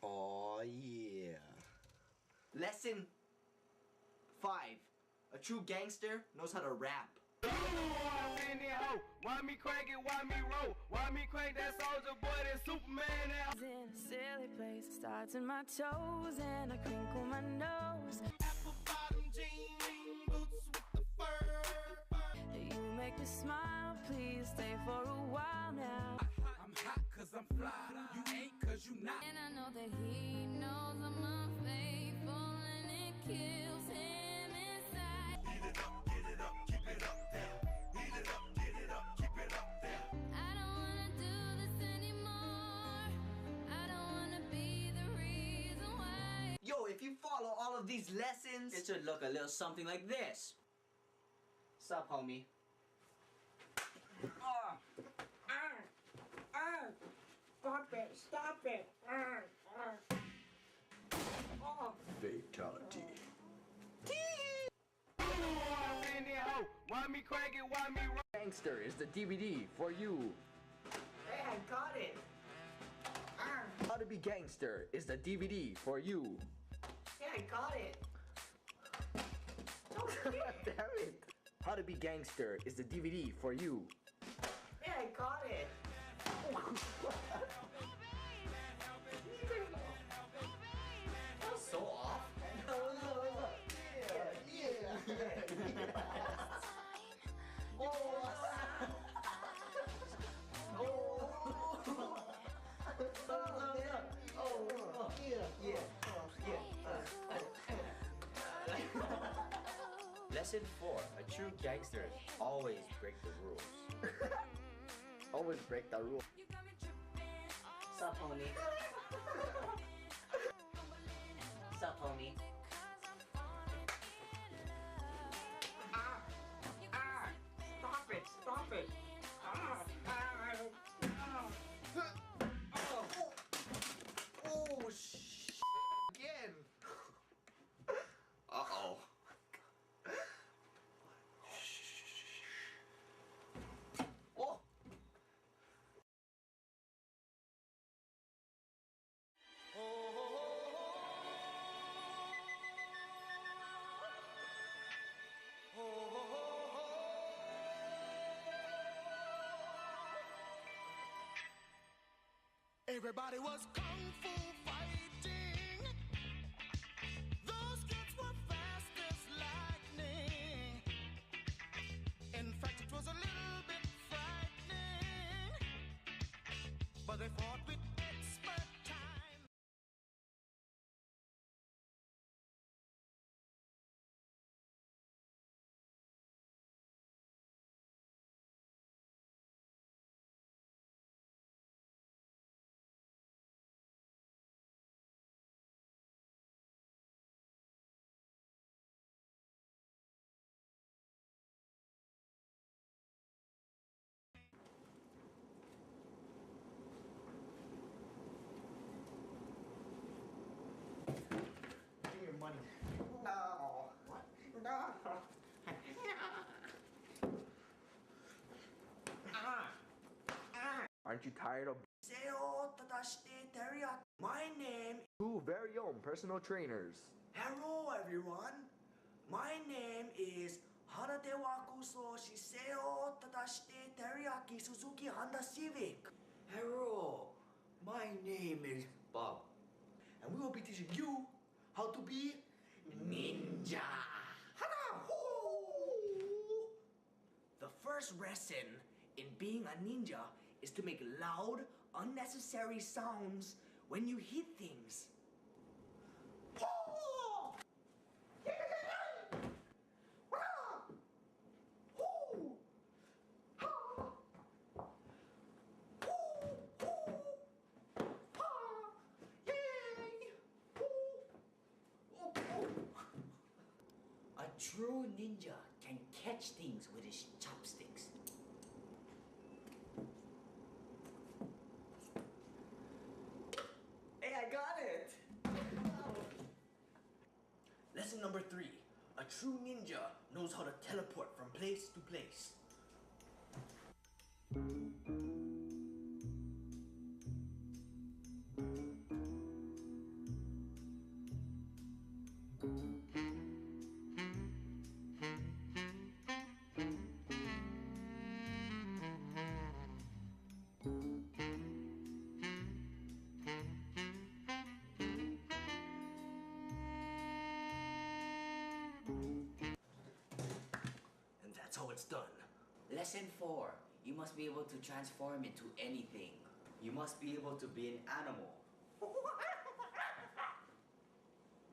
[SPEAKER 4] Oh yeah. Lesson 5. A true gangster knows how to rap.
[SPEAKER 1] Why me crank it, why me roll? Why me crank that Soldier Boy, that Superman out?
[SPEAKER 16] In a silly place, starts in my toes and I crinkle my nose.
[SPEAKER 1] Apple bottom jean boots with the fur.
[SPEAKER 16] You make me smile, please stay for a while now.
[SPEAKER 1] I'm hot cause I'm fly, you ain't cause you not.
[SPEAKER 16] And I know that he knows I'm unfaithful and it kills him inside.
[SPEAKER 1] Beat it up, get it up, keep it up there. Beat it up, get it up, keep it up there.
[SPEAKER 16] I don't wanna do this anymore. I don't wanna be the reason why.
[SPEAKER 4] Yo, if you follow all of these lessons, it should look a little something like this. Sup, homie?
[SPEAKER 16] Stop it.
[SPEAKER 4] Fatality.
[SPEAKER 1] Why me crank it, why me roll?
[SPEAKER 8] Gangster is the DVD for you.
[SPEAKER 4] Hey, I got it.
[SPEAKER 8] How to Be Gangster is the DVD for you.
[SPEAKER 4] Hey, I got it.
[SPEAKER 8] Damn it. How to Be Gangster is the DVD for you.
[SPEAKER 4] Hey, I got it. That was so off. Lesson 4. A true gangster always break the rules.
[SPEAKER 8] Always break the rule.
[SPEAKER 4] Sup, homie? Sup, homie? Stop it! Stop it! Oh, shit! Again! Uh-oh.
[SPEAKER 5] Everybody was kung fu fighting. Those kids were fast as lightning. In fact, it was a little bit frightening. But they fought with expert time.
[SPEAKER 4] Give me your money. No. No.
[SPEAKER 8] Aren't you tired of
[SPEAKER 4] My name.
[SPEAKER 8] two very own personal trainers?
[SPEAKER 4] Hello, everyone. My name is Hanadewakuso Shiseo Tadashite Teriyaki Suzuki Honda Civic. Hello, my name is Bob. And we will be teaching you how to be ninja. Hana! Hoo! The first lesson in being a ninja is to make loud, unnecessary sounds when you hit things. A true ninja can catch things with his chopsticks. Hey, I got it! Lesson number 3. A true ninja knows how to teleport from place to place. And that's how it's done.
[SPEAKER 14] Lesson 4. You must be able to transform into anything. You must be able to be an animal.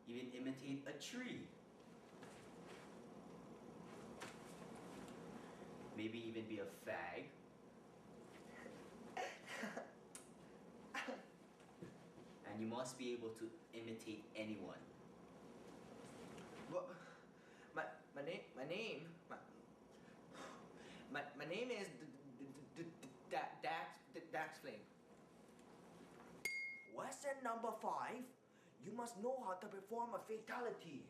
[SPEAKER 14] Even imitate a tree. Maybe even be a fag. And you must be able to imitate anyone.
[SPEAKER 4] Well, my name is Dax Flame. Lesson number 5. You must know how to perform a fatality.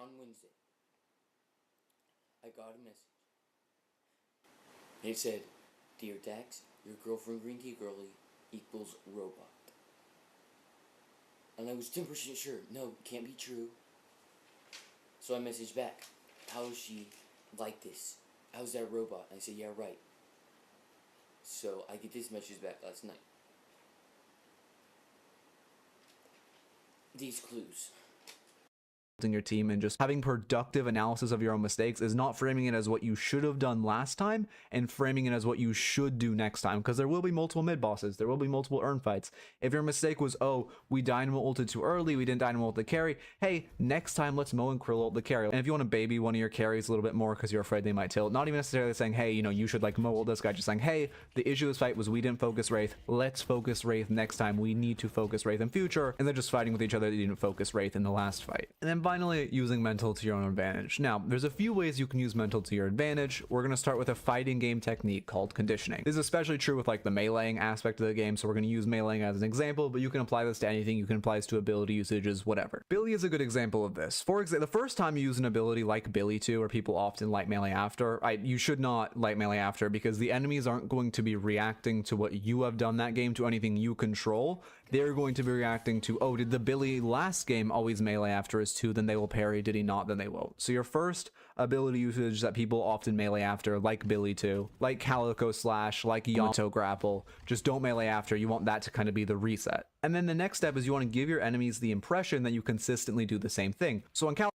[SPEAKER 14] On Wednesday, I got a message. It said, "Dear Dax, your girlfriend Green Tea Girlie equals robot." And I was 10% sure, no, can't be true. So I messaged back, "How is she like this? How's that robot?" And I said, "Yeah, right." So I get this message back last night. These clues.
[SPEAKER 17] Your team and just having productive analysis of your own mistakes is not framing it as what you should have done last time and framing it as what you should do next time, because there will be multiple mid bosses, there will be multiple earn fights. If your mistake was, oh, we dynamo ulted too early, we didn't dynamo ult the carry, hey, next time let's Mo and Krill ult the carry. And if you want to baby one of your carries a little bit more because you're afraid they might tilt, not even necessarily saying, hey, you know, you should like Mo ult this guy, just saying, hey, the issue of this fight was we didn't focus Wraith, let's focus Wraith next time, we need to focus Wraith in future, and they're just fighting with each other, they didn't focus Wraith in the last fight. And then finally, using mental to your own advantage. Now, there's a few ways you can use mental to your advantage. We're going to start with a fighting game technique called conditioning. This is especially true with like the meleeing aspect of the game, so we're going to use meleeing as an example, but you can apply this to anything. You can apply this to ability usages, whatever. Billy is a good example of this. For example, the first time you use an ability like Billy 2, or people often light melee after, you should not light melee after, because the enemies aren't going to be reacting to what you have done that game, to anything you control. They're going to be reacting to, oh, did the Billy last game always melee after his 2? Then they will parry. Did he not? Then they won't. So your first ability usage that people often melee after, like Billy 2, like Calico Slash, like Yamato Grapple, just don't melee after. You want that to kind of be the reset. And then the next step is you want to give your enemies the impression that you consistently do the same thing. So on Calico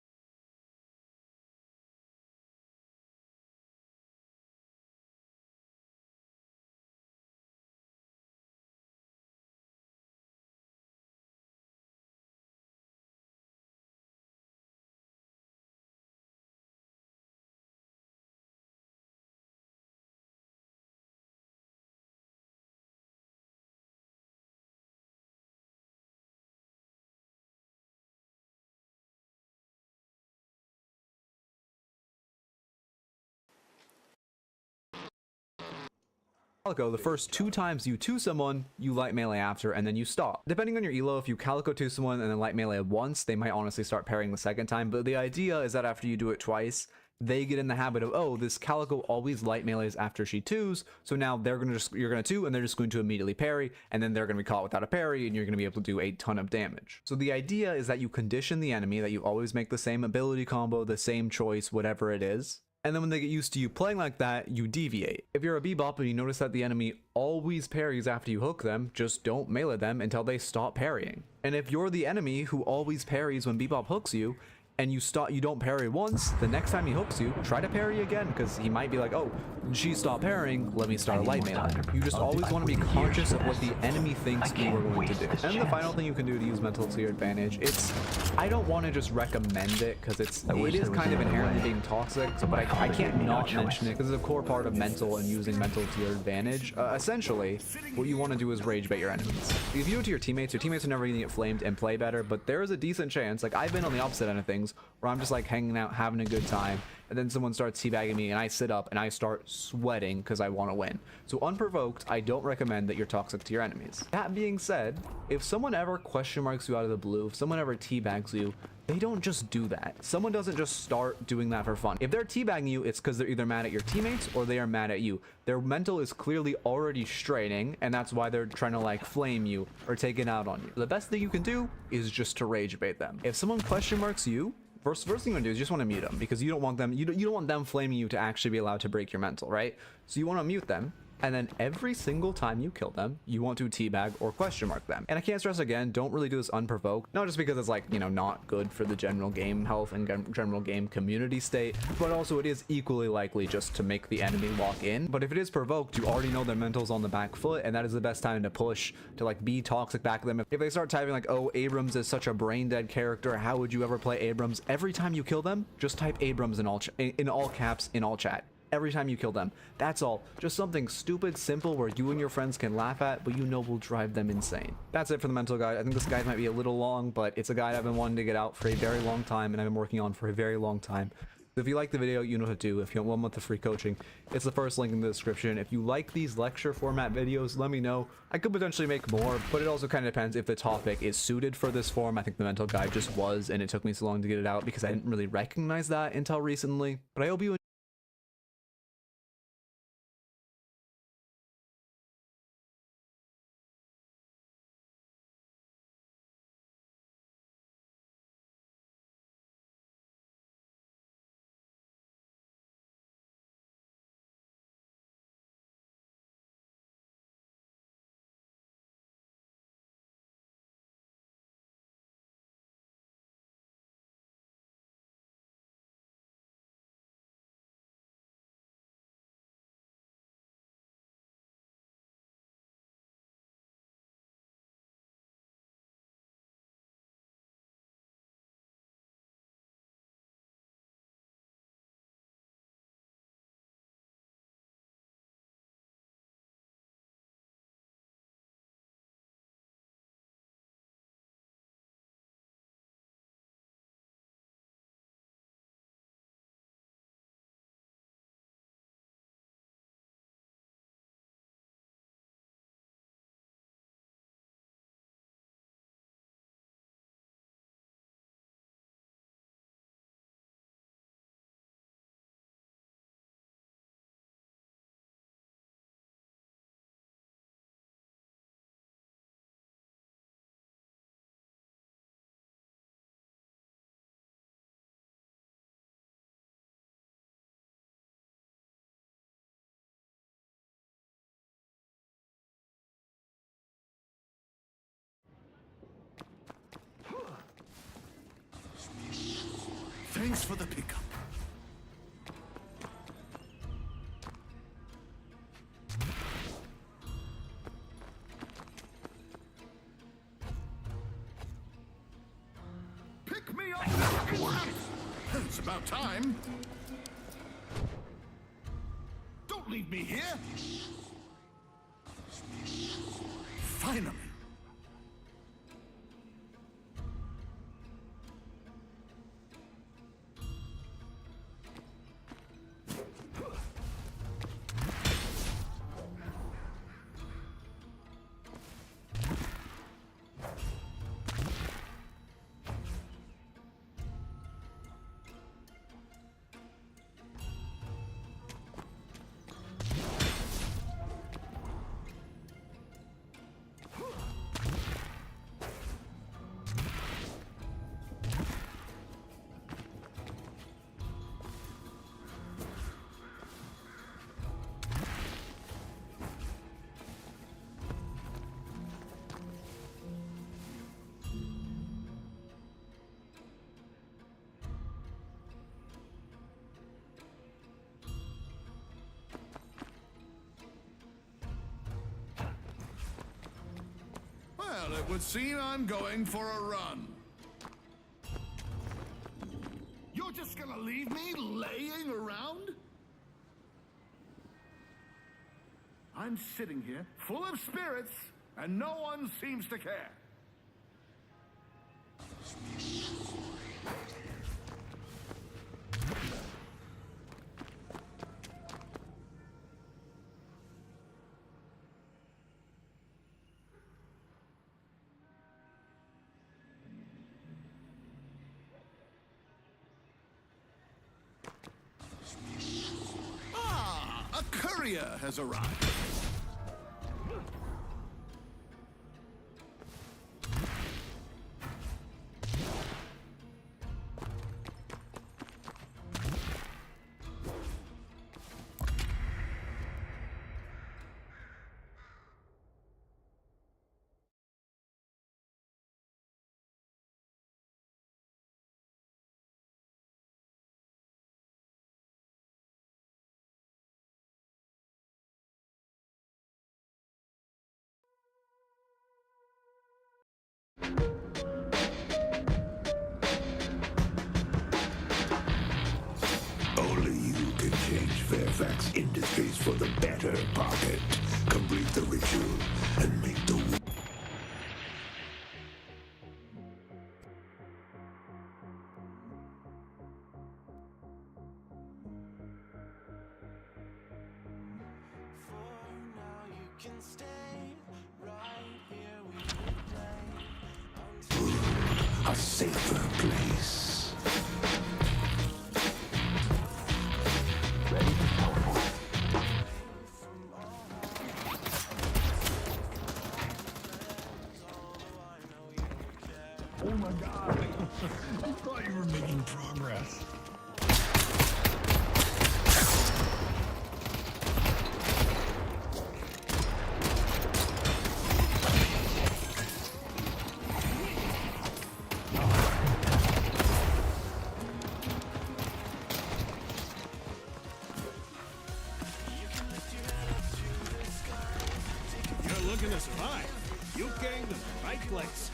[SPEAKER 17] Calico, the first 2 times you 2 someone, you light melee after, and then you stop. Depending on your elo, if you Calico 2 someone and then light melee once, they might honestly start parrying the second time, but the idea is that after you do it twice, they get in the habit of, oh, this Calico always light melees after she 2s, so now you're gonna 2, and they're just going to immediately parry, and then they're gonna be caught without a parry, and you're gonna be able to do a ton of damage. So the idea is that you condition the enemy, that you always make the same ability combo, the same choice, whatever it is. And then when they get used to you playing like that, you deviate. If you're a Bebop and you notice that the enemy always parries after you hook them, just don't melee them until they stop parrying. And if you're the enemy who always parries when Bebop hooks you, and you don't parry once, the next time he hooks you, try to parry again, because he might be like, oh, she stopped parrying, let me start a light melee. You just always want to be conscious of what the enemy thinks you are going to do. And the final thing you can do to use mental to your advantage, I don't want to just recommend it, because it is kind of inherently being toxic, but I can't not mention it, because it's a core part of mental and using mental to your advantage. Essentially, what you want to do is rage bait your enemies. If you do it to your teammates are never going to get flamed and play better, but there is a decent chance, like I've been on the opposite end of things, where I'm just like hanging out, having a good time, and then someone starts teabagging me and I sit up and I start sweating because I want to win. So unprovoked, I don't recommend that you're toxic to your enemies. That being said, if someone ever question marks you out of the blue, if someone ever teabags you, they don't just do that. Someone doesn't just start doing that for fun. If they're teabagging you, it's because they're either mad at your teammates or they are mad at you. Their mental is clearly already straining, and that's why they're trying to like flame you or take it out on you. The best thing you can do is just to rage bait them. If someone question marks you, first thing you want to do is you just want to mute them, because you don't want them flaming you to actually be allowed to break your mental, right? So you want to mute them, and then every single time you kill them, you want to teabag or question mark them. And I can't stress again, don't really do this unprovoked, not just because it's like, you know, not good for the general game health and general game community state, but also it is equally likely just to make the enemy lock in. But if it is provoked, you already know their mental's on the back foot, and that is the best time to push, to like be toxic back at them. If they start typing like, oh, Abrams is such a brain dead character, how would you ever play Abrams? Every time you kill them, just type Abrams in all caps in all chat. Every time you kill them. That's all. Just something stupid, simple, where you and your friends can laugh at, but you know will drive them insane. That's it for the mental guide. I think this guide might be a little long, but it's a guide I've been wanting to get out for a very long time, and I've been working on for a very long time. So if you like the video, you know what to do. If you want 1 month of free coaching, it's the first link in the description. If you like these lecture format videos, let me know. I could potentially make more, but it also kind of depends if the topic is suited for this form. I think the mental guide just was, and it took me so long to get it out because I didn't really recognize that until recently. But I hope you
[SPEAKER 5] Thanks for the pickup. Pick me up. It's about time. Don't leave me here. Finally. Well, it would seem I'm going for a run. You're just gonna leave me laying around? I'm sitting here, full of spirits, and no one seems to care. A courier has arrived.
[SPEAKER 18] Only you can change Fairfax Industries for the better pocket. Complete the ritual and make the a safer place.
[SPEAKER 5] Oh my god. I thought you were making progress.
[SPEAKER 19] You're looking to survive. You came to the right place.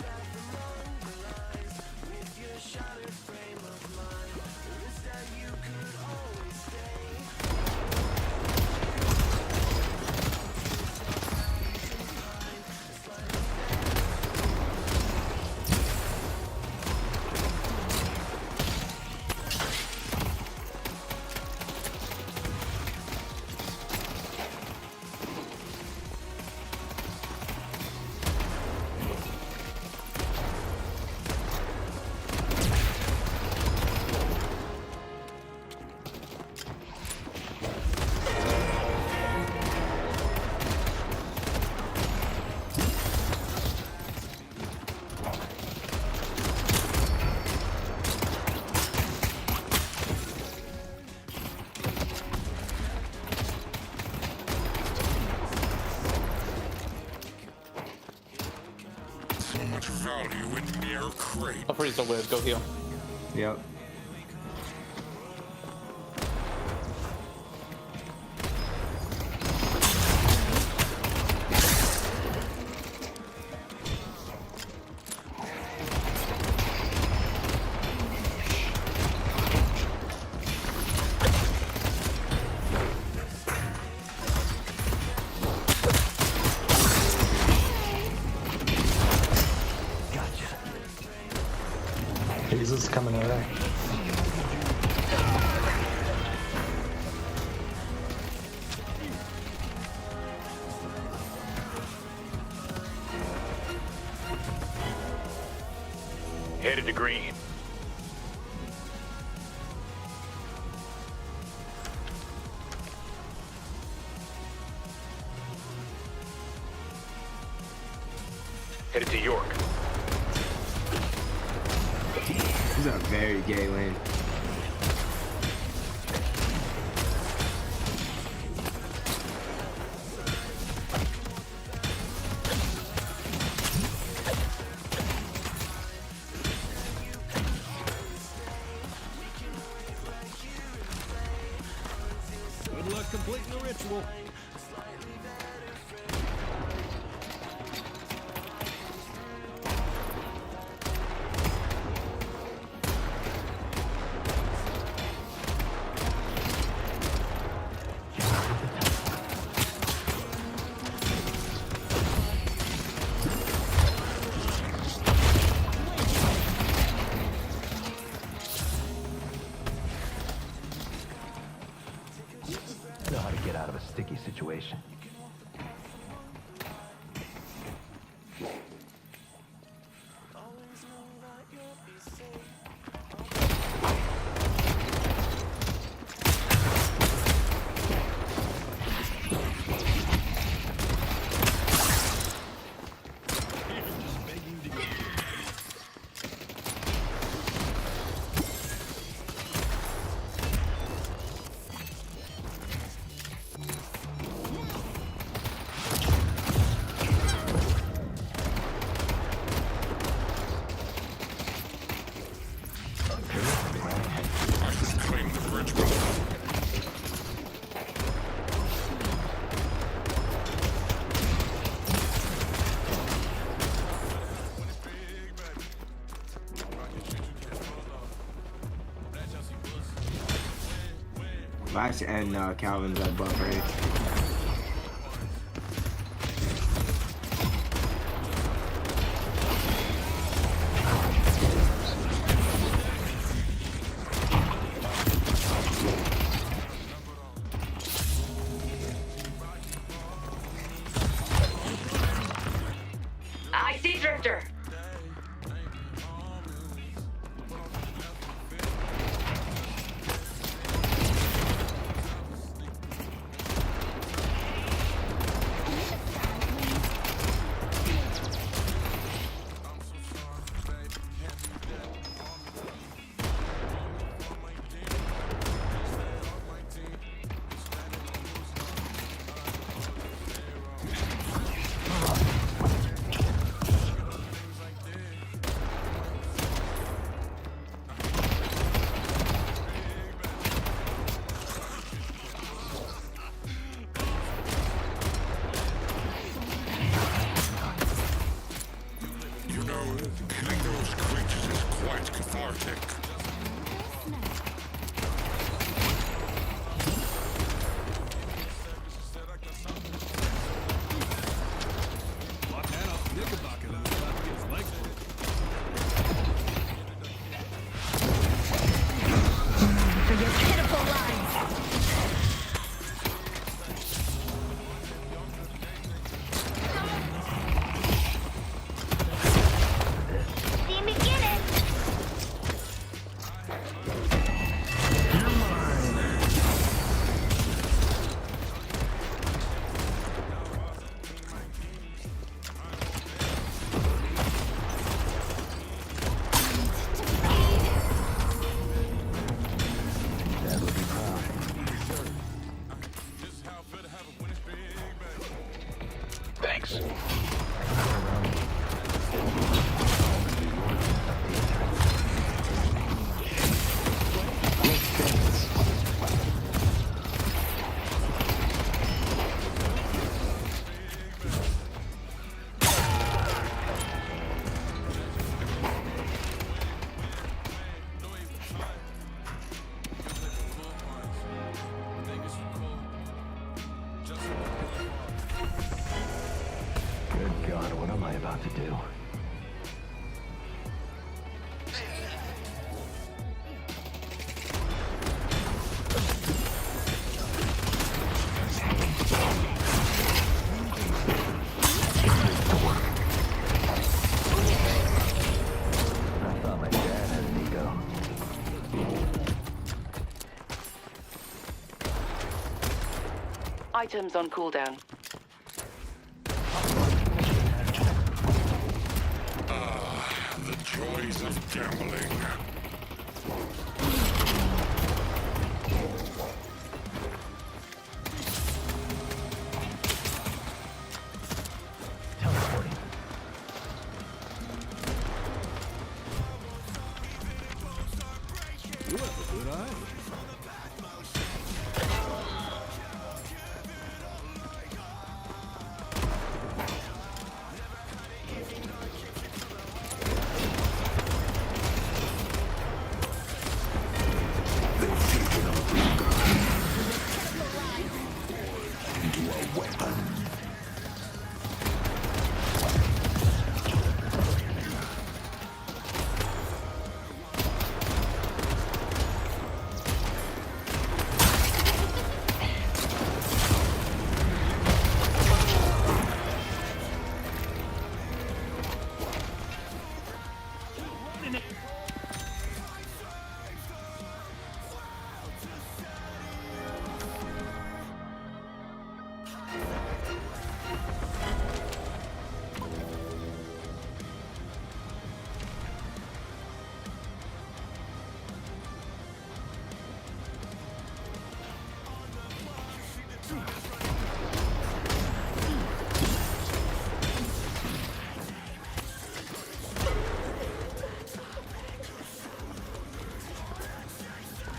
[SPEAKER 18] So much value in mere crate.
[SPEAKER 17] I'll freeze the whiz, go heal.
[SPEAKER 20] Yep.
[SPEAKER 2] It's coming over there.
[SPEAKER 18] Headed to green. Headed to York.
[SPEAKER 20] This is a very gay lane.
[SPEAKER 19] Good luck completing the ritual.
[SPEAKER 2] Know how to get out of a sticky situation.
[SPEAKER 20] Vash and Calvin's at buff rate.
[SPEAKER 23] I see Drifter.
[SPEAKER 18] You know, killing those creatures is quite cathartic.
[SPEAKER 19] Montana, Knickerbocker, and about to get his legs
[SPEAKER 16] For your pitiful lies. See me get it.
[SPEAKER 2] Dad would be proud.
[SPEAKER 18] Thanks.
[SPEAKER 2] Good God, what am I about to do?
[SPEAKER 12] items on cooldown.
[SPEAKER 18] The joys of gambling.
[SPEAKER 19] You have a good eye.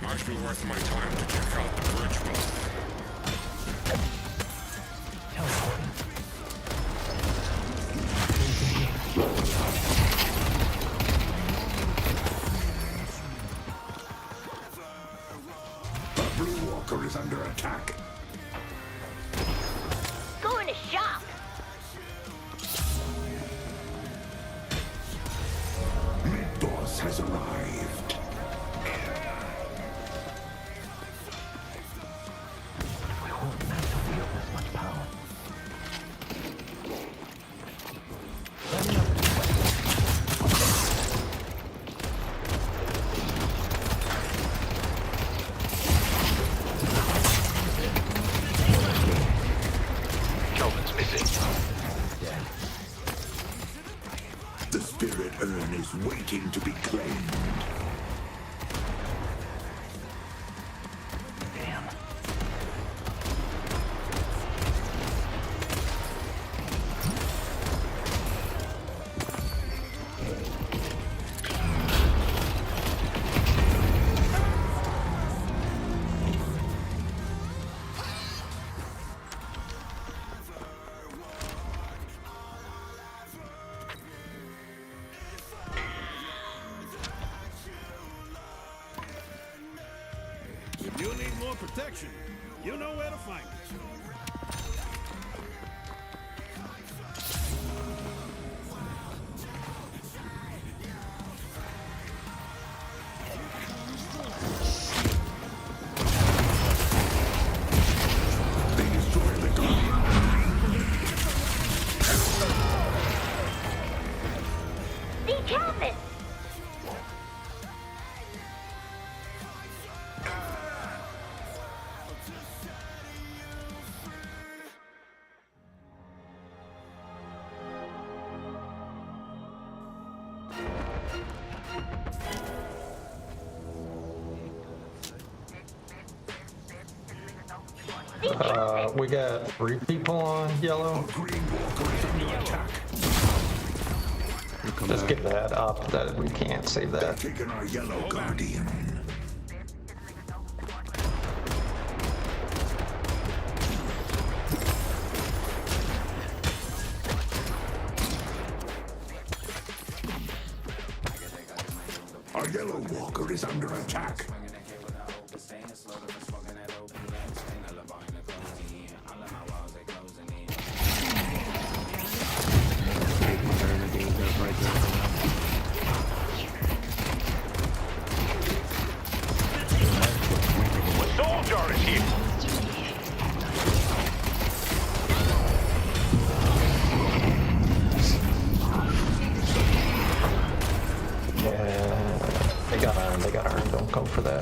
[SPEAKER 18] Might be worth my time to check out the bridge bluff. The Blue Walker is under attack.
[SPEAKER 16] Going to shop.
[SPEAKER 18] Mid-boss has arrived.
[SPEAKER 2] Kelvin's missing.
[SPEAKER 18] The spirit urn is waiting to be claimed.
[SPEAKER 19] If you need more protection, you know where to find it.
[SPEAKER 16] See Calvin.
[SPEAKER 21] We got 3 people on yellow. Just give that up. That we can't save that.
[SPEAKER 18] Taking our yellow guardian. Our yellow walker is under attack.
[SPEAKER 2] Soldier is here.
[SPEAKER 21] Yeah, they got iron. They got iron. Don't go for that.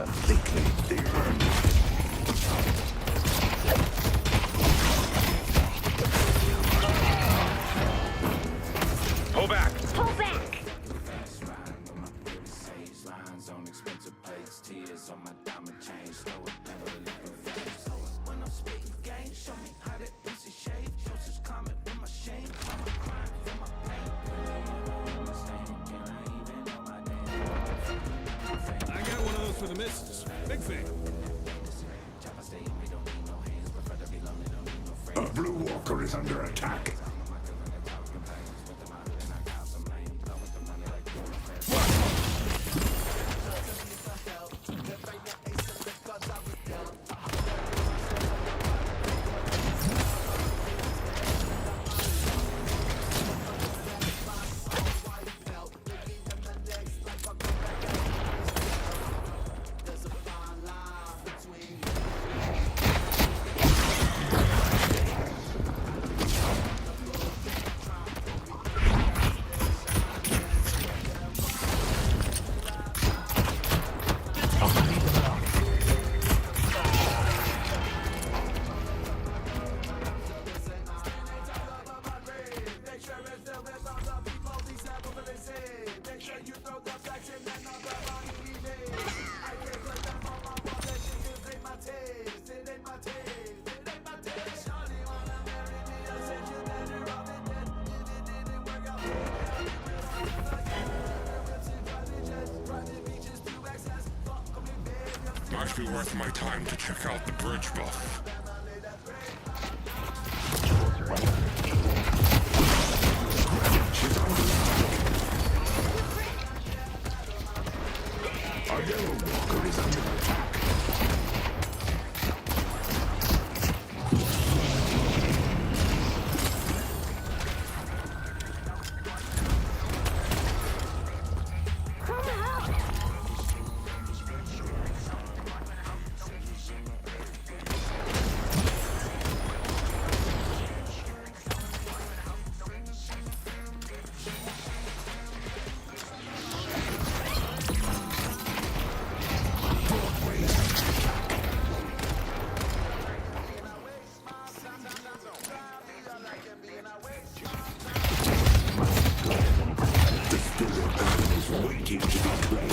[SPEAKER 19] for the missus. Big fan.
[SPEAKER 18] A blue walker is under attack.
[SPEAKER 7] Might be worth my time to check out the bridge buff.
[SPEAKER 18] Our yellow walker is under attack. Waiting to be claimed.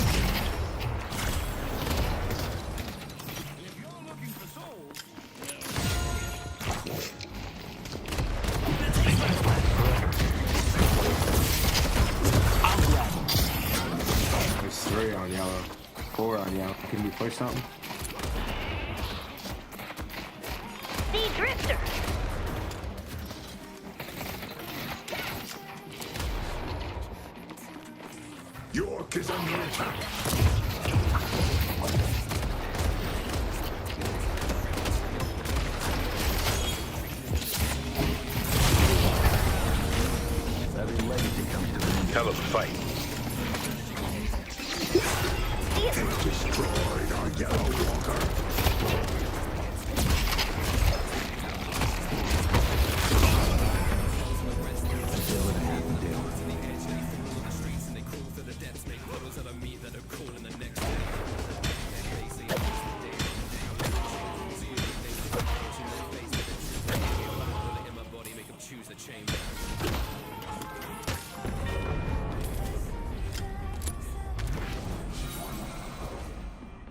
[SPEAKER 20] There's 3 on yellow. 4 on yellow. Can we push something?
[SPEAKER 12] The Drifter.
[SPEAKER 18] York is under attack.
[SPEAKER 2] Hell of a fight.
[SPEAKER 18] They destroyed our yellow walker.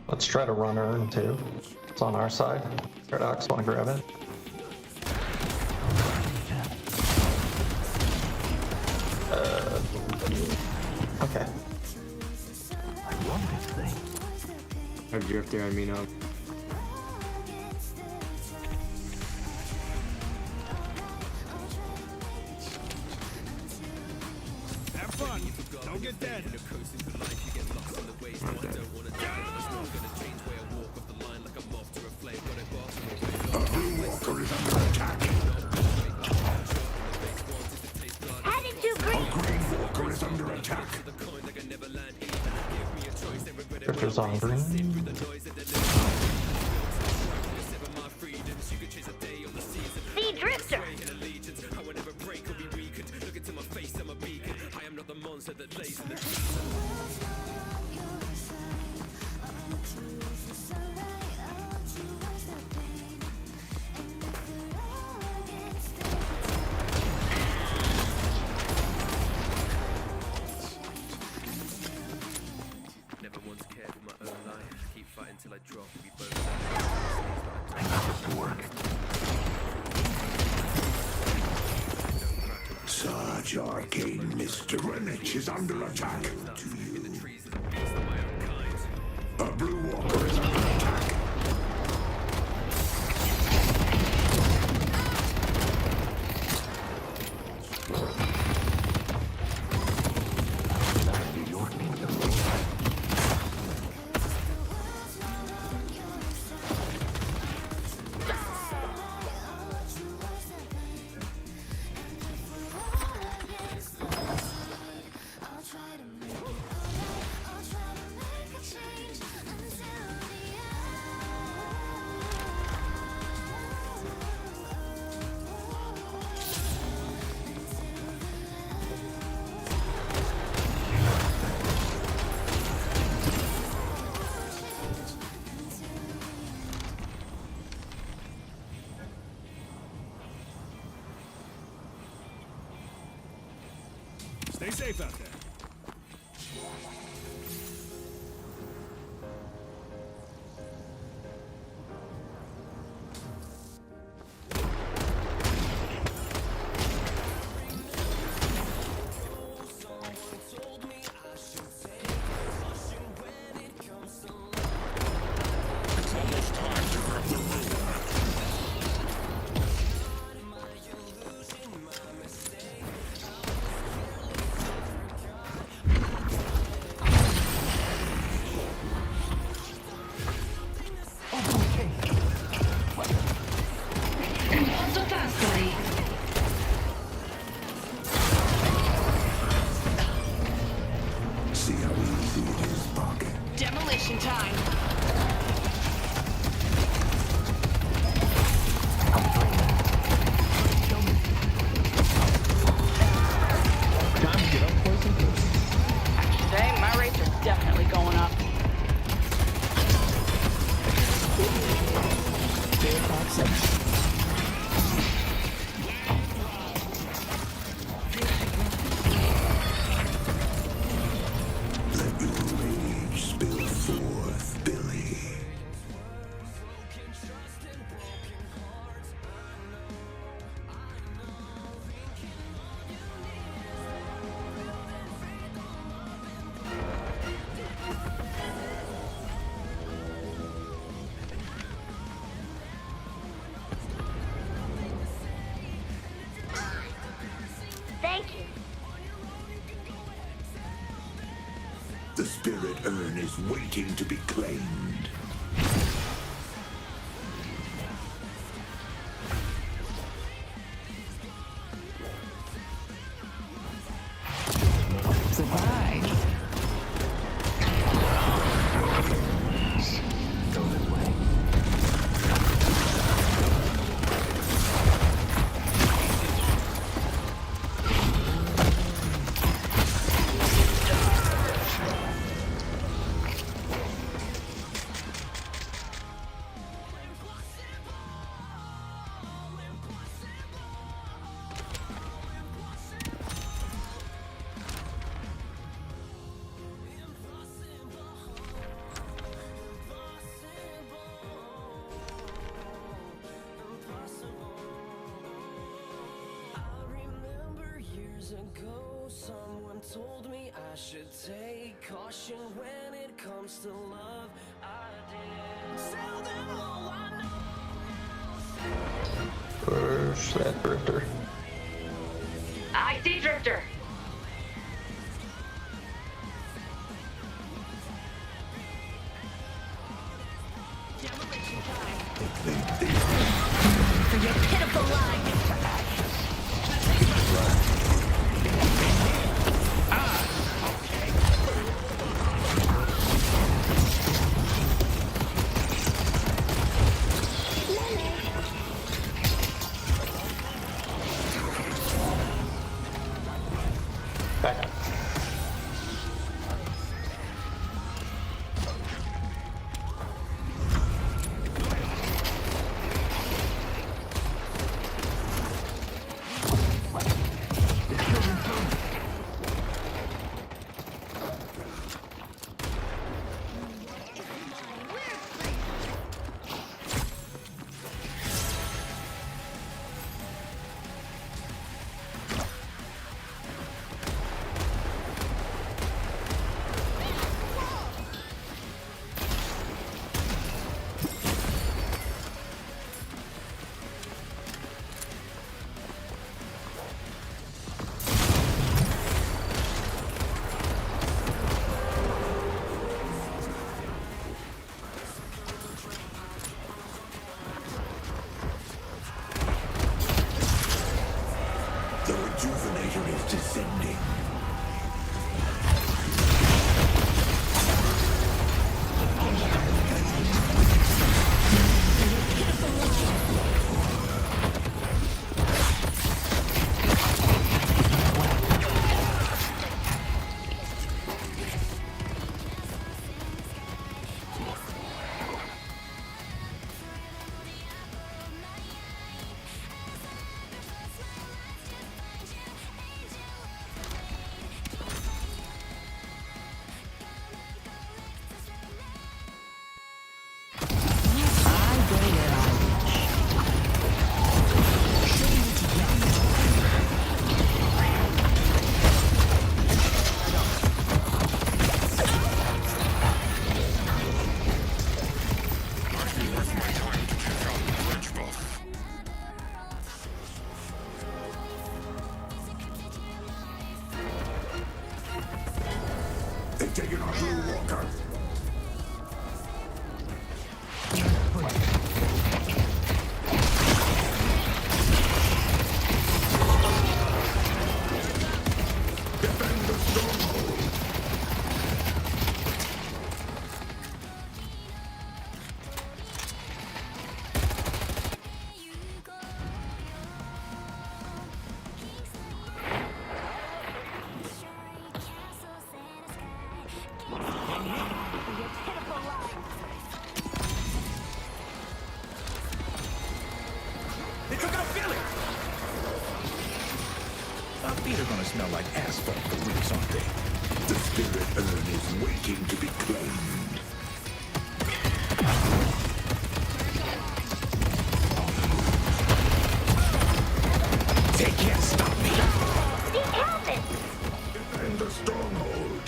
[SPEAKER 21] Let's try to run Urn too. It's on our side. Paradox, want to grab it? Okay.
[SPEAKER 20] I want this thing. I have Drifter on me now.
[SPEAKER 19] Have fun. Don't get dead.
[SPEAKER 18] A blue walker is under attack.
[SPEAKER 12] Heading to green.
[SPEAKER 18] A green walker is under attack.
[SPEAKER 21] Drifter's on green.
[SPEAKER 12] The Drifter.
[SPEAKER 1] Never once cared for my own life. Keep fighting till I drop. We both.
[SPEAKER 18] I got this to work. Surge Arcane Mr. Greenwich is under attack. A blue
[SPEAKER 19] Stay safe out there.
[SPEAKER 7] It's almost time to grab the room.
[SPEAKER 16] Not so fast, buddy.
[SPEAKER 18] See how easy it is, Pocket.
[SPEAKER 16] Demolition time.
[SPEAKER 21] Time to get up close and personal.
[SPEAKER 6] Today, my rates are definitely going up.
[SPEAKER 21] 457.
[SPEAKER 18] Let your rage spill forth, Billy.
[SPEAKER 12] Thank you.
[SPEAKER 18] The spirit urn is waiting to be claimed.
[SPEAKER 21] Surprise. Go this way.
[SPEAKER 5] Ago, someone told me I should take caution when it comes to love. I did. Tell them all I know.
[SPEAKER 21] Where's that drifter?
[SPEAKER 12] I see Drifter. For your pitiful life.
[SPEAKER 21] Back.
[SPEAKER 18] The rejuvenator is descending. They've taken our blue walker. Defend the stronghold. They took our village! Our feet are gonna smell like asphalt for weeks, aren't they? The spirit urn is waiting to be claimed. They can't stop me! Defend the stronghold!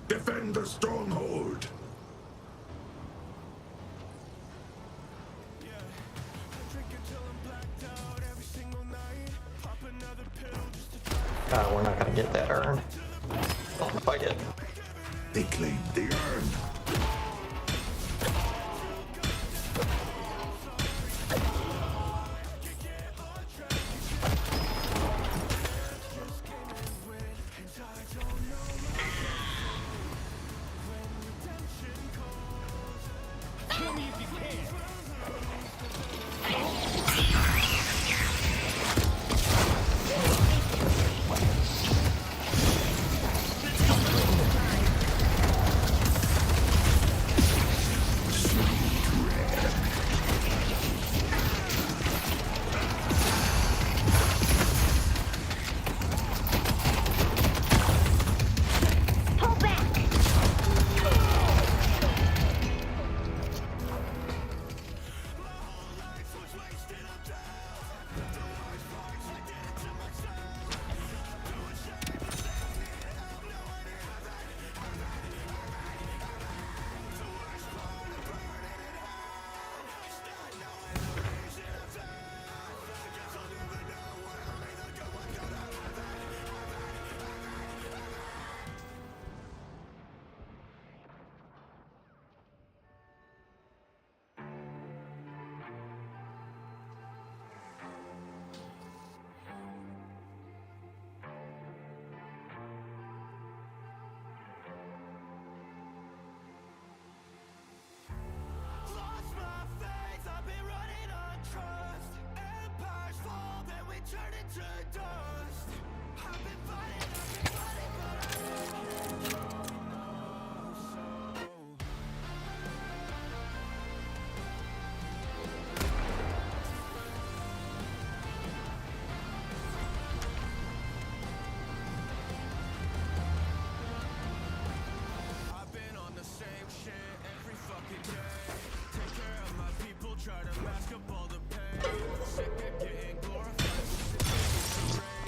[SPEAKER 18] Defend the stronghold!
[SPEAKER 21] We're not gonna get that urn. Don't fight it.
[SPEAKER 18] They claimed the urn.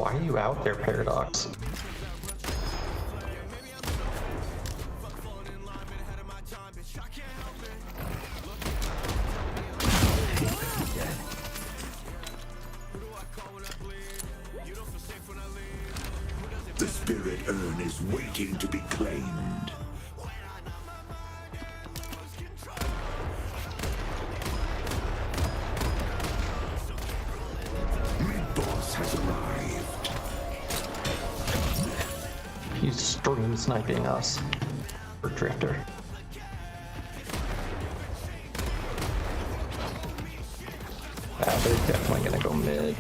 [SPEAKER 21] Why are you out there, Paradox?
[SPEAKER 18] The spirit urn is waiting to be claimed. Mid-boss has arrived.
[SPEAKER 21] He's stream sniping us. For Drifter. They're definitely gonna go mid.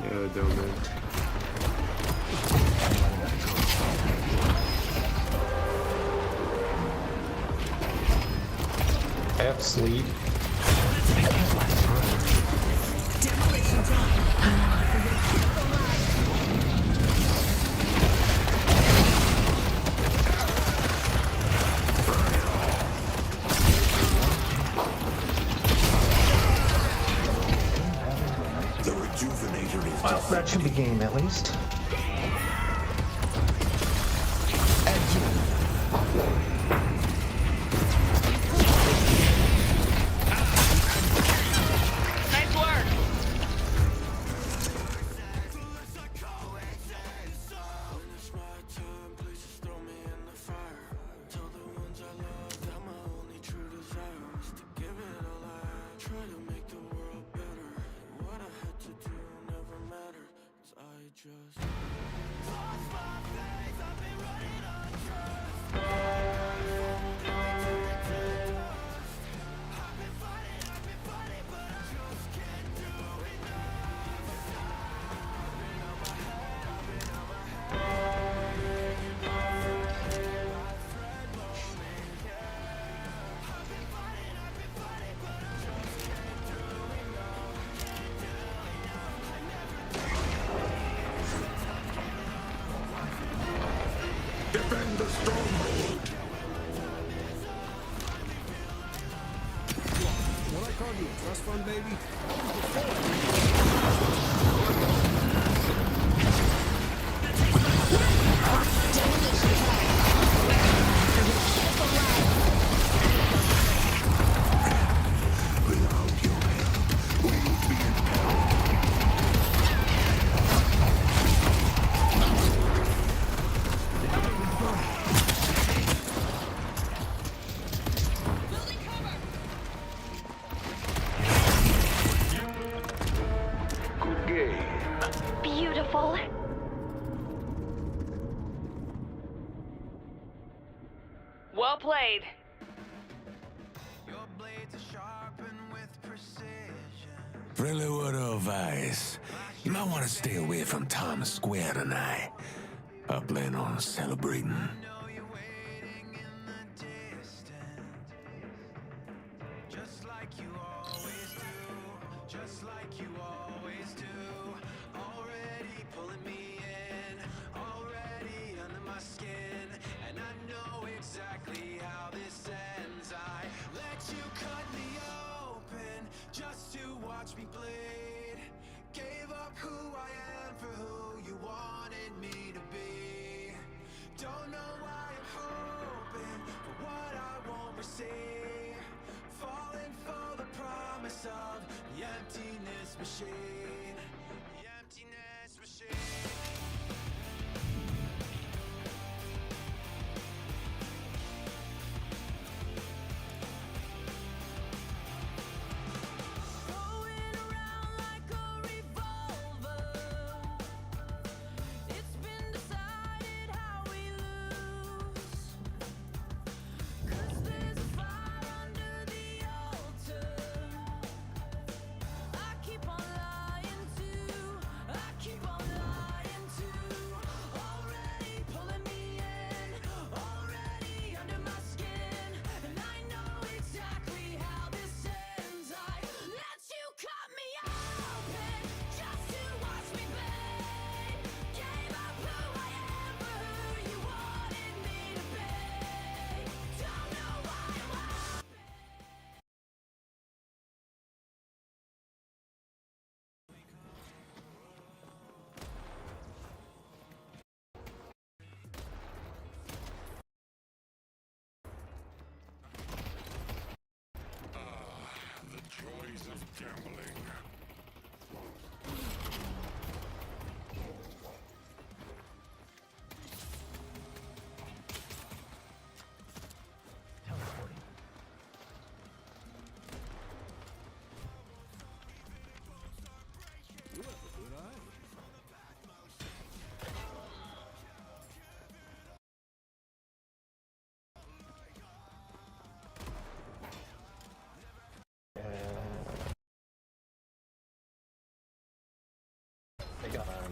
[SPEAKER 20] Yeah, they're mid.
[SPEAKER 21] I have sleep.
[SPEAKER 12] Demolition time.
[SPEAKER 18] The rejuvenator is
[SPEAKER 21] Well, that should be game at least.
[SPEAKER 12] Nice work.
[SPEAKER 18] defend the stronghold.
[SPEAKER 19] What I call you, a trust fund baby?
[SPEAKER 12] Beautiful.
[SPEAKER 6] Well played.
[SPEAKER 11] Friendly word of advice. You might want to stay away from Times Square tonight. I plan on celebrating.
[SPEAKER 5] Just to watch me bleed. Gave up who I am for who you wanted me to be. Don't know why I'm hoping for what I won't receive. Falling for the promise of the emptiness machine. The emptiness machine.
[SPEAKER 16] Keep on lying.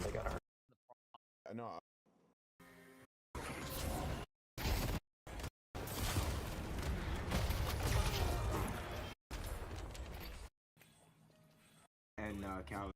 [SPEAKER 21] They got our.
[SPEAKER 9] No. And Calvin.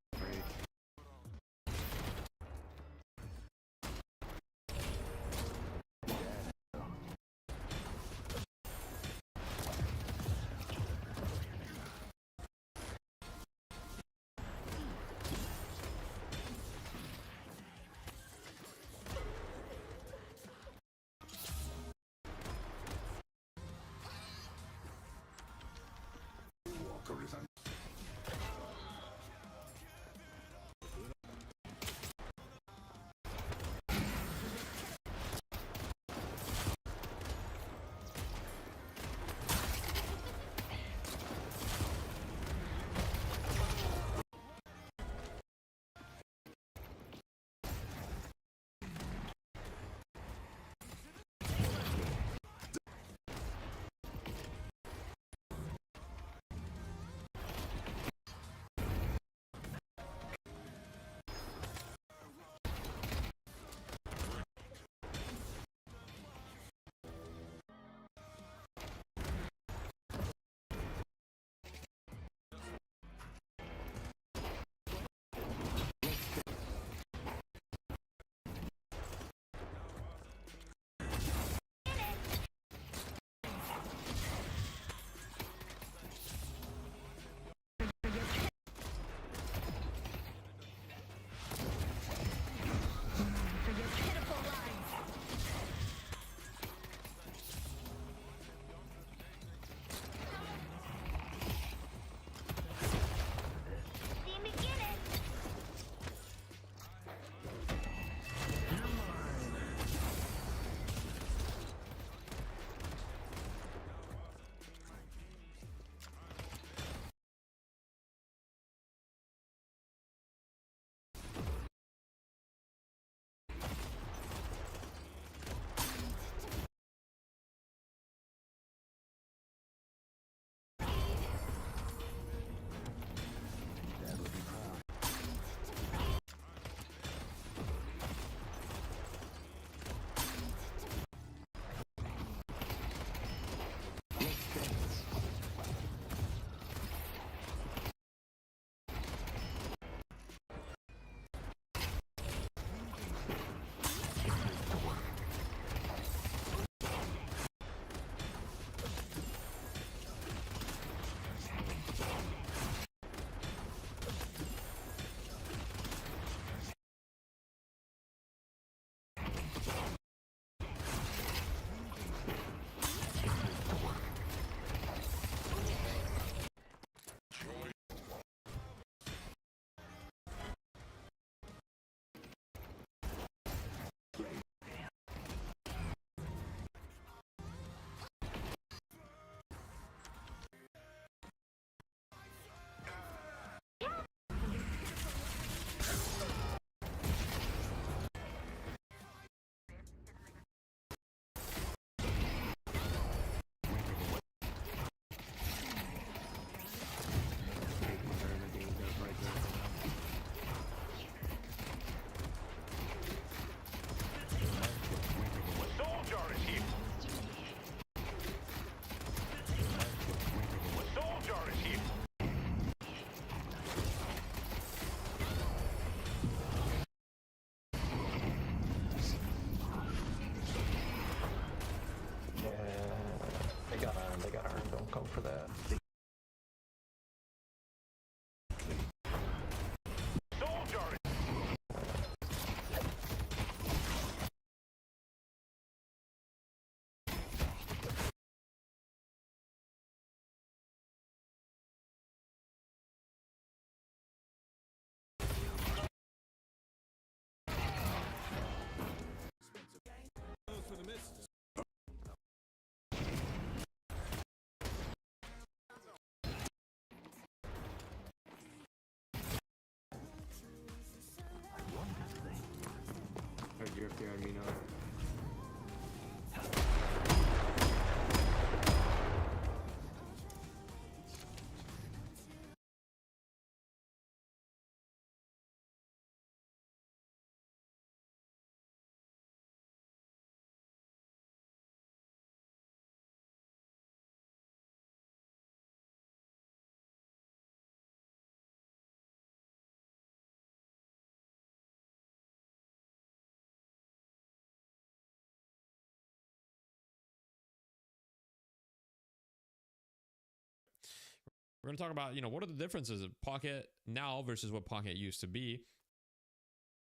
[SPEAKER 3] We're going to talk about, you know, what are the differences of Pocket now versus what Pocket used to be.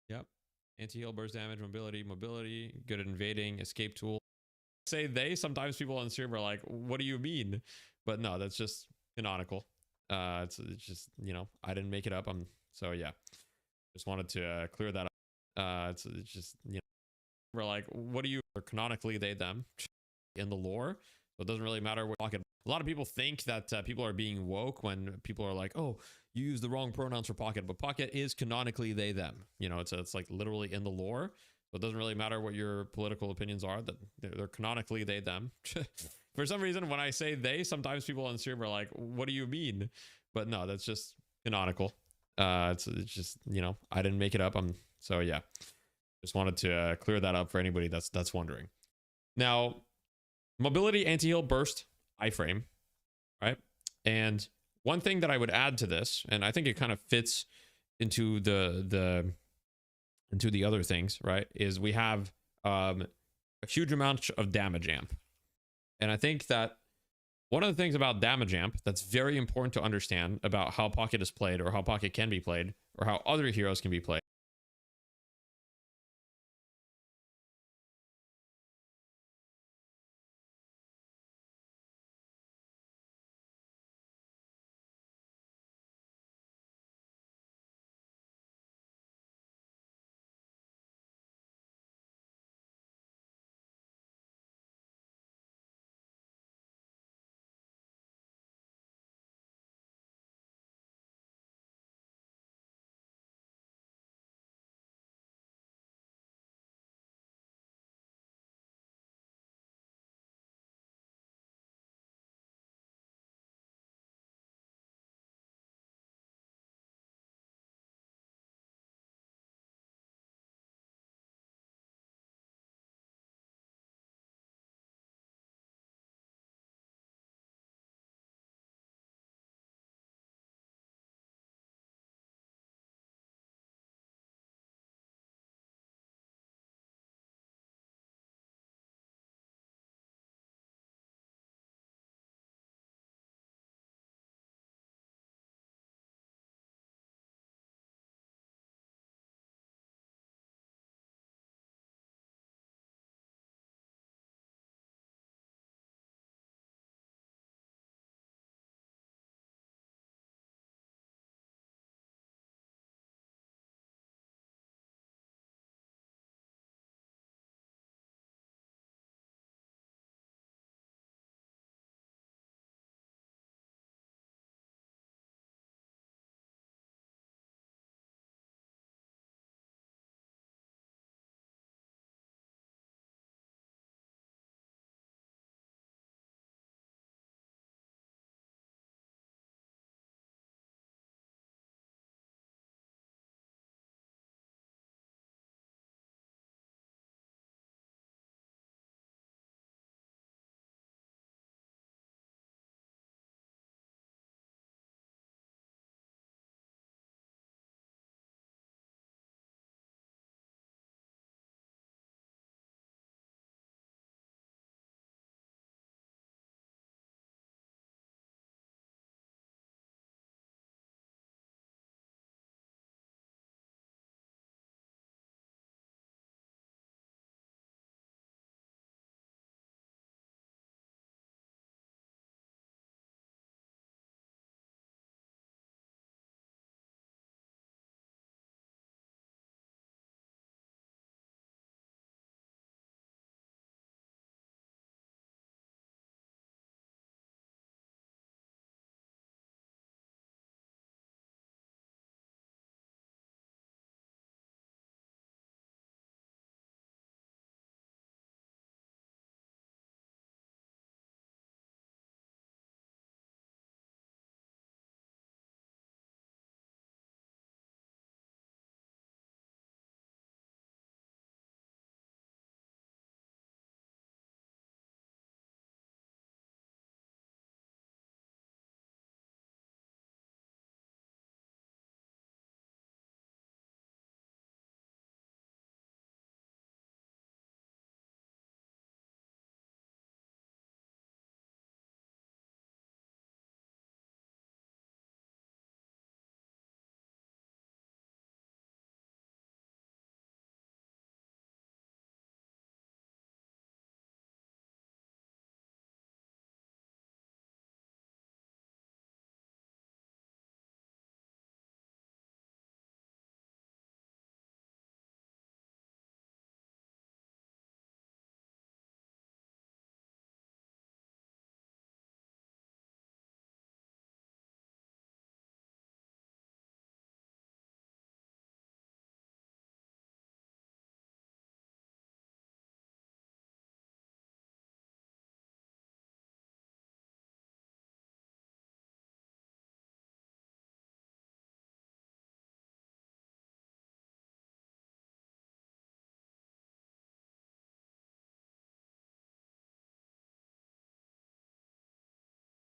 [SPEAKER 3] Yep. Anti-heal, burst damage, mobility, good at invading, escape tool. Say they, sometimes people on stream are like, what do you mean? But no, that's just canonical. It's just, you know, I didn't make it up. So yeah, just wanted to clear that up. It's just, you know, we're like, what do you, or canonically they, them in the lore. So it doesn't really matter what Pocket. A lot of people think that people are being woke when people are like, oh, you use the wrong pronouns for Pocket, but Pocket is canonically they, them. You know, it's like literally in the lore. So it doesn't really matter what your political opinions are, that they're canonically they, them. For some reason, when I say they, sometimes people on stream are like, what do you mean? But no, that's just canonical. It's just, you know, I didn't make it up. So yeah, just wanted to clear that up for anybody that's wondering. Now, mobility, anti-heal, burst, iframe, right? And one thing that I would add to this, and I think it kind of fits into into the other things, right, is we have a huge amount of damage amp. And I think that one of the things about damage amp that's very important to understand about how Pocket is played, or how Pocket can be played, or how other heroes can be played,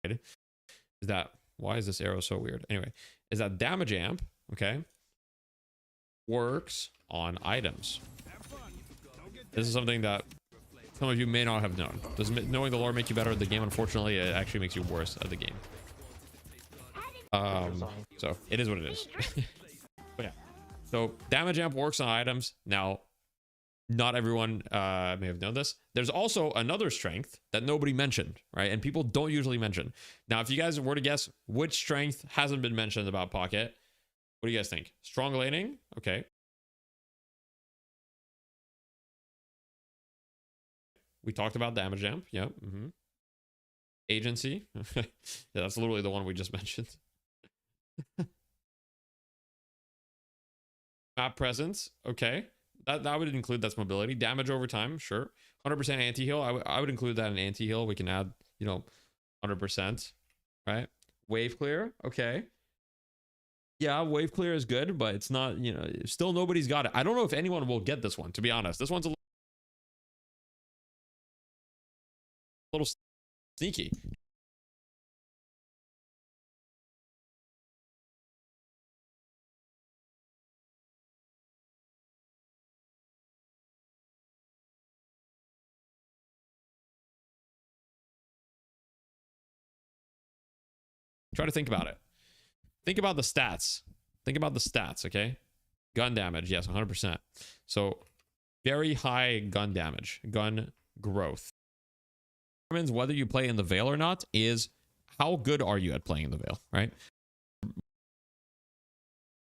[SPEAKER 3] is that, why is this arrow so weird? Anyway, is that damage amp, okay, works on items. This is something that some of you may not have known. Does knowing the lore make you better at the game? Unfortunately, it actually makes you worse at the game. So it is what it is. But yeah, so damage amp works on items. Now, not everyone may have known this. There's also another strength that nobody mentioned, right? And people don't usually mention. Now, if you guys were to guess which strength hasn't been mentioned about Pocket, what do you guys think? Strong laning? Okay. We talked about damage amp. Yep. Agency. Yeah, that's literally the one we just mentioned. Map presence. Okay. That would include, that's mobility. Damage over time. Sure. 100% anti-heal. I would include that in anti-heal. We can add, 100%. Right. Wave clear. Okay. Yeah, wave clear is good, but it's not, still nobody's got it. I don't know if anyone will get this one, to be honest. This one's a little sneaky. Try to think about it. Think about the stats. Think about the stats, okay? Gun damage, yes, 100%. So, very high gun damage, gun growth. Determines whether you play in the Veil or not is how good are you at playing in the Veil, right?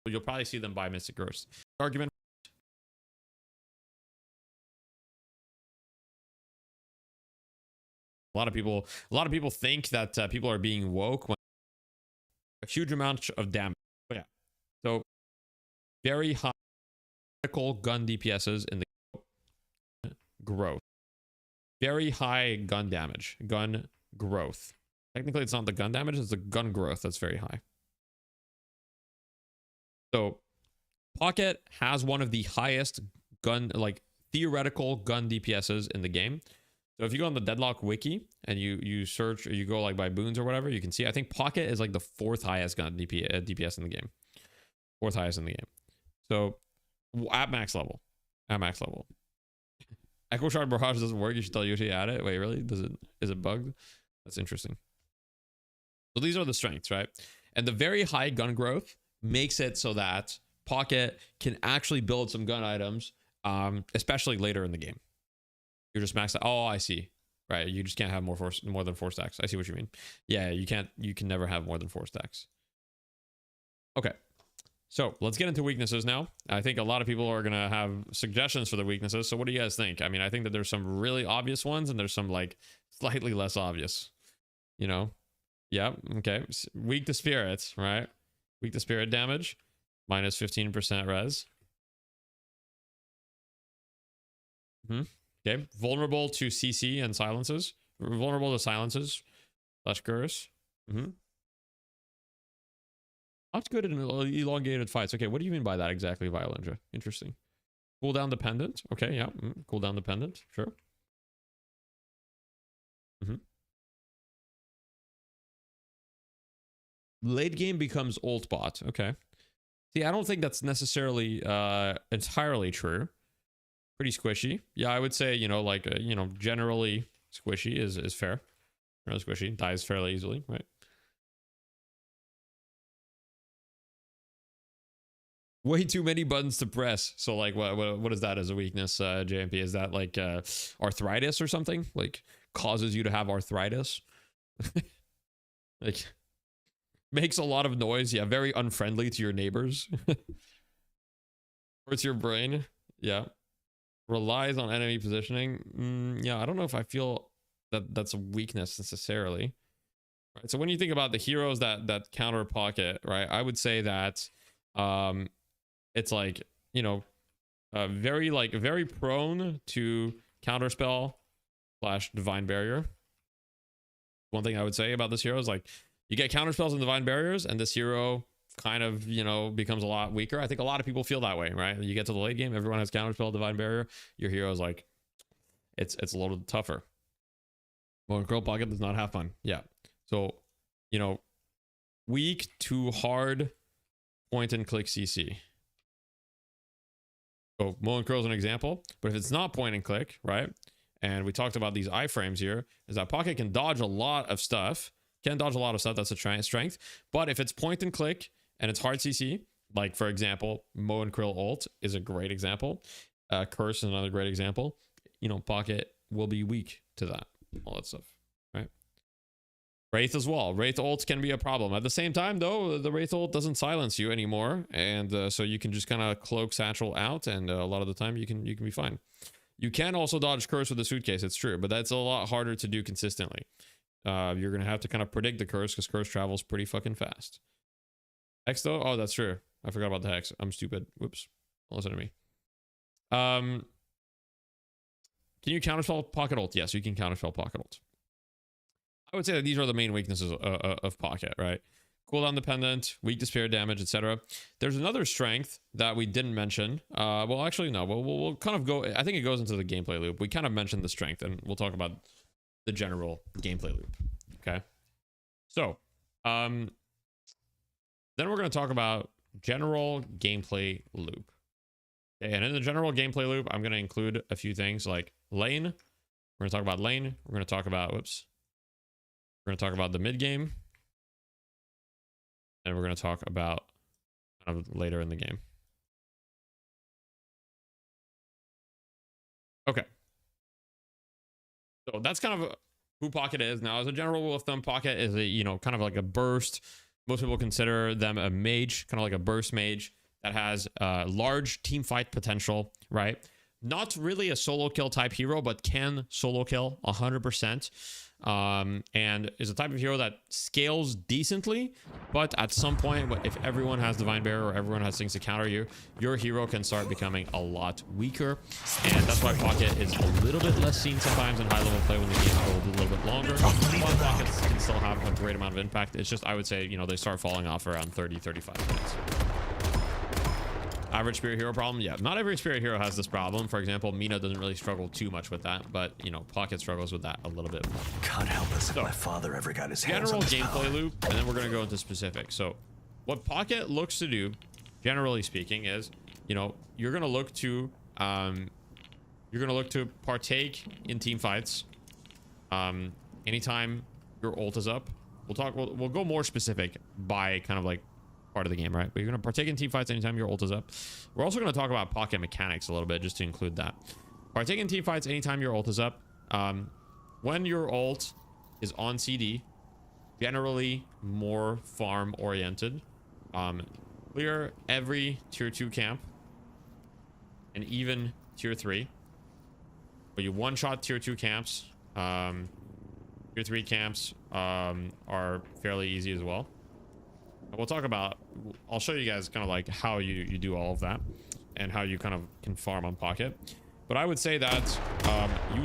[SPEAKER 3] You'll probably see them buy Mystic Ghost. Argument. A lot of people think that people are being woke when a huge amount of damage. But yeah, so very high critical gun DPSs in the growth. Very high gun damage, gun growth. Technically, it's not the gun damage; it's the gun growth that's very high. So, Pocket has one of the highest theoretical gun DPSs in the game. So if you go on the Deadlock wiki and you search, or you go like by boons or whatever, you can see, I think Pocket is like the 4th highest gun DPS in the game. 4th highest in the game. So at max level. Echo Shard Barrage doesn't work. You should tell Yoshi to add it. Wait, really? Is it bugged? That's interesting. So these are the strengths, right? And the very high gun growth makes it so that Pocket can actually build some gun items, especially later in the game. You're just maxed out. Oh, I see. Right. You just can't have more than 4 stacks. I see what you mean. Yeah, you can never have more than 4 stacks. Okay. So let's get into weaknesses now. I think a lot of people are going to have suggestions for the weaknesses. So what do you guys think? I mean, I think that there's some really obvious ones and there's some like slightly less obvious, Yeah. Okay. Weak to spirits, right? Weak to spirit damage, minus 15% res. Okay. Vulnerable to CC and silences. Vulnerable to silences / curse. Not good in elongated fights. Okay, what do you mean by that exactly, Violendra? Interesting. Cooldown dependent. Okay, yeah. Cooldown dependent. Sure. Late game becomes ult bot. Okay. See, I don't think that's necessarily entirely true. Pretty squishy. Yeah, I would say, generally squishy is fair. Really squishy. Dies fairly easily, right? Way too many buttons to press. So like what is that as a weakness, JMP? Is that like arthritis or something? Like causes you to have arthritis? Like makes a lot of noise. Yeah, very unfriendly to your neighbors. Hurts your brain. Yeah. Relies on enemy positioning. Yeah, I don't know if I feel that that's a weakness necessarily. Right. So when you think about the heroes that counter Pocket, right? I would say that it's like, very prone to counterspell / divine barrier. One thing I would say about this hero is like you get counterspells and divine barriers, and this hero kind of, becomes a lot weaker. I think a lot of people feel that way, right? You get to the late game, everyone has counterspell, divine barrier. Your hero is like, it's a little tougher. Well, Girl Pocket does not have fun. Yeah. So you know, weak to hard point and click CC. So Mo and Curl is an example, but if it's not point and click, right? And we talked about these iframes here, is that Pocket can dodge a lot of stuff. That's a strength. But if it's point and click and it's hard CC, like for example, Mo and Krill ult is a great example. Curse is another great example. You know, Pocket will be weak to that, all that stuff, right? Wraith as well. Wraith ult can be a problem. At the same time, though, the Wraith ult doesn't silence you anymore, and so you can just kind of cloak Satchel out, and a lot of the time you can be fine. You can also dodge Curse with the suitcase, it's true, but that's a lot harder to do consistently. You're going to have to kind of predict the Curse, because Curse travels pretty fucking fast. Hex, though? Oh, that's true. I forgot about the Hex. I'm stupid. Whoops. Don't listen to me. Can you counterspell Pocket ult? Yes, you can counterspell Pocket ult. I would say that these are the main weaknesses of Pocket, right? Cooldown dependent, weak to spear damage, etc. There's another strength that we didn't mention. Well, actually, no. We'll kind of go... I think it goes into the gameplay loop. We kind of mentioned the strength, and we'll talk about the general gameplay loop. Okay? So, then we're going to talk about general gameplay loop. Okay, and in the general gameplay loop, I'm going to include a few things like lane. We're going to talk about lane. We're going to talk about... Whoops. We're going to talk about the mid game. And we're going to talk about kind of later in the game. Okay. So that's kind of who Pocket is. Now, as a general rule of thumb, Pocket is a, you know, kind of like a burst. Most people consider them a mage, kind of like a burst mage that has large team fight potential, right? Not really a solo kill type hero, but can solo kill 100%. And is a type of hero that scales decently, but at some point, if everyone has Divine Bearer or everyone has things to counter you, your hero can start becoming a lot weaker. And that's why Pocket is a little bit less seen sometimes in high level play when the game goes a little bit longer. But Pockets can still have a great amount of impact. It's just, I would say, you know, they start falling off around 30-35 minutes. Average spirit hero problem? Yeah, not every spirit hero has this problem. For example, Mina doesn't really struggle too much with that, but, you know, Pocket struggles with that a little bit more.
[SPEAKER 11] God help us if my father ever got his hands on
[SPEAKER 3] general
[SPEAKER 11] this
[SPEAKER 3] gameplay
[SPEAKER 11] power.
[SPEAKER 3] loop, and then we're going to go into specifics. So what Pocket looks to do, generally speaking, is, you know, you're going to look to partake in team fights anytime your ult is up. We'll go more specific by kind of like part of the game, right? But you're going to partake in team fights anytime your ult is up. We're also going to talk about Pocket mechanics a little bit, just to include that. Partake in team fights anytime your ult is up. When your ult is on CD, generally more farm oriented. Clear every tier 2 camp and even tier 3. But you one-shot tier 2 camps. Tier 3 camps are fairly easy as well. We'll talk about, I'll show you guys kind of like how you do all of that and how you kind of can farm on Pocket. But I would say that you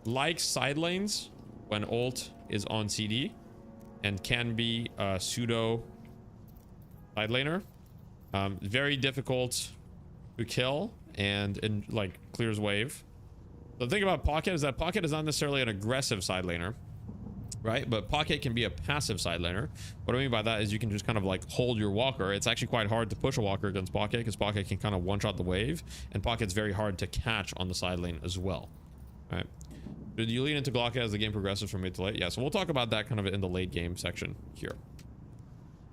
[SPEAKER 3] like side lanes when ult is on CD and can be a pseudo side laner. Very difficult to kill and like clears wave. The thing about Pocket is that Pocket is not necessarily an aggressive side laner, right? But Pocket can be a passive side laner. What I mean by that is you can just kind of like hold your walker. It's actually quite hard to push a walker against Pocket because Pocket can kind of one-shot the wave, and Pocket's very hard to catch on the side lane as well, right? Did you lean into Glocka as the game progresses from mid to late? Yeah, so we'll talk about that kind of in the late game section here.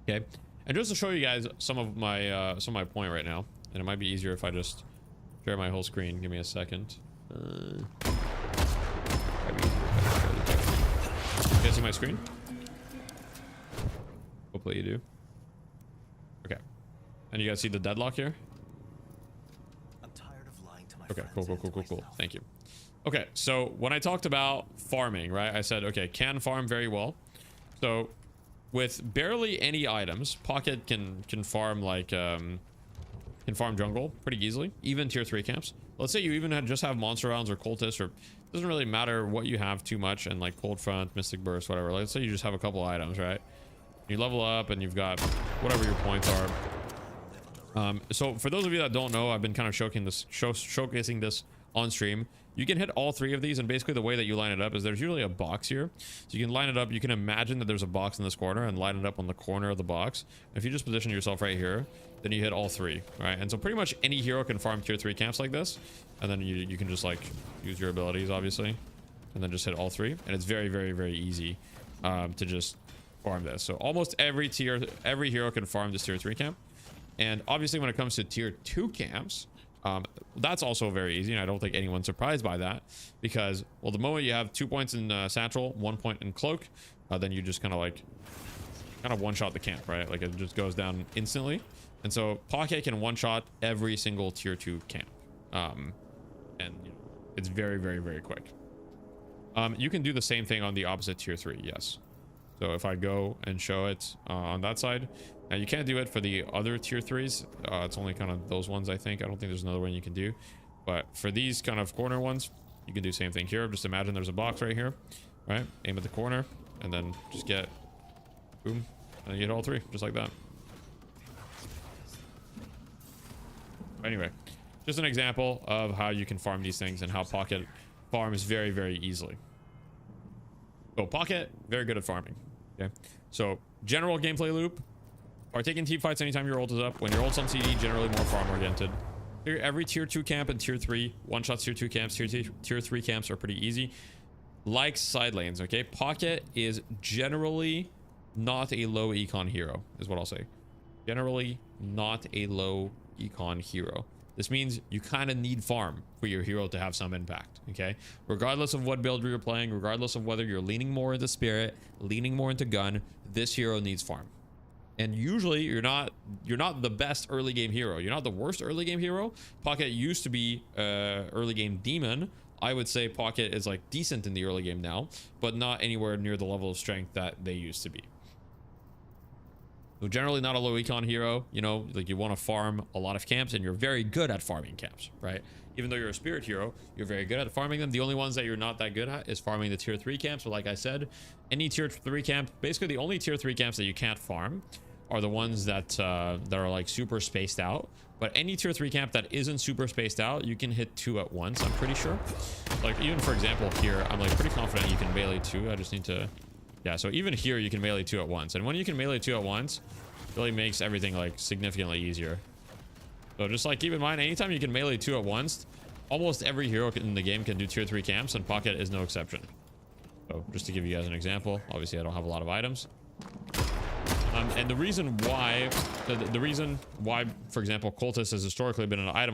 [SPEAKER 3] Okay, and just to show you guys some of my point right now, and it might be easier if I just share my whole screen. Give me a second. You guys see my screen? Hopefully you do. Okay. And you guys see the deadlock here?
[SPEAKER 11] I'm tired of lying to my
[SPEAKER 3] okay, cool. Thank you. Okay, so when I talked about farming, right? I said, okay, can farm very well. So with barely any items, Pocket can farm like can farm jungle pretty easily, even tier 3 camps. Let's say you even just have monster rounds or cultists, or doesn't really matter what you have too much, and like cold front, mystic burst, whatever. Let's say you just have a couple items, right? You level up and you've got whatever your points are. So for those of you that don't know, I've been kind of showcasing this on stream, you can hit all 3 of these, and basically the way that you line it up is there's usually a box here. So you can line it up. You can imagine that there's a box in this corner and line it up on the corner of the box. If you just position yourself right here, then you hit all 3, right? And so pretty much any hero can farm tier 3 camps like this, and then you can just like use your abilities, obviously, and then just hit all 3, and it's very, very, very easy to just farm this. So almost every hero can farm this tier 3 camp. And obviously when it comes to tier 2 camps, that's also very easy, and I don't think anyone's surprised by that, because, well, the moment you have 2 points in satchel, 1 point in cloak, then you just kind of one-shot the camp, right? Like it just goes down instantly. And so Pocket can one-shot every single tier 2 camp, and you know, it's very, very, very quick. You can do the same thing on the opposite tier 3, yes. So if I go and show it on that side, now you can't do it for the other tier 3s. It's only kind of those ones, I think. I don't think there's another one you can do. But for these kind of corner ones, you can do the same thing here. Just imagine there's a box right here, right? Aim at the corner, and then just get, boom, and you hit all 3, just like that. Anyway, just an example of how you can farm these things and how Pocket farms very, very easily. So Pocket, very good at farming. Okay, so general gameplay loop: partake in team fights anytime your ult is up. When your ult's on CD, generally more farm oriented. Here, every tier 2 camp and tier 3 one-shots tier 2 camps. Tier 3 camps are pretty easy. Like side lanes, okay? Pocket is generally not a low econ hero, is what I'll say. Generally not a low econ hero. This means you kind of need farm for your hero to have some impact, okay? Regardless of what build you're playing, regardless of whether you're leaning more into spirit, leaning more into gun, this hero needs farm. And usually you're not the best early game hero. You're not the worst early game hero. Pocket used to be early game demon. I would say Pocket is like decent in the early game now, but not anywhere near the level of strength that they used to be. So generally not a low econ hero, you know, like you want to farm a lot of camps, and you're very good at farming camps, right? Even though you're a spirit hero, you're very good at farming them. The only ones that you're not that good at is farming the tier 3 camps. But like I said, any tier 3 camp, basically the only tier 3 camps that you can't farm are the ones that are like super spaced out. But any tier 3 camp that isn't super spaced out, you can hit 2 at once, I'm pretty sure. Like even for example here, I'm like pretty confident you can melee 2. I just need to, yeah, so even here you can melee 2 at once. And when you can melee 2 at once, it really makes everything like significantly easier. So just like keep in mind, anytime you can melee 2 at once, almost every hero in the game can do tier 3 camps, and Pocket is no exception. So just to give you guys an example, obviously I don't have a lot of items. And the reason why, the reason why, for example, Cultist has historically been an item.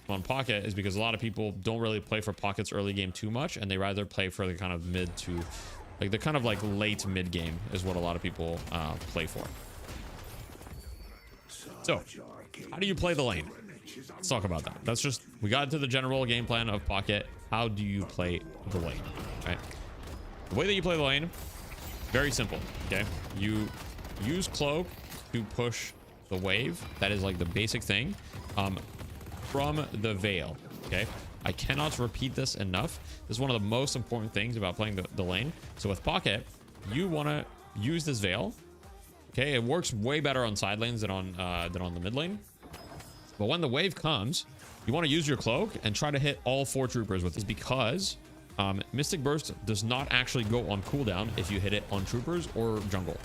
[SPEAKER 3] on Pocket is because a lot of people don't really play for Pocket's early game too much, and they rather play for the kind of mid to like the kind of like late mid game is what a lot of people play for. So how do you play the lane? Let's talk about that. That's just, we got into the general game plan of Pocket. How do you play the lane? Right, the way that you play the lane, very simple. Okay, you use cloak to push the wave. That is like the basic thing from the veil. Okay, I cannot repeat this enough. This is one of the most important things about playing the lane. So with Pocket, you want to use this veil. Okay, it works way better on side lanes than on the mid lane. But when the wave comes, you want to use your cloak and try to hit all 4 troopers with this, because Mystic Burst does not actually go on cooldown if you hit it on troopers or jungle.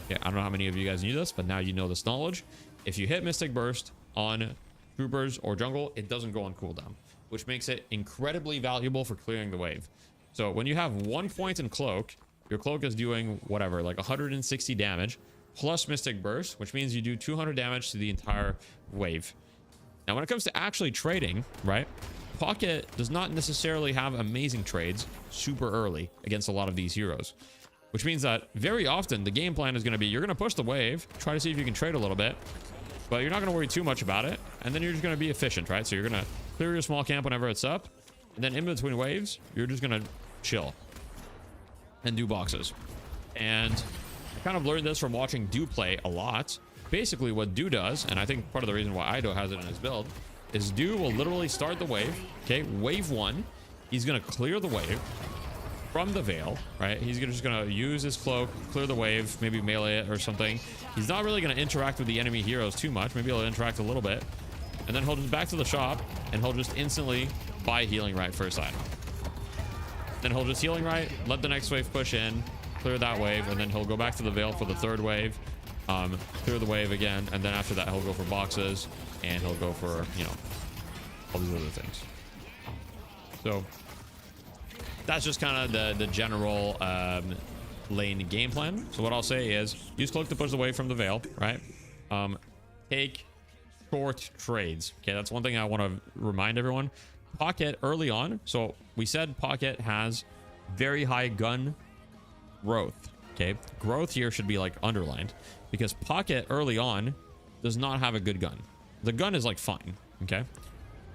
[SPEAKER 3] Okay, I don't know how many of you guys knew this, but now you know this knowledge. If you hit Mystic Burst on troopers or jungle, it doesn't go on cooldown, which makes it incredibly valuable for clearing the wave. So when you have 1 point in cloak, your cloak is doing whatever, like 160 damage plus Mystic Burst, which means you do 200 damage to the entire wave. Now, when it comes to actually trading, right, Pocket does not necessarily have amazing trades super early against a lot of these heroes, which means that very often the game plan is going to be, you're going to push the wave, try to see if you can trade a little bit, but you're not going to worry too much about it, and then you're just going to be efficient, right? So you're going to clear your small camp whenever it's up, and then in between waves, you're just going to chill and do boxes. And I kind of learned this from watching Do play a lot. Basically what Do does, and I think part of the reason why Ido has it in his build, is Do will literally start the wave. Okay, wave 1, he's gonna clear the wave from the veil, right? He's just gonna use his cloak, clear the wave, maybe melee it or something. He's not really gonna interact with the enemy heroes too much. Maybe he'll interact a little bit, and then he'll just back to the shop and he'll just instantly buy healing right first side. Then he'll just healing right, let the next wave push in, clear that wave, and then he'll go back to the veil for the 3rd wave, clear the wave again, and then after that he'll go for boxes, and he'll go for, you know, all these other things. So that's just kind of the general lane game plan. So what I'll say is use cloak to push the wave from the veil, right? Take short trades. Okay, that's one thing I want to remind everyone. Pocket early on, so we said Pocket has very high gun growth. Okay, growth here should be like underlined, because Pocket early on does not have a good gun. The gun is like fine. Okay,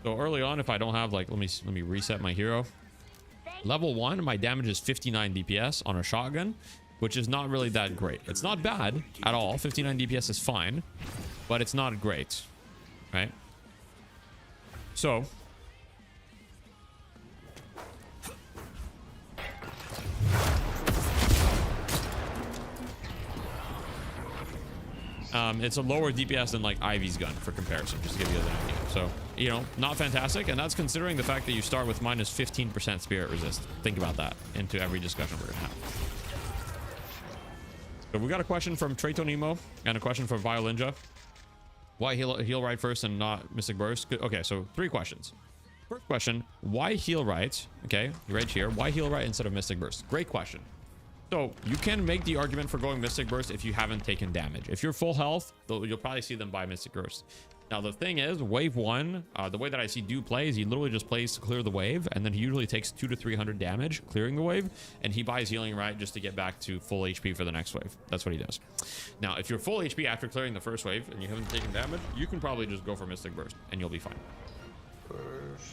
[SPEAKER 3] so early on, if I don't have like, let me reset my hero. Level 1, my damage is 59 DPS on a shotgun, which is not really that great. It's not bad at all. 59 DPS is fine, but it's not great, right? So it's a lower DPS than like Ivy's gun for comparison, just to give you an idea. So, you know, not fantastic, and that's considering the fact that you start with minus 15% spirit resist. Think about that into every discussion we're gonna have. So we got a question from Trato Nemo and a question from Violinja. Why heal right first and not Mystic Burst? Okay, so 3 questions. First question, why heal right? Okay, right here. Why heal right instead of Mystic Burst? Great question. So you can make the argument for going Mystic Burst if you haven't taken damage. If you're full health, you'll probably see them buy Mystic Burst. Now the thing is, wave 1, the way that I see Do play is he literally just plays to clear the wave, and then he usually takes 200 to 300 damage clearing the wave, and he buys healing right just to get back to full HP for the next wave. That's what he does. Now if you're full HP after clearing the first wave and you haven't taken damage, you can probably just go for Mystic Burst and you'll be fine.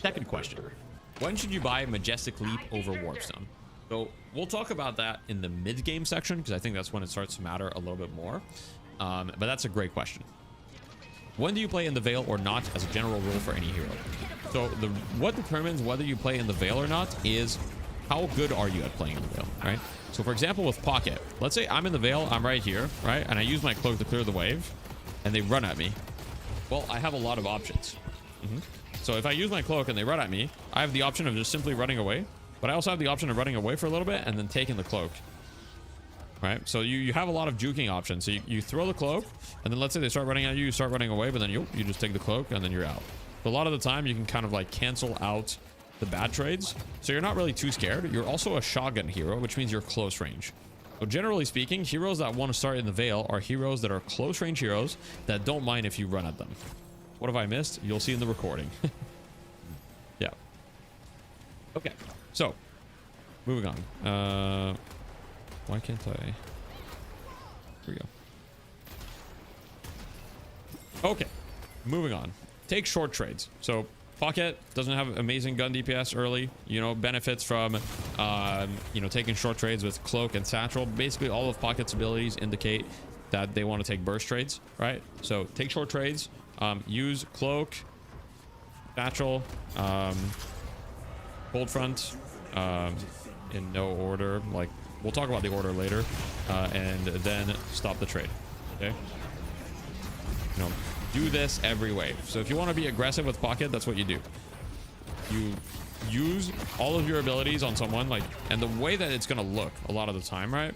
[SPEAKER 3] Second question, when should you buy Majestic Leap over Warpstone? So we'll talk about that in the mid-game section, because I think that's when it starts to matter a little bit more. But that's a great question. When do you play in the Veil or not as a general rule for any hero? So what determines whether you play in the Veil or not is how good are you at playing in the Veil, right? So for example, with Pocket, let's say I'm in the Veil, I'm right here, right? And I use my cloak to clear the wave, and they run at me. Well, I have a lot of options. So if I use my cloak and they run at me, I have the option of just simply running away. But I also have the option of running away for a little bit and then taking the cloak. Right? So you have a lot of juking options. So you throw the cloak, and then let's say they start running at you, you start running away, but then you just take the cloak and then you're out. So a lot of the time you can kind of like cancel out the bad trades. So you're not really too scared. You're also a shotgun hero, which means you're close range. So generally speaking, heroes that want to start in the Veil are heroes that are close range heroes that don't mind if you run at them. What have I missed? You'll see in the recording. Okay, so moving on. Why can't I? Here we go. Okay, moving on. Take short trades. So Pocket doesn't have amazing gun DPS early, you know, benefits from, you know, taking short trades with Cloak and Satchel. Basically, all of Pocket's abilities indicate that they want to take burst trades, right? So take short trades, use Cloak, Satchel, Cold Front, in no order. Like, we'll talk about the order later, and then stop the trade, okay? You know, do this every wave. So if you want to be aggressive with Pocket, that's what you do. You use all of your abilities on someone, like, and the way that it's going to look a lot of the time, right,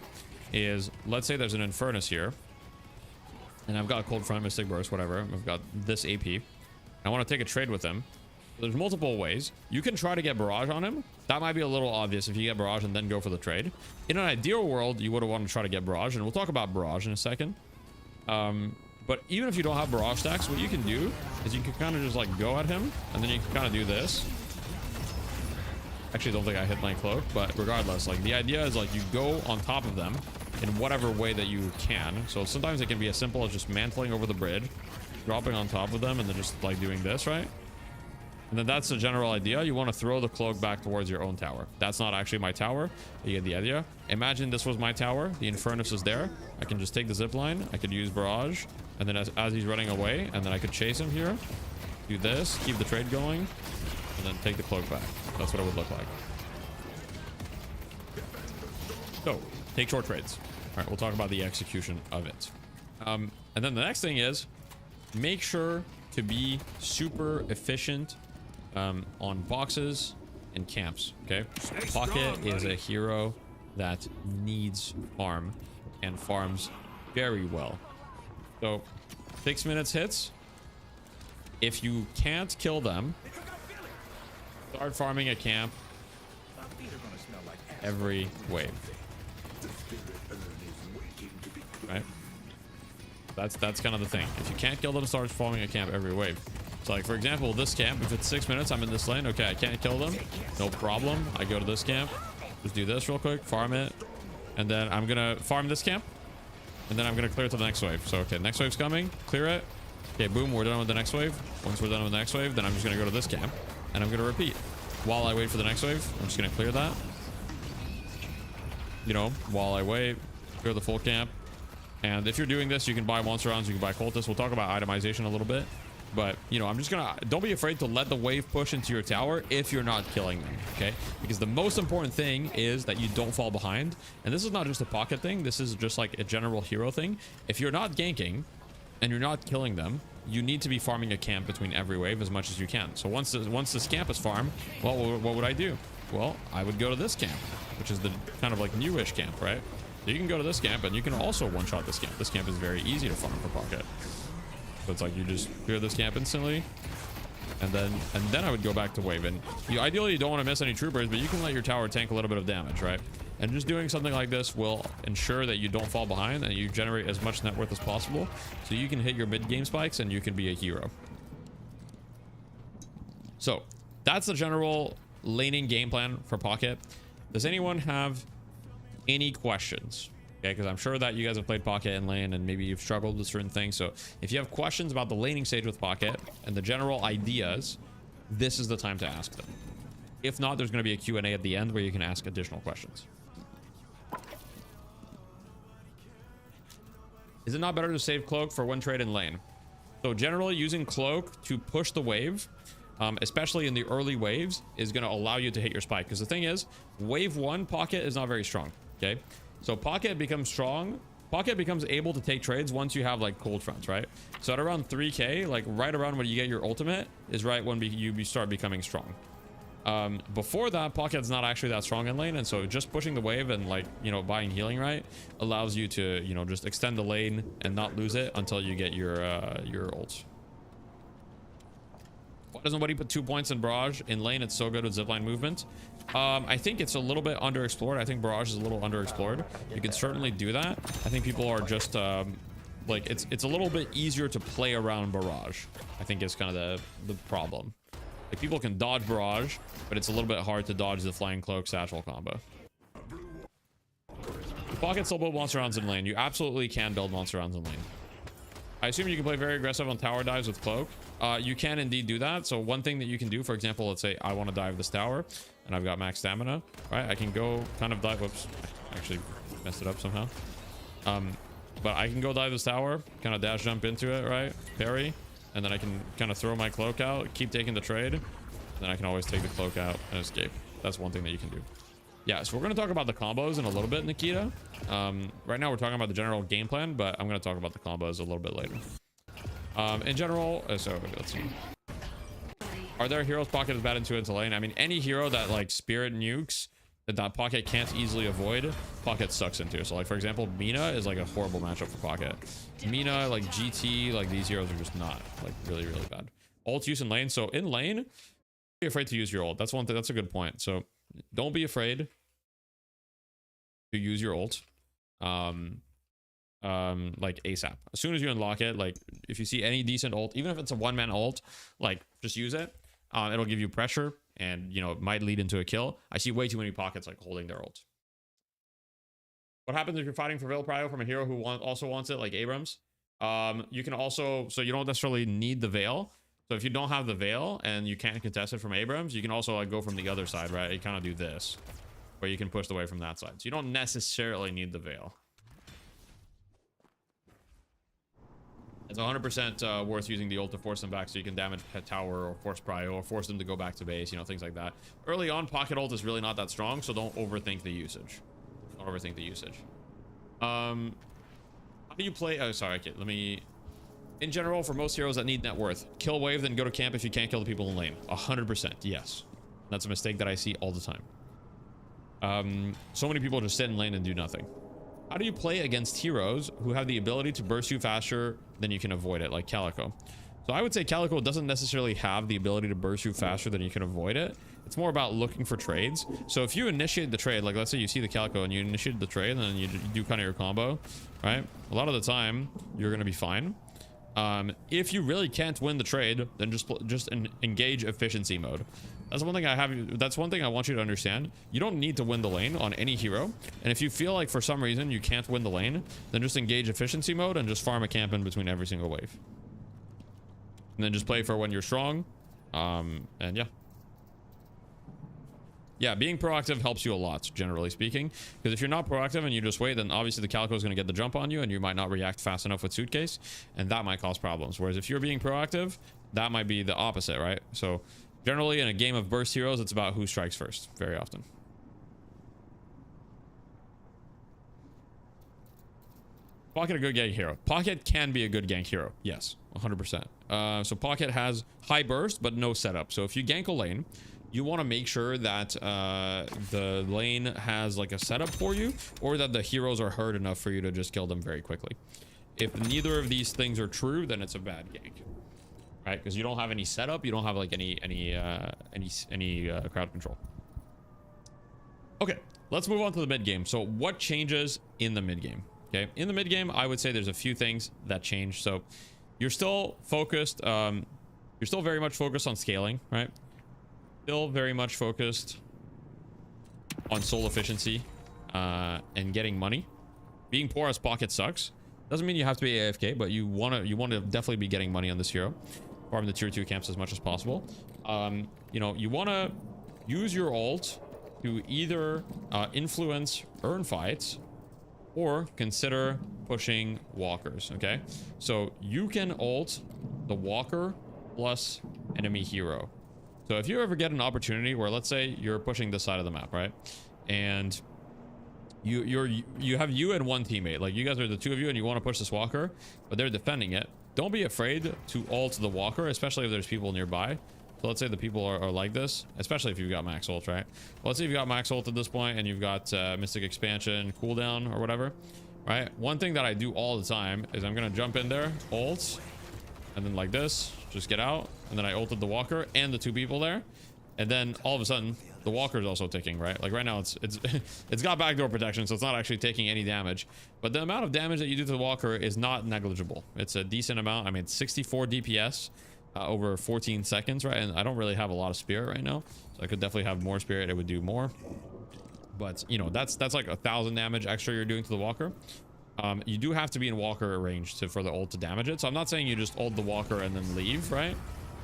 [SPEAKER 3] is, let's say there's an Infernus here, and I've got a Cold Front, Mystic Burst, whatever. I've got this AP. I want to take a trade with him. There's multiple ways. You can try to get Barrage on him. That might be a little obvious if you get Barrage and then go for the trade. In an ideal world, you would want to try to get Barrage, and we'll talk about Barrage in a second. But even if you don't have Barrage stacks, what you can do is you can kind of just like go at him, and then you can kind of do this. Actually, I don't think I hit my Cloak, but regardless, like the idea is like you go on top of them in whatever way that you can. So sometimes it can be as simple as just mantling over the bridge, dropping on top of them, and then just like doing this, right? And then that's the general idea. You want to throw the Cloak back towards your own tower. That's not actually my tower. You get the idea. Imagine this was my tower. The Infernus is there. I can just take the zip line. I could use Barrage. And then as he's running away, and then I could chase him here. Do this. Keep the trade going. And then take the Cloak back. That's what it would look like. So, take short trades. All right, we'll talk about the execution of it. And then the next thing is, make sure to be super efficient on boxes and camps, okay? Pocket is a hero that needs farm and farms very well. So 6 minutes hits. If you can't kill them, start farming a camp every wave. Right? That's kind of the thing. If you can't kill them, start farming a camp every wave. So like, for example, this camp, if it's 6 minutes, I'm in this lane. Okay, I can't kill them. No problem. I go to this camp. Just do this real quick. Farm it. And then I'm going to farm this camp. And then I'm going to clear it to the next wave. So, okay, next wave's coming. Clear it. Okay, boom. We're done with the next wave. Once we're done with the next wave, then I'm just going to go to this camp. And I'm going to repeat. While I wait for the next wave, I'm just going to clear that. You know, while I wait, clear the full camp. And if you're doing this, you can buy monster rounds, you can buy cultists. We'll talk about itemization a little bit. But, you know, I'm just gonna... Don't be afraid to let the wave push into your tower if you're not killing them, okay? Because the most important thing is that you don't fall behind. And this is not just a Pocket thing. This is just like a general hero thing. If you're not ganking and you're not killing them, you need to be farming a camp between every wave as much as you can. So once this camp is farmed, well, what would I do? Well, I would go to this camp, which is the kind of like newish camp, right? So you can go to this camp and you can also one-shot this camp. This camp is very easy to farm for Pocket. So it's like you just clear this camp instantly, and then I would go back to wave. And you ideally don't want to miss any troopers, but you can let your tower tank a little bit of damage, right? And just doing something like this will ensure that you don't fall behind and you generate as much net worth as possible, so you can hit your mid-game spikes and you can be a hero. So that's the general laning game plan for Pocket. Does anyone have any questions? Okay, because I'm sure that you guys have played Pocket and lane and maybe you've struggled with certain things. So if you have questions about the laning stage with Pocket and the general ideas, this is the time to ask them. If not, there's going to be a Q&A at the end where you can ask additional questions. Is it not better to save Cloak for one trade in lane? So generally using Cloak to push the wave, especially in the early waves, is going to allow you to hit your spike. Because the thing is, wave 1 Pocket is not very strong, okay? So Pocket becomes strong. Pocket becomes able to take trades once you have like cold fronts, right? So at around 3k, like right around when you get your ultimate is right when you start becoming strong. Before that, Pocket's not actually that strong in lane, and so just pushing the wave and like, you know, buying healing right allows you to, you know, just extend the lane and not lose it until you get your ults. Why doesn't nobody put 2 points in Barrage? In lane, it's so good with zipline movement. I think it's a little bit underexplored. I think Barrage is a little underexplored. You can certainly do that. I think people are just like it's a little bit easier to play around Barrage, I think is kind of the problem. Like people can dodge barrage, but it's a little bit hard to dodge the flying cloak satchel combo. Pocket still build monster rounds in lane. You absolutely can build monster rounds in lane. I assume you can play very aggressive on tower dives with cloak. You can indeed do that. So one thing that you can do, for example, let's say I want to dive this tower and I've got max stamina, right? I can go kind of dive. Whoops, I actually messed it up somehow. But I can go dive this tower, kind of dash jump into it, right? Parry, and then I can kind of throw my cloak out, keep taking the trade. Then I can always take the cloak out and escape. That's one thing that you can do. Yeah, so we're going to talk about the combos in a little bit, Nikita. Right now we're talking about the general game plan, but I'm going to talk about the combos a little bit later. In general, so let's see. Are there heroes Pocket is bad into lane? I mean, any hero that like spirit nukes that Pocket can't easily avoid, Pocket sucks into. So like, for example, Mina is like a horrible matchup for Pocket. Mina, like GT, like these heroes are just not like really, really bad. Ult use in lane. So in lane, don't be afraid to use your ult. That's one thing. That's a good point. So don't be afraid to use your ult. Like ASAP. As soon as you unlock it, like if you see any decent ult, even if it's a one-man ult, like just use it. It'll give you pressure and, you know, it might lead into a kill. I see way too many Pockets like holding their ult. What happens if you're fighting for Veil Prio from a hero who also wants it, like Abrams? You can also, so you don't necessarily need the Veil. So if you don't have the Veil and you can't contest it from Abrams, you can also like go from the other side, right? You kind of do this, where you can push away from that side. So you don't necessarily need the Veil. It's 100% worth using the ult to force them back so you can damage pet tower or force prio or force them to go back to base, you know, things like that. Early on, Pocket ult is really not that strong, so don't overthink the usage. Don't overthink the usage. How do you play? Oh, sorry. Okay, let me... In general, for most heroes that need net worth, kill wave, then go to camp if you can't kill the people in lane. 100%, yes. That's a mistake that I see all the time. So many people just sit in lane and do nothing. How do you play against heroes who have the ability to burst you faster than you can avoid it, like Calico? So I would say Calico doesn't necessarily have the ability to burst you faster than you can avoid it. It's more about looking for trades. So if you initiate the trade, like let's say you see the Calico and you initiate the trade and then you do kind of your combo, right? A lot of the time, you're going to be fine. If you really can't win the trade, then just engage efficiency mode. That's one thing that's one thing I want you to understand. You don't need to win the lane on any hero. And if you feel like for some reason you can't win the lane, then just engage efficiency mode and just farm a camp in between every single wave. And then just play for when you're strong. And yeah. Yeah, being proactive helps you a lot, generally speaking. Because if you're not proactive and you just wait, then obviously the Calico is going to get the jump on you and you might not react fast enough with Suitcase. And that might cause problems. Whereas if you're being proactive, that might be the opposite, right? So generally in a game of burst heroes, it's about who strikes first, very often. Pocket a good gank hero. Pocket can be a good gank hero. Yes, 100%. So Pocket has high burst, but no setup. So if you gank a lane, you want to make sure that the lane has like a setup for you, or that the heroes are hurt enough for you to just kill them very quickly. If neither of these things are true, then it's a bad gank, right? Because you don't have any setup, you don't have like any crowd control. Okay, let's move on to the mid game. So what changes in the mid game? Okay, in the mid game, I would say there's a few things that change. So you're still focused. You're still very much focused on scaling, right? Still very much focused on soul efficiency and getting money. Being poor as Pocket sucks. Doesn't mean you have to be AFK, but you want to definitely be getting money on this hero. Farm the tier 2 camps as much as possible. You know, you want to use your ult to either influence earn fights or consider pushing walkers. Okay, so you can ult the walker plus enemy hero. So if you ever get an opportunity where, let's say you're pushing this side of the map, right? And you have you and one teammate, like you guys are the two of you and you want to push this walker, but they're defending it. Don't be afraid to ult the walker, especially if there's people nearby. So let's say the people are like this, especially if you've got max ult, right? Well, let's say you've got max ult at this point and you've got Mystic Expansion cooldown or whatever, right? One thing that I do all the time is I'm going to jump in there, ult, and then like this, just get out. And then I ulted the walker and the two people there. And then all of a sudden, the walker is also ticking, right? Like right now, it's got backdoor protection, so it's not actually taking any damage. But the amount of damage that you do to the walker is not negligible. It's a decent amount. I mean, 64 DPS over 14 seconds, right? And I don't really have a lot of spirit right now, so I could definitely have more spirit. It would do more, but you know, that's like 1,000 damage extra you're doing to the walker. You do have to be in walker range for the ult to damage it. So I'm not saying you just ult the walker and then leave, right?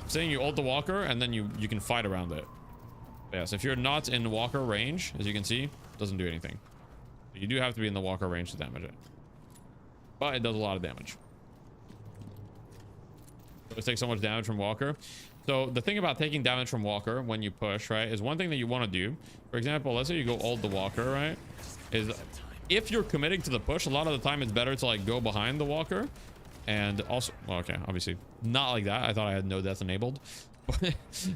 [SPEAKER 3] I'm saying you ult the walker and then you can fight around it. But yes, if you're not in walker range, as you can see, it doesn't do anything. You do have to be in the walker range to damage it, but it does a lot of damage. It takes so much damage from walker. So the thing about taking damage from walker when you push, right, is one thing that you want to do. For example, let's say you go ult the walker, right, is if you're committing to the push, a lot of the time it's better to like go behind the walker. And also, well, okay, obviously not like that. I thought I had no death enabled.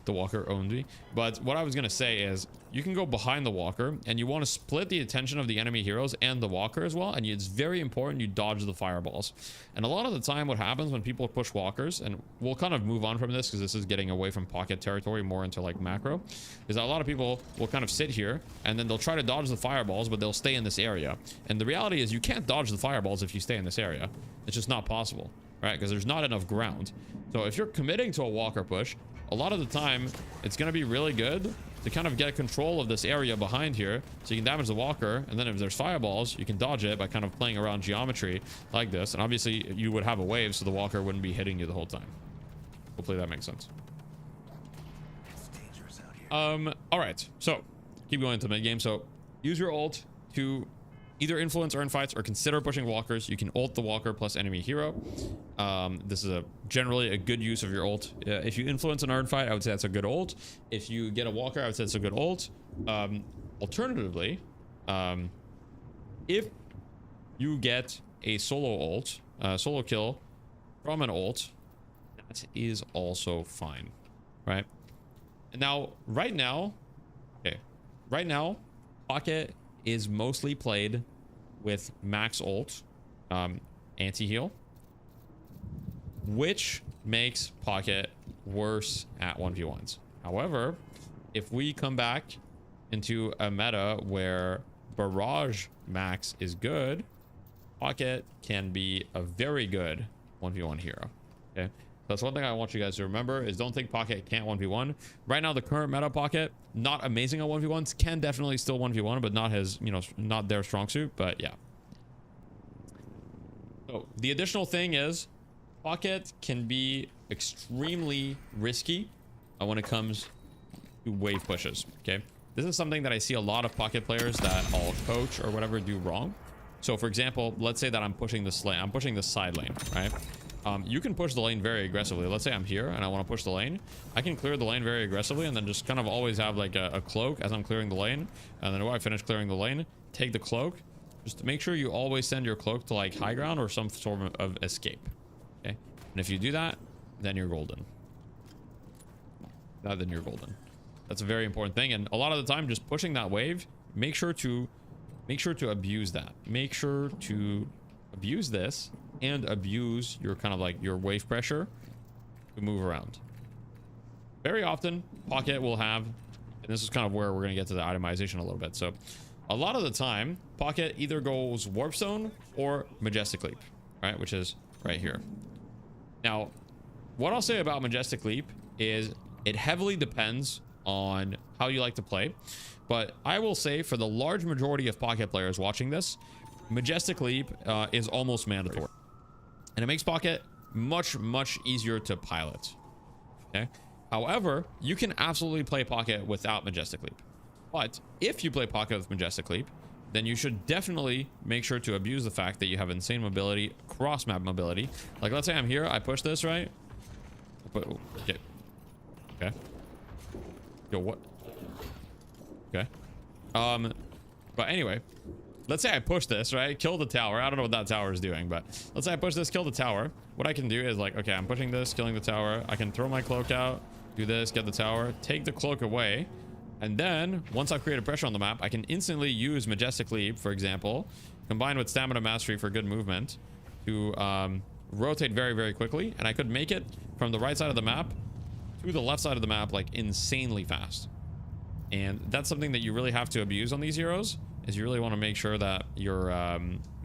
[SPEAKER 3] The walker owned me. But what I was gonna say is you can go behind the walker and you want to split the attention of the enemy heroes and the walker as well. And it's very important you dodge the fireballs. And a lot of the time what happens when people push walkers, and we'll kind of move on from this because this is getting away from pocket territory more into like macro, is that a lot of people will kind of sit here and then they'll try to dodge the fireballs, but they'll stay in this area. And the reality is you can't dodge the fireballs if you stay in this area. It's just not possible, right? Because there's not enough ground. So if you're committing to a walker push, a lot of the time it's going to be really good to kind of get control of this area behind here so you can damage the walker, and then if there's fireballs you can dodge it by kind of playing around geometry like this, and obviously you would have a wave so the walker wouldn't be hitting you the whole time. Hopefully that makes sense. All right, so keep going into the mid game. So use your ult to either influence earn fights or consider pushing walkers. You can ult the walker plus enemy hero. This is generally a good use of your ult. If you influence an earn fight, I would say that's a good ult. If you get a walker, I would say it's a good ult. Alternatively, if you get a solo ult, solo kill from an ult, that is also fine, right? And now, right now, Pocket is mostly played with max ult, anti-heal, which makes Pocket worse at 1v1s. However, if we come back into a meta where barrage max is good, Pocket can be a very good 1v1 hero. Okay, that's one thing I want you guys to remember, is don't think Pocket can't 1v1. Right now, the current meta Pocket, not amazing at 1v1s, can definitely still 1v1, but not his, you know, not their strong suit, but yeah. So the additional thing is Pocket can be extremely risky when it comes to wave pushes. Okay, this is something that I see a lot of Pocket players that I'll coach or whatever do wrong. So for example, let's say that I'm pushing this lane, I'm pushing the side lane, right? You can push the lane very aggressively. Let's say I'm here and I want to push the lane. I can clear the lane very aggressively and then just kind of always have like a cloak as I'm clearing the lane. And then when I finish clearing the lane, take the cloak. Just to make sure you always send your cloak to like high ground or some sort of escape. Okay. And if you do that, then you're golden. Then you're golden. That's a very important thing. And a lot of the time, just pushing that wave, make sure to abuse that. Make sure to abuse this and abuse your kind of like your wave pressure to move around. Very often Pocket will have, and this is kind of where we're going to get to the itemization a little bit. So a lot of the time Pocket either goes warp zone or majestic leap, right? Which is right here. Now, what I'll say about majestic leap is it heavily depends on how you like to play. But I will say for the large majority of Pocket players watching this, majestic leap is almost mandatory. And it makes Pocket much easier to pilot. Okay. However, you can absolutely play Pocket without majestic leap. But if you play Pocket with majestic leap, then you should definitely make sure to abuse the fact that you have insane mobility, cross map mobility. Like let's say I'm here, I push this, right? Okay. Okay. Yo, what? Okay. But anyway, let's say I push this, right? Kill the tower. I don't know what that tower is doing, but let's say I push this, kill the tower. What I can do is like, okay, I'm pushing this, killing the tower. I can throw my cloak out, do this, get the tower, take the cloak away. And then once I've created pressure on the map, I can instantly use majestic leap, for example, combined with stamina mastery for good movement to rotate very quickly. And I could make it from the right side of the map to the left side of the map like insanely fast. And that's something that you really have to abuse on these heroes, is you really want to make sure that you're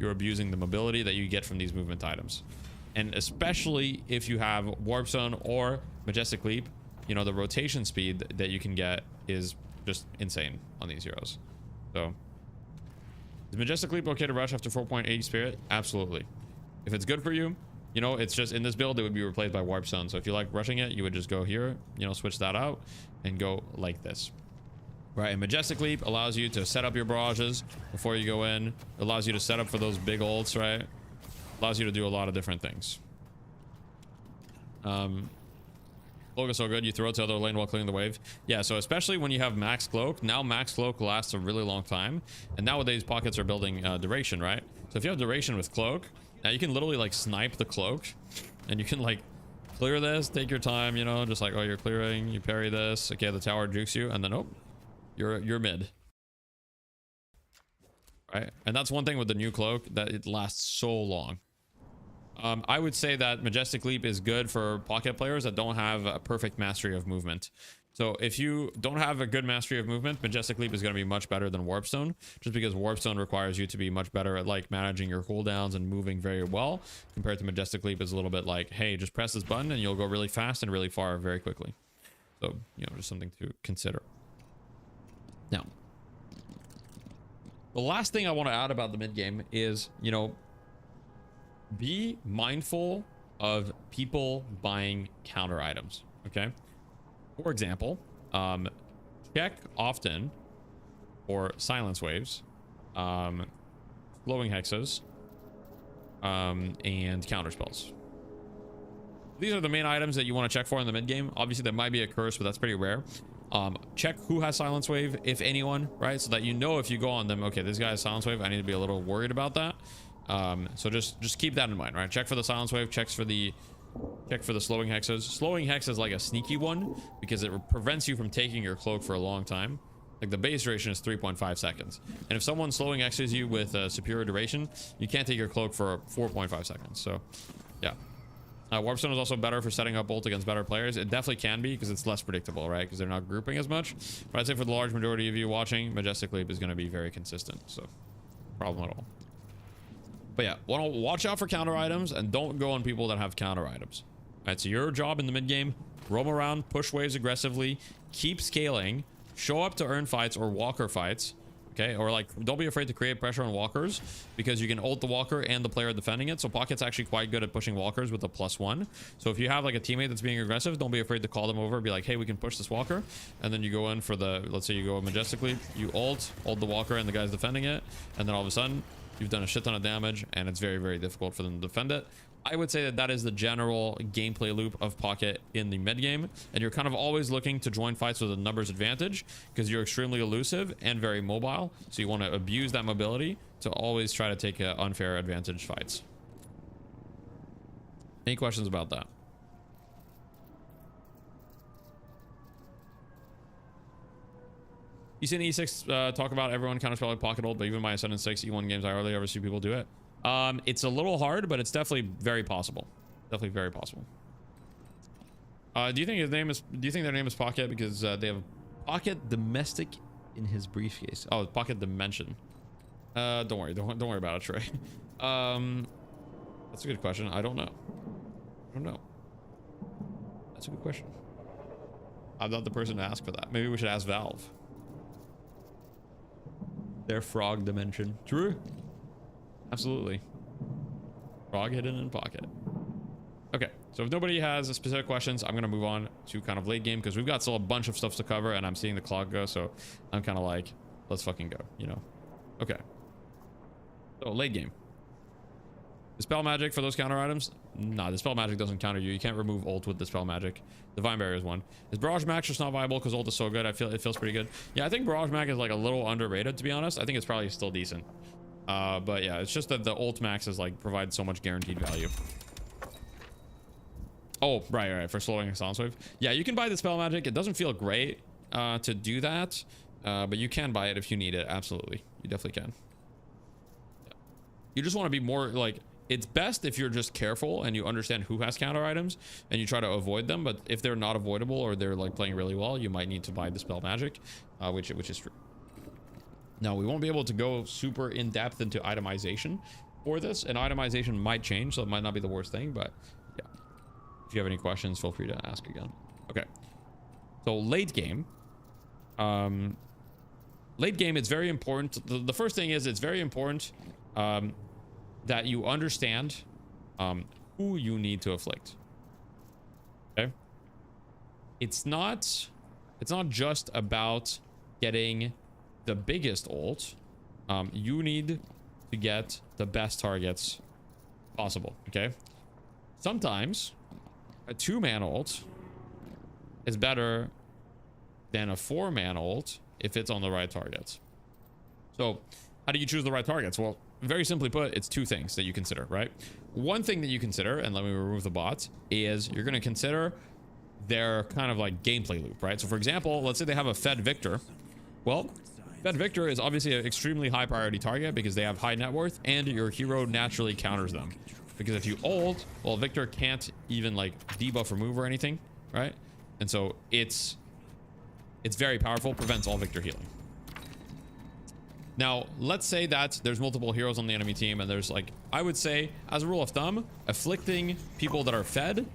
[SPEAKER 3] abusing the mobility that you get from these movement items. And especially if you have Warp Zone or Majestic Leap, you know, the rotation speed that you can get is just insane on these heroes. So, is Majestic Leap okay to rush after 4.8 Spirit? Absolutely. If it's good for you, you know, it's just in this build, it would be replaced by Warp Zone. So if you like rushing it, you would just go here, you know, switch that out and go like this. Right, and Majestic Leap allows you to set up your barrages before you go in. It allows you to set up for those big ults, right? Allows you to do a lot of different things. Cloak is so good, you throw it to the other lane while clearing the wave. Yeah, so especially when you have Max Cloak, now Max Cloak lasts a really long time. And nowadays, pockets are building duration, right? So if you have duration with Cloak, now you can literally like snipe the Cloak. And you can like clear this, take your time, you know, just like, oh, you're clearing, you parry this. Okay, the tower jukes you, and then, oh, you're mid. Right? And that's one thing with the new Cloak, that it lasts so long. I would say that Majestic Leap is good for pocket players that don't have a perfect mastery of movement. So if you don't have a good mastery of movement, Majestic Leap is going to be much better than Warp Zone, just because Warp Zone requires you to be much better at like managing your cooldowns and moving very well, compared to Majestic Leap is a little bit like, hey, just press this button and you'll go really fast and really far very quickly. So, you know, just something to consider. Now, the last thing I want to add about the mid game is, you know, be mindful of people buying counter items. Okay, for example, check often for silence waves, glowing hexes, and counter spells. These are the main items that you want to check for in the mid game. Obviously there might be a curse, but that's pretty rare. Check who has silence wave, if anyone, right? So that you know, if you go on them, okay, this guy has silence wave, I need to be a little worried about that. So just keep that in mind, right? Check for the silence wave, check for the slowing hexes. Slowing hex is like a sneaky one because it prevents you from taking your cloak for a long time. Like the base duration is 3.5 seconds. And if someone slowing hexes you with a superior duration, you can't take your cloak for 4.5 seconds. So yeah. Warp Zone is also better for setting up ult against better players. It definitely can be because it's less predictable, right? Because they're not grouping as much. But I'd say for the large majority of you watching, Majestic Leap is going to be very consistent. So, problem at all. But yeah, want to watch out for counter items and don't go on people that have counter items. All right, so your job in the mid game, roam around, push waves aggressively, keep scaling, show up to earn fights or walker fights. Okay, or like, don't be afraid to create pressure on walkers because you can ult the walker and the player defending it. So Pocket's actually quite good at pushing walkers with a +1. So if you have like a teammate that's being aggressive, don't be afraid to call them over, be like, hey, we can push this walker. And then you go in for the, let's say you go majestically, you ult the walker and the guy's defending it. And then all of a sudden you've done a shit ton of damage and it's very, very difficult for them to defend it. I would say that that is the general gameplay loop of Pocket in the mid game, and you're kind of always looking to join fights with a numbers advantage because you're extremely elusive and very mobile, so you want to abuse that mobility to always try to take unfair advantage fights. Any questions about that? You seen E6 talk about everyone counterspell like Pocket ult, but even my Ascendant 6 E1 games I hardly ever see people do it. It's a little hard, but it's definitely very possible. Definitely very possible. Do you think his name is? Do you think their name is Pocket because they have Pocket Domestic in his briefcase? Oh, Pocket Dimension. Don't worry, don't worry about it, Trey. That's a good question. I don't know. I don't know. That's a good question. I'm not the person to ask for that. Maybe we should ask Valve. Their frog dimension. True. Absolutely. Frog hidden in Pocket. Okay, so if nobody has specific questions, I'm gonna move on to kind of late game because we've got still a bunch of stuff to cover and I'm seeing the clock go, so I'm kind of like, let's fucking go, you know. Okay. So late game. Dispel magic for those counter items? Nah, Dispel magic doesn't counter you. You can't remove ult with Dispel magic. Divine Barrier is one. Is Barrage Max just not viable because ult is so good? I feel it feels pretty good. Yeah, I think Barrage Max is like a little underrated, to be honest. I think it's probably still decent. But yeah, it's just that the ult max is like provides so much guaranteed value. Oh, right, for slowing a silence wave. Yeah, you can buy the spell magic. It doesn't feel great to do that, but you can buy it if you need it. Absolutely, you definitely can. Yeah. You just want to be more like, it's best if you're just careful and you understand who has counter items and you try to avoid them. But if they're not avoidable or they're like playing really well, you might need to buy the spell magic, which is true. Now, we won't be able to go super in depth into itemization for this, and itemization might change, so it might not be the worst thing, but yeah. If you have any questions, feel free to ask again. Okay. So late game. Late game, it's very important. The first thing is it's very important that you understand who you need to afflict. Okay. It's not just about getting the biggest ult. You need to get the best targets possible. Okay. Sometimes a 2-man ult is better than a 4-man ult if it's on the right targets. So how do you choose the right targets? Well, very simply put, it's 2 things that you consider, right? One thing that you consider, and let me remove the bots, is you're going to consider their kind of like gameplay loop, right? So for example, let's say they have a Fed Victor. Well, Fed Victor is obviously an extremely high priority target because they have high net worth and your hero naturally counters them. Because if you ult, well, Victor can't even like debuff or move or anything, right? And so it's very powerful, prevents all Victor healing. Now, let's say that there's multiple heroes on the enemy team and there's like, I would say as a rule of thumb, afflicting people that are fed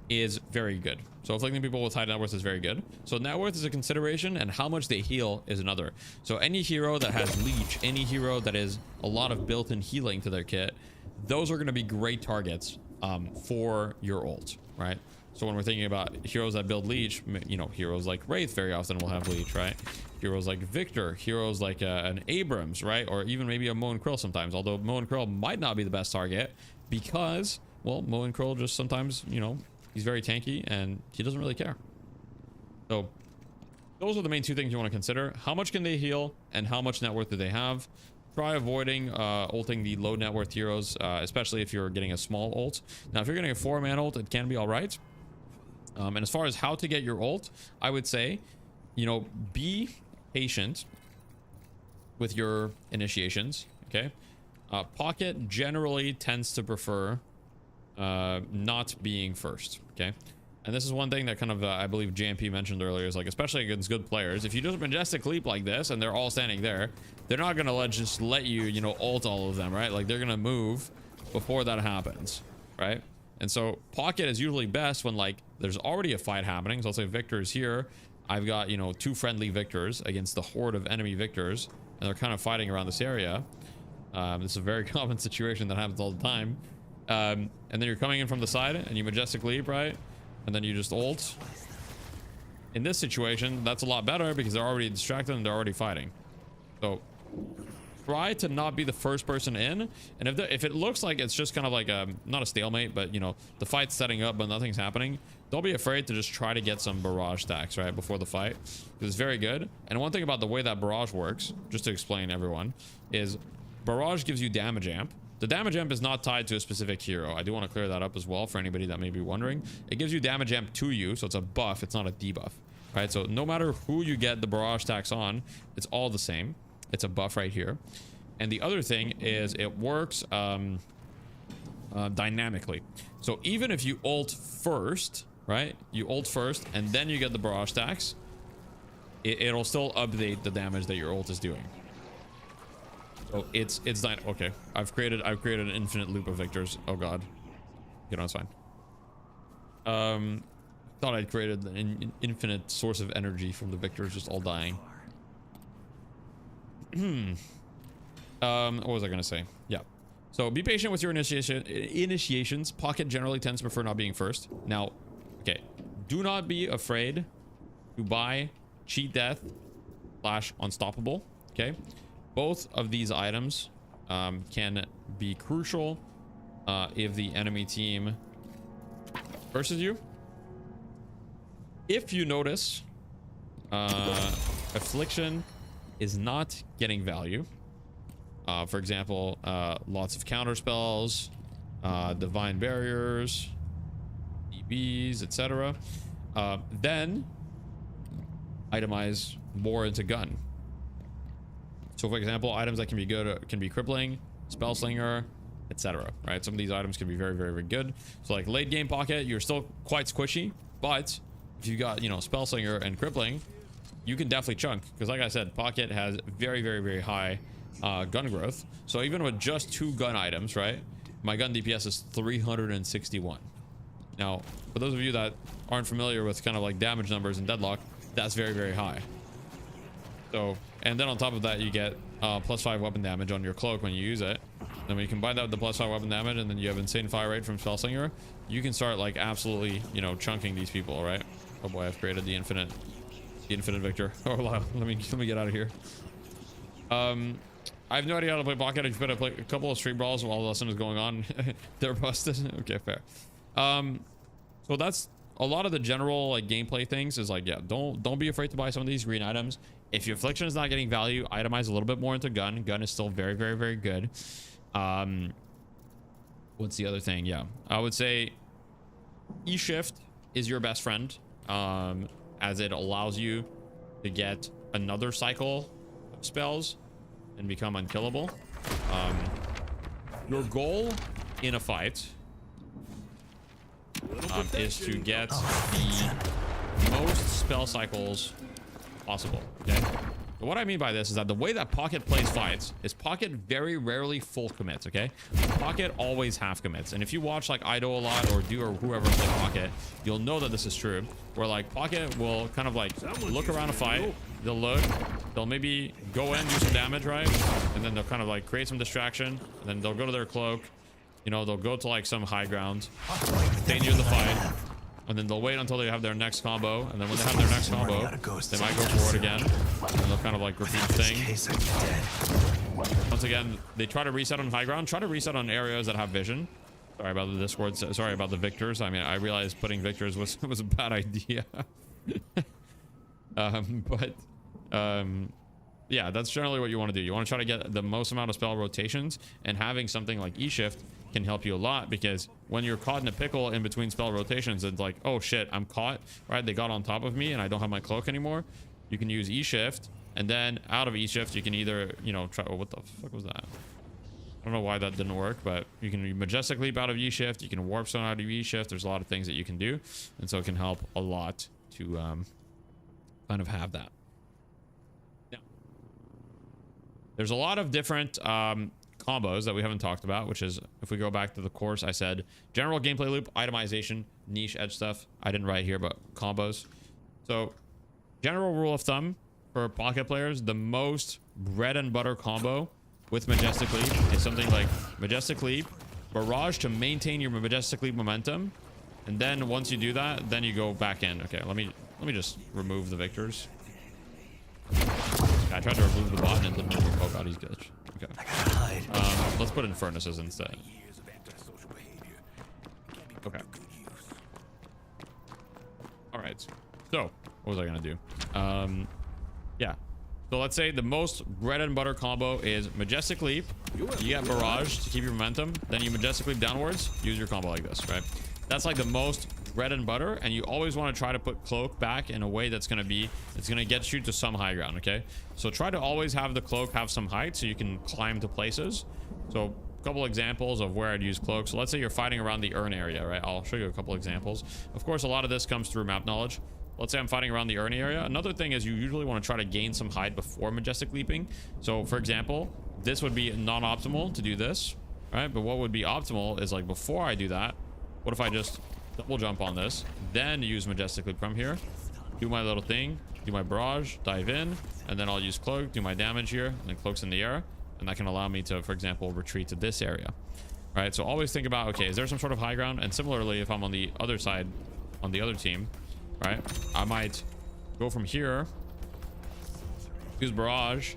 [SPEAKER 3] is very good. So afflicting people with high net worth is very good. So net worth is a consideration and how much they heal is another. So any hero that has leech, any hero that is a lot of built-in healing to their kit, those are going to be great targets for your ult, right? So when we're thinking about heroes that build leech, you know, heroes like Wraith very often will have leech, right? Heroes like Victor, heroes like an Abrams, right? Or even maybe a Mo and Krill sometimes, although Mo and Krill might not be the best target because, well, Mo and Krill just sometimes, you know, he's very tanky and he doesn't really care. So those are the main 2 things you want to consider. How much can they heal and how much net worth do they have? Try avoiding ulting the low net worth heroes, especially if you're getting a small ult. Now, if you're getting a 4-man ult, it can be all right. And as far as how to get your ult, I would say, you know, be patient with your initiations, okay? Pocket generally tends to prefer not being first, okay? And this is one thing that kind of, I believe JMP mentioned earlier, is like, especially against good players, if you just Majestic Leap like this and they're all standing there, they're not gonna just let you, you know, ult all of them, right? Like, they're gonna move before that happens, right? And so pocket is usually best when like there's already a fight happening. So I'll say Victor is here. I've got, you know, 2 friendly Victors against the horde of enemy Victors, and they're kind of fighting around this area. This is a very common situation that happens all the time. And then you're coming in from the side and you Majestic Leap, right? And then you just ult. In this situation, that's a lot better because they're already distracted and they're already fighting. So try to not be the first person in, and if it looks like it's just kind of like not a stalemate, but you know, the fight's setting up but nothing's happening, don't be afraid to just try to get some barrage stacks right before the fight. It's very good. And one thing about the way that barrage works, just to explain everyone, is barrage gives you damage amp. The damage amp is not tied to a specific hero. I do want to clear that up as well for anybody that may be wondering. It gives you damage amp to you, so it's a buff, it's not a debuff, right? So no matter who you get the barrage stacks on, it's all the same. It's a buff right here. And the other thing is it works dynamically. So even if you ult first, right? You ult first and then you get the barrage stacks, it'll still update the damage that your ult is doing. So it's okay. I've created an infinite loop of Victors. Oh god. You know, it's fine. Thought I'd created an infinite source of energy from the Victors just all dying. What was I gonna say? Yeah. So be patient with your initiations. Pocket generally tends to prefer not being first. Now, okay, do not be afraid to buy Cheat Death / Unstoppable. Okay, both of these items can be crucial if the enemy team versus you. If you notice Affliction is not getting value, for example, lots of counter spells, divine barriers, EBs, etc., then itemize more into gun. So for example, items that can be good can be crippling, spell slinger, etc., right? Some of these items can be very, very, very good. So like late game pocket, you're still quite squishy, but if you got, you know, spell slinger and crippling, you can definitely chunk, because like I said, Pocket has very, very, very high gun growth. So even with just 2 gun items, right, my gun DPS is 361. Now, for those of you that aren't familiar with kind of like damage numbers in Deadlock, that's very, very high. So, and then on top of that, you get +5 weapon damage on your cloak when you use it. Then when you combine that with the +5 weapon damage, and then you have insane fire rate from Spellslinger, you can start like absolutely, you know, chunking these people, right? Oh boy, I've created the infinite victor. Oh wow, let me get out of here. I have no idea how to play Pocket. I've been to play a couple of street brawls while the lesson is going on. They're busted. Okay, fair. So that's a lot of the general like gameplay things. Is like, yeah, don't be afraid to buy some of these green items. If your affliction is not getting value, itemize a little bit more into gun. Gun is still very, very, very good. What's the other thing? Yeah, I would say E-shift is your best friend, as it allows you to get another cycle of spells and become unkillable. Your goal in a fight is to get the most spell cycles possible. Okay, what I mean by this is that the way that Pocket plays fights is Pocket very rarely full commits. Okay, Pocket always half commits. And if you watch like Ido a lot, or do, or whoever play Pocket, you'll know that this is true, where like Pocket will kind of like look around a fight, they'll look, they'll maybe go in, do some damage, right, and then they'll kind of like create some distraction, and then they'll go to their cloak, you know, they'll go to like some high ground, stay near the fight, and then they'll wait until they have their next combo, and then when they have their next combo, they might go forward again, and they'll kind of like repeat the thing. Once again, they try to reset on high ground, try to reset on areas that have vision. Sorry about the Discord, sorry about the victors. I mean, I realized putting victors was a bad idea. Yeah, that's generally what you want to do. You want to try to get the most amount of spell rotations, and having something like E-shift can help you a lot, because when you're caught in a pickle in between spell rotations, it's like, oh shit, I'm caught, right? They got on top of me and I don't have my cloak anymore. You can use E-shift, and then out of E-shift you can either, you know, try, oh, what the fuck was that? I don't know why that didn't work, but you can Majestic Leap out of E-shift, you can Warp Stone out of E-shift. There's a lot of things that you can do, and so it can help a lot to kind of have that. Now, there's a lot of different combos that we haven't talked about, which is, if we go back to the course, I said general gameplay loop, itemization, niche edge stuff. I didn't write here, but combos. So general rule of thumb for Pocket players, the most bread and butter combo with Majestic Leap is something like Majestic Leap, Barrage to maintain your Majestic Leap momentum, and then once you do that, then you go back in. Okay, let me just remove the victors. I tried to remove the bot and it didn't remove. Oh god, he's good. Okay. Let's put in furnaces instead. Okay. All right. So, what was I gonna do? Yeah. So let's say the most bread and butter combo is Majestic Leap. You get Barrage to keep your momentum. Then you Majestic Leap downwards. Use your combo like this, right? That's like the most bread and butter, and you always want to try to put cloak back in a way that's going to get you to some high ground. Okay, so try to always have the cloak have some height so you can climb to places. So a couple examples of where I'd use cloak. So let's say you're fighting around the urn area, right? I'll show you a couple examples. Of course, a lot of this comes through map knowledge. Let's say I'm fighting around the urn area. Another thing is you usually want to try to gain some height before Majestic Leaping. So for example, this would be non-optimal to do this, right? But what would be optimal is like, before I do that, what if I just double jump on this, then use Majestic Leap from here, do my little thing, do my barrage, dive in, and then I'll use cloak, do my damage here, and then cloak's in the air, and that can allow me to, for example, retreat to this area. All right, so always think about, okay, is there some sort of high ground? And similarly, if I'm on the other side, on the other team, right, I might go from here, use barrage,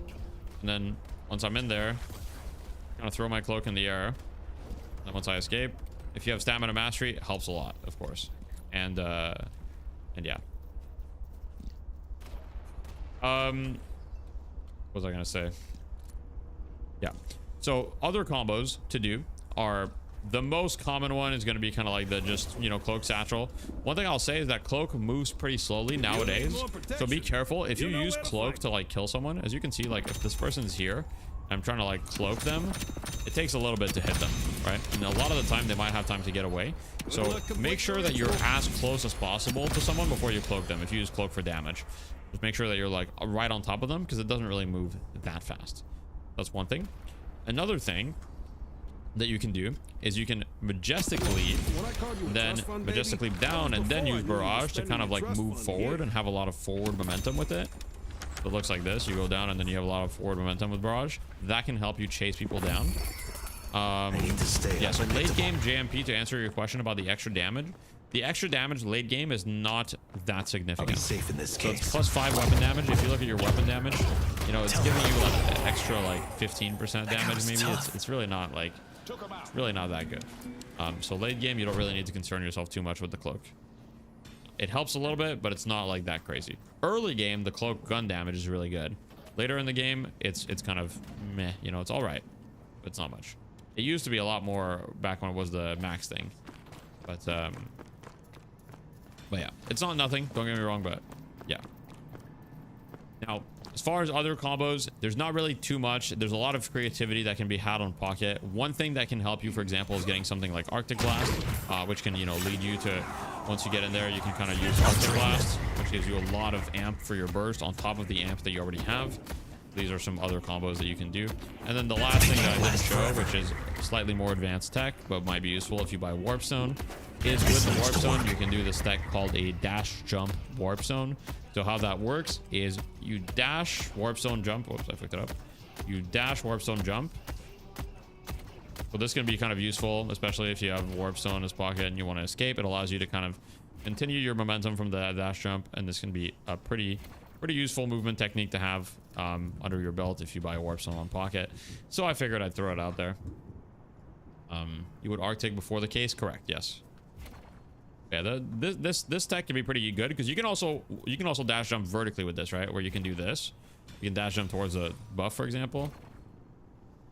[SPEAKER 3] and then once I'm in there, kind of throw my cloak in the air, and once I escape, if you have stamina mastery, it helps a lot, of course. And yeah. What was I gonna say? Yeah. So other combos to do are, the most common one is going to be kind of like the just, you know, cloak satchel. One thing I'll say is that cloak moves pretty slowly nowadays, so be careful if you use cloak to like kill someone. As you can see, like if this person's here, I'm trying to like cloak them, it takes a little bit to hit them, right? And a lot of the time they might have time to get away, so make sure that you're as close as possible to someone before you cloak them, if you use cloak for damage. Just make sure that you're like right on top of them because it doesn't really move that fast. That's one thing. Another thing that you can do is you can majestically down and then use barrage to kind of like move forward and have a lot of forward momentum with it. So it looks like this. You go down and then you have a lot of forward momentum with barrage. That can help you chase people down. Yeah, so late game JMP, to answer your question about the extra damage. The extra damage late game is not that significant.
[SPEAKER 11] Safe in this
[SPEAKER 3] so it's +5 weapon damage. If you look at your weapon damage, you know, it's giving you like an extra like 15% damage maybe. It's really not like, it's really not that good. So late game, you don't really need to concern yourself too much with the cloak. It helps a little bit, but it's not like that crazy. Early game, the cloak gun damage is really good. Later in the game, it's kind of meh, you know, it's all right, but it's not much. It used to be a lot more back when it was the max thing, but yeah, it's not nothing, don't get me wrong, but yeah. Now, as far as other combos, there's not really too much. There's a lot of creativity that can be had on Pocket. One thing that can help you, for example, is getting something like Arctic Blast, which can, you know, lead you to, once you get in there, you can kind of use Arctic Blast, which gives you a lot of amp for your burst on top of the amp that you already have. These are some other combos that you can do. And then the last thing that I didn't show, which is slightly more advanced tech, but might be useful if you buy Warp Zone, is with the Warp Zone, you can do this tech called a dash jump Warp Zone. So how that works is you dash Warp Zone jump. Whoops, I fucked it up. You dash Warp Zone jump. So this can be kind of useful, especially if you have Warp Zone as Pocket and you want to escape. It allows you to kind of continue your momentum from the dash jump, and this can be a pretty useful movement technique to have under your belt if you buy Warp Zone on Pocket. So I figured I'd throw it out there. You would Arctic before the case, correct? Yes. Yeah, this tech can be pretty good because you can also dash jump vertically with this, right? Where you can do this. You can dash jump towards a buff, for example.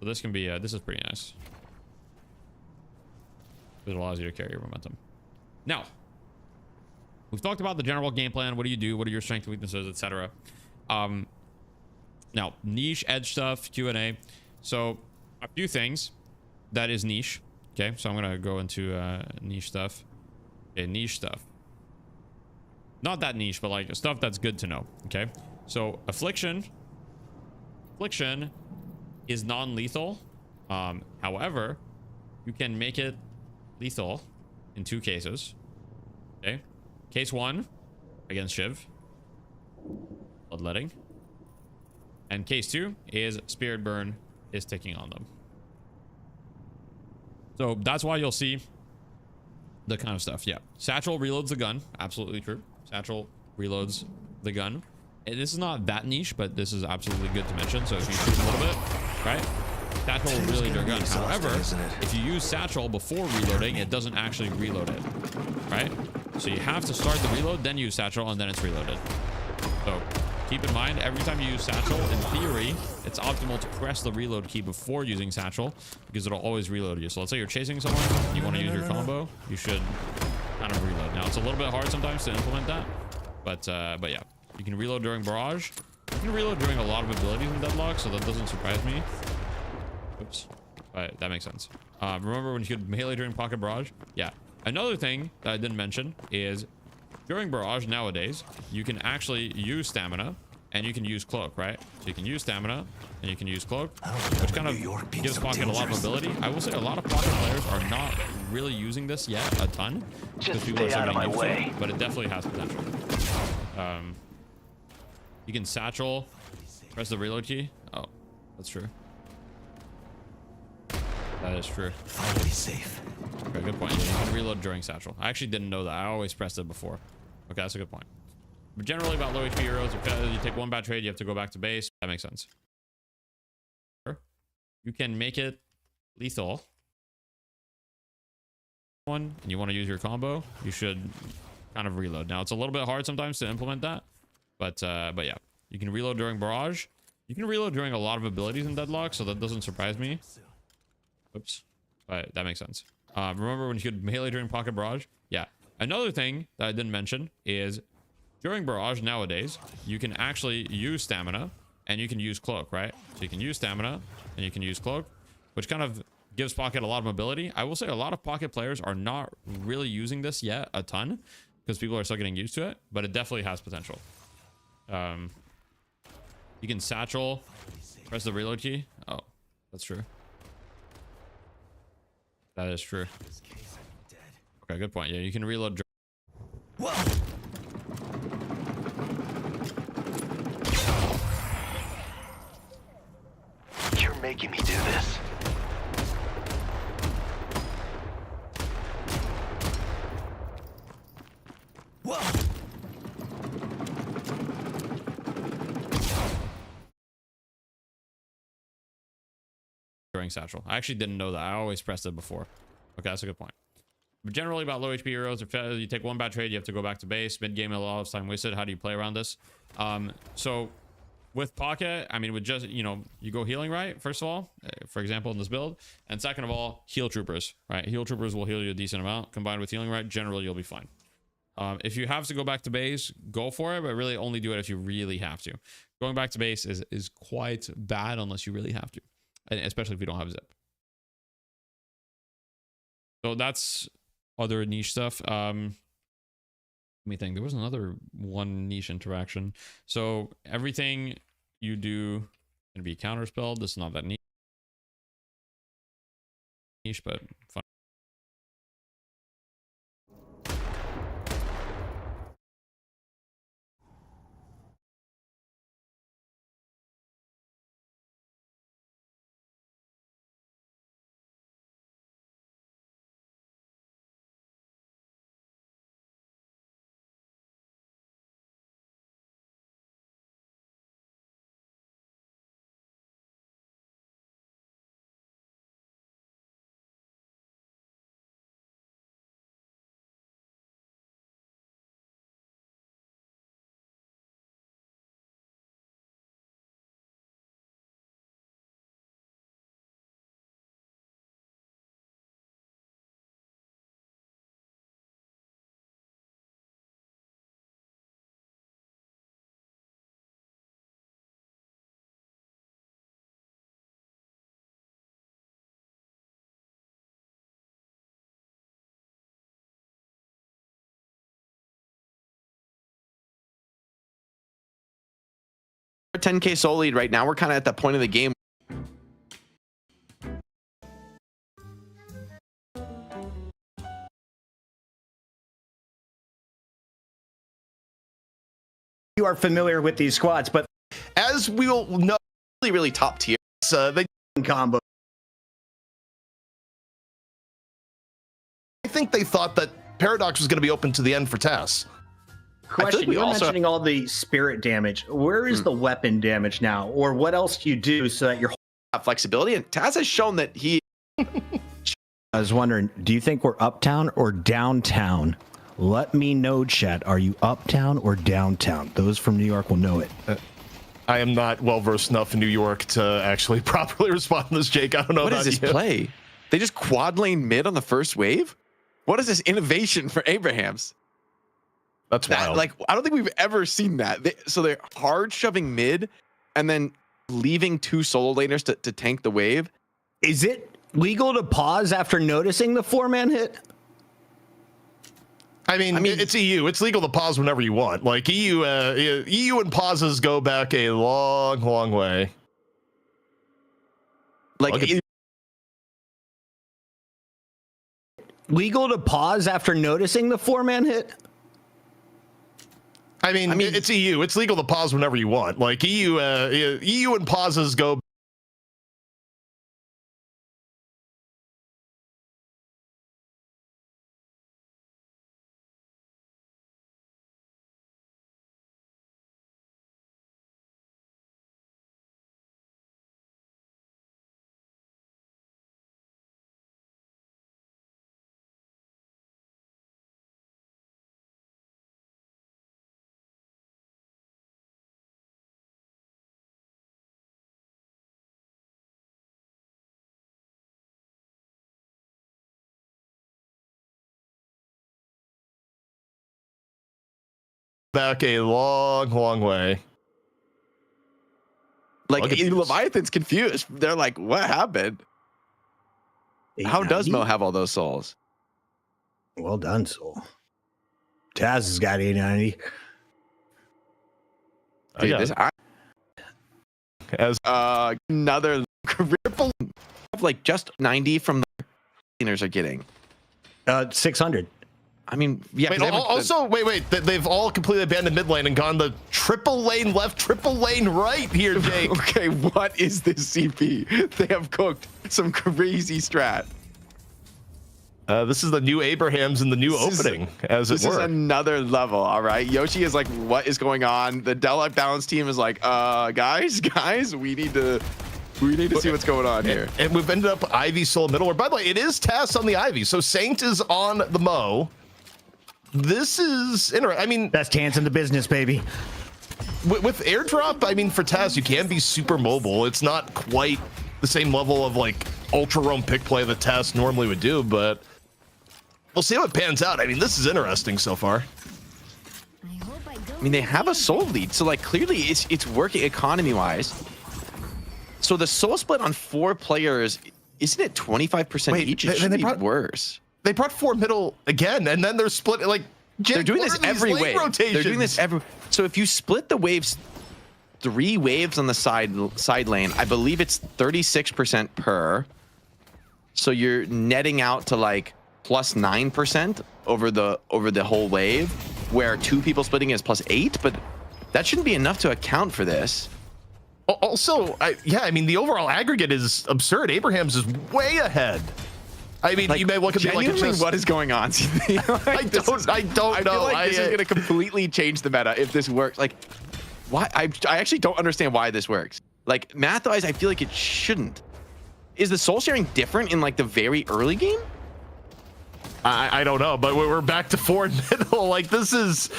[SPEAKER 3] So this can be this is pretty nice. It allows you to carry your momentum. Now, we've talked about the general game plan. What do you do? What are your strengths, weaknesses, etc. Now, niche edge stuff, Q&A. So a few things that is niche. Okay, so I'm gonna go into niche stuff. Okay, niche stuff. Not that niche, but like stuff that's good to know. Okay, so affliction is non-lethal. However, you can make it lethal in 2 cases. Okay, case 1 against Shiv, bloodletting, and case 2 is spirit burn is ticking on them. So that's why you'll see the kind of stuff. Yeah, Satchel reloads the gun. Absolutely true. Satchel reloads the gun. This is not that niche, but this is absolutely good to mention. So if you shoot a little bit, right? Satchel will reload your gun. However, if you use Satchel before reloading, it doesn't actually reload it, right? So you have to start the reload, then use Satchel, and then it's reloaded. So keep in mind, every time you use Satchel, in theory, it's optimal to press the reload key before using Satchel because it'll always reload you. So let's say you're chasing someone, you want to use your combo, you should kind of reload. Now, it's a little bit hard sometimes to implement that, but yeah. You can reload during barrage. You can reload during a lot of abilities in Deadlock, so that doesn't surprise me. Oops. But that makes sense. Remember when you could melee during pocket barrage? Yeah. Another thing that I didn't mention is during barrage nowadays, you can actually use stamina and you can use cloak, right? So you can use stamina and you can use cloak, which kind of gives Pocket a lot of mobility. I will say a lot of Pocket players are not really using this yet a ton because people are starting to use it, but it definitely has potential. You can Satchel, press the reload key. Oh, that's true. That is true.
[SPEAKER 11] Finally safe.
[SPEAKER 3] Okay, good point. Yeah, you can reload during Satchel. I actually didn't know that. I always pressed it before. Okay, that's a good point. But generally about low HP heroes, if you take 1 bad trade, you have to go back to base. That makes sense. You can make it lethal. And you want to use your combo, you should kind of reload. Now, it's a little bit hard sometimes to implement that. But yeah, you can reload during barrage. You can reload during a lot of abilities in Deadlock, so that doesn't surprise me. Oops. But that makes sense. Remember when you could melee during pocket barrage? Yeah. Another thing that I didn't mention is during barrage nowadays, you can actually use stamina and you can use cloak, right? So you can use stamina and you can use cloak, which kind of gives Pocket a lot of mobility. I will say a lot of Pocket players are not really using this yet a ton because people are still getting used to it, but it definitely has potential. You can satchel, press the reload key. Oh, that's true. That is true. Okay, good point. Yeah, you can reload.
[SPEAKER 2] You're making me do this.
[SPEAKER 3] During satchel. I actually didn't know that. I always pressed it before. Okay, that's a good point. But generally about low HP heroes, if you take one bad trade, you have to go back to base. Mid game, a lot of time wasted. How do you play around this? So with Pocket, I mean, with just, you know, you go healing right, first of all, for example, in this build. And second of all, heal troopers, right? Heal troopers will heal you a decent amount. Combined with healing right, generally you'll be fine. If you have to go back to base, go for it, but really only do it if you really have to. Going back to base is quite bad unless you really have to. And especially if you don't have zip. So that's other niche stuff. Let me think. There was another one niche interaction. So everything you do can be counterspelled. This is not that niche, but fun.
[SPEAKER 10] Our 10K soul lead right now. We're kind of at the point of the game.
[SPEAKER 22] You are familiar with these squads, but
[SPEAKER 10] as we will know, really top tier. The
[SPEAKER 22] combo.
[SPEAKER 23] I think they thought that Paradox was going to be open to the end for Tess.
[SPEAKER 22] Question, you were mentioning all the spirit damage. Where is the weapon damage now? Or what else do you do so that you're
[SPEAKER 10] flexibility? And Taz has shown that he...
[SPEAKER 22] I was wondering, do you think we're uptown or downtown? Let me know, chat. Are you uptown or downtown? Those from New York will know it.
[SPEAKER 23] I am not well-versed enough in New York to actually properly respond to this, Jake. I don't know
[SPEAKER 10] what
[SPEAKER 23] about
[SPEAKER 10] is this play? They just quad lane mid on the first wave? What is this innovation for Abrahams?
[SPEAKER 23] That's wild.
[SPEAKER 10] Like, I don't think we've ever seen that. So they're hard shoving mid and then leaving two solo laners to tank the wave.
[SPEAKER 22] Is it legal to pause after noticing the 4-man hit?
[SPEAKER 23] I mean, it's EU. It's legal to pause whenever you want. Like EU and pauses go back a long, long way.
[SPEAKER 22] Like legal to pause after noticing the 4-man hit?
[SPEAKER 23] I mean, it's EU. It's legal to pause whenever you want. Like EU and pauses go. Back a long, long way.
[SPEAKER 10] Like Leviathan's confused. They're like, what happened? How does Mo have all those souls?
[SPEAKER 22] Well done, Soul. Taz has got 890.
[SPEAKER 10] Dude, this
[SPEAKER 23] as
[SPEAKER 10] another cripple like just 90 from the cleaners are getting
[SPEAKER 22] 600.
[SPEAKER 10] I mean, yeah.
[SPEAKER 23] Wait, wait. They've all completely abandoned mid lane and gone the triple lane left, triple lane right here, Jake.
[SPEAKER 10] Okay, what is this CP? They have cooked some crazy strat.
[SPEAKER 23] This is the new Abrahams in the new opening, as it were.
[SPEAKER 10] This is another level, all right? Yoshi is like, what is going on? The Deadlock balance team is like, guys, we need to see what's going on here.
[SPEAKER 23] And we've ended up Ivy solo middle. Or by the way, it is Tass on the Ivy. So Saint is on the Mo. This is interesting. I mean,
[SPEAKER 22] best hands in the business, baby.
[SPEAKER 23] With airdrop, I mean, for Taz, you can be super mobile. It's not quite the same level of like ultra roam pick play that Taz normally would do, but we'll see how it pans out. I mean, this is interesting so far.
[SPEAKER 10] I mean, they have a soul lead, so like clearly it's working economy wise. So the soul split on 4 players, isn't it 25% each? It should be worse.
[SPEAKER 23] They brought 4 middle again, and then they're split like
[SPEAKER 10] they're doing this every wave. They're doing this every. So if you split the waves, 3 waves on the side lane, I believe it's 36% per. So you're netting out to like plus 9% over the whole wave, where 2 people splitting is plus 8, but that shouldn't be enough to account for this.
[SPEAKER 23] Also, I mean, the overall aggregate is absurd. Abrahams is way ahead. I mean, like, you may look at me like it's just,
[SPEAKER 10] what is going on? Like,
[SPEAKER 23] I don't know.
[SPEAKER 10] I feel like this is going to completely change the meta if this works. Like, why? I actually don't understand why this works. Like, math-wise, I feel like it shouldn't. Is the soul sharing different in like the very early game?
[SPEAKER 23] I don't know, but we're back to 4 in middle. Like, this is...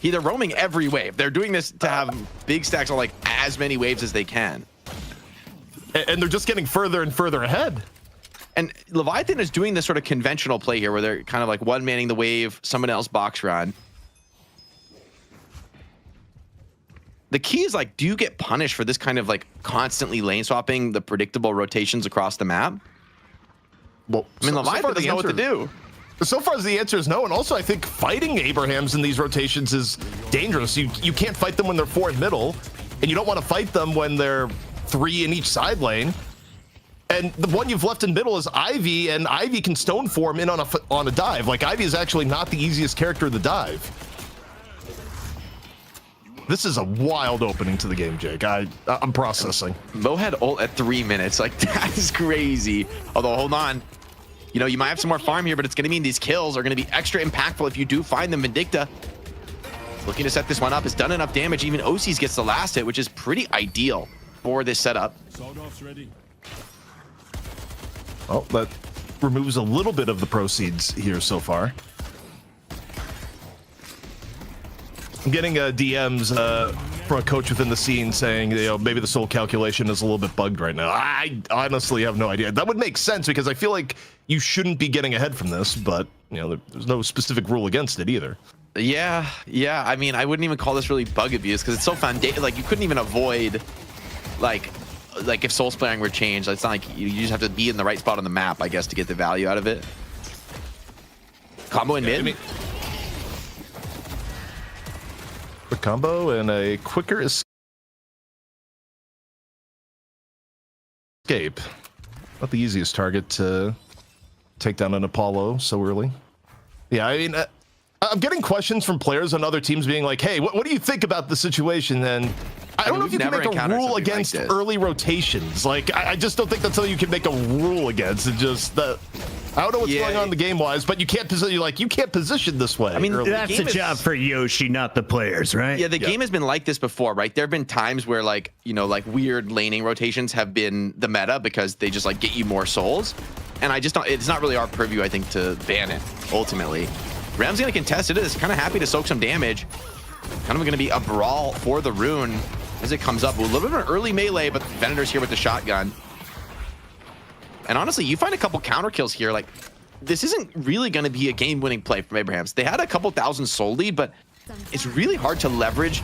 [SPEAKER 10] They're roaming every wave. They're doing this to have big stacks on like as many waves as they can.
[SPEAKER 23] And they're just getting further and further ahead.
[SPEAKER 10] And Leviathan is doing this sort of conventional play here where they're kind of like one manning the wave, someone else box run. The key is like, do you get punished for this kind of like constantly lane swapping the predictable rotations across the map?
[SPEAKER 23] Well,
[SPEAKER 10] I mean, Leviathan doesn't know what to do.
[SPEAKER 23] So far as the answer is no, and also I think fighting Abrahams in these rotations is dangerous. You can't fight them when they're 4 in middle, and you don't want to fight them when they're 3 in each side lane. And the one you've left in middle is Ivy, and Ivy can stone form in on a dive. Like, Ivy is actually not the easiest character to dive. This is a wild opening to the game, Jake. I'm processing.
[SPEAKER 10] Mo had ult at 3 minutes. Like, that is crazy. Although, hold on. You know, you might have some more farm here, but it's going to mean these kills are going to be extra impactful if you do find them. Vindicta looking to set this one up. Has done enough damage. Even Osis gets the last hit, which is pretty ideal for this setup.
[SPEAKER 23] Well, that removes a little bit of the proceeds here so far. I'm getting DMs from a coach within the scene saying, you know, maybe the soul calculation is a little bit bugged right now. I honestly have no idea. That would make sense because I feel like you shouldn't be getting ahead from this, but you know, there's no specific rule against it either.
[SPEAKER 10] Yeah. I mean, I wouldn't even call this really bug abuse because it's so foundational. Like, you couldn't even avoid, like if soul splitting were changed. It's not like you just have to be in the right spot on the map, I guess, to get the value out of it. Combo in mid.
[SPEAKER 23] I mean, quick combo and a quicker escape. Not the easiest target to take down an Apollo so early. Yeah, I mean, I'm getting questions from players on other teams being like, hey, what do you think about the situation? And I don't know if you can make a rule against early rotations. Like, I just don't think that's something you can make a rule against. It just that I don't know what's going on in the game wise, but you can't position you can't position this way.
[SPEAKER 22] I mean, that's a job for Yoshi, not the players, right?
[SPEAKER 10] Yeah, the game has been like this before, right? There have been times where like, you know, like weird laning rotations have been the meta because they just like get you more souls. And I just don't, it's not really our purview, I think, to ban it ultimately. Ram's gonna contest it. Is kind of happy to soak some damage. Kind of gonna be a brawl for the rune as it comes up. A little bit of an early melee, but Venator's here with the shotgun. And honestly, you find a couple counter kills here. Like, this isn't really going to be a game-winning play from Abrahams. They had a couple thousand soul lead, but it's really hard to leverage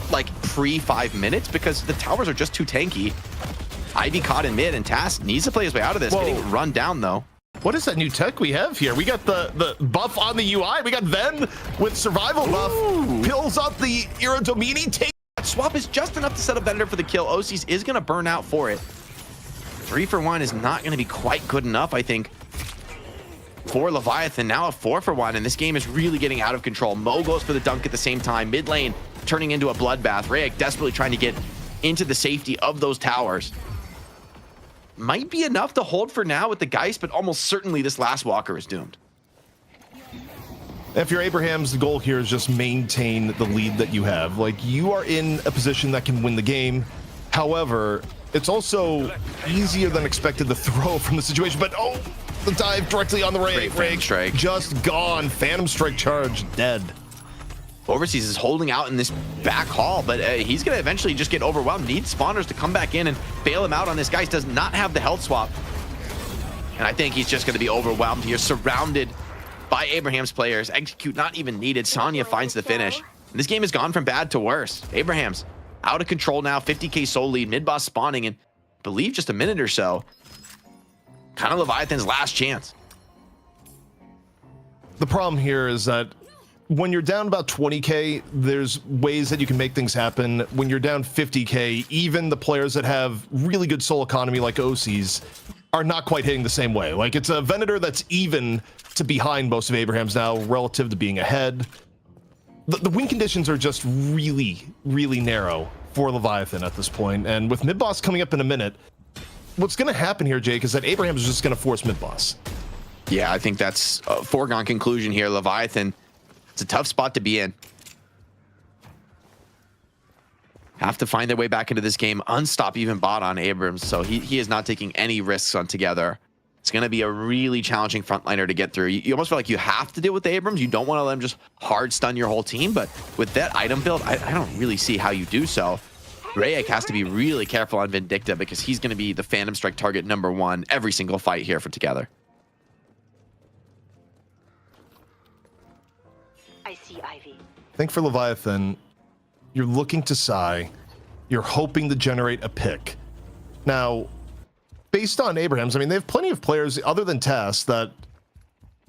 [SPEAKER 10] like pre-5 minutes because the towers are just too tanky. Ivy caught in mid, and Tass needs to play his way out of this. Whoa. Getting run down though.
[SPEAKER 23] What is that new tech we have here? We got the buff on the UI. We got Ven with survival buff. Pills up the Iradomini, take
[SPEAKER 10] That swap is just enough to set up Venator for the kill. OCs is going to burn out for it. 3 for 1 is not going to be quite good enough, I think, for Leviathan. Now a 4 for 1, and this game is really getting out of control. Mo goes for the dunk at the same time. Mid lane turning into a bloodbath. Rayek desperately trying to get into the safety of those towers. Might be enough to hold for now with the Geist, but almost certainly this last walker is doomed.
[SPEAKER 23] If you're Abrahams, the goal here is just maintain the lead that you have. Like, you are in a position that can win the game. However, it's also easier than expected to throw from the situation. But, oh, the dive directly on the Rayek.
[SPEAKER 10] Strike.
[SPEAKER 23] Just gone. Phantom Strike charge, dead.
[SPEAKER 10] Overseas is holding out in this back hall, but he's going to eventually just get overwhelmed. Needs spawners to come back in and bail him out on this. Guy does not have the health swap. And I think he's just going to be overwhelmed here, surrounded by Abraham's players. Execute not even needed. Sonya finds the finish. And this game has gone from bad to worse. Abraham's out of control now. 50k soul lead. Mid-boss spawning in, I believe, just a minute or so. Kind of Leviathan's last chance.
[SPEAKER 23] The problem here is that when you're down about 20k, there's ways that you can make things happen. When you're down 50k, even the players that have really good soul economy like OCs are not quite hitting the same way. Like, it's a Venator that's even to behind most of Abraham's now relative to being ahead. The win conditions are just really, really narrow for Leviathan at this point. And with mid-boss coming up in a minute, what's going to happen here, Jake, is that Abraham is just going to force mid-boss.
[SPEAKER 10] Yeah, I think that's a foregone conclusion here. Leviathan, it's a tough spot to be in. Have to find their way back into this game. Unstop even bot on Abrams, so he is not taking any risks on Together. It's going to be a really challenging frontliner to get through. You almost feel like you have to deal with Abrams. You don't want to let him just hard stun your whole team, but with that item build, I don't really see how you do so. Rayek has to be really careful on Vindicta because he's going to be the Phantom Strike target #1 every single fight here for Together.
[SPEAKER 8] I see Ivy.
[SPEAKER 23] I think for Leviathan, you're looking to Psy. You're hoping to generate a pick. Now, based on Abrahams, I mean, they have plenty of players other than Tass that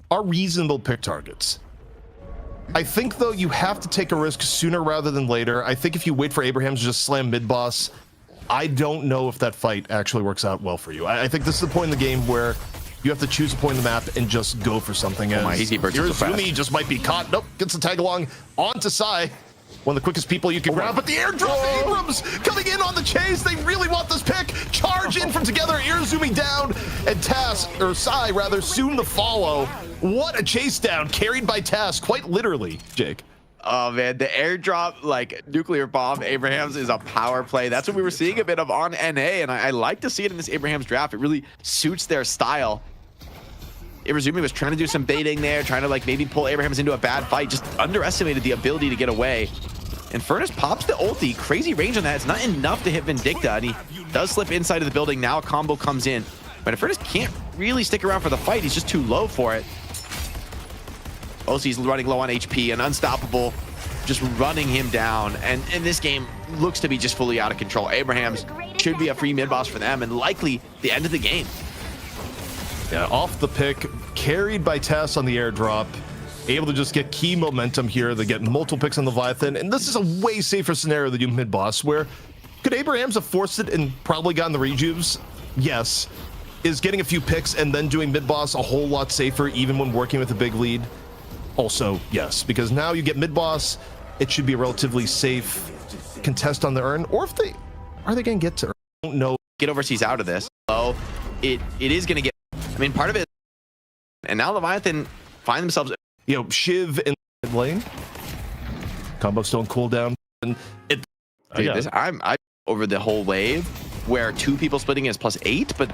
[SPEAKER 23] are reasonable pick targets. I think, though, you have to take a risk sooner rather than later. I think if you wait for Abrahams to just slam mid-boss, I don't know if that fight actually works out well for you. I think this is the point in the game where you have to choose a point in the map and just go for something.
[SPEAKER 10] Oh my,
[SPEAKER 23] Irizumi just might be caught. Nope, gets a tag along onto Psy. One of the quickest people you can grab, but the airdrop, Abrams coming in on the chase. They really want this pick. Charge in from Together, Irizumi down, and Tass, or Psy rather, soon to follow. What a chase down, carried by Tass, quite literally, Jake.
[SPEAKER 10] Oh man, the airdrop, like nuclear bomb Abrahams, is a power play. That's what we were seeing a bit of on NA, and I like to see it in this Abrahams draft. It really suits their style. Irizumi was trying to do some baiting there, trying to like maybe pull Abrahams into a bad fight, just underestimated the ability to get away. And Furnace pops the ulti, crazy range on that. It's not enough to hit Vindicta, and he does slip inside of the building. Now a combo comes in, but Furnace can't really stick around for the fight. He's just too low for it. OC's running low on HP and Unstoppable just running him down. And this game looks to be just fully out of control. Abrahams should be a free mid-boss for them and likely the end of the game.
[SPEAKER 23] Yeah, off the pick, carried by Tass on the airdrop. Able to just get key momentum here. They get multiple picks on Leviathan. And this is a way safer scenario than you mid-boss, where could Abrahams have forced it and probably gotten the rejuves? Yes. Is getting a few picks and then doing mid-boss a whole lot safer even when working with a big lead? Also, yes, because now you get mid-boss, it should be a relatively safe contest on the urn. Or if they, are they going to get to urn? I don't know.
[SPEAKER 10] Get Overseas out of this. So it is going to get, I mean, part of it, and now Leviathan find themselves,
[SPEAKER 23] you know, Shiv in the lane. Combo stone cooldown. And it,
[SPEAKER 10] dude, I'm over the whole wave where 2 people splitting is +8, but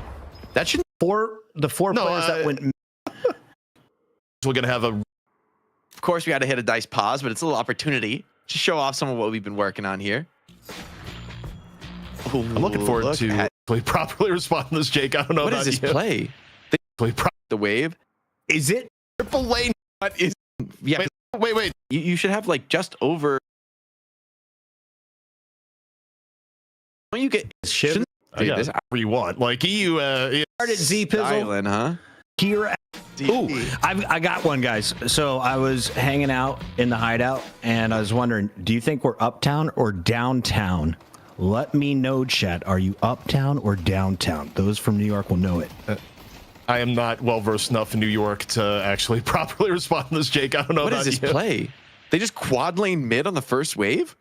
[SPEAKER 10] that shouldn't.
[SPEAKER 22] The four players that went.
[SPEAKER 23] We're going to have a.
[SPEAKER 10] Of course, we got to hit a dice pause, but it's a little opportunity to show off some of what we've been working on here.
[SPEAKER 23] Ooh, I'm looking forward to play properly respond to this, Jake. I don't know
[SPEAKER 10] what
[SPEAKER 23] about
[SPEAKER 10] is this play. The wave.
[SPEAKER 23] Is it triple lane?
[SPEAKER 10] What is? Yeah.
[SPEAKER 23] Wait.
[SPEAKER 10] You should have like just over. Don't you get?
[SPEAKER 23] Dude, this you want? Like you.
[SPEAKER 22] Started Z Pizzle,
[SPEAKER 10] huh?
[SPEAKER 22] here. Ooh, I got one, guys. So I was hanging out in the hideout, and I was wondering, do you think we're uptown or downtown? Let me know, chat. Are you uptown or downtown? Those from New York will know it.
[SPEAKER 23] I am not well versed enough in New York to actually properly respond to this, Jake. I don't know
[SPEAKER 10] What
[SPEAKER 23] about
[SPEAKER 10] is this
[SPEAKER 23] you.
[SPEAKER 10] play? They just quad lane mid on the first wave?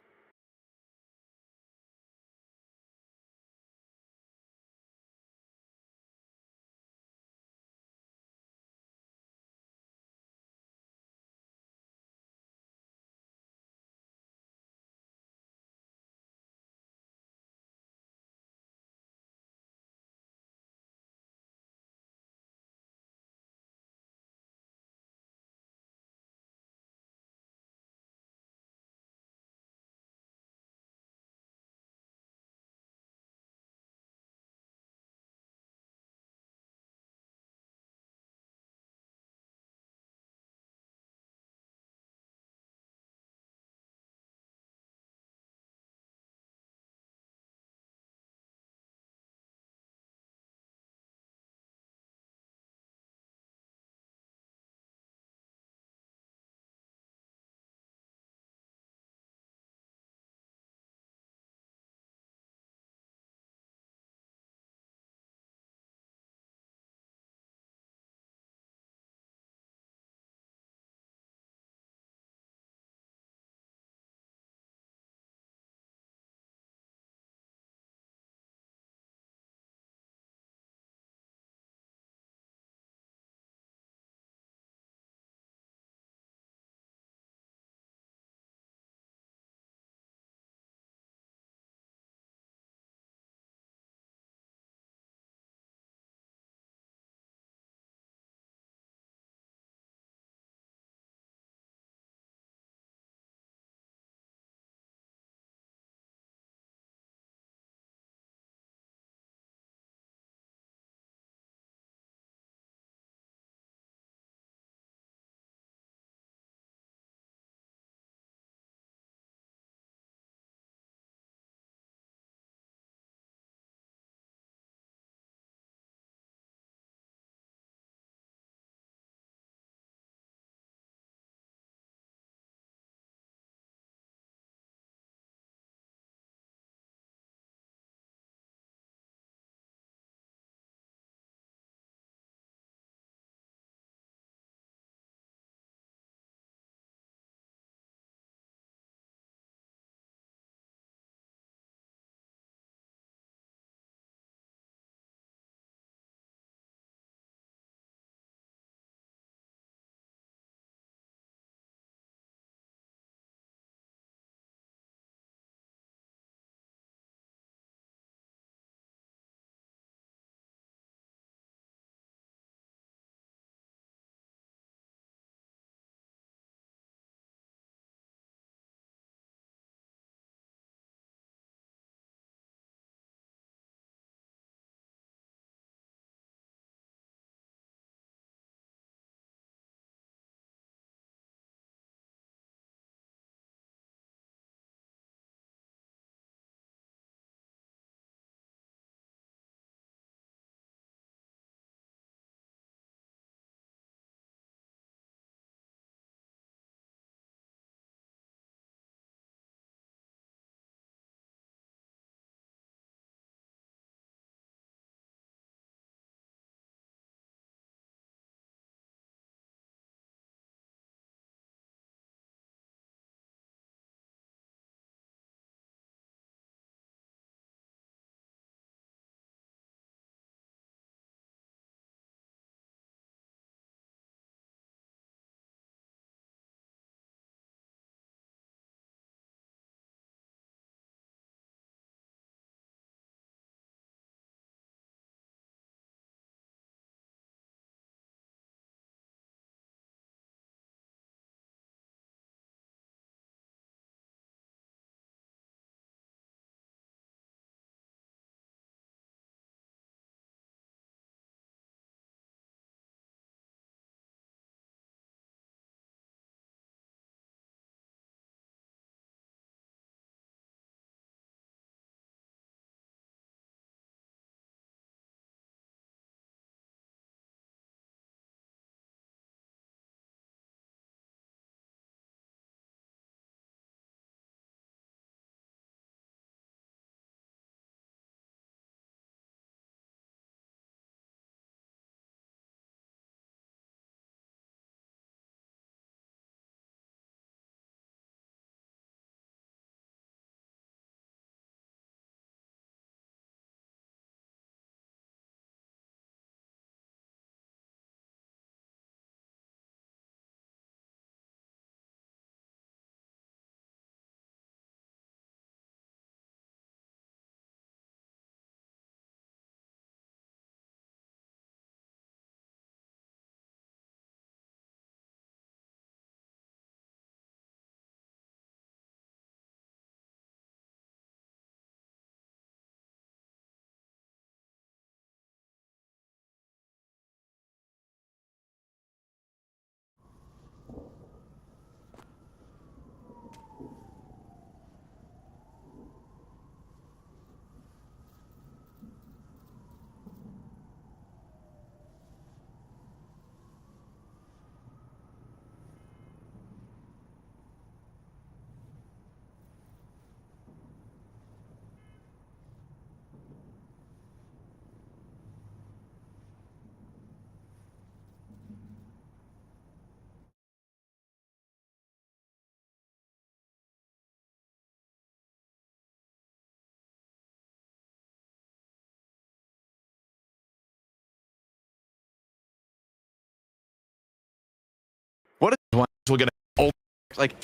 [SPEAKER 10] Like,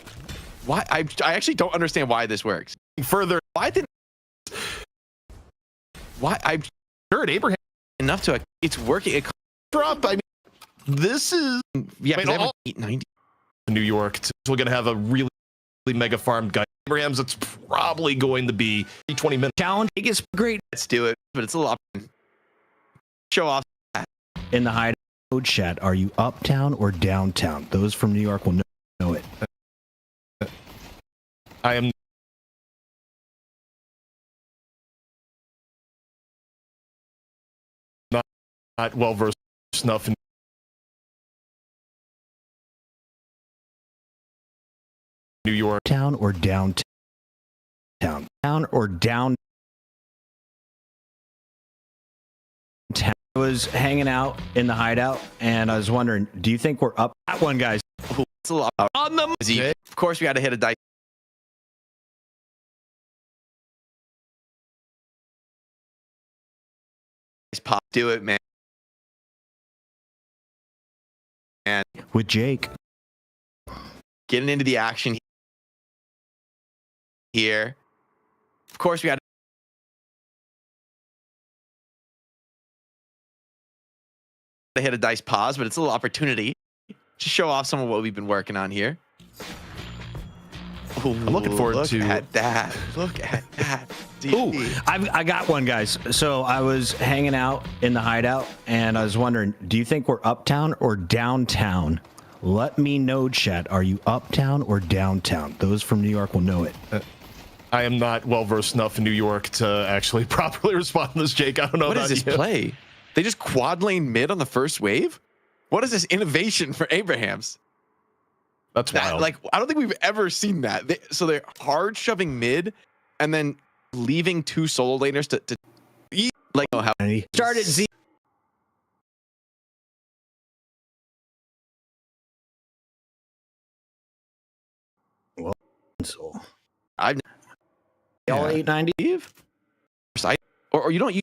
[SPEAKER 10] why? I actually don't understand why this works.
[SPEAKER 23] Further,
[SPEAKER 10] why didn't? Why I
[SPEAKER 23] heard Abraham
[SPEAKER 10] enough to it's working. It
[SPEAKER 23] drop. I mean, this is
[SPEAKER 10] yeah.
[SPEAKER 23] Wait, all,
[SPEAKER 10] 890.
[SPEAKER 23] New York. We're gonna have a really mega farmed guy. Abraham's. It's probably going to be 20 minutes.
[SPEAKER 22] Challenge is great.
[SPEAKER 10] Let's do it, but it's a lot. Show off
[SPEAKER 22] In the hideout chat, are you uptown or downtown? Those from New York will know it.
[SPEAKER 23] I am not well versed enough in New York.
[SPEAKER 22] Town or downtown? Town or downtown? I was hanging out in the hideout, and I was wondering, do you think we're up? That one, guys.
[SPEAKER 10] It's a lot.
[SPEAKER 23] On the
[SPEAKER 10] Of course, we got to hit a dice. Pop, do it, man. And
[SPEAKER 22] with Jake
[SPEAKER 10] getting into the action here. Of course, we got to hit a dice pause, but it's a little opportunity to show off some of what we've been working on here. Ooh,
[SPEAKER 23] I'm looking forward to
[SPEAKER 10] at that. Look at that.
[SPEAKER 22] Ooh, I got one, guys. So I was hanging out in the hideout, and I was wondering, do you think we're uptown or downtown? Let me know, chat. Are you uptown or downtown? Those from New York will know it.
[SPEAKER 23] I am not well versed enough in New York to actually properly respond to this, Jake. I don't know.
[SPEAKER 10] What is this play? They just quad lane mid on the first wave? What is this innovation for Abrahams?
[SPEAKER 23] That's wild.
[SPEAKER 10] Like, I don't think we've ever seen that. So they're hard shoving mid and then leaving two solo laners to eat. Like, oh, how
[SPEAKER 22] started Z. Well, so
[SPEAKER 10] I've
[SPEAKER 22] all 890.
[SPEAKER 10] Or you don't. You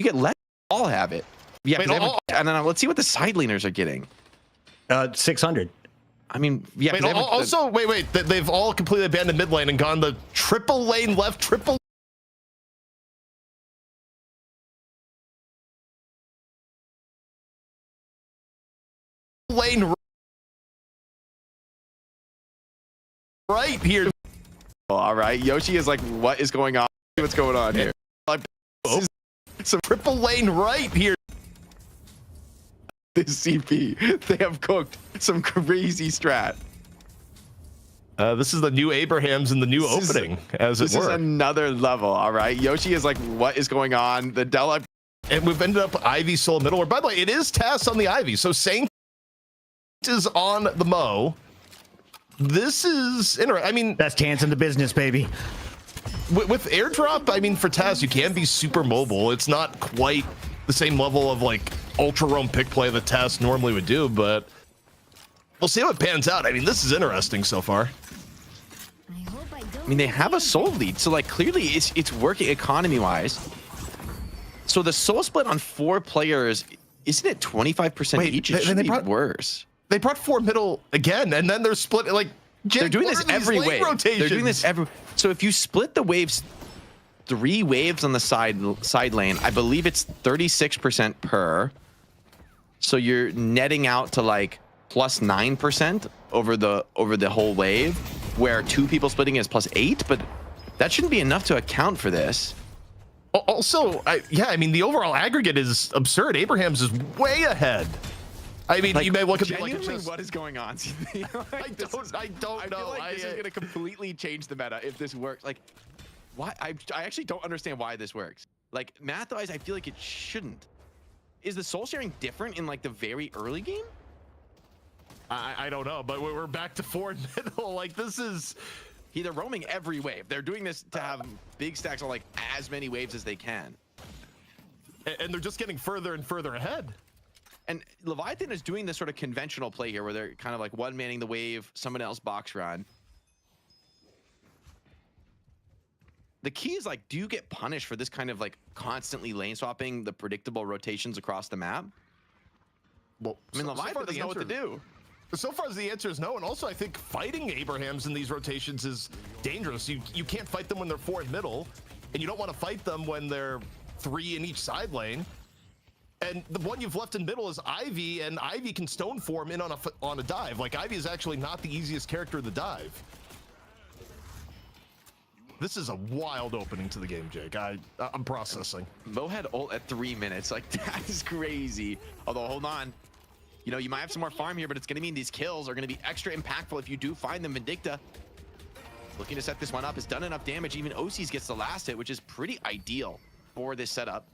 [SPEAKER 10] get less. All have it. Yeah,
[SPEAKER 23] Wait,
[SPEAKER 10] and then let's see what the side laners are getting.
[SPEAKER 22] 600.
[SPEAKER 10] I mean, yeah.
[SPEAKER 23] Wait, also, wait. They've all completely abandoned mid lane and gone the triple lane left, triple lane right here.
[SPEAKER 10] Oh, all right, Yoshi is like, what is going on? What's going on here? Like,
[SPEAKER 23] some triple lane right here.
[SPEAKER 10] This CP, they have cooked some crazy strat.
[SPEAKER 23] This is the new Abrahams in the new opening, as it were.
[SPEAKER 10] This is another level, all right? Yoshi is like, what is going on? The Della...
[SPEAKER 23] And we've ended up Ivy solo middle. Or by the way, it is Tass on the Ivy. So Saint is on the Mo. This is interesting. I mean...
[SPEAKER 22] Best hands in the business, baby.
[SPEAKER 23] With airdrop, I mean, for Taz, you can be super mobile. It's not quite the same level of like ultra roam pick play that Taz normally would do, but we'll see how it pans out. I mean, this is interesting so far.
[SPEAKER 10] I mean, they have a soul lead, so like clearly it's working economy wise. So the soul split on 4 players, isn't it 25% each? It should be worse.
[SPEAKER 23] They brought 4 middle again, and then they're split like. Jake,
[SPEAKER 10] they're doing this every wave. They're doing this every. So if you split the waves, 3 waves on the side lane, I believe it's 36% per. So you're netting out to like plus 9% over the whole wave, where 2 people splitting is plus 8. But that shouldn't be enough to account for this.
[SPEAKER 23] Also, I mean, the overall aggregate is absurd. Abrahams is way ahead. I mean, like, you may look at me like it's just...
[SPEAKER 10] what is going on?
[SPEAKER 23] I don't know.
[SPEAKER 10] I feel like this is going to completely change the meta if this works. Like, why? I actually don't understand why this works. Like, math-wise, I feel like it shouldn't. Is the soul sharing different in like the very early game?
[SPEAKER 23] I don't know, but we're back to 4 middle. Like, this is...
[SPEAKER 10] They're roaming every wave. They're doing this to have big stacks on like as many waves as they can.
[SPEAKER 23] And they're just getting further and further ahead.
[SPEAKER 10] And Leviathan is doing this sort of conventional play here where they're kind of like one manning the wave, someone else box run. The key is like, do you get punished for this kind of like constantly lane swapping, the predictable rotations across the map?
[SPEAKER 23] Well,
[SPEAKER 10] I mean, Leviathan doesn't know what to do.
[SPEAKER 23] So far as the answer is no, and also I think fighting Abrahams in these rotations is dangerous. You can't fight them when they're 4 in middle, and you don't want to fight them when they're 3 in each side lane. And the one you've left in middle is Ivy, and Ivy can stone form in on a dive. Like, Ivy is actually not the easiest character in the dive. This is a wild opening to the game, Jake. I'm processing.
[SPEAKER 10] Mo had ult at 3 minutes. Like, that is crazy. Although, hold on. You know, you might have some more farm here, but it's going to mean these kills are going to be extra impactful if you do find them. Vindicta looking to set this one up, has done enough damage. Even OCs gets the last hit, which is pretty ideal for this setup.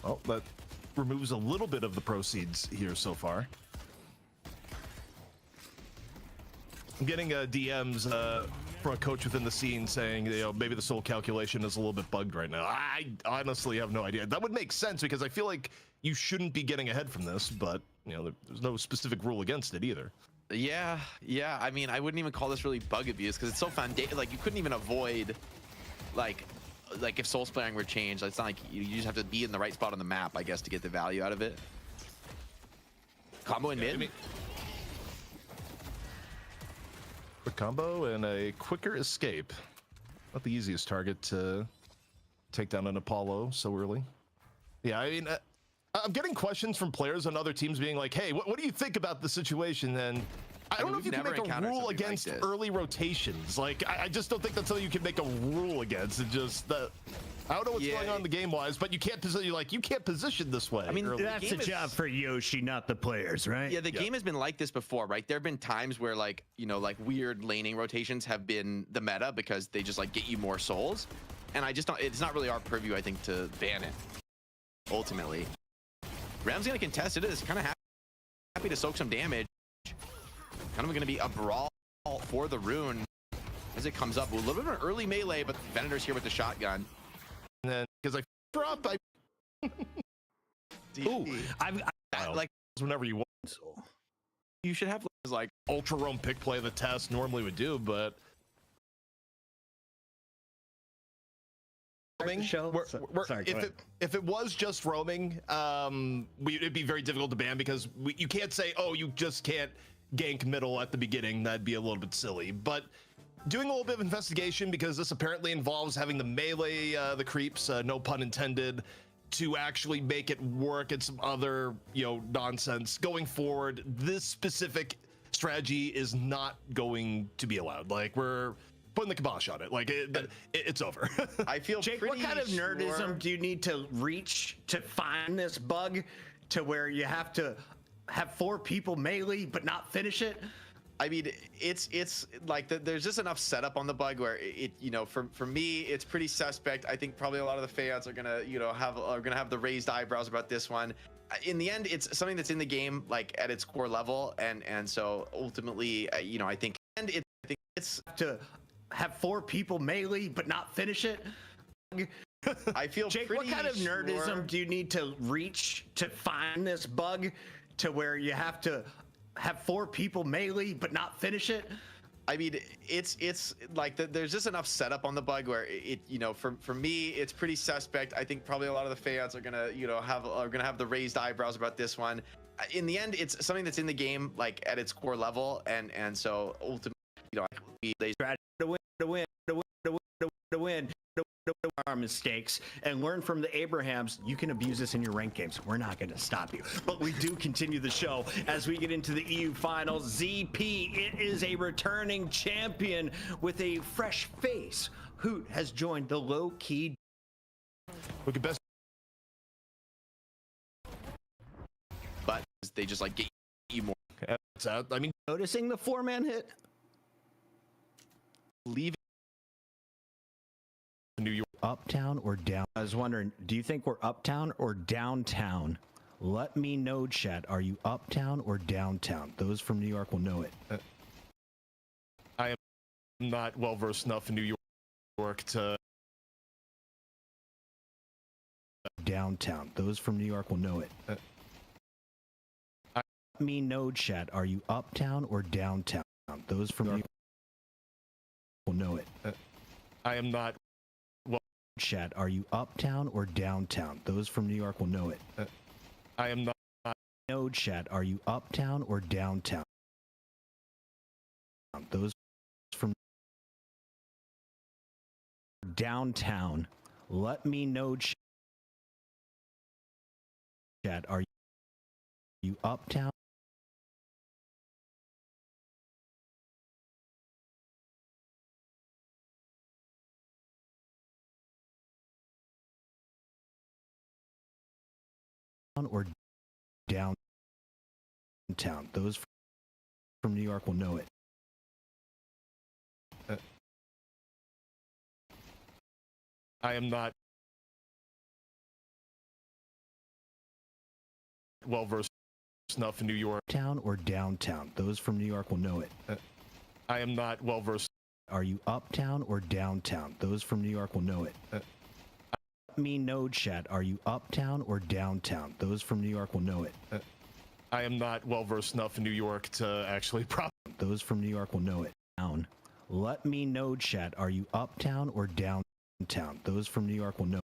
[SPEAKER 23] Well, that removes a little bit of the proceeds here so far. I'm getting DMs from a coach within the scene saying, you know, maybe the soul calculation is a little bit bugged right now. I honestly have no idea. That would make sense because I feel like you shouldn't be getting ahead from this, but you know, there's no specific rule against it either.
[SPEAKER 10] Yeah. I mean, I wouldn't even call this really bug abuse because it's so foundational. Like, you couldn't even avoid, like if soul splitting were changed. It's not like you just have to be in the right spot on the map, I guess, to get the value out of it. Combo in mid.
[SPEAKER 23] I mean, quick combo and a quicker escape. Not the easiest target to take down an Apollo so early. Yeah, I mean, I'm getting questions from players on other teams being like, hey, what do you think about the situation? And I don't know if you can make a rule against early rotations. Like, I just don't think that's something you can make a rule against. It just that I don't know what's going on the game wise, but you can't position you can't position this way.
[SPEAKER 22] I mean, that's a job for Yoshi, not the players, right?
[SPEAKER 10] Yeah, the game has been like this before, right? There have been times where, like, you know, like weird laning rotations have been the meta because they just like get you more souls, and I just don't. It's not really our purview, I think, to ban it. Ultimately, Ram's gonna contest it. Is kind of happy to soak some damage. Kind of going to be a brawl for the rune as it comes up. A little bit of an early melee, but Venator's here with the shotgun.
[SPEAKER 23] And then, because I dropped,
[SPEAKER 10] I like
[SPEAKER 23] whenever you want.
[SPEAKER 10] You should have like
[SPEAKER 23] ultra roam pick play the test normally would do, but if it was just roaming, it'd be very difficult to ban because you can't say, oh, you just can't gank middle at the beginning. That'd be a little bit silly. But doing a little bit of investigation, because this apparently involves having the melee the creeps, no pun intended, to actually make it work and some other, you know, nonsense going forward. This specific strategy is not going to be allowed. Like, we're putting the kibosh on it. Like, it's over.
[SPEAKER 10] I feel
[SPEAKER 22] Jake, what kind of nerdism do you need to reach to find this bug to where you have to have 4 people melee but not finish it?
[SPEAKER 10] I mean, it's like there's just enough setup on the bug where it, you know, for me, it's pretty suspect. I think probably a lot of the fans are gonna, you know, have the raised eyebrows about this one. In the end, it's something that's in the game, like at its core level, and so ultimately, you know, I think it's
[SPEAKER 22] to have 4 people melee but not finish it.
[SPEAKER 10] I feel
[SPEAKER 22] Jake, what kind of nerdism do you need to reach to find this bug to where you have to have 4 people melee but not finish it?
[SPEAKER 10] I mean, it's like there's just enough setup on the bug where it, you know, for me, it's pretty suspect. I think probably a lot of the fans are gonna, you know, have the raised eyebrows about this one. In the end, it's something that's in the game, like at its core level, and so ultimately, you know, they
[SPEAKER 22] try to win our mistakes and learn from the Abrahams. You can abuse this in your ranked games. We're not going to stop you, but we do continue the show as we get into the EU finals. ZP, it is a returning champion with a fresh face. Hoot has joined the low-key.
[SPEAKER 23] Look at best,
[SPEAKER 10] but they just like get you more.
[SPEAKER 23] I mean,
[SPEAKER 22] noticing the 4-man hit,
[SPEAKER 10] leaving
[SPEAKER 23] New York.
[SPEAKER 22] Uptown or down? I was wondering, do you think we're uptown or downtown? Let me know, chat. Are you uptown or downtown? Those from New York will know it.
[SPEAKER 23] I am not well versed enough in New York to.
[SPEAKER 22] Downtown. Those from New York will know it. Let me know, chat. Are you uptown or downtown? Those from New York will know it.
[SPEAKER 23] I am not.
[SPEAKER 22] Chat, are you uptown or downtown? Those from New York will know it.
[SPEAKER 23] I am not.
[SPEAKER 22] Node chat, are you uptown or downtown? Those from downtown. Let me know chat, are you uptown? Or downtown. Those from New York will know it.
[SPEAKER 23] I am not well versed enough in New York.
[SPEAKER 22] Town or downtown. Those from New York will know it.
[SPEAKER 23] I am not well versed.
[SPEAKER 22] Are you uptown or downtown? Those from New York will know it. Let me know chat. Are you uptown or downtown? Those from New York will know it.
[SPEAKER 23] I am not well versed enough in New York to actually
[SPEAKER 22] Those from New York will know it. Down. Let me know chat. Are you uptown or downtown? Those from New York will know it.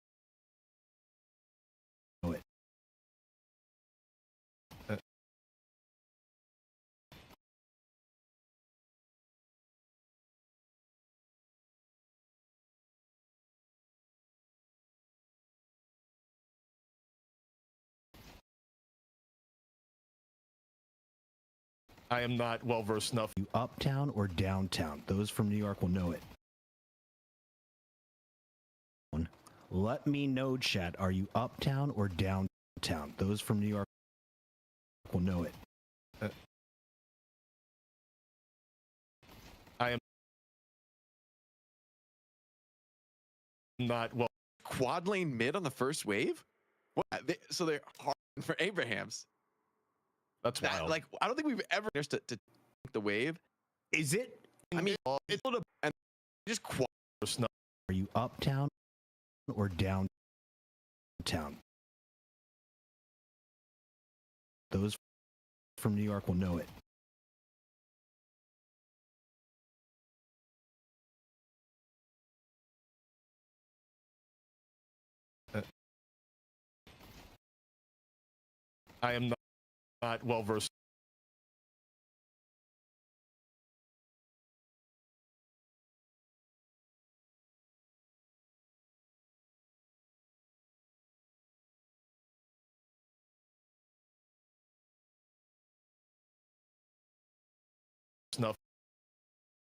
[SPEAKER 23] I am not well versed enough.
[SPEAKER 22] You uptown or downtown? Those from New York will know it. Let me know chat. Are you uptown or downtown? Those from New York will know it.
[SPEAKER 23] I am not well.
[SPEAKER 10] Quad lane mid on the first wave? What? So they're hard for Abrahams.
[SPEAKER 23] That's wild.
[SPEAKER 10] Like, I don't think we've ever just to take the wave.
[SPEAKER 22] Is it?
[SPEAKER 10] I mean, it's a little and just quad.
[SPEAKER 22] Are you uptown or downtown? Those from New York will know it.
[SPEAKER 23] I am not well versed. Enough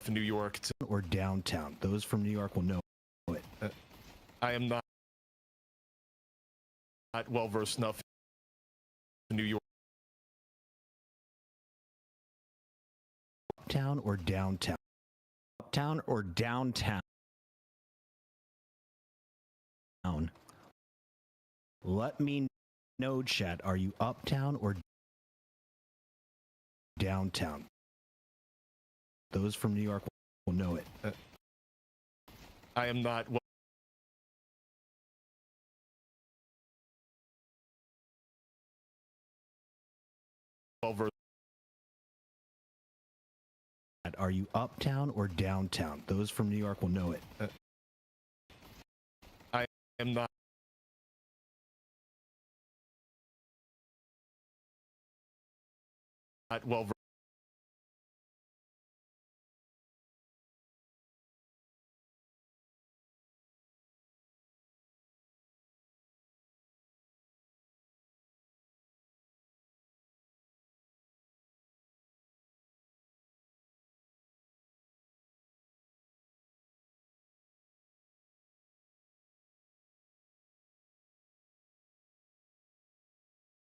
[SPEAKER 23] in New York to
[SPEAKER 22] or downtown. Those from New York will know it.
[SPEAKER 23] I am not well versed enough in New York.
[SPEAKER 22] Uptown or downtown? Uptown or downtown? Let me know chat. Are you uptown or downtown? Those from New York will know it.
[SPEAKER 23] I am not well versed.
[SPEAKER 22] Are you uptown or downtown? Those from New York will know it.
[SPEAKER 23] I am not well versed.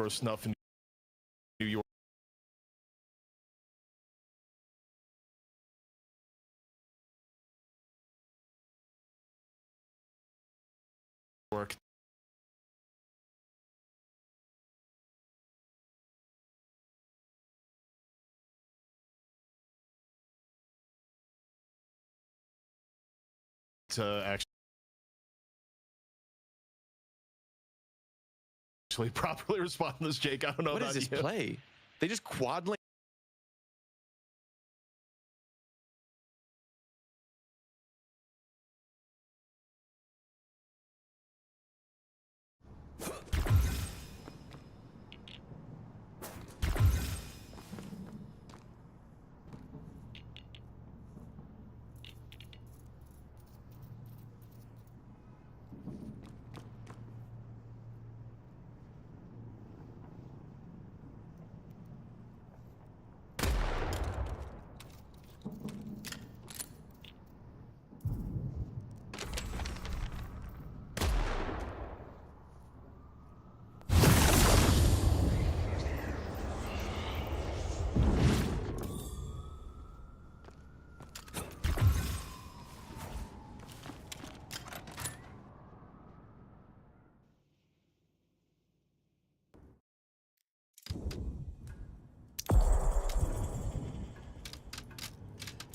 [SPEAKER 23] Versed enough in New York. To actually properly respond to this, Jake. I don't know
[SPEAKER 10] What
[SPEAKER 23] about
[SPEAKER 10] is this
[SPEAKER 23] you.
[SPEAKER 10] play? They just quad lane.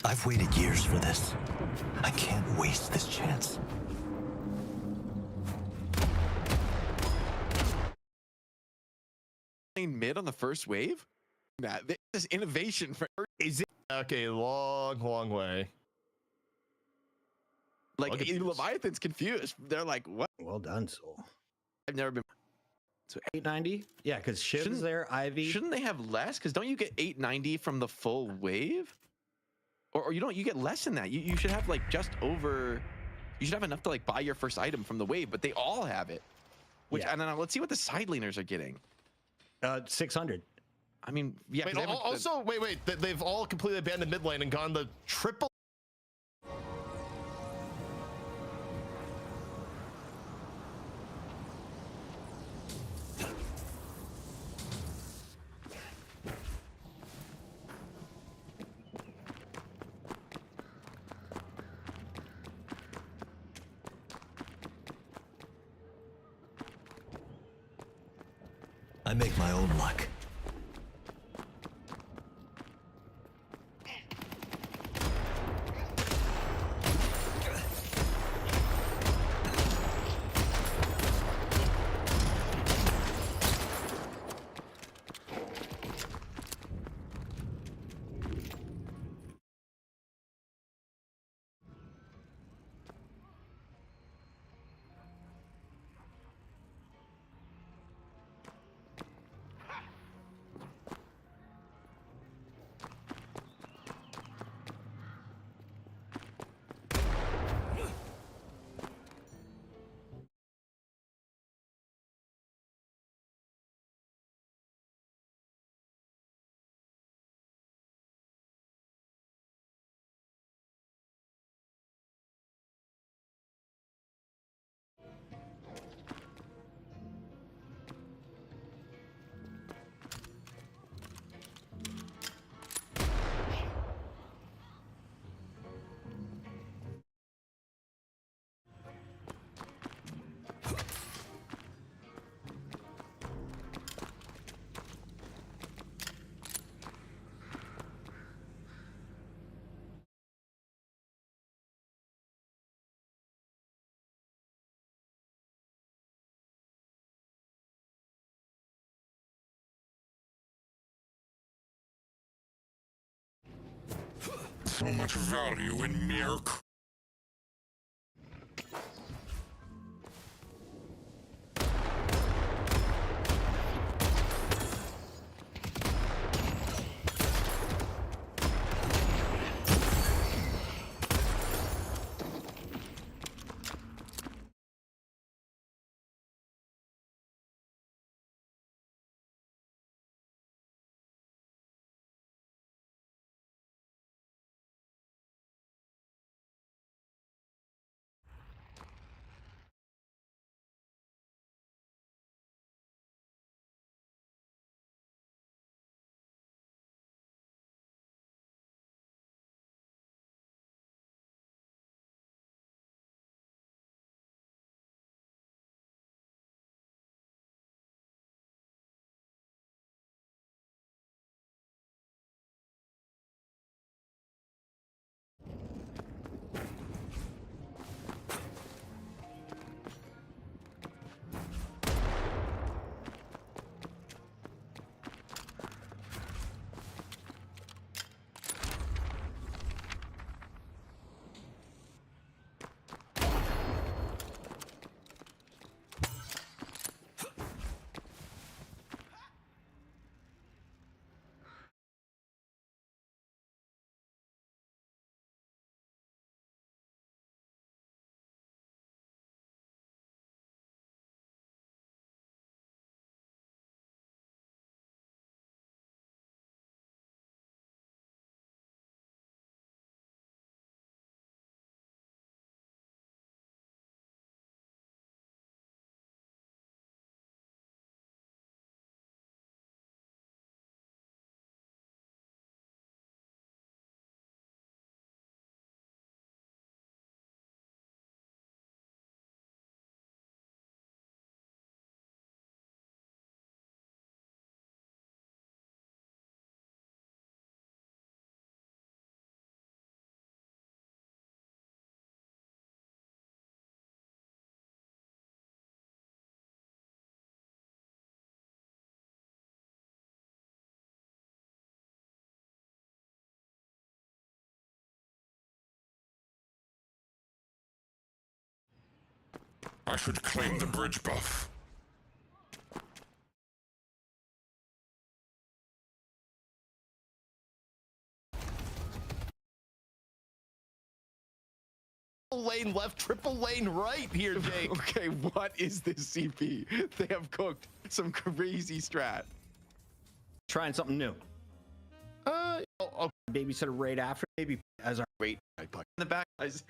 [SPEAKER 11] I've waited years for this. I can't waste this chance.
[SPEAKER 10] Mid on the first wave? Nah, this is innovation for.
[SPEAKER 23] Is it okay? Long way.
[SPEAKER 10] Like Leviathan's confused. They're like, what?
[SPEAKER 22] Well done, Soul.
[SPEAKER 10] I've never been. So
[SPEAKER 22] 890? Yeah, because Shiv's there, Ivy.
[SPEAKER 10] Shouldn't they have less? Because don't you get 890 from the full wave? Or you don't, you get less than that. You should have like just over, you should have enough to like buy your first item from the wave, but they all have it. Which,
[SPEAKER 22] Yeah.
[SPEAKER 10] and then let's see what the side laners are getting.
[SPEAKER 22] 600.
[SPEAKER 10] I mean, yeah.
[SPEAKER 23] Wait, also, wait. They've all completely abandoned mid lane and gone the triple.
[SPEAKER 11] I make my own luck.
[SPEAKER 7] So much value in mere I should claim the bridge buff.
[SPEAKER 23] Lane left, triple lane right here, Jake.
[SPEAKER 10] Okay, what is this CP? They have cooked some crazy strat.
[SPEAKER 22] Trying something new. Babysitter right after, maybe as our
[SPEAKER 10] wait in the back, guys.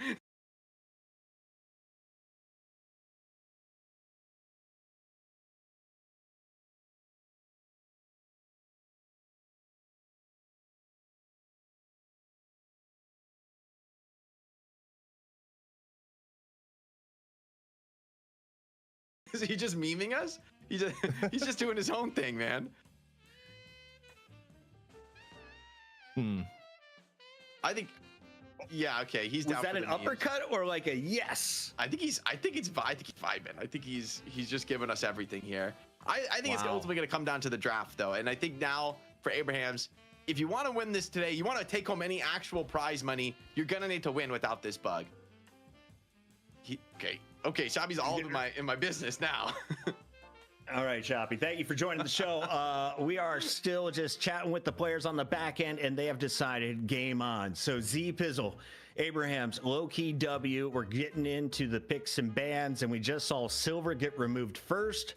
[SPEAKER 10] Is he just memeing us? He's just doing his own thing, man. I think, yeah, okay. He's down.
[SPEAKER 22] Was that an uppercut or like a yes?
[SPEAKER 10] I think he's vibing. I think he's just giving us everything here. I think it's ultimately going to come down to the draft though, and I think now for Abrahams, if you want to win this today, you want to take home any actual prize money, you're gonna need to win without this bug. Okay, Shabby's all in my business now.
[SPEAKER 22] All right, Shoppy, thank you for joining the show. We are still just chatting with the players on the back end, and they have decided game on. So Z Pizzle, Abrahams, low-key W. We're getting into the picks and bans, and we just saw Silver get removed first.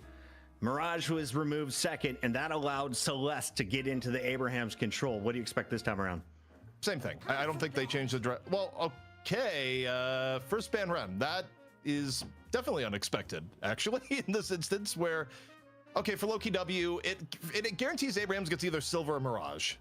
[SPEAKER 22] Mirage was removed second, and that allowed Celeste to get into the Abrahams control. What do you expect this time around?
[SPEAKER 23] Same thing. I don't think they changed the draft. Well, okay, first ban Rem. That is definitely unexpected, actually, in this instance where, okay, for Loki W, it guarantees Abrahams gets either Silver or Mirage.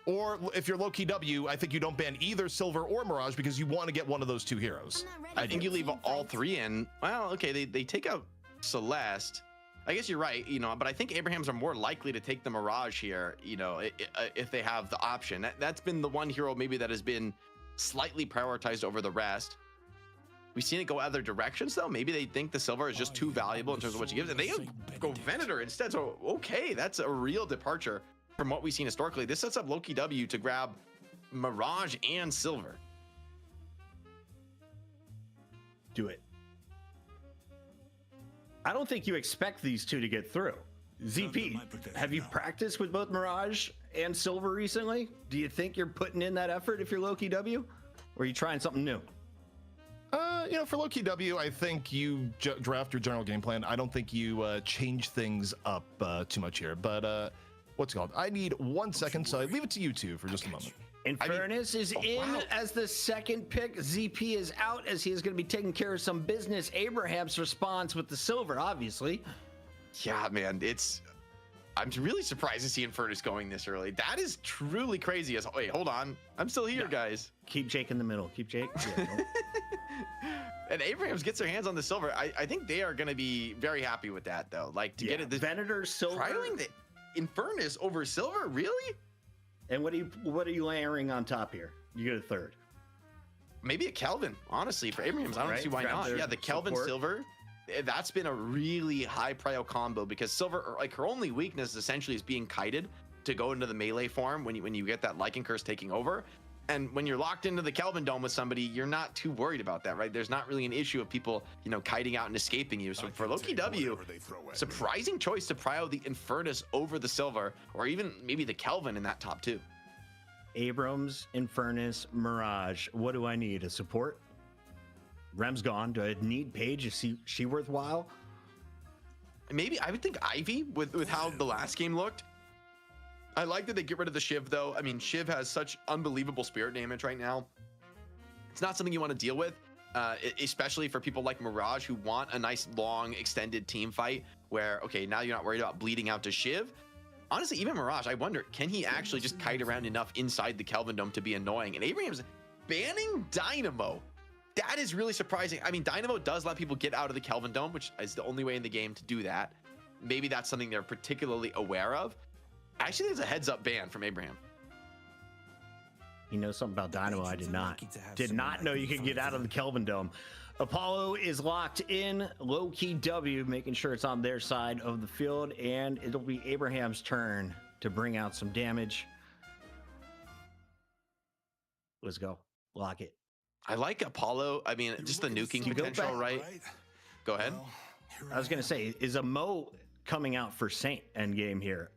[SPEAKER 23] Or if you're Loki W, I think you don't ban either Silver or Mirage because you want to get one of those two heroes.
[SPEAKER 10] I think you leave all three in. Well, okay, they take out Celeste. I guess you're right, but I think Abrahams are more likely to take the Mirage here, if they have the option. That's been the one hero maybe that has been slightly prioritized over the rest. We've seen it go other directions though. Maybe they think the Silver is just too valuable in terms of what she gives, and they go Venator instead. So okay, that's a real departure from what we've seen historically. This sets up Loki W to grab Mirage and Silver.
[SPEAKER 22] Do it. I don't think you expect these two to get through. ZP, have you practiced with both Mirage and Silver recently? Do you think you're putting in that effort if you're Loki W? Or are you trying something new?
[SPEAKER 23] For Loki W, I think you draft your general game plan. I don't think you change things up too much here. But what's it called? I need 1 second, so I leave it to you two for just a moment.
[SPEAKER 22] Infernus is in as the second pick. ZP is out as he is going to be taking care of some business. Abraham's response with the Silver, obviously.
[SPEAKER 10] Yeah, man, I'm really surprised to see Infernus going this early. That is truly crazy. Wait, hold on. I'm still here, guys.
[SPEAKER 22] Keep Jake in the middle. Keep Jake. Yeah,
[SPEAKER 10] and Abrahams gets their hands on the Silver. I think they are going to be very happy with that, though. Like, to get it.
[SPEAKER 22] Venator, Silver.
[SPEAKER 10] Trialing the Infernus over Silver? Really?
[SPEAKER 22] And what are you layering on top here? You get a third.
[SPEAKER 10] Maybe a Kelvin, honestly, for Abrahams. I don't see why not. Yeah, the Kelvin Silver. That's been a really high prio combo because Silver, like, her only weakness essentially is being kited to go into the melee form when you get that Lycan Curse taking over. And when you're locked into the Kelvin Dome with somebody, you're not too worried about that, right? There's not really an issue of people, kiting out and escaping you. So for Loki W, surprising choice to prio the Infernus over the Silver, or even maybe the Kelvin in that top two.
[SPEAKER 22] Abrams, Infernus, Mirage. What do I need? A support? Rem's gone. Do I need Paige? Is she worthwhile?
[SPEAKER 10] Maybe I would think Ivy with how the last game looked. I like that they get rid of the Shiv though. I mean, Shiv has such unbelievable spirit damage right now. It's not something you want to deal with, especially for people like Mirage who want a nice long extended team fight where, okay, now you're not worried about bleeding out to Shiv. Honestly, even Mirage, I wonder, can he actually just kite around enough inside the Kelvin Dome to be annoying? And Abraham's banning Dynamo. That is really surprising. I mean, Dynamo does let people get out of the Kelvin Dome, which is the only way in the game to do that. Maybe that's something they're particularly aware of. Actually, there's a heads-up ban from Abraham.
[SPEAKER 22] You know something about Dynamo I did not. Did not know you could get out of the Kelvin Dome. Apollo is locked in. Low-key W, making sure it's on their side of the field, and it'll be Abraham's turn to bring out some damage. Let's go. Lock it.
[SPEAKER 10] I like Apollo. I mean, just the nuking potential, right? Go ahead.
[SPEAKER 22] I was gonna say, is a Mo coming out for Saint endgame here?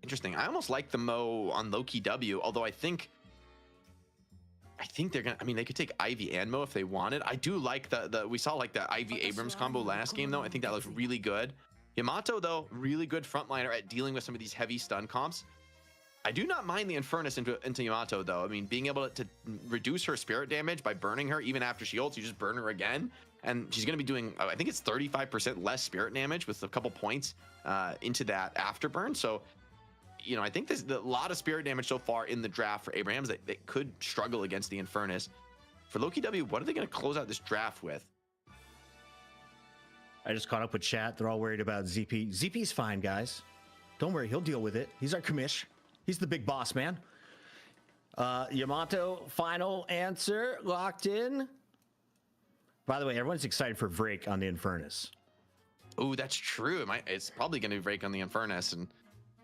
[SPEAKER 10] Interesting. I almost like the Mo on Loki W, although I think they're gonna. I mean, they could take Ivy and Mo if they wanted. I do like the we saw like the Ivy Abrams combo last game though. I think that looks really good. Yamato though, really good frontliner at dealing with some of these heavy stun comps. I do not mind the Infernus into Yamato though. I mean, being able to reduce her spirit damage by burning her even after she ults, you just burn her again, and she's gonna be doing, I think it's 35% less spirit damage with a couple points into that afterburn. So, you know, I think there's a lot of spirit damage so far in the draft for Abrams that could struggle against the Infernus. For Loki W, what are they gonna close out this draft with?
[SPEAKER 22] I just caught up with chat. They're all worried about ZP. ZP's fine, guys. Don't worry, he'll deal with it. He's our commish. He's the big boss, man. Yamato, final answer, locked in. By the way, everyone's excited for Vrake on the Infernus.
[SPEAKER 10] Oh, that's true. It's probably going to Vrake on the Infernus and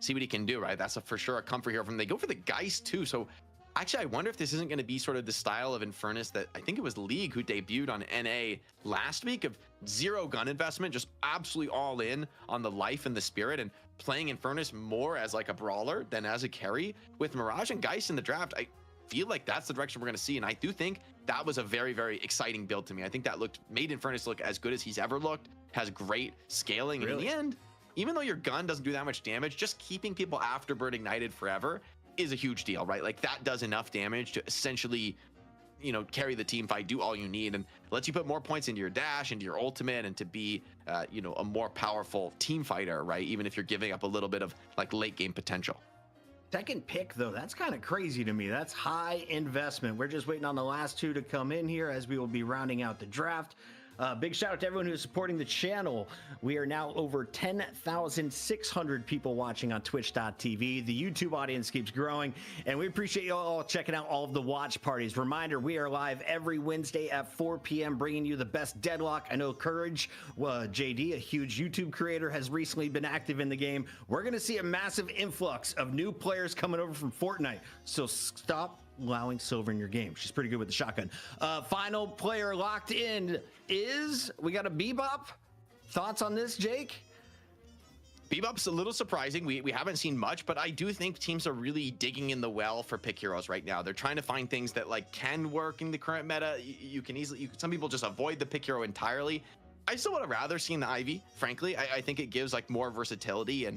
[SPEAKER 10] see what he can do, right? That's for sure a comfort here from them. They go for the Geist too. So actually, I wonder if this isn't going to be sort of the style of Infernus that I think it was League who debuted on NA last week, of zero gun investment, just absolutely all in on the life and the spirit, and playing Infernus more as like a brawler than as a carry. With Mirage and Geist in the draft, I feel like that's the direction we're going to see. And I do think that was a very, very exciting build to me. I think that made Infernus look as good as he's ever looked, has great scaling. And in the end, even though your gun doesn't do that much damage, just keeping people afterburn ignited forever is a huge deal, right? Like that does enough damage to essentially, you know, carry the team fight, do all you need, and lets you put more points into your dash, into your ultimate, and to be, you know, a more powerful team fighter, right? Even if you're giving up a little bit of like late game potential.
[SPEAKER 22] Second pick, though, that's kind of crazy to me. That's high investment. We're just waiting on the last two to come in here as we will be rounding out the draft. Big shout out to everyone who is supporting the channel. We are now over 10,600 people watching on twitch.tv. The YouTube audience keeps growing, and we appreciate you all checking out all of the watch parties. Reminder, we are live every Wednesday at 4 p.m. bringing you the best Deadlock. I know Courage, JD, a huge YouTube creator, has recently been active in the game. We're going to see a massive influx of new players coming over from Fortnite, so stop allowing Silver in your game. She's pretty good with the shotgun. Final player locked in is, we got a Bebop. Thoughts on this, Jake?
[SPEAKER 10] Bebop's a little surprising. We haven't seen much, but I do think teams are really digging in the well for pick heroes right now. They're trying to find things that like can work in the current meta. You can easily, some people just avoid the pick hero entirely. I still would have rather seen the Ivy, frankly. I think it gives like more versatility, and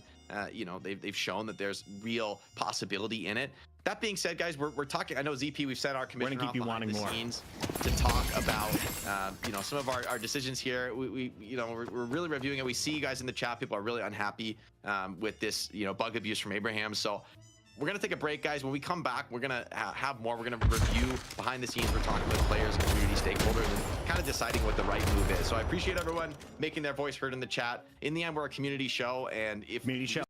[SPEAKER 10] you know, they've shown that there's real possibility in it. That being said, guys, we're talking. I know ZP, we've sent our commissioner off behind the scenes to talk about you know, some of our decisions here. We you know, we're really reviewing it. We see you guys in the chat. People are really unhappy with this, you know, bug abuse from Abraham. So we're gonna take a break, guys. When we come back, we're gonna have more. We're gonna review behind the scenes. We're talking with players and community stakeholders and kind of deciding what the right move is. So I appreciate everyone making their voice heard in the chat. In the end, we're a community show, and if community show.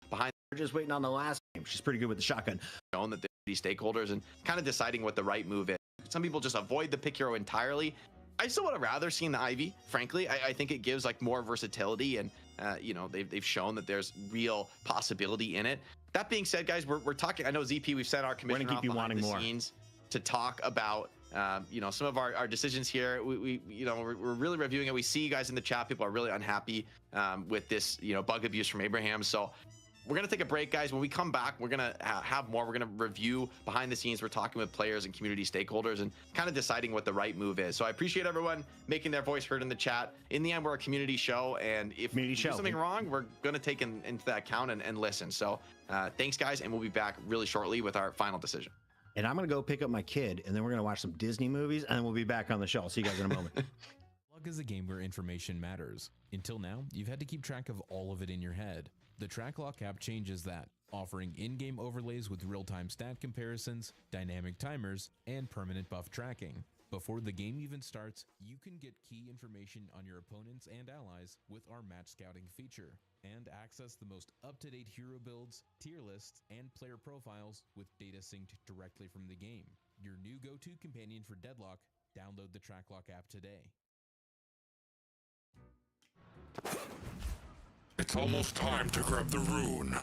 [SPEAKER 10] Behind,
[SPEAKER 22] we're just waiting on the last game. She's pretty good with the shotgun.
[SPEAKER 10] Shown that these stakeholders and kind of deciding what the right move is. Some people just avoid the pick hero entirely. I still would have rather seen the Ivy, frankly. I think it gives like more versatility, and you know, they've shown that there's real possibility in it. That being said, guys, we're talking. I know ZP, we've sent our commissioner off behind the scenes to talk about you know, some of our decisions here. We you know, we're really reviewing it. We see you guys in the chat. People are really unhappy with this, you know, bug abuse from Abraham. So we're gonna take a break, guys. When we come back, we're gonna have more. We're gonna review behind the scenes. We're talking with players and community stakeholders and kind of deciding what the right move is. So I appreciate everyone making their voice heard in the chat. In the end, we're a community show, and if we do something wrong, we're gonna take into that account and listen. So thanks, guys, and we'll be back really shortly with our final decision.
[SPEAKER 22] And I'm gonna go pick up my kid, and then we're gonna watch some Disney movies, and then we'll be back on the show. I'll see you guys in a moment.
[SPEAKER 8] Deadlock is a game where information matters. Until now, you've had to keep track of all of it in your head. The TrackLock app changes that, offering in-game overlays with real-time stat comparisons, dynamic timers, and permanent buff tracking. Before the game even starts, you can get key information on your opponents and allies with our match scouting feature, and access the most up-to-date hero builds, tier lists, and player profiles with data synced directly from the game. Your new go-to companion for Deadlock. Download the TrackLock app today.
[SPEAKER 7] It's almost time to grab the rune.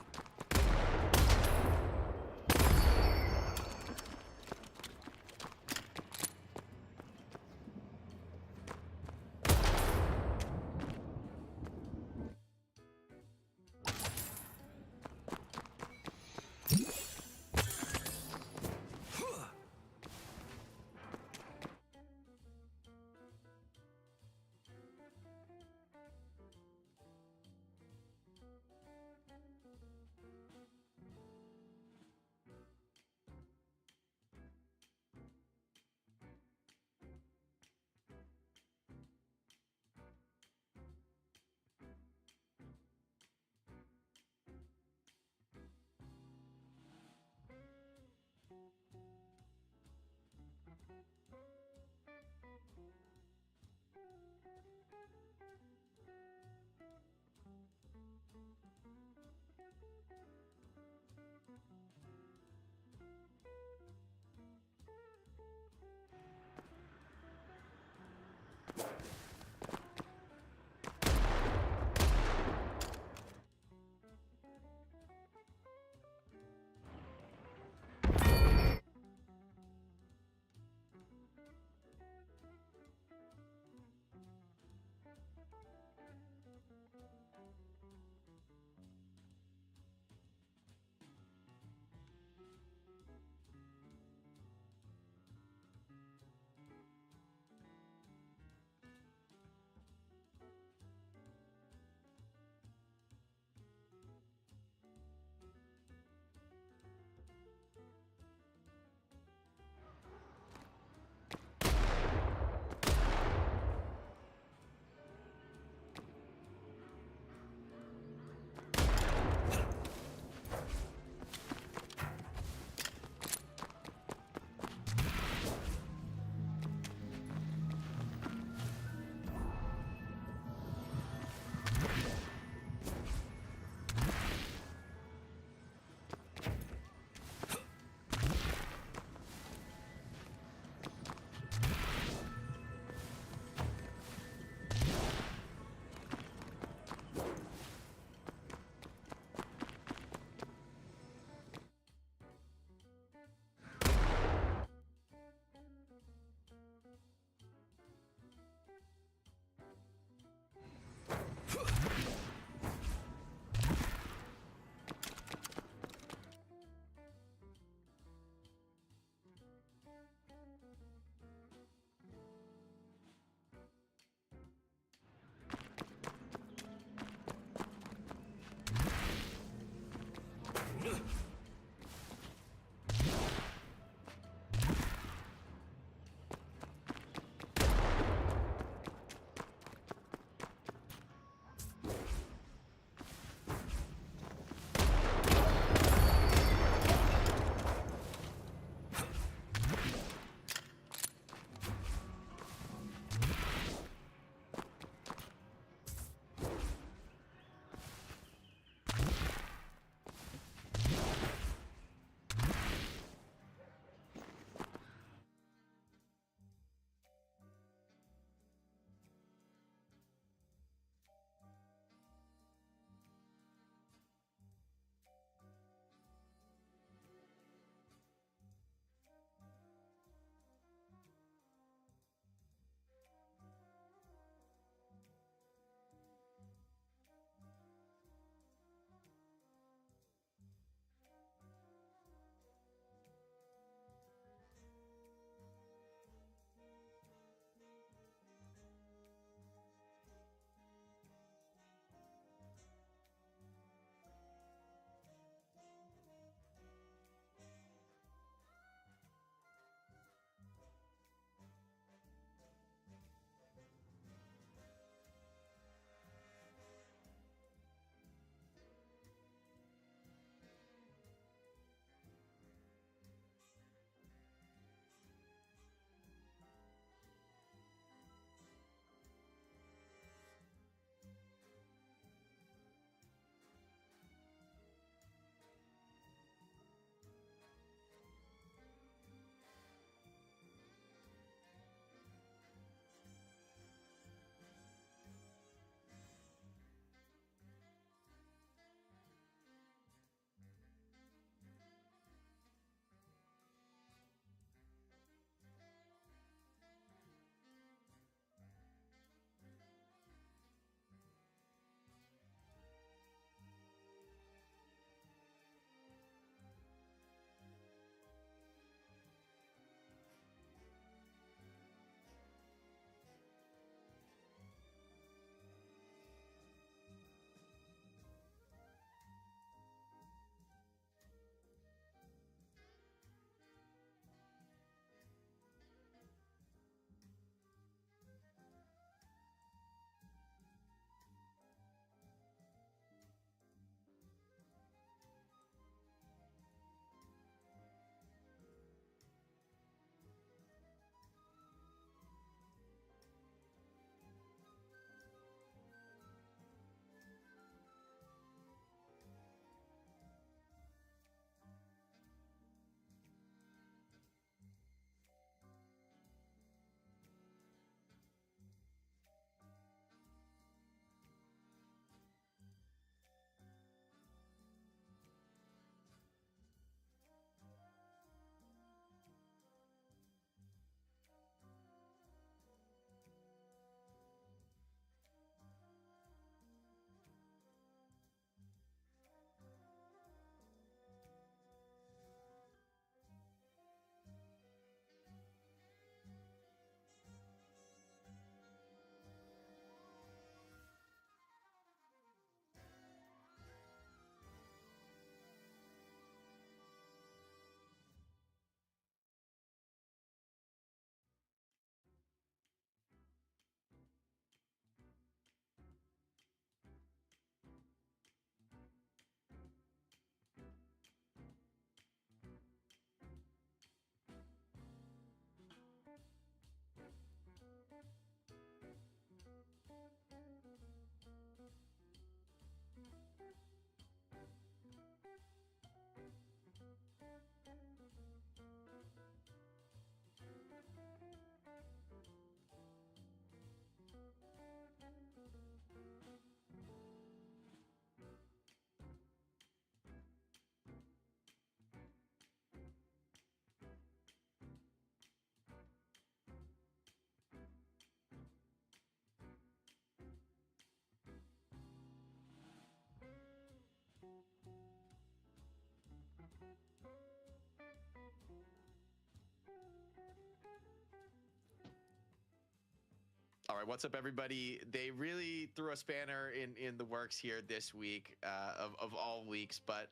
[SPEAKER 10] All right, what's up, everybody? They really threw a spanner in the works here this week, of all weeks. But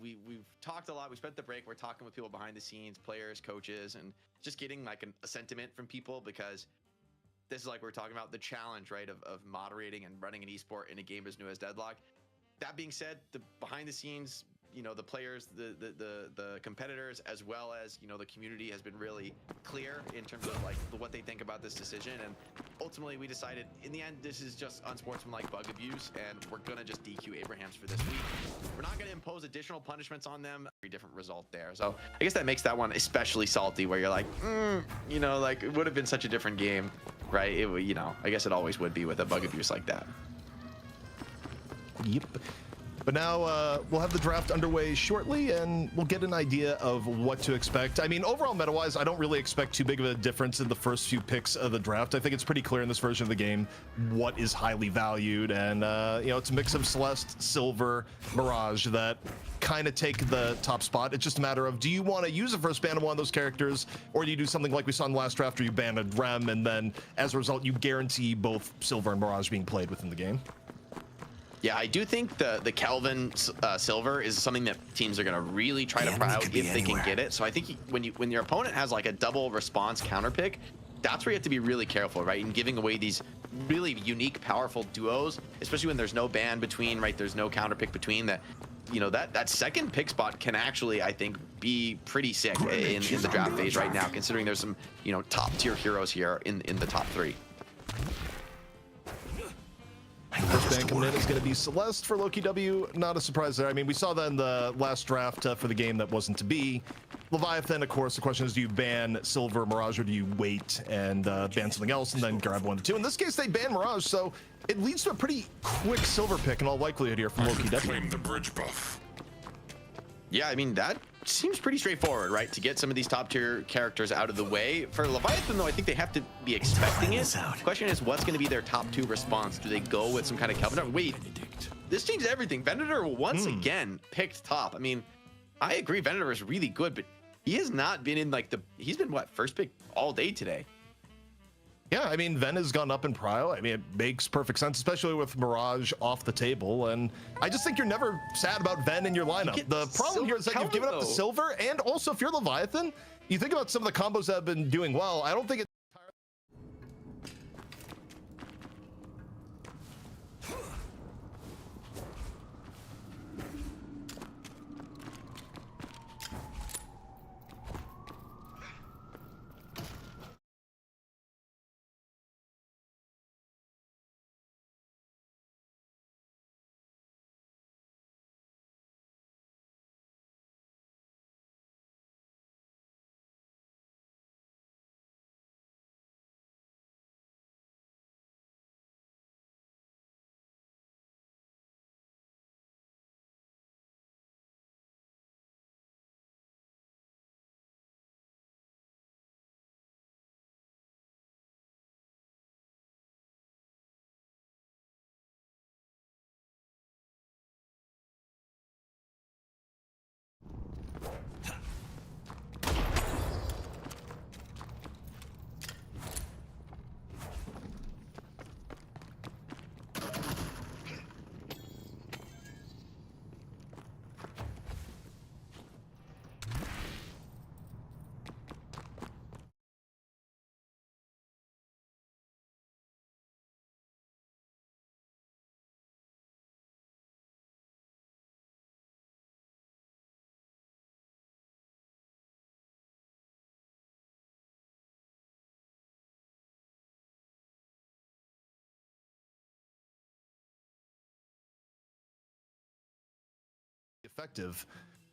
[SPEAKER 10] we've talked a lot. We spent the break. We're talking with people behind the scenes, players, coaches, and just getting like a sentiment from people, because this is like we're talking about the challenge, right, of moderating and running an esport in a game as new as Deadlock. That being said, the behind the scenes, you know, the players, the competitors, as well as, you know, the community has been really clear in terms of like what they think about this decision. And ultimately we decided in the end, this is just unsportsmanlike bug abuse, and we're gonna just DQ Abrahams for this week. We're not gonna impose additional punishments on them. Very different result there. So I guess that makes that one especially salty, where you're like, you know, like it would have been such a different game, right? It would, you know, I guess it always would be with a bug abuse like that.
[SPEAKER 23] Yep. But now we'll have the draft underway shortly, and we'll get an idea of what to expect. I mean, overall meta-wise, I don't really expect too big of a difference in the first few picks of the draft. I think it's pretty clear in this version of the game what is highly valued, and you know, it's a mix of Celeste, Silver, Mirage that kind of take the top spot. It's just a matter of, do you want to use a first ban of one of those characters, or do you do something like we saw in the last draft where you ban a Rem, and then as a result, you guarantee both Silver and Mirage being played within the game? Yeah, I do think the Kelvin Silver is something that teams are going to really try to pry out if they can get it. So I think when your opponent has like a double response counter pick, that's where you have to be really careful, right? And giving away these really unique, powerful duos, especially when there's no ban between, right? There's no counter pick between that. You know, that second pick spot can actually, I think, be pretty sick in the draft phase right now, considering there's some, you know, top tier heroes here in the top three. First ban coming in is going to be Celeste for Loki W. Not a surprise there. I mean, we saw that in the last draft for the game that wasn't to be. Leviathan, of course, the question is, do you ban Silver, Mirage, or do you wait and ban something else and then grab 1 to 2? In this case, they ban Mirage, so it leads to a pretty quick Silver pick in all likelihood here from Loki W.
[SPEAKER 7] Claim the bridge buff.
[SPEAKER 10] Yeah, I mean, that seems pretty straightforward, right? To get some of these top tier characters out of the way. For Leviathan, though, I think they have to be expecting it. The question is, what's going to be their top 2 response? Do they go with some kind of Kelvin? Wait, this changed everything. Venator once again picked top. I mean, I agree, Venator is really good, but he has not been in like he's been what, first pick all day today. Yeah, I mean, Ven has gone up in prio. I mean, it makes perfect sense, especially with Mirage off the table. And I just think you're never sad about Ven in your lineup. The problem here is that you've given up the Silver, and also if you're Leviathan, you think about some of the combos that have been doing well. I don't think it's effective.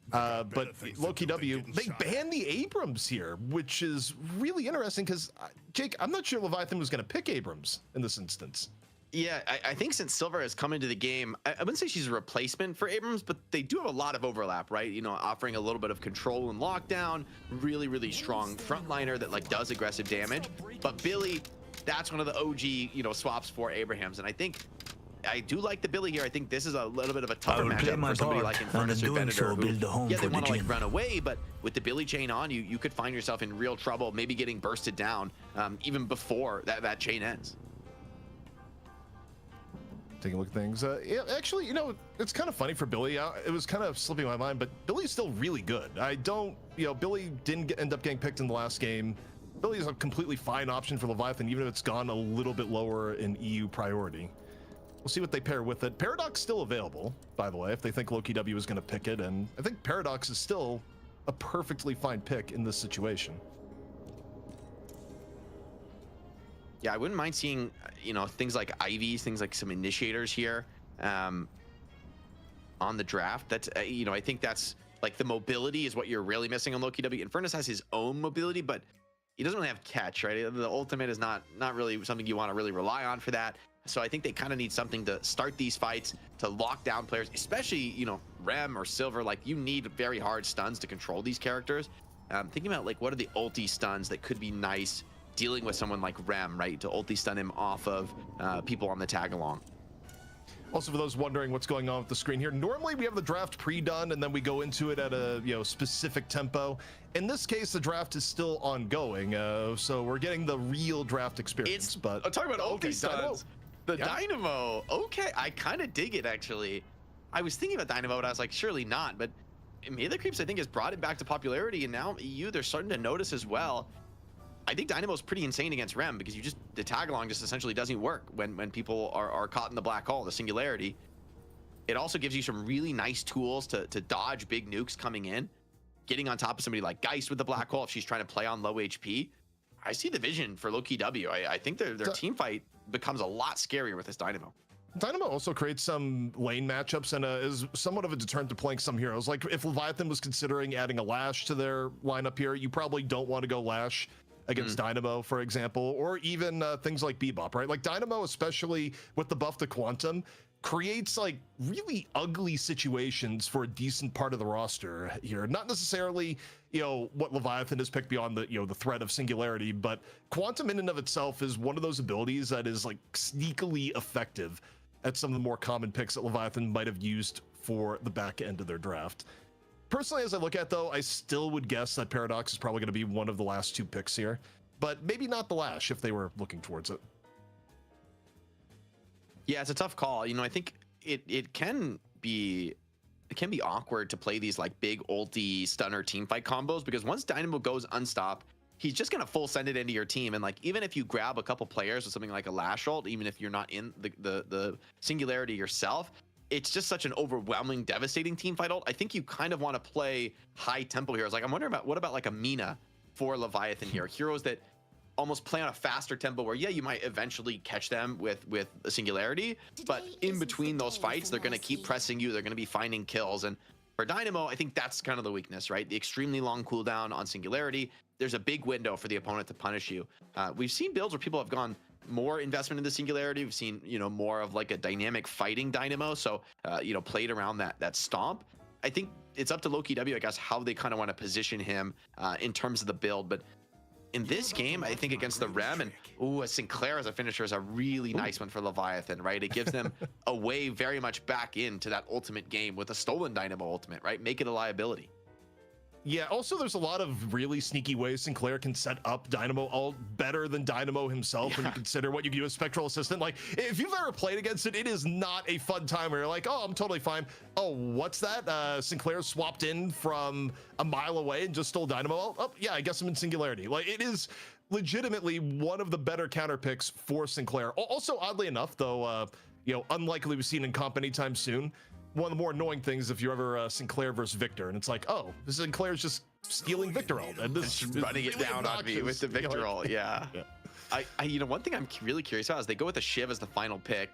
[SPEAKER 10] But Loki W, they banned the Abrams here, which is really interesting because, Jake, I'm not sure Leviathan was going to pick Abrams in this instance. Yeah, I think since Silver has come into the game, I wouldn't say she's a replacement for Abrams, but they do have a lot of overlap, right? You know, offering a little bit of control and lockdown, really, really strong frontliner that like does aggressive damage. But Billy, that's one of the OG, you know, swaps for Abrahams. And I think I do like the Billy here. I think this is a little bit of a
[SPEAKER 11] I
[SPEAKER 10] tougher
[SPEAKER 11] will play
[SPEAKER 10] matchup
[SPEAKER 11] my
[SPEAKER 10] for somebody
[SPEAKER 11] part,
[SPEAKER 10] like
[SPEAKER 11] and
[SPEAKER 10] Infernus
[SPEAKER 11] in
[SPEAKER 10] or
[SPEAKER 11] doing
[SPEAKER 10] Venator,
[SPEAKER 11] so,
[SPEAKER 10] who,
[SPEAKER 11] build a home
[SPEAKER 10] yeah, they
[SPEAKER 11] for
[SPEAKER 10] want
[SPEAKER 11] the
[SPEAKER 10] to like
[SPEAKER 11] gym.
[SPEAKER 10] run away, but with the Billy chain on, you could find yourself in real trouble, maybe getting bursted down even before that chain ends.
[SPEAKER 23] Taking a look at things. Yeah, actually, it's kind of funny for Billy. It was kind of slipping my mind, but Billy's still really good. Billy didn't end up getting picked in the last game. Billy is a completely fine option for Leviathan, even if it's gone a little bit lower in EU priority. We'll see what they pair with it. Paradox still available, by the way, if they think Loki W is going to pick it, and I think Paradox is still a perfectly fine pick in this situation.
[SPEAKER 10] Yeah, I wouldn't mind seeing, things like IVs, things like some initiators here on the draft. That's, I think that's like the mobility is what you're really missing on Loki W. Infernus has his own mobility, but he doesn't really have catch, right? The ultimate is not really something you want to really rely on for that. So I think they kind of need something to start these fights, to lock down players, especially, Rem or Silver. Like, you need very hard stuns to control these characters. Thinking about, like, what are the ulti stuns that could be nice dealing with someone like Rem, right? To ulti stun him off of people on the tag along.
[SPEAKER 23] Also, for those wondering what's going on with the screen here, normally we have the draft pre-done and then we go into it at a specific tempo. In this case, the draft is still ongoing, so we're getting the real draft experience. But
[SPEAKER 10] talking about ulti stuns, the
[SPEAKER 23] Yeah.
[SPEAKER 10] Dynamo. Okay, I kind of dig it actually. I was thinking about Dynamo, but I was like, surely not. But May the Creeps, I think, has brought it back to popularity, and now EU they're starting to notice as well. I think Dynamo's pretty insane against Rem because the tag along just essentially doesn't work when people are caught in the black hole, the singularity. It also gives you some really nice tools to dodge big nukes coming in. Getting on top of somebody like Geist with the black hole if she's trying to play on low HP. I see the vision for Loki W. I think their team fight becomes a lot scarier with this Dynamo.
[SPEAKER 23] Dynamo also creates some lane matchups and is somewhat of a deterrent to playing some heroes. Like if Leviathan was considering adding a Lash to their lineup here, you probably don't want to go Lash against Dynamo, for example, or even things like Bebop, right? Like Dynamo, especially with the buff to Quantum, creates like really ugly situations for a decent part of the roster here. Not necessarily, what Leviathan has picked beyond the, the threat of singularity, but Quantum in and of itself is one of those abilities that is like sneakily effective at some of the more common picks that Leviathan might have used for the back end of their draft. Personally, as I look at though, I still would guess that Paradox is probably going to be one of the last two picks here, but maybe not the Lash if they were looking towards it.
[SPEAKER 10] Yeah, it's a tough call. I think it can be awkward to play these like big ulti stunner team fight combos because once Dynamo goes unstop, he's just gonna full send it into your team. And like even if you grab a couple players with something like a Lash ult, even if you're not in the singularity yourself, it's just such an overwhelming, devastating team fight ult. I think you kind of want to play high tempo heroes. Like I'm wondering what about like a Mina for Leviathan here, heroes that almost play on a faster tempo where you might eventually catch them with a singularity, but in between those fights they're going to keep pressing you, they're going to be finding kills. And for Dynamo, I think that's kind of the weakness, right? The extremely long cooldown on singularity. There's a big window for the opponent to punish you. We've seen builds where people have gone more investment in the singularity. We've seen more of like a dynamic fighting Dynamo, so played around that stomp. I think it's up to Loki W, I guess, how they kind of want to position him in terms of the build. But in this game, I think against the Rem and a Sinclair as a finisher is a really nice one for Leviathan, right? It gives them a way very much back into that ultimate game with a stolen Dynamo ultimate, right? Make it a liability.
[SPEAKER 23] Yeah, also there's a lot of really sneaky ways Sinclair can set up Dynamo ult better than Dynamo himself when you consider what you can do as Spectral Assistant. Like, if you've ever played against it, it is not a fun time where you're like, oh, I'm totally fine. Oh, what's that? Sinclair swapped in from a mile away and just stole Dynamo ult? Oh, yeah, I guess I'm in Singularity. Like, it is legitimately one of the better counter picks for Sinclair. Also, oddly enough, though, unlikely we've seen in comp anytime soon, one of the more annoying things if you're ever Sinclair versus Victor, and it's like, oh, Sinclair's just stealing Victor ult, and this is
[SPEAKER 10] running it
[SPEAKER 23] really
[SPEAKER 10] down on me with the Victor ult. Yeah. One thing I'm really curious about is they go with a Shiv as the final pick.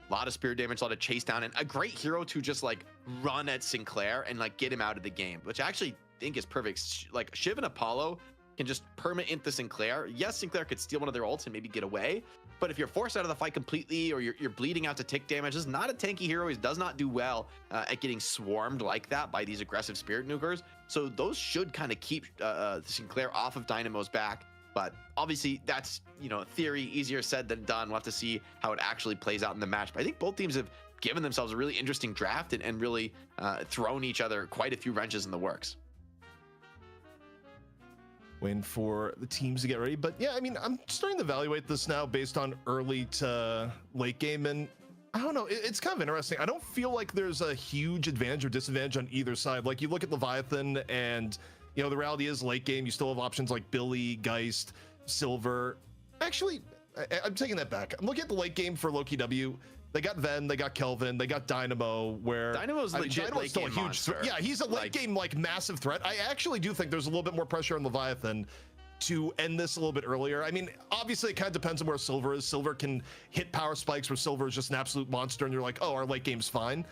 [SPEAKER 10] A lot of spirit damage, a lot of chase down, and a great hero to just like run at Sinclair and like get him out of the game, which I actually think is perfect. Like Shiv and Apollo can just perma into Sinclair. Yes, Sinclair could steal one of their ults and maybe get away, but if you're forced out of the fight completely or you're bleeding out to tick damage, this is not a tanky hero. He does not do well at getting swarmed like that by these aggressive spirit nukers. So those should kind of keep Sinclair off of Dynamo's back. But obviously, that's, theory, easier said than done. We'll have to see how it actually plays out in the match. But I think both teams have given themselves a really interesting draft and really thrown each other quite a few wrenches in the works.
[SPEAKER 23] Waiting for the teams to get ready. But yeah, I mean, I'm starting to evaluate this now based on early to late game. And I don't know, it's kind of interesting. I don't feel like there's a huge advantage or disadvantage on either side. Like, you look at Leviathan and, the reality is late game, you still have options like Billy, Geist, Silver. Actually, I'm taking that back. I'm looking at the late game for Loki W. They got Ven, they got Kelvin, they got Dynamo, where
[SPEAKER 10] Dynamo's legit
[SPEAKER 23] Dynamo's still a huge threat. Yeah, he's a late game massive threat. I actually do think there's a little bit more pressure on Leviathan to end this a little bit earlier. I mean, obviously it kind of depends on where Silver is. Silver can hit power spikes where Silver is just an absolute monster and you're like, oh, our late game's fine.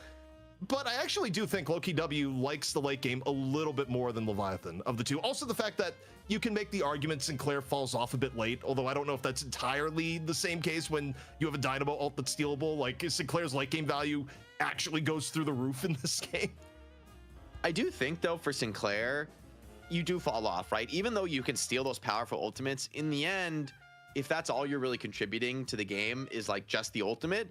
[SPEAKER 23] But I actually do think Loki W likes the late game a little bit more than Leviathan of the two. Also, the fact that you can make the argument Sinclair falls off a bit late, although I don't know if that's entirely the same case when you have a Dynamo ult that's stealable. Like, Sinclair's late game value actually goes through the roof in this game.
[SPEAKER 10] I do think, though, for Sinclair, you do fall off, right? Even though you can steal those powerful ultimates, in the end, if that's all you're really contributing to the game is like just the ultimate,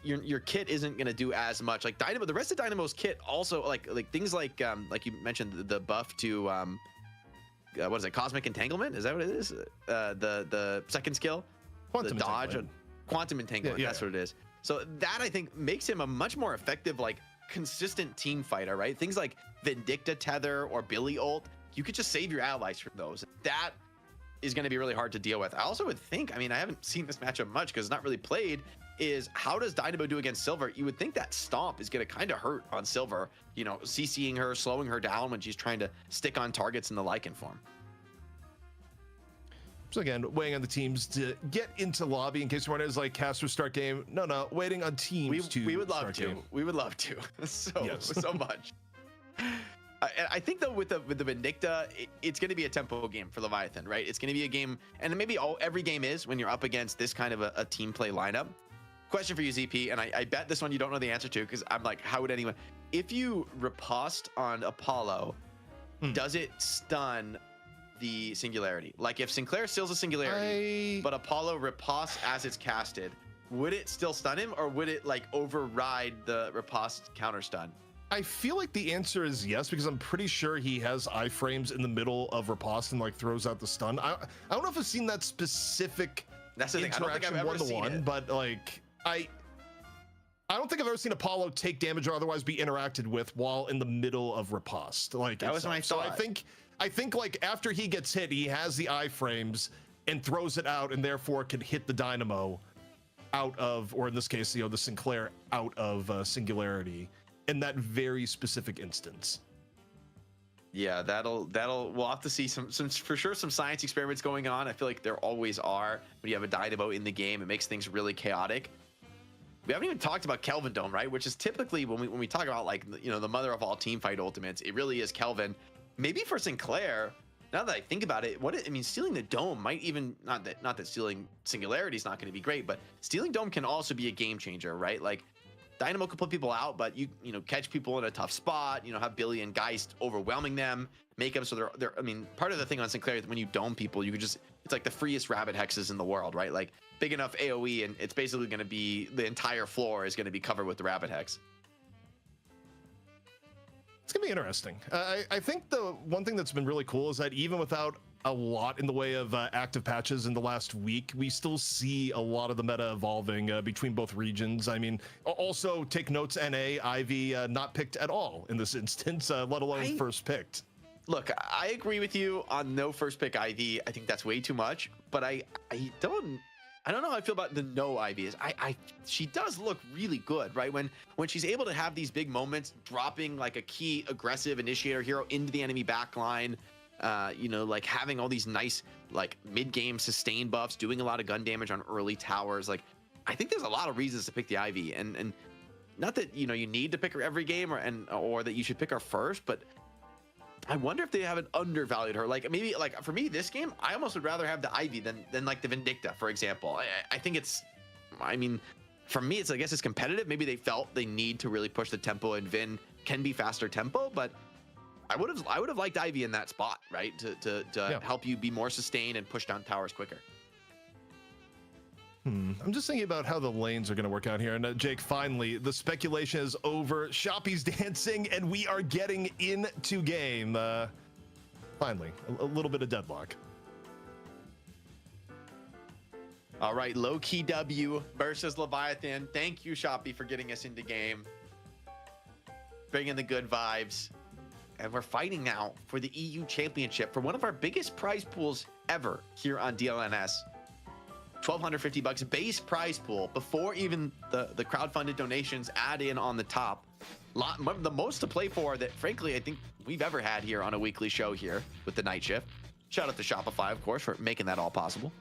[SPEAKER 10] your kit isn't going to do as much. Like Dynamo, the rest of Dynamo's kit also like things like you mentioned the buff to what is it, Cosmic Entanglement? Is that what it is? The second skill,
[SPEAKER 23] Quantum
[SPEAKER 10] the dodge,
[SPEAKER 23] Entanglement.
[SPEAKER 10] Quantum Entanglement.
[SPEAKER 23] Yeah,
[SPEAKER 10] that's what it is. So that I think makes him a much more effective, like consistent team fighter, right? Things like Vindicta Tether or Billy ult, you could just save your allies from those. That is going to be really hard to deal with. I also would think, I mean, I haven't seen this matchup much because it's not really played, is how does Dynamo do against Silver? You would think that stomp is going to kind of hurt on Silver, CCing her, slowing her down when she's trying to stick on targets in the Lycan form.
[SPEAKER 23] So again, waiting on the teams to get into lobby in case one is like caster start game. No, waiting on teams to
[SPEAKER 10] we would love
[SPEAKER 23] start
[SPEAKER 10] to.
[SPEAKER 23] game.
[SPEAKER 10] We would love to.
[SPEAKER 23] Yes.
[SPEAKER 10] So much. I think though with the Vindicta, it's going to be a tempo game for Leviathan, right? It's going to be a game, and maybe every game is when you're up against this kind of a team play lineup. Question for you, ZP, and I bet this one you don't know the answer to because I'm like, how would anyone? If you riposte on Apollo, does it stun the Singularity? Like if Sinclair steals a Singularity, but Apollo riposte as it's casted, would it still stun him, or would it like override the riposte counter stun?
[SPEAKER 23] I feel like the answer is yes, because I'm pretty sure he has iframes in the middle of riposte and like throws out the stun. I don't know if I've seen that specific
[SPEAKER 10] That's the thing. I don't think I've
[SPEAKER 23] interaction
[SPEAKER 10] ever seen
[SPEAKER 23] one-to-one,
[SPEAKER 10] it.
[SPEAKER 23] but like I don't think I've ever seen Apollo take damage or otherwise be interacted with while in the middle of riposte. Like
[SPEAKER 10] That was my
[SPEAKER 23] so
[SPEAKER 10] thought.
[SPEAKER 23] I think like after he gets hit, he has the iframes and throws it out, and therefore can hit the Dynamo out of, or in this case, the Sinclair out of Singularity in that very specific instance.
[SPEAKER 10] Yeah, we'll have to see some for sure some science experiments going on. I feel like there always are when you have a Dynamo in the game. It makes things really chaotic. We haven't even talked about Kelvin Dome, right? Which is typically when we talk about like the mother of all team fight ultimates, it really is Kelvin. Maybe for Sinclair, now that I think about it, stealing the Dome might even not that stealing Singularity is not going to be great, but stealing Dome can also be a game changer, right? Like Dynamo can put people out, but you catch people in a tough spot. Have Billy and Geist overwhelming them, make them so they're. I mean, part of the thing on Sinclair is when you dome people, you could it's like the freest rabbit hexes in the world, right? Like big enough AOE, and it's basically going to be the entire floor is going to be covered with the rabbit hex.
[SPEAKER 23] It's gonna be interesting. I think the one thing that's been really cool is that even without a lot in the way of active patches in the last week, we still see a lot of the meta evolving between both regions. I mean, also take notes, NA, Ivy not picked at all in this instance, let alone first picked.
[SPEAKER 10] Look, I agree with you on no first pick Ivy. I think that's way too much, but I don't know how I feel about the no Ivy. She does look really good, right? When she's able to have these big moments, dropping like a key aggressive initiator hero into the enemy backline, like having all these nice like mid-game sustain buffs, doing a lot of gun damage on early towers. Like I think there's a lot of reasons to pick the Ivy, and not that you need to pick her every game or that you should pick her first, but I wonder if they haven't undervalued her. Like maybe like for me this game, I almost would rather have the Ivy than like the Vindicta, for example. I think for me, I guess it's competitive. Maybe they felt they need to really push the tempo, and Vin can be faster tempo, but I would have liked Ivy in that spot, right? To help you be more sustained and push down towers quicker.
[SPEAKER 23] I'm just thinking about how the lanes are going to work out here. And Jake, finally, the speculation is over. Shoppy's dancing, and we are getting into game. Finally, a little bit of deadlock.
[SPEAKER 10] All right, low-key W versus Leviathan. Thank you, Shoppy, for getting us into game. Bringing the good vibes. And we're fighting now for the EU Championship for one of our biggest prize pools ever here on DLNS. $1,250 base prize pool before even the crowdfunded donations add in on the top. The most to play for that, frankly, I think we've ever had here on a weekly show here with the night shift. Shout out to Shopify, of course, for making that all possible.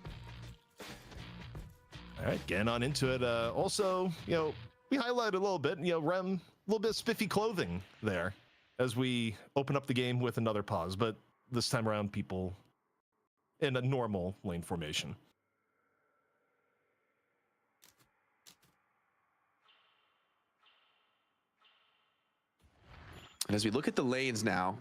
[SPEAKER 23] All right, getting on into it. Also, we highlighted a little bit, Rem, a little bit of spiffy clothing there as we open up the game with another pause, but this time around, people in a normal lane formation.
[SPEAKER 10] And as we look at the lanes now,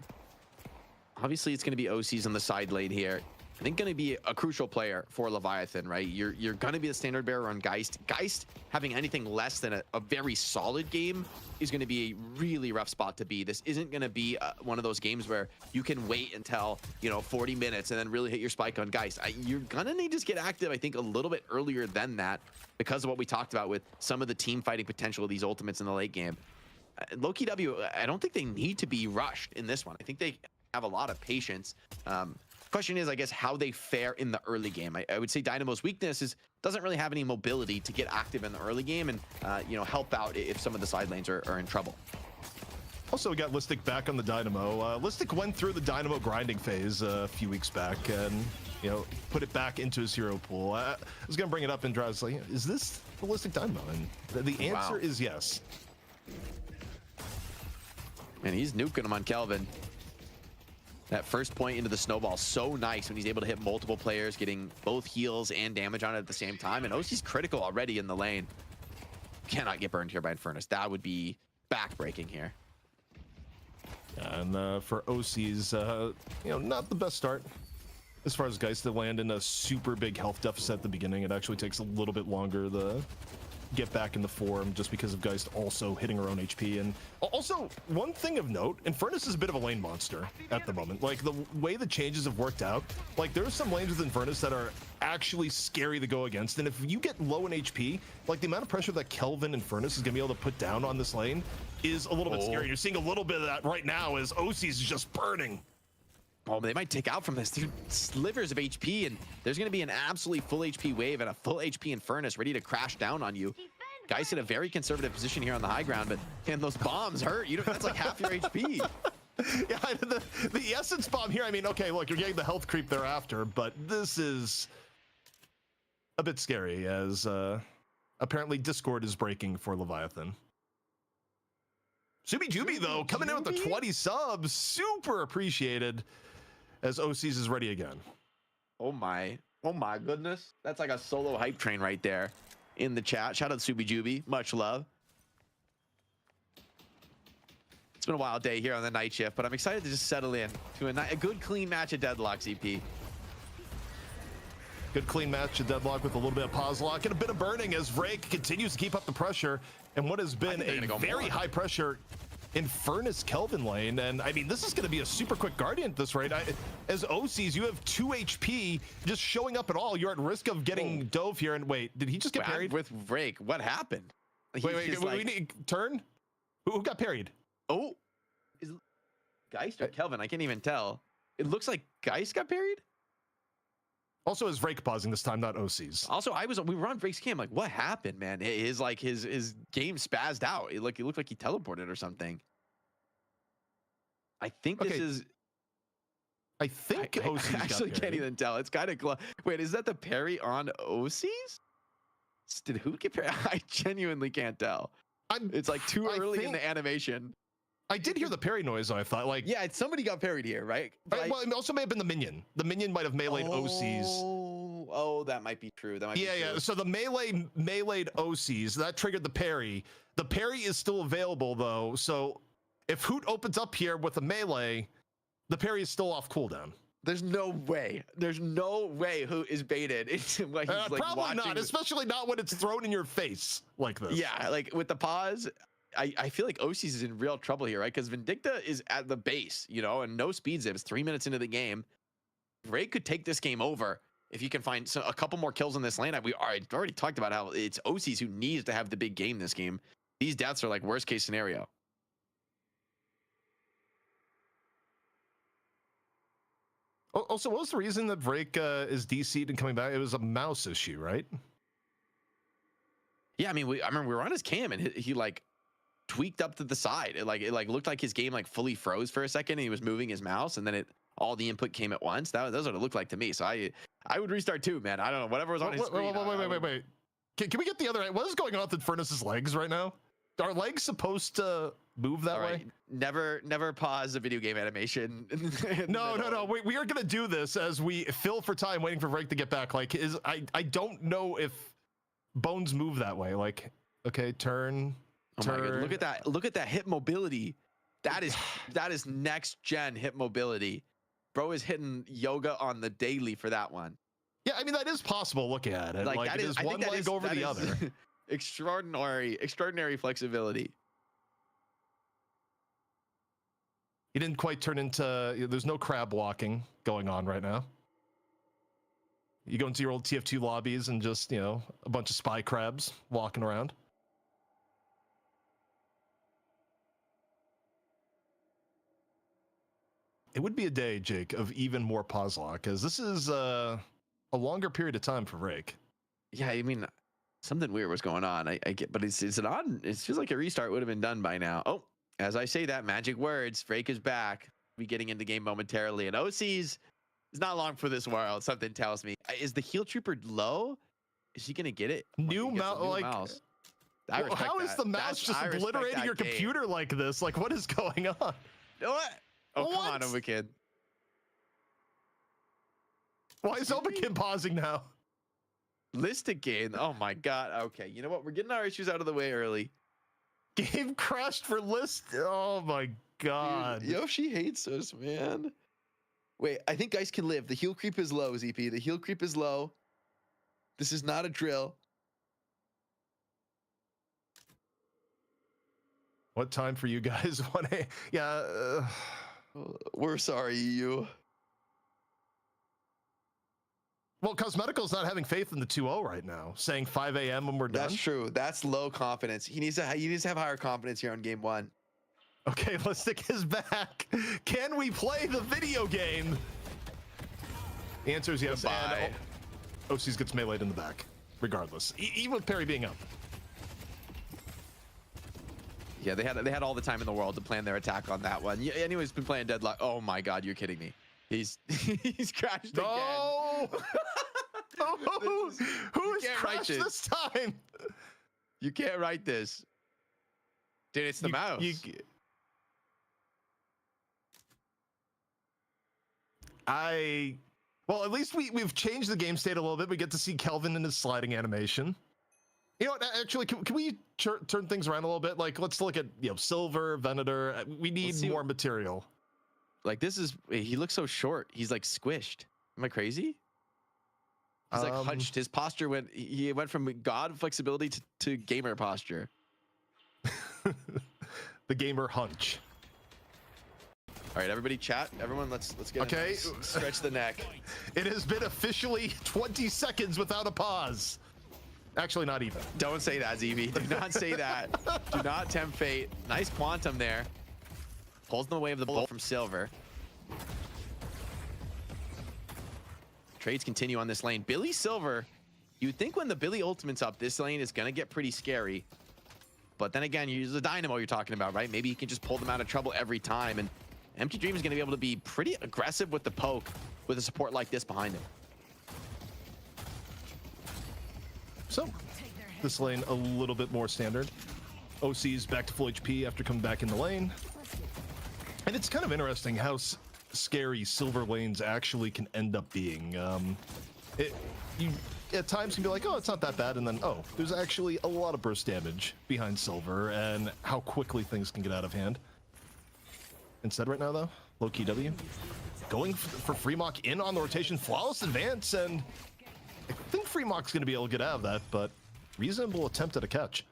[SPEAKER 10] obviously it's going to be OCs on the side lane here. I think going to be a crucial player for Leviathan, right? You're going to be the standard bearer on Geist. Geist having anything less than a very solid game is going to be a really rough spot to be. This isn't going to be one of those games where you can wait until 40 minutes and then really hit your spike on Geist. You're going to need to get active, I think, a little bit earlier than that because of what we talked about with some of the team fighting potential of these ultimates in the late game. Low-key W, I don't think they need to be rushed in this one. I think they have a lot of patience. Question is, I guess, how they fare in the early game. I would say Dynamo's weakness is doesn't really have any mobility to get active in the early game and help out if some of the side lanes are in trouble.
[SPEAKER 23] Also, we got Listic back on the Dynamo. Listic went through the Dynamo grinding phase a few weeks back and put it back into his hero pool. I was gonna bring it up and I was like, is this the Listic Dynamo? And the answer is yes.
[SPEAKER 10] And he's nuking him on Kelvin. That first point into the snowball, so nice when he's able to hit multiple players, getting both heals and damage on it at the same time. And OC's critical already in the lane. Cannot get burned here by Infernus. That would be back-breaking here.
[SPEAKER 23] And for OC's, not the best start. As far as Geist, to land in a super big health deficit at the beginning, it actually takes a little bit longer to get back in the form just because of Geist also hitting her own HP. And also, one thing of note, Infernus is a bit of a lane monster at the moment. Like, the way the changes have worked out, like, there's some lanes with Infernus that are actually scary to go against. And if you get low in HP, like, the amount of pressure that Kelvin Infernus is going to be able to put down on this lane is a little bit scary. You're seeing a little bit of that right now as OC's is just burning.
[SPEAKER 10] Oh, they might take out from this. Dude, slivers of HP, and there's going to be an absolutely full HP wave and a full HP Infernus ready to crash down on you. Guys in a very conservative position here on the high ground, but man, those bombs hurt. That's like half your HP.
[SPEAKER 23] Yeah, the essence bomb here, I mean, okay, look, you're getting the health creep thereafter, but this is a bit scary as apparently Discord is breaking for Leviathan. Subi Jubi, though, coming in with the 20 subs, super appreciated as OC's is ready again.
[SPEAKER 10] Oh my goodness. That's like a solo hype train right there in the chat. Shout out to Subi Jubi. Much love. It's been a wild day here on the night shift, but I'm excited to just settle in to a good, clean match of Deadlock, CP.
[SPEAKER 23] Good, clean match of Deadlock with a little bit of pause lock and a bit of burning as Vrake continues to keep up the pressure and what has been a very high pressure Infernus Kelvin lane. And I mean, this is going to be a super quick Guardian at this rate. As OCs, you have 2 HP just showing up at all. You're at risk of getting dove here. And wait, did he just get parried?
[SPEAKER 10] With Vrake, what happened?
[SPEAKER 23] Wait, we need turn? Who got parried?
[SPEAKER 10] Oh, is Geist or Kelvin? I can't even tell. It looks like Geist got parried.
[SPEAKER 23] Also, is Vrake pausing this time, not OC's.
[SPEAKER 10] Also, we were on Vrake's cam. Like, what happened, man? His game spazzed out. It looked like he teleported or something. I think this is.
[SPEAKER 23] I think OC's
[SPEAKER 10] I actually can't even tell. It's kind of wait. Is that the parry on OC's? Did who get parried? I genuinely can't tell. It's like too early in the animation.
[SPEAKER 23] I did hear the parry noise, I thought. Like,
[SPEAKER 10] yeah, somebody got parried here, right?
[SPEAKER 23] Well, it also may have been the minion. The minion might have meleeed OCs.
[SPEAKER 10] Oh, that might be true. That might be true.
[SPEAKER 23] Yeah. So the meleeed OCs, that triggered the parry. The parry is still available, though. So if Hoot opens up here with a melee, the parry is still off cooldown.
[SPEAKER 10] There's no way. There's no way Hoot is baited into what he's like
[SPEAKER 23] probably
[SPEAKER 10] watching.
[SPEAKER 23] not, especially not when it's thrown in your face like this.
[SPEAKER 10] Yeah, like with the pause, I feel like OCs is in real trouble here, right? Because Vindicta is at the base, you know, and no speed zips. 3 minutes into the game, Ray could take this game over if you can find a couple more kills in this lane. We already talked about how it's OCs who needs to have the big game this game. These deaths are like worst case scenario.
[SPEAKER 23] Also, what was the reason that Vrake is DC'd and coming back? It was a mouse issue, right?
[SPEAKER 10] Yeah, I mean, I remember we were on his cam and he like tweaked up to the side. It looked like his game like fully froze for a second and he was moving his mouse and then all the input came at once. That's what it looked like to me. So I would restart too, man. I don't know, whatever was on his screen.
[SPEAKER 23] Wait. Can we get the other? What is going on with Furnace's legs right now? Are legs supposed to move that way?
[SPEAKER 10] Never pause a video game animation.
[SPEAKER 23] No. We are gonna do this as we fill for time, waiting for Vrake to get back. Like, I don't know if bones move that way. Like, okay, turn.
[SPEAKER 10] Oh my God, look at that hip mobility. That is next gen hip mobility. Bro is hitting yoga on the daily for that one.
[SPEAKER 23] Yeah, I mean that is possible looking at it. Like, it is one leg over the other.
[SPEAKER 10] Extraordinary flexibility.
[SPEAKER 23] He didn't quite turn into. There's no crab walking going on right now. You go into your old TF2 lobbies and just, you know, a bunch of spy crabs walking around. It would be a day, Jake, of even more pause lock, because this is a longer period of time for Vrake.
[SPEAKER 10] Yeah, I mean, something weird was going on. I get, but it's an odd. It feels like a restart would have been done by now. Oh, as I say that, magic words. Vrake is back. Be getting into game momentarily, and OC's is not long for this world. Something tells me. Is the heal trooper low? Is he gonna get it?
[SPEAKER 23] New mouse. How is the mouse just obliterating your computer like this? Like, what is going on?
[SPEAKER 10] What? Oh, come on, Obakin.
[SPEAKER 23] Why is Obakin pausing now?
[SPEAKER 10] List again. Oh my God. Okay, you know what? We're getting our issues out of the way early.
[SPEAKER 23] Game crashed for List. Oh my God.
[SPEAKER 10] Dude, Yoshi hates us, man. Wait, I think Ice can live. The heal creep is low, ZP. The heal creep is low. This is not a drill.
[SPEAKER 23] What time for you guys? 1 a.m. Yeah.
[SPEAKER 10] We're sorry, EU.
[SPEAKER 23] Well, Cosmetical's not having faith in the 2-0 right now, saying 5 a.m. when we're done.
[SPEAKER 10] That's true. That's low confidence. He needs to have higher confidence here on game 1.
[SPEAKER 23] Okay, Listic is back. Can we play the video game? The answer is yes.
[SPEAKER 10] Goodbye.
[SPEAKER 23] And OCs gets meleeed in the back, regardless, even with Perry being up.
[SPEAKER 10] Yeah, they had all the time in the world to plan their attack on that one. Yeah, anyways, been playing Deadlock. Oh my God, you're kidding me. He's crashed again.
[SPEAKER 23] Who is crashed this time?
[SPEAKER 10] You can't write this. Dude, it's the mouse.
[SPEAKER 23] Well, at least we've changed the game state a little bit. We get to see Kelvin in his sliding animation. You know what, actually, can we turn things around a little bit? Like, let's look at, you know, Silver, Venator. We need more material.
[SPEAKER 10] Like, he looks so short. He's like squished. Am I crazy? He's like hunched. His posture he went from god flexibility to gamer posture.
[SPEAKER 23] The gamer hunch.
[SPEAKER 10] All right, everybody chat. Everyone, let's get
[SPEAKER 23] okay.
[SPEAKER 10] Stretch the neck.
[SPEAKER 23] It has been officially 20 seconds without a pause. Actually, not even.
[SPEAKER 10] Don't say that, ZB. Do not say that. Do not tempt fate. Nice quantum there. Pulls in the way of the bullet from Silver. Trades continue on this lane. Billy Silver, you'd think when the Billy ultimate's up, this lane is going to get pretty scary. But then again, you use the Dynamo you're talking about, right? Maybe he can just pull them out of trouble every time. And Empty Dream is going to be able to be pretty aggressive with the poke with a support like this behind him.
[SPEAKER 23] So, this lane a little bit more standard. OC's back to full HP after coming back in the lane. And it's kind of interesting how scary Silver lanes actually can end up being. You at times can be like, oh, it's not that bad, and then, oh, there's actually a lot of burst damage behind Silver, and how quickly things can get out of hand. instead right now, though. Low-key W. Going for Fremont in on the rotation. Flawless advance, and I think Fremont's going to be able to get out of that, but reasonable attempt at a catch.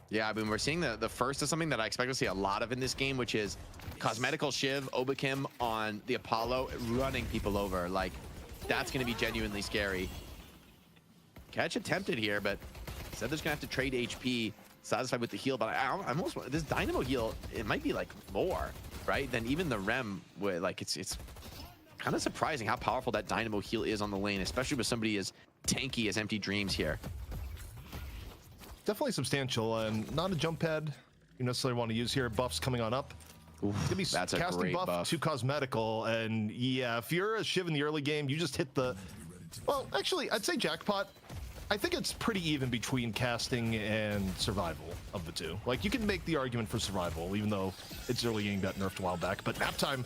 [SPEAKER 10] Yeah, I mean, we're seeing the first of something that I expect to see a lot of in this game, which is Cosmetical Shiv, Obakim on the Apollo, running people over. Like, that's going to be genuinely scary. Catch attempted here, but said there's going to have to trade HP, satisfied with the heal. But I almost, this Dynamo heal, it might be like more, right, than even the Rem. Where, like, it's kind of surprising how powerful that Dynamo heal is on the lane, especially with somebody as tanky as Empty Dreams here.
[SPEAKER 23] Definitely substantial, and not a jump pad you necessarily want to use here. Buffs coming on up. Oof, gonna be that's casting a great buff to Cosmetical, and yeah, if you're a Shiv in the early game, you just hit the, well, actually, I'd say Jackpot. I think it's pretty even between casting and survival of the two. Like, you can make the argument for survival, even though it's early game got nerfed a while back. But nap time,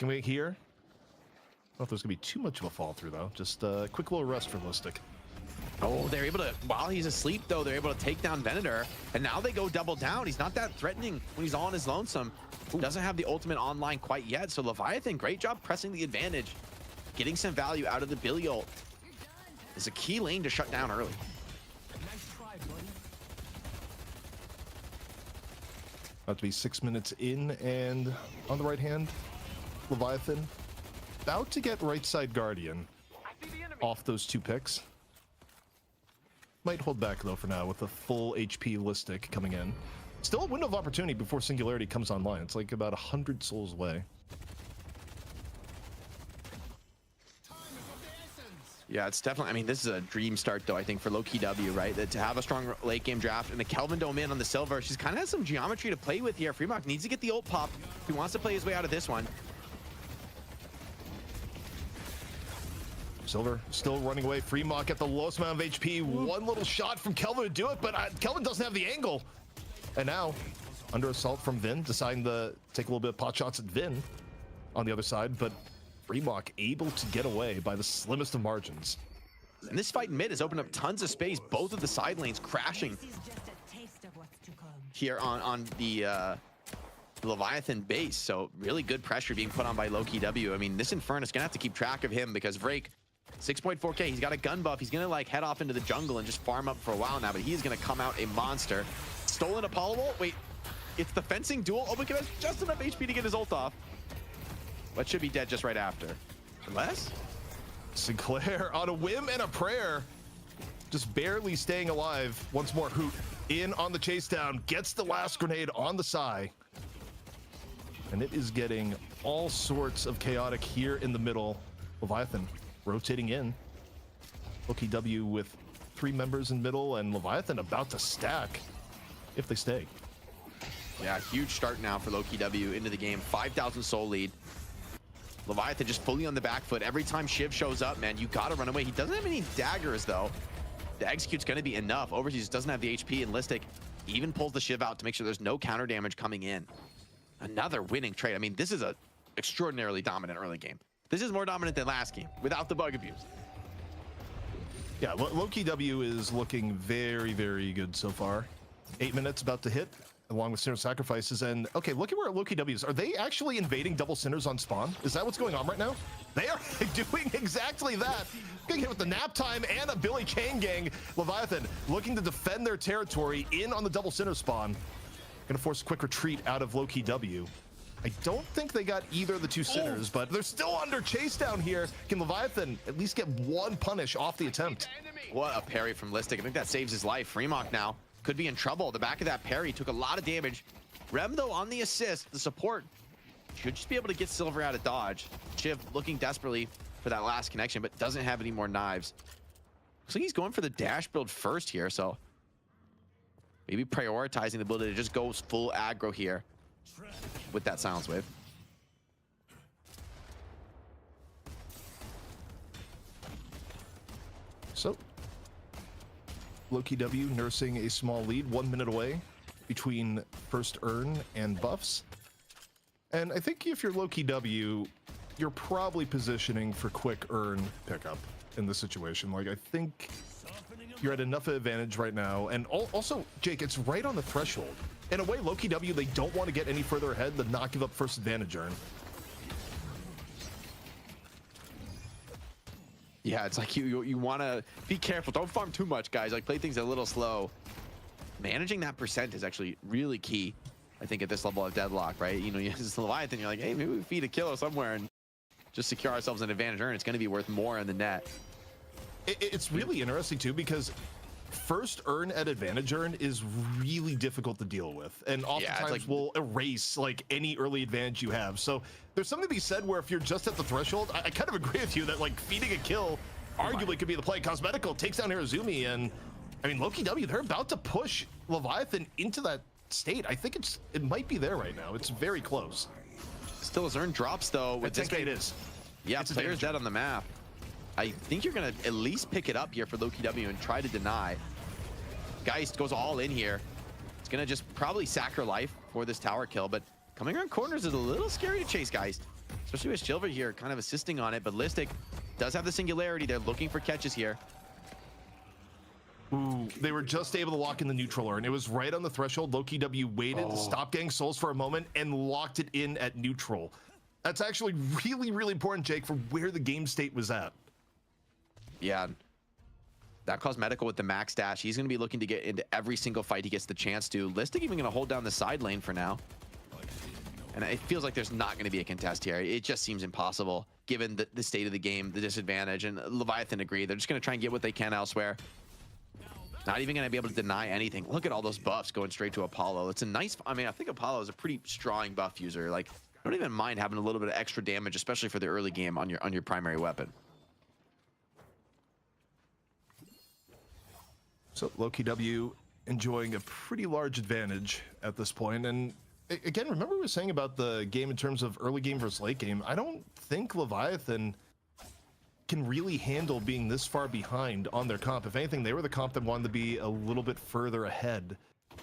[SPEAKER 23] can we hear? I don't know if there's gonna be too much of a fall through though. Just a quick little rest for Listic.
[SPEAKER 10] Oh, they're able to, while he's asleep though, they're able to take down Venator, and now they go double down. He's not that threatening when he's all on his lonesome. Doesn't have the ultimate online quite yet, so Leviathan, great job pressing the advantage, getting some value out of the Billy ult. It's a key lane to shut down early.
[SPEAKER 23] About to be 6 minutes in, and on the right hand, Leviathan about to get right side Guardian off those two picks. Might hold back though for now with a full HP Listic coming in. Still a window of opportunity before Singularity comes online. It's like about 100 souls away.
[SPEAKER 10] Yeah, it's definitely, I mean, this is a dream start though, I think, for Low-Key W, right? That to have a strong late game draft and the Kelvin Dome in on the Silver, she's kind of has some geometry to play with here. Fremont needs to get the ult pop. He wants to play his way out of this one.
[SPEAKER 23] Silver still running away. Fremont at the lowest amount of HP. One little shot from Kelvin to do it, but Kelvin doesn't have the angle. And now, under assault from Vin, deciding to take a little bit of pot shots at Vin on the other side, but Fremont able to get away by the slimmest of margins.
[SPEAKER 10] And this fight in mid has opened up tons of space. Both of the side lanes crashing here on the Leviathan base. So really good pressure being put on by Low-Key W. I mean, this Infernus gonna have to keep track of him because Vrake, 6.4k, he's got a gun buff. He's gonna like head off into the jungle and just farm up for a while now, but he's gonna come out a monster. Stolen Apollo ult. Wait, it's the fencing duel. Oh, because just enough HP to get his ult off, but should be dead just right after. Unless
[SPEAKER 23] Sinclair on a whim and a prayer, just barely staying alive. Once more, Hoot in on the chase down, gets the last grenade on the Psy, and it is getting all sorts of chaotic here in the middle. Leviathan rotating in. Low-Key W with 3 members in middle, and Leviathan about to stack if they stay.
[SPEAKER 10] Yeah, huge start now for Low-Key W into the game. 5,000 soul lead. Leviathan just fully on the back foot. Every time Shiv shows up, man, you gotta run away. He doesn't have any daggers though. The execute's gonna be enough. Overseas just doesn't have the HP, and Listic even pulls the Shiv out to make sure there's no counter damage coming in. Another winning trade. I mean, this is a extraordinarily dominant early game. This is more dominant than last game without the bug abuse.
[SPEAKER 23] Yeah, Low-Key W is looking very, very good so far. 8 minutes about to hit, along with Sinner Sacrifices. And okay, look at where Low-Key W is. Are they actually invading double Sinners on spawn? Is that what's going on right now? They are doing exactly that. Getting hit with the nap time and a Billy Chain Gang. Leviathan looking to defend their territory in on the double Sinner spawn. Gonna force a quick retreat out of Low-Key W. I don't think they got either of the two Sinners, but they're still under chase down here. Can Leviathan at least get one punish off the attempt?
[SPEAKER 10] What a parry from Listic. I think that saves his life. Fremont now could be in trouble. The back of that parry took a lot of damage. Rem, though, on the assist, the support should just be able to get Silver out of dodge. Shiv looking desperately for that last connection, but doesn't have any more knives. Looks like he's going for the dash build first here, so maybe prioritizing the ability to just go full aggro here with that Silence Wave.
[SPEAKER 23] So, Low-Key W nursing a small lead, 1 minute away between first earn and buffs. And I think if you're Low-Key W, you're probably positioning for quick earn pickup in this situation. Like, I think you're at enough advantage right now. And also, Jake, it's right on the threshold. in a way, Loki W, they don't want to get any further ahead than not give up first advantage earn.
[SPEAKER 10] Yeah, it's like you want to be careful. Don't farm too much, guys. Like, play things a little slow. Managing that percent is actually really key, I think, at this level of Deadlock, right? You know, you use Leviathan, you're like, hey, maybe we feed a killer somewhere and just secure ourselves an advantage earn. It's going to be worth more in the net.
[SPEAKER 23] It's really interesting, too, because first earn at advantage earn is really difficult to deal with, and oftentimes will erase like any early advantage you have. So there's something to be said where if you're just at the threshold, I kind of agree with you that like feeding a kill arguably could be the play. Cosmetical takes down Hirazumi, and I mean Loki W, they're about to push Leviathan into that state. I think it might be there right now. It's very close.
[SPEAKER 10] Still his earn drops though. With this
[SPEAKER 23] it is.
[SPEAKER 10] Yeah, player's dead on the map. I think you're going to at least pick it up here for Loki W and try to deny. Geist goes all in here. It's going to just probably sack her life for this tower kill, but coming around corners is a little scary to chase Geist, especially with Silver here kind of assisting on it, but Listic does have the singularity. They're looking for catches here.
[SPEAKER 23] Ooh, they were just able to lock in the neutral earn. It was right on the threshold. Loki W waited, stopped getting souls for a moment, and locked it in at neutral. That's actually really, really important, Jake, for where the game state was at.
[SPEAKER 10] Yeah, that Cosmetical with the max dash, he's going to be looking to get into every single fight he gets the chance to. Listic even going to hold down the side lane for now. And it feels like there's not going to be a contest here. It just seems impossible, given the state of the game, the disadvantage. And Leviathan agree. They're just going to try and get what they can elsewhere. Not even going to be able to deny anything. Look at all those buffs going straight to Apollo. It's a nice... I mean, I think Apollo is a pretty strong buff user. Like, I don't even mind having a little bit of extra damage, especially for the early game on your primary weapon.
[SPEAKER 23] So Loki W enjoying a pretty large advantage at this point. And again, remember we were saying about the game in terms of early game versus late game. I don't think Leviathan can really handle being this far behind on their comp. If anything, they were the comp that wanted to be a little bit further ahead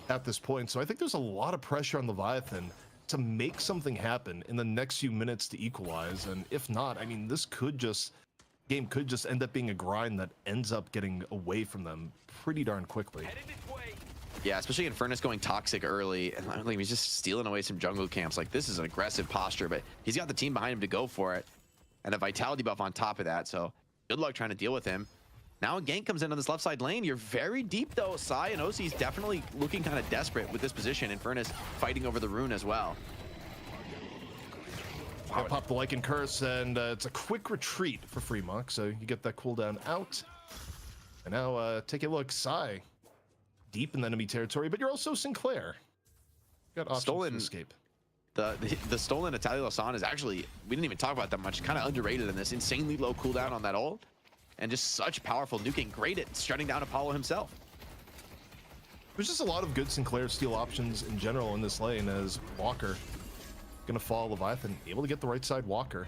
[SPEAKER 23] at this point. So I think there's a lot of pressure on Leviathan to make something happen in the next few minutes to equalize. And if not, I mean, this could just... game could just end up being a grind that ends up getting away from them pretty darn quickly.
[SPEAKER 10] Yeah, especially Infernus going toxic early, and like, he's just stealing away some jungle camps. Like, this is an aggressive posture, but he's got the team behind him to go for it, and a vitality buff on top of that. So good luck trying to deal with him. Now a gank comes in on this left side lane. You're very deep though. Sai and OC is definitely looking kind of desperate with this position. Infernus fighting over the rune as well.
[SPEAKER 23] Pop the Lycan Curse, and it's a quick retreat for Fremont, so you get that cooldown out. And now take a look, Sai, deep in the enemy territory, but you're also Sinclair. You got options
[SPEAKER 10] Stolen
[SPEAKER 23] to escape.
[SPEAKER 10] The stolen Italia Lasan is actually, we didn't even talk about that much, kind of underrated in this. Insanely low cooldown on that ult, and just such powerful nuking. Great at shutting down Apollo himself.
[SPEAKER 23] There's just a lot of good Sinclair steal options in general in this lane, as Walker gonna fall. Leviathan able to get the right side Walker.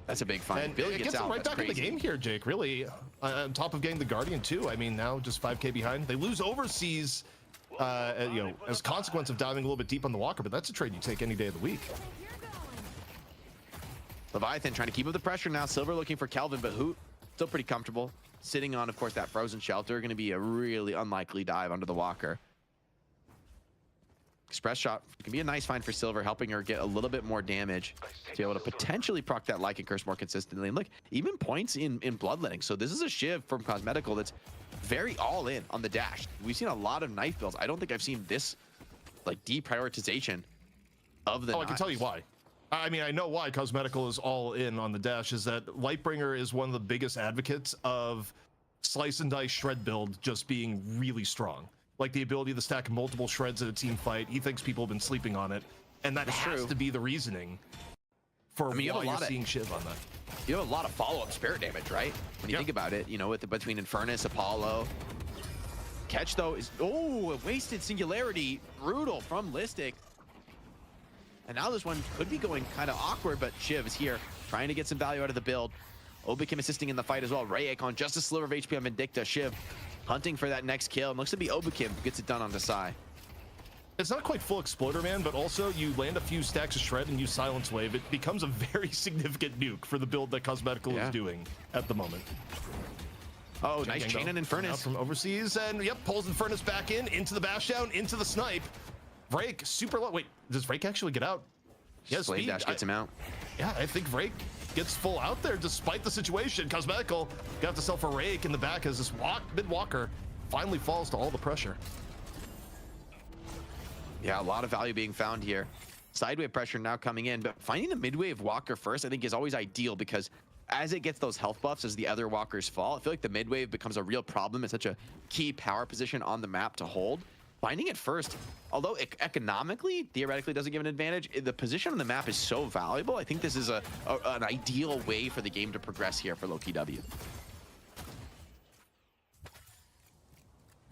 [SPEAKER 10] That's a big find.
[SPEAKER 23] And
[SPEAKER 10] Billy
[SPEAKER 23] it
[SPEAKER 10] gets
[SPEAKER 23] gets
[SPEAKER 10] out.
[SPEAKER 23] him right
[SPEAKER 10] That's
[SPEAKER 23] back in the
[SPEAKER 10] crazy.
[SPEAKER 23] game here, Jake. Really, on top of getting the Guardian too. I mean, now just 5K behind. They lose Overseas, you know, as a consequence of diving a little bit deep on the Walker. But that's a trade you take any day of the week.
[SPEAKER 10] Leviathan trying to keep up the pressure now. Silver looking for Kelvin, but Hoot still pretty comfortable. Sitting on, of course, that frozen shelter. Going to be a really unlikely dive under the Walker. Express shot can be a nice find for Silver, helping her get a little bit more damage to be able to potentially proc that Lycan Curse more consistently. And look, even points in bloodletting. So this is a Shiv from Cosmetical that's very all in on the dash. We've seen a lot of knife builds. I don't think I've seen this like deprioritization of the
[SPEAKER 23] I can tell you why. I mean, I know why Cosmetical is all in on the dash, is that Lightbringer is one of the biggest advocates of slice and dice shred build just being really strong. Like the ability to stack multiple shreds at a team fight. He thinks people have been sleeping on it, and that has to be the reasoning for why you're seeing Shiv on that.
[SPEAKER 10] You have a lot of follow-up spirit damage, right? When you think about it, you know, between Infernus, Apollo. Catch though is a wasted singularity, brutal from Listic. And now this one could be going kind of awkward, but Shiv is here trying to get some value out of the build. Obikim assisting in the fight as well. Rayek on just a sliver of HP on Vindicta. Shiv hunting for that next kill, and looks to be Obikim who gets it done on Desai.
[SPEAKER 23] It's not quite full Exploder, man, but also you land a few stacks of Shred and use Silence Wave. It becomes a very significant nuke for the build that Cosmetical is doing at the moment.
[SPEAKER 10] Oh, nice chain and Infernus
[SPEAKER 23] from Overseas, and yep, pulls Infernus back into the bash down, into the snipe. Vrake, super low. Wait, does Vrake actually get out? Yes,
[SPEAKER 10] Slave Dash gets him out.
[SPEAKER 23] Yeah, I think Vrake gets full out there despite the situation. Cosmetical got to sell for Rake in the back as this mid-walker finally falls to all the pressure.
[SPEAKER 10] Yeah, a lot of value being found here. Sidewave pressure now coming in, but finding the mid-wave walker first, I think, is always ideal because as it gets those health buffs as the other walkers fall, I feel like the mid-wave becomes a real problem. It's such a key power position on the map to hold. Finding it first, although it economically, theoretically doesn't give an advantage, the position on the map is so valuable. I think this is an ideal way for the game to progress here for Loki W.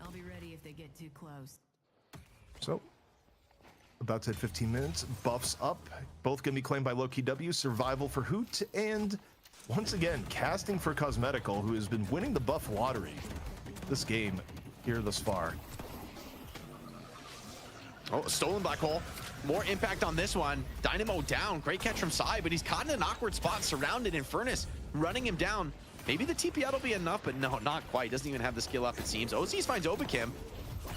[SPEAKER 12] I'll be ready if they get too close.
[SPEAKER 23] So, about to hit 15 minutes. Buffs up. Both going to be claimed by Loki W. Survival for Hoot. And once again, casting for Cosmetical, who has been winning the buff lottery this game here thus far.
[SPEAKER 10] Oh, stolen black hole. More impact on this one. Dynamo down. Great catch from Sai, but he's caught in an awkward spot, surrounded in Furnace, running him down. Maybe the TP out will be enough, but no, not quite. Doesn't even have the skill up, it seems. OCs finds Obakim.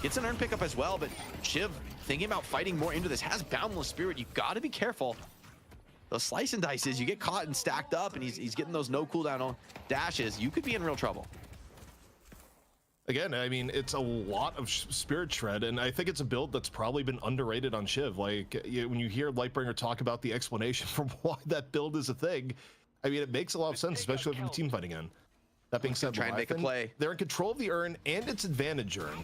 [SPEAKER 10] Gets an earn pickup as well, but Shiv thinking about fighting more into this, has Boundless Spirit. You got to be careful. Those slice and dices, you get caught and stacked up, and he's getting those no cooldown dashes. You could be in real trouble.
[SPEAKER 23] Again, I mean, it's a lot of Spirit Shred, and I think it's a build that's probably been underrated on Shiv. Like, when you hear Lightbringer talk about the explanation for why that build is a thing, I mean, it makes a lot of sense, especially from the team fighting in. That being said,
[SPEAKER 10] try and make a play.
[SPEAKER 23] They're in control of the urn and its advantage urn.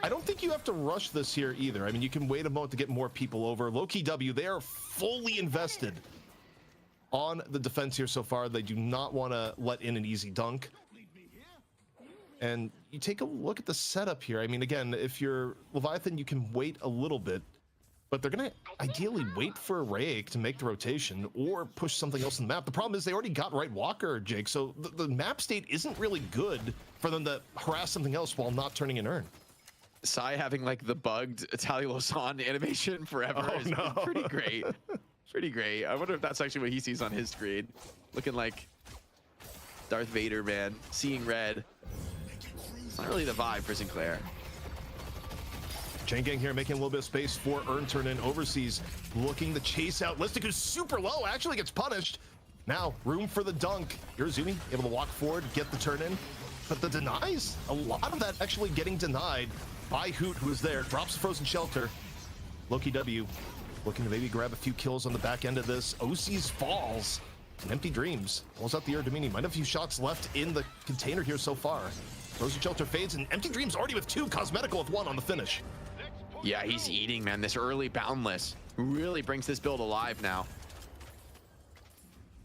[SPEAKER 23] I don't think you have to rush this here either. I mean, you can wait a moment to get more people over. Loki W, they are fully invested on the defense here so far. They do not want to let in an easy dunk. And you take a look at the setup here. I mean, again, if you're Leviathan, you can wait a little bit, but they're going to ideally wait for a Rake to make the rotation or push something else on the map. The problem is they already got Right Walker, Jake, so the map state isn't really good for them to harass something else while not turning an urn.
[SPEAKER 10] Sai having like the bugged Italian animation forever is pretty great. Pretty great. I wonder if that's actually what he sees on his screen. Looking like Darth Vader, man. Seeing red. It's not really the vibe for Sinclair.
[SPEAKER 23] Chain Gang here making a little bit of space for urn turn in. Overseas looking to chase out Listic, who's super low, actually gets punished. Now, room for the dunk. Irizumi able to walk forward, get the turn in. But the denies, a lot of that actually getting denied by Hoot, who is there. Drops the Frozen Shelter. Loki W looking to maybe grab a few kills on the back end of this. OC's falls. And Empty Dreams pulls out the Erdemini. Might have a few shots left in the container here so far. Frozen Shelter fades, and Empty Dreams already with 2, Cosmetical with 1 on the finish.
[SPEAKER 10] Yeah, he's eating, man. This early Boundless really brings this build alive now.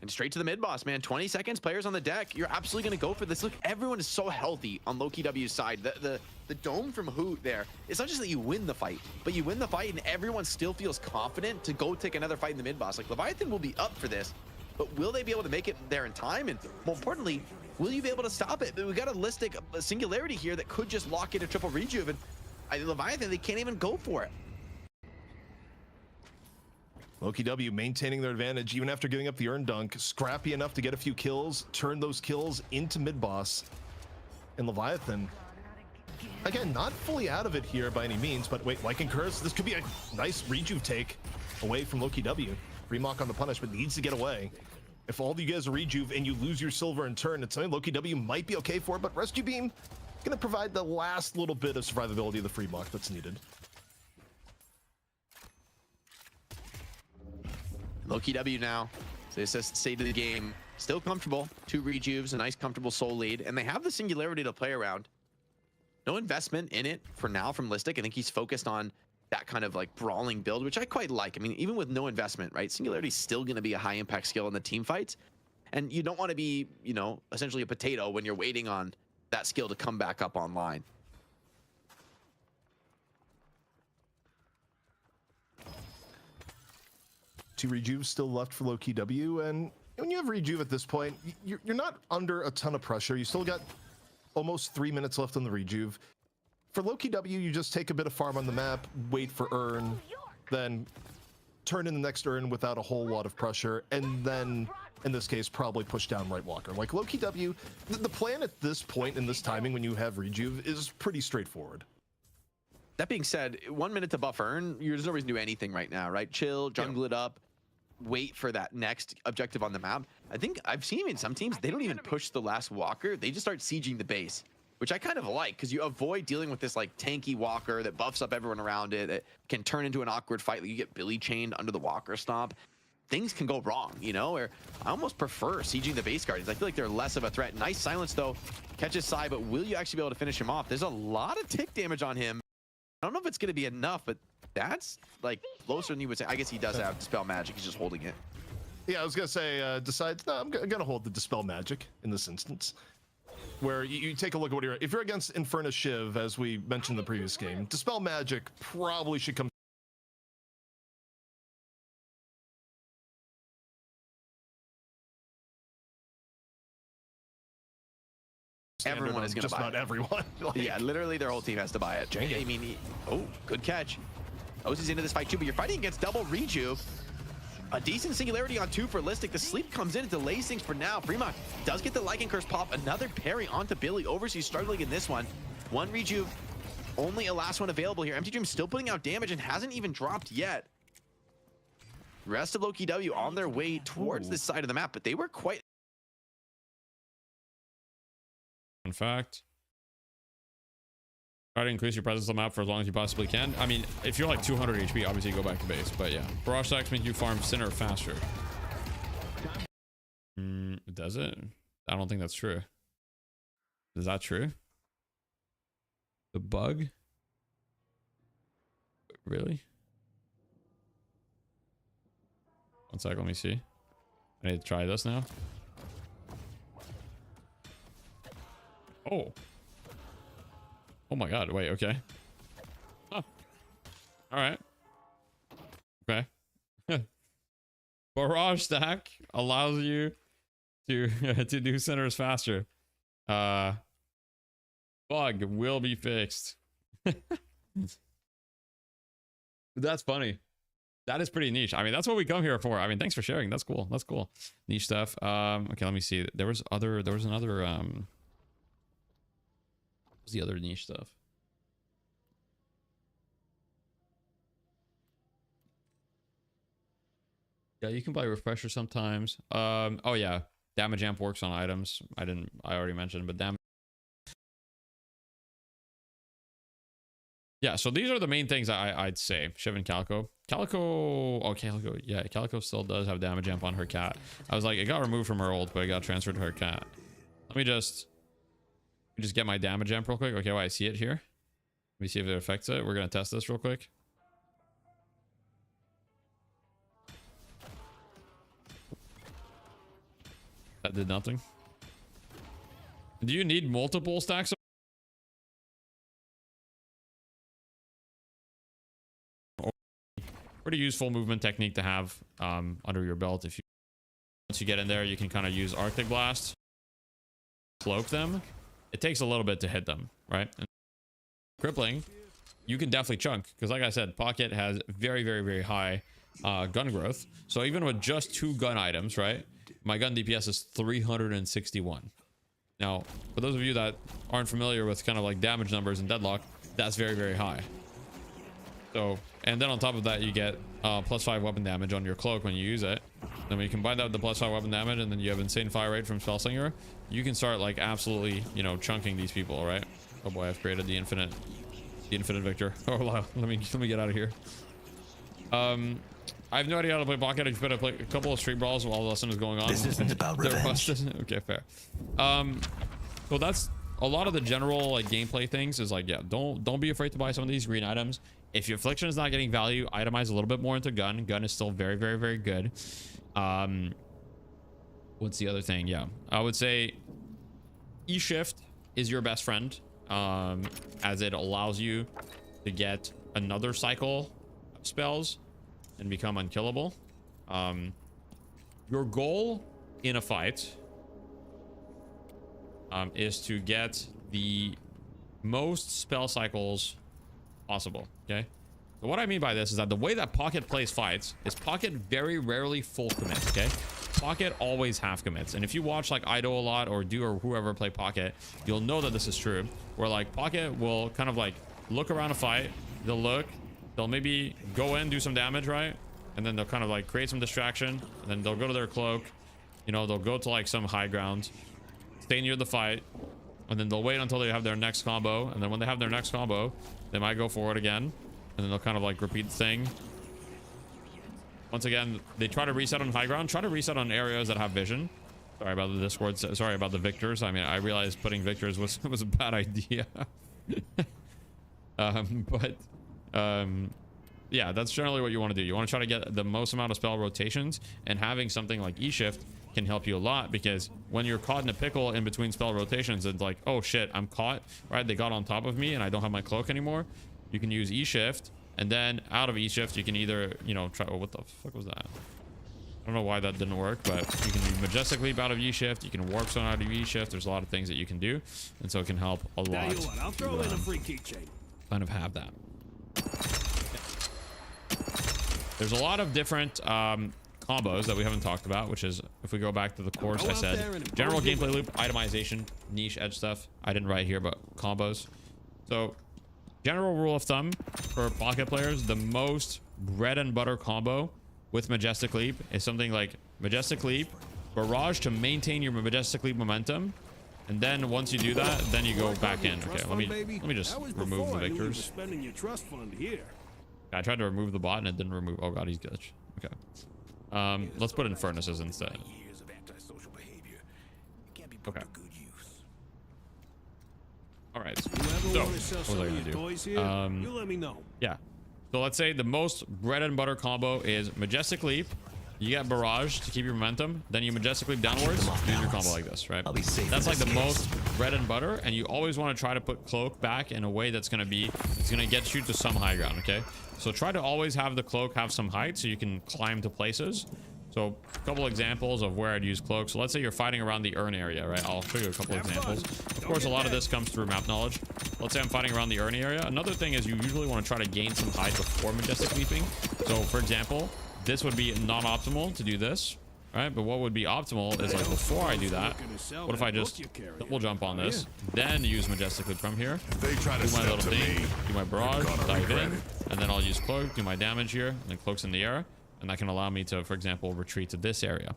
[SPEAKER 10] And straight to the mid-boss, man. 20 seconds, players on the deck. You're absolutely going to go for this. Look, everyone is so healthy on Loki W's side. The dome from Hoot there, it's not just that you win the fight, but you win the fight and everyone still feels confident to go take another fight in the mid-boss. Like, Leviathan will be up for this, but will they be able to make it there in time? And more importantly, will you be able to stop it? We got a Listic Singularity here that could just lock in a triple rejuve, and Leviathan, they can't even go for it.
[SPEAKER 23] Loki W maintaining their advantage even after giving up the urn dunk. Scrappy enough to get a few kills, turn those kills into mid-boss. And Leviathan, again, not fully out of it here by any means, but wait, Lycan Curse, this could be a nice rejuve take away from Loki W. Remock on the punish, but needs to get away. If all of you guys are rejuve and you lose your silver in turn, it's something Loki W might be okay for, but Rescue Beam is going to provide the last little bit of survivability of the free block that's needed.
[SPEAKER 10] Loki W now, so this is the state of the game. Still comfortable, 2 rejuves, a nice comfortable soul lead, and they have the Singularity to play around. No investment in it for now from Listic. I think he's focused on that kind of like brawling build, which I quite like. I mean, even with no investment, right? Singularity is still going to be a high impact skill in the team fights. And you don't want to be, you know, essentially a potato when you're waiting on that skill to come back up online.
[SPEAKER 23] Two rejuves still left for Loki W, and when you have rejuve at this point, you're not under a ton of pressure. You still got almost 3 minutes left on the rejuve. For Loki W, you just take a bit of farm on the map, wait for urn, then turn in the next urn without a whole lot of pressure, and then, in this case, probably push down Right Walker. Like Loki W, the plan at this point in this timing when you have rejuve is pretty straightforward.
[SPEAKER 10] That being said, 1 minute to buff Earn, there's no reason to do anything right now, right? Chill, jungle it up, wait for that next objective on the map. I think I've seen in some teams, they don't even push the last walker. They just start sieging the base, which I kind of like, because you avoid dealing with this like tanky walker that buffs up everyone around it. It can turn into an awkward fight. Like you get Billy chained under the walker stomp. Things can go wrong, you know? Or I almost prefer sieging the base guardians. I feel like they're less of a threat. Nice silence though, catches Sai, but will you actually be able to finish him off? There's a lot of tick damage on him. I don't know if it's going to be enough, but that's like closer than you would say. I guess he does have Dispel Magic. He's just holding it.
[SPEAKER 23] Yeah, I was going to say, decides, no, I'm going to hold the Dispel Magic in this instance. Where you take a look at what if you're against Infernus Shiv, as we mentioned in the previous game, Dispel Magic probably should come.
[SPEAKER 10] Everyone is going to buy it.
[SPEAKER 23] Just about everyone.
[SPEAKER 10] Like, yeah, literally their whole team has to buy it. I mean, oh, good catch. Ozi's into this fight too, but you're fighting against double rejuve. A decent singularity on 2 for Listic. The sleep comes in, it delays things for now. Fremont does get the Lycan Curse pop. Another parry onto Billy. Overseas struggling in this one. 1 rejuve, only a last one available here. Empty Dream still putting out damage and hasn't even dropped yet. Rest of Loki W on their way towards this side of the map, but they were quite...
[SPEAKER 3] In fact, try to increase your presence on the map for as long as you possibly can. I mean, if you're like 200 HP, obviously you go back to base. But yeah, barrage stacks make you farm Sinner faster. Does it? I don't think that's true. Is that true? The bug? Really? One sec, let me see. I need to try this now. Oh. Oh my god, wait, okay. Huh. Alright. Okay. Barrage stack allows you to to do centers faster. Bug will be fixed. That's funny. That is pretty niche. I mean, that's what we come here for. I mean, thanks for sharing. That's cool. That's cool. Niche stuff. Okay, let me see. There was another what's the other niche stuff? Yeah, you can buy refresher sometimes. Oh yeah, damage amp works on items. I already mentioned, but damage. Yeah, so these are the main things I'd say. Shiv and Calico. Oh, Calico. Yeah, Calico still does have damage amp on her cat. I was like, it got removed from her ult, but it got transferred to her cat. Let me just get my damage amp real quick. Okay, well, I see it here. Let me see if it affects it. We're gonna test this real quick. That did nothing. Do you need multiple stacks of pretty useful movement technique to have under your belt? If you once you get in there, you can kind of use Arctic Blast, cloak them. It takes a little bit to hit them, right? And crippling, you can definitely chunk, because like I said, Pocket has very, very, very high gun growth. So even with just 2 gun items, right, my gun DPS is 361. Now, for those of you that aren't familiar with kind of like damage numbers in Deadlock, that's very, very high. So, and then on top of that, you get +5 weapon damage on your cloak when you use it. Then when you combine that with the +5 weapon damage, and then you have insane fire rate from Spellslinger, you can start like absolutely, you know, chunking these people, right? Oh boy, I've created the infinite victor. Oh, let me get out of here. I have no idea how to play Pocket. I just better play a couple of street brawls while the lesson is going on.
[SPEAKER 11] This isn't about revenge.
[SPEAKER 3] Okay, fair. So that's a lot of the general like gameplay things is like, yeah, don't be afraid to buy some of these green items. If your affliction is not getting value, itemize a little bit more into gun. Gun is still very, very, very good. What's the other thing? Yeah, I would say E-Shift is your best friend, as it allows you to get another cycle of spells and become unkillable. Your goal in a fight is to get the most spell cycles possible. Okay, so what I mean by this is that the way that Pocket plays fights is Pocket very rarely full commits. Okay, Pocket always half commits, and if you watch like Ido a lot or Do or whoever play Pocket, you'll know that this is true, where like Pocket will kind of like look around a fight. They'll look. They'll maybe go in, do some damage, right? And then they'll kind of like create some distraction. And then they'll go to their cloak. You know, they'll go to like some high ground. Stay near the fight. And then they'll wait until they have their next combo. And then when they have their next combo, they might go forward again. And then they'll kind of like repeat the thing. Once again, they try to reset on high ground. Try to reset on areas that have vision. Sorry about the Discord. Sorry about the victors. I mean, I realized putting victors was a bad idea. Yeah, that's generally what you want to do. You want to try to get the most amount of spell rotations, and having something like E-Shift can help you a lot, because when you're caught in a pickle in between spell rotations, it's like, oh shit, I'm caught, right? They got on top of me and I don't have my cloak anymore. You can use E-Shift, and then out of E-Shift, you can either, you know, try, oh, what the fuck was that? I don't know why that didn't work, but you can Majestic Leap out of E-Shift. You can Warp Zone out of E-Shift. There's a lot of things that you can do, and so it can help a lot.
[SPEAKER 19] Tell you what, I'll throw in a free keychain.
[SPEAKER 3] Kind of have that. There's a lot of different combos that we haven't talked about, which is, if we go back to the course, I said general gameplay loop, itemization, niche edge stuff. I didn't write here, but combos. So general rule of thumb for pocket players, the most bread and butter combo with Majestic Leap is something like Majestic Leap, Barrage to maintain your Majestic Leap momentum, and then once you do that, then you go back in. Okay, let me just remove the victors.
[SPEAKER 19] Spending your trust fund here.
[SPEAKER 3] I tried to remove the bot and it didn't remove. Oh god, he's glitched. Okay. Let's put in furnaces instead. Okay. All right. So what was I gonna do?
[SPEAKER 19] You let me know.
[SPEAKER 3] Yeah. So let's say the most bread and butter combo is Majestic Leap. You get Barrage to keep your momentum. Then you Majestic Leap downwards. Do your combo like this, right? That's like the most bread and butter. And you always want to try to put Cloak back in a way that's going to be, it's going to get you to some high ground, okay? So try to always have the Cloak have some height so you can climb to places. So a couple examples of where I'd use Cloak. So let's say you're fighting around the urn area, right? I'll show you a couple examples. Of course, a lot of this comes through map knowledge. Let's say I'm fighting around the urn area. Another thing is you usually want to try to gain some height before Majestic Leaping. So for example, this would be non-optimal to do this, right? But what would be optimal is like before I do that, what if I just double jump on this, then use Majestic Leap from here, do my little thing, do my Barrage, dive in, and then I'll use Cloak, do my damage here, and then Cloak's in the air, and that can allow me to, for example, retreat to this area,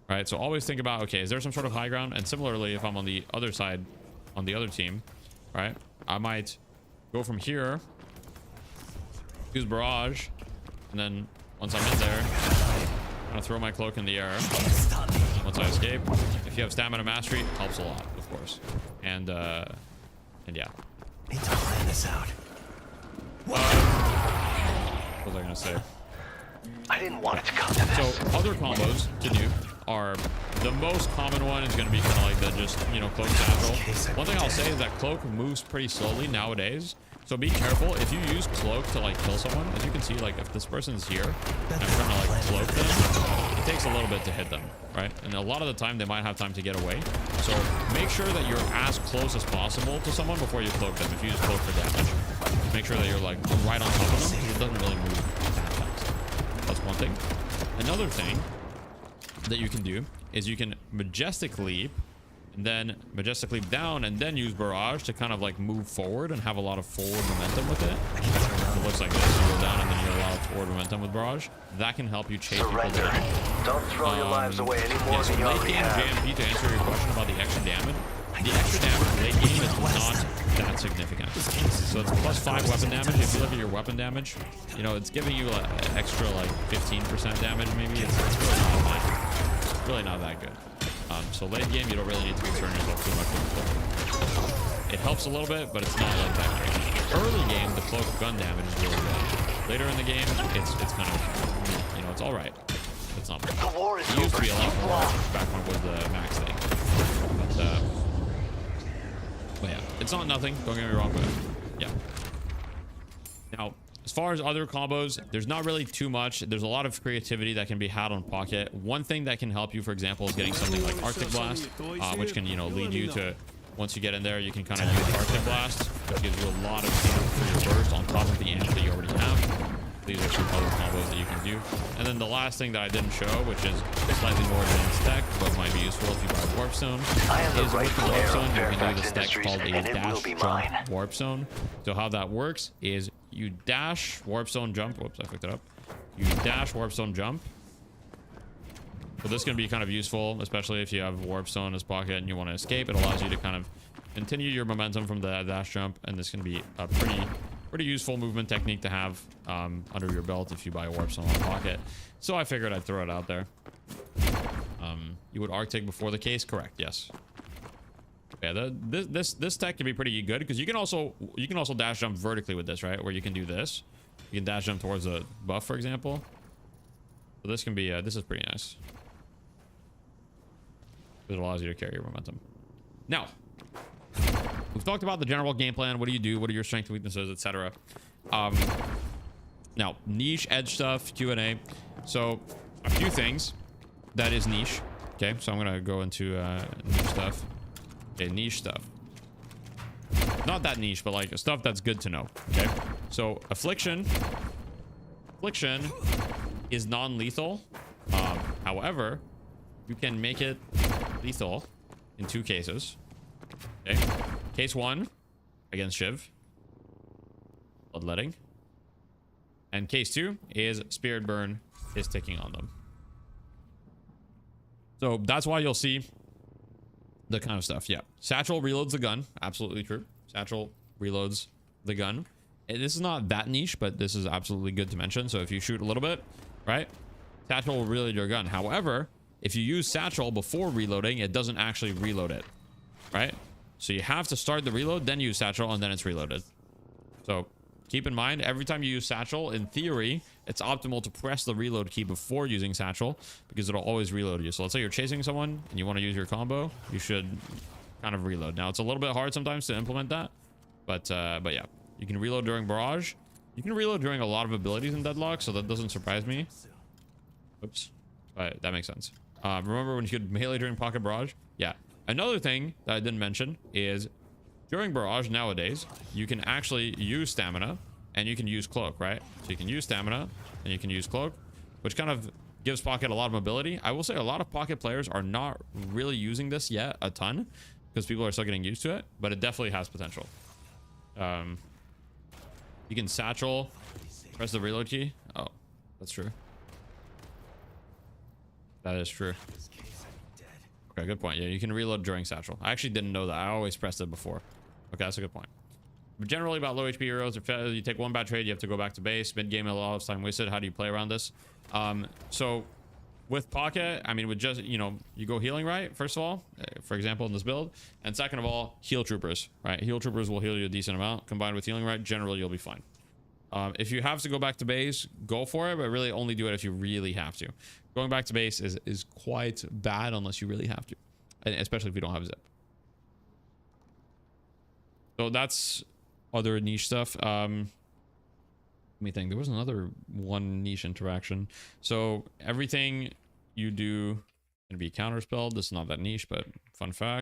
[SPEAKER 3] right? So always think about, okay, is there some sort of high ground? And similarly, if I'm on the other side, on the other team, right, I might go from here, use Barrage, and then once I'm in there, I'm gonna throw my Cloak in the air. Once I escape, if you have stamina mastery, it helps a lot, of course. And yeah.
[SPEAKER 11] Need to plan this out.
[SPEAKER 3] What was I gonna say?
[SPEAKER 11] I didn't want it to come to this.
[SPEAKER 3] So other combos to do are, the most common one is gonna be kind of like the just, you know, Cloak natural. One thing I'll say is that Cloak moves pretty slowly nowadays. So be careful if you use Cloak to like kill someone. As you can see, like if this person's here and I'm trying to like cloak them, it takes a little bit to hit them, right? And a lot of the time they might have time to get away. So make sure that you're as close as possible to someone before you cloak them. If you use Cloak for damage, make sure that you're like right on top of them, because it doesn't really move that fast. That's one thing. Another thing that you can do is you can Majestic Leap, and then Majestic Leap down, and then use Barrage to kind of like move forward and have a lot of forward momentum with it. It looks like this. You go down and then you get a lot of forward momentum with Barrage. That can help you chase people down.
[SPEAKER 11] Don't throw your lives away anymore than you already have.
[SPEAKER 3] JMP, to answer your question about the extra damage, the extra damage late game is not that significant. So it's plus 5 weapon damage. If you look at your weapon damage, you know, it's giving you an extra like 15% damage maybe. It's really not that good. So late game, you don't really need to concern yourself too much with the Cloak. It helps a little bit, but it's not like that great. Early game, the Cloak gun damage is really good. Later in the game, it's kind of, you know, it's all right. It's not bad. It used to be a lot more back when it was the max thing. But yeah, it's not nothing. Don't get me wrong, but yeah. Now, as far as other combos, there's not really too much. There's a lot of creativity that can be had on Pocket. One thing that can help you, for example, is getting something like Arctic Blast, which can, you know, lead you to, once you get in there, you can kind of use Arctic Blast. It gives you a lot of speed for your burst on top of the amp that you already have. These are some other combos that you can do. And then the last thing that I didn't show, which is slightly more advanced tech, but might be useful if you buy Warp Zone, is with the Warp Zone, you can do this tech called a dash jump Warp Zone. So how that works is you dash Warp Zone jump. Whoops, I fucked it up. You dash Warp Zone jump. So this can be kind of useful, especially if you have Warp Zone as pocket and you want to escape. It allows you to kind of continue your momentum from the dash jump, and this can be a pretty useful movement technique to have under your belt if you buy a Warp Zone on pocket. So I figured I'd throw it out there. You would Arctic before the case, correct? Yes. Yeah, this tech can be pretty good because you can also dash jump vertically with this, right? Where you can do this. You can dash jump towards a buff, for example. So this can be this is pretty nice. It allows you to carry your momentum. Now, we've talked about the general game plan. What do you do? What are your strengths, weaknesses, etc. Now, niche edge stuff, Q&A. So, a few things that is niche. Okay, so I'm gonna go into niche stuff. Okay, niche stuff. Not that niche, but like stuff that's good to know. Okay, so affliction is non-lethal. However, you can make it lethal in 2 cases. Okay, case 1 against Shiv, bloodletting, and case 2 is Spirit Burn is ticking on them. So that's why you'll see the kind of stuff. Yeah, Satchel reloads the gun. Absolutely true. Satchel reloads the gun. And this is not that niche, but this is absolutely good to mention. So if you shoot a little bit, right, Satchel will reload your gun. However, if you use Satchel before reloading, it doesn't actually reload it, right? So you have to start the reload, then use Satchel, and then it's reloaded. So keep in mind, every time you use Satchel, in theory, it's optimal to press the reload key before using Satchel because it'll always reload you. So let's say you're chasing someone and you want to use your combo, you should kind of reload. Now, it's a little bit hard sometimes to implement that, but yeah, you can reload during Barrage. You can reload during a lot of abilities in Deadlock, so that doesn't surprise me. Oops, but that makes sense. Remember when you could melee during Pocket Barrage? Yeah. Another thing that I didn't mention is during Barrage nowadays, you can actually use Stamina and you can use Cloak, right? So you can use Stamina and you can use Cloak, which kind of gives Pocket a lot of mobility. I will say a lot of Pocket players are not really using this yet a ton because people are still getting used to it, but it definitely has potential. You can Satchel, press the reload key. Oh, that's true. That is true. Okay, good point. Yeah, you can reload during Satchel. I actually didn't know that. I always pressed it before. Okay, that's a good point. But generally about low HP heroes, if you take one bad trade, you have to go back to base. Mid-game, a lot of time wasted. How do you play around this? So with Pocket, I mean, with just, you know, you go healing right, first of all, for example, in this build. And second of all, heal troopers, right? Heal troopers will heal you a decent amount. Combined with healing right, generally you'll be fine. If you have to go back to base, go for it, but really only do it if you really have to. Going back to base is quite bad unless you really have to, and especially if you don't have zip. So that's other niche stuff. Let me think. There was another one niche interaction. So everything you do can be counterspelled. This is not that niche, but fun fact.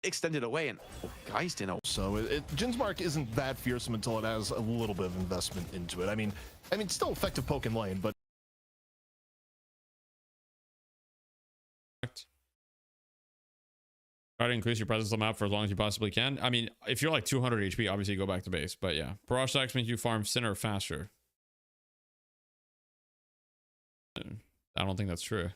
[SPEAKER 10] extended away, and Geist in a...
[SPEAKER 23] So Jin's Mark isn't that fearsome until it has a little bit of investment into it. I mean, still effective poke in lane, but
[SPEAKER 3] try to increase your presence on the map for as long as you possibly can. I mean, if you're like 200 HP, obviously go back to base. But yeah, barrage stacks means you farm Sinner faster. I don't think that's true.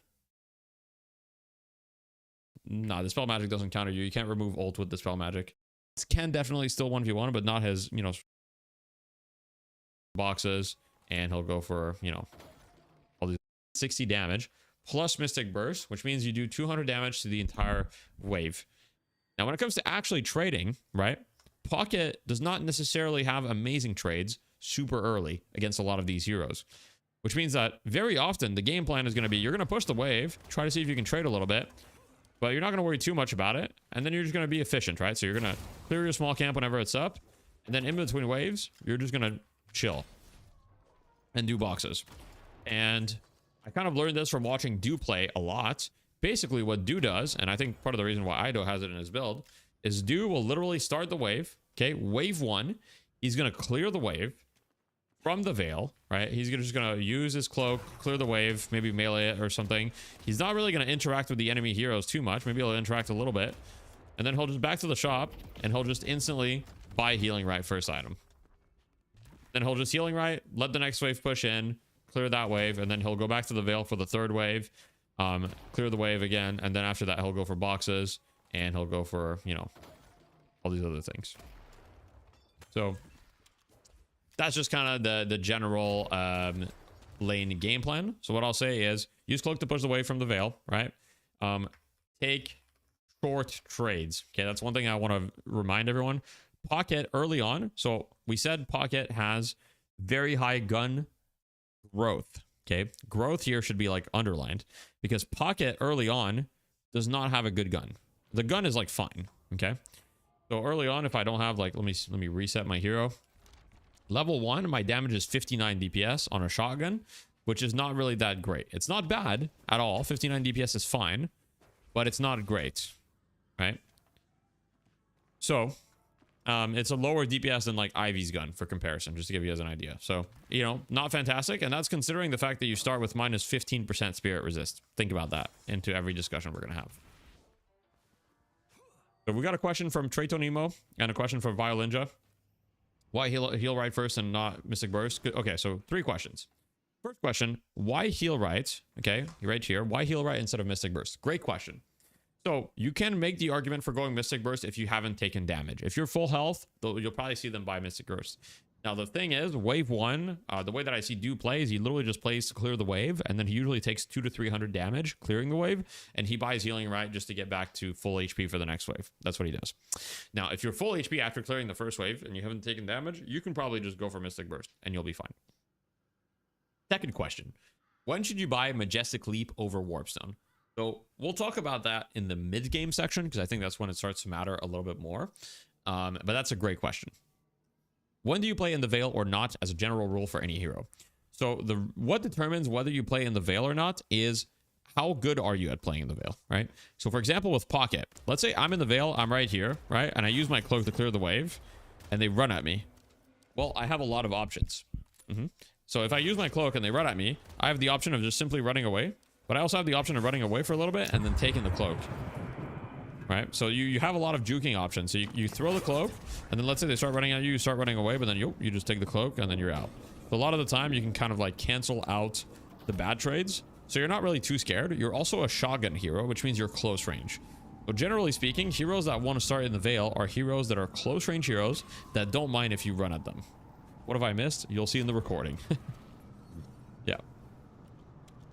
[SPEAKER 3] Nah, Dispel Magic doesn't counter you. You can't remove ult with Dispel Magic. It can definitely still 1v1, but not his, you know, boxes. And he'll go for, you know, all these 60 damage plus Mystic Burst, which means you do 200 damage to the entire wave. Now, when it comes to actually trading, right, Pocket does not necessarily have amazing trades super early against a lot of these heroes, which means that very often the game plan is going to be you're going to push the wave, try to see if you can trade a little bit, but you're not going to worry too much about it, and then you're just going to be efficient, right? So you're going to clear your small camp whenever it's up, and then in between waves, you're just going to chill and do boxes. And I kind of learned this from watching Do play a lot. Basically what Do does, and I think part of the reason why Ido has it in his build, is Do will literally start the wave. Okay, wave 1, he's going to clear the wave from the Veil, right? He's just going to use his cloak, clear the wave, maybe melee it or something. He's not really going to interact with the enemy heroes too much. Maybe he'll interact a little bit. And then he'll just back to the shop, and he'll just instantly buy Healing Right first item. Then he'll just Healing Right, let the next wave push in, clear that wave, and then he'll go back to the Veil for the third wave, clear the wave again, and then after that he'll go for boxes, and he'll go for, you know, all these other things. So that's just kind of the general lane game plan. So what I'll say is use Cloak to push the wave from the Veil, right? Take short trades. Okay, that's one thing I want to remind everyone. Pocket early on, so we said Pocket has very high gun growth. Okay, growth here should be like underlined, because Pocket early on does not have a good gun. The gun is like fine. Okay, so early on, if I don't have like, let me reset my hero. Level 1, my damage is 59 DPS on a shotgun, which is not really that great. It's not bad at all. 59 DPS is fine, but it's not great, right? So it's a lower DPS than like Ivy's gun for comparison, just to give you guys an idea. So, you know, not fantastic. And that's considering the fact that you start with minus 15% spirit resist. Think about that into every discussion we're going to have. So we got a question from Traitonimo and a question from Violinja. Why heal right first and not Mystic Burst? Okay, so 3 questions. First question, why heal right? Okay, right here. Why heal right instead of Mystic Burst? Great question. So you can make the argument for going Mystic Burst if you haven't taken damage. If you're full health, you'll probably see them buy Mystic Burst. Now, the thing is, wave 1, the way that I see Do play is he literally just plays to clear the wave, and then he usually takes 200 to 300 damage clearing the wave, and he buys Healing Right just to get back to full HP for the next wave. That's what he does. Now, if you're full HP after clearing the first wave and you haven't taken damage, you can probably just go for Mystic Burst, and you'll be fine. Second question. When should you buy Majestic Leap over Warpstone? So we'll talk about that in the mid-game section, because I think that's when it starts to matter a little bit more. But that's a great question. When do you play in the Veil or not as a general rule for any hero? So what determines whether you play in the Veil or not is how good are you at playing in the Veil, right? So for example, with Pocket, let's say I'm in the Veil, I'm right here, right? And I use my Cloak to clear the wave, and they run at me. Well, I have a lot of options. So if I use my Cloak and they run at me, I have the option of just simply running away, but I also have the option of running away for a little bit and then taking the Cloak. Right, so you have a lot of juking options. So you throw the Cloak, and then let's say they start running at you, you start running away, but then you just take the Cloak, and then you're out. So a lot of the time, you can kind of like cancel out the bad trades. So you're not really too scared. You're also a shotgun hero, which means you're close range. So generally speaking, heroes that want to start in the Veil are heroes that are close range heroes that don't mind if you run at them. What have I missed? You'll see in the recording. Yeah.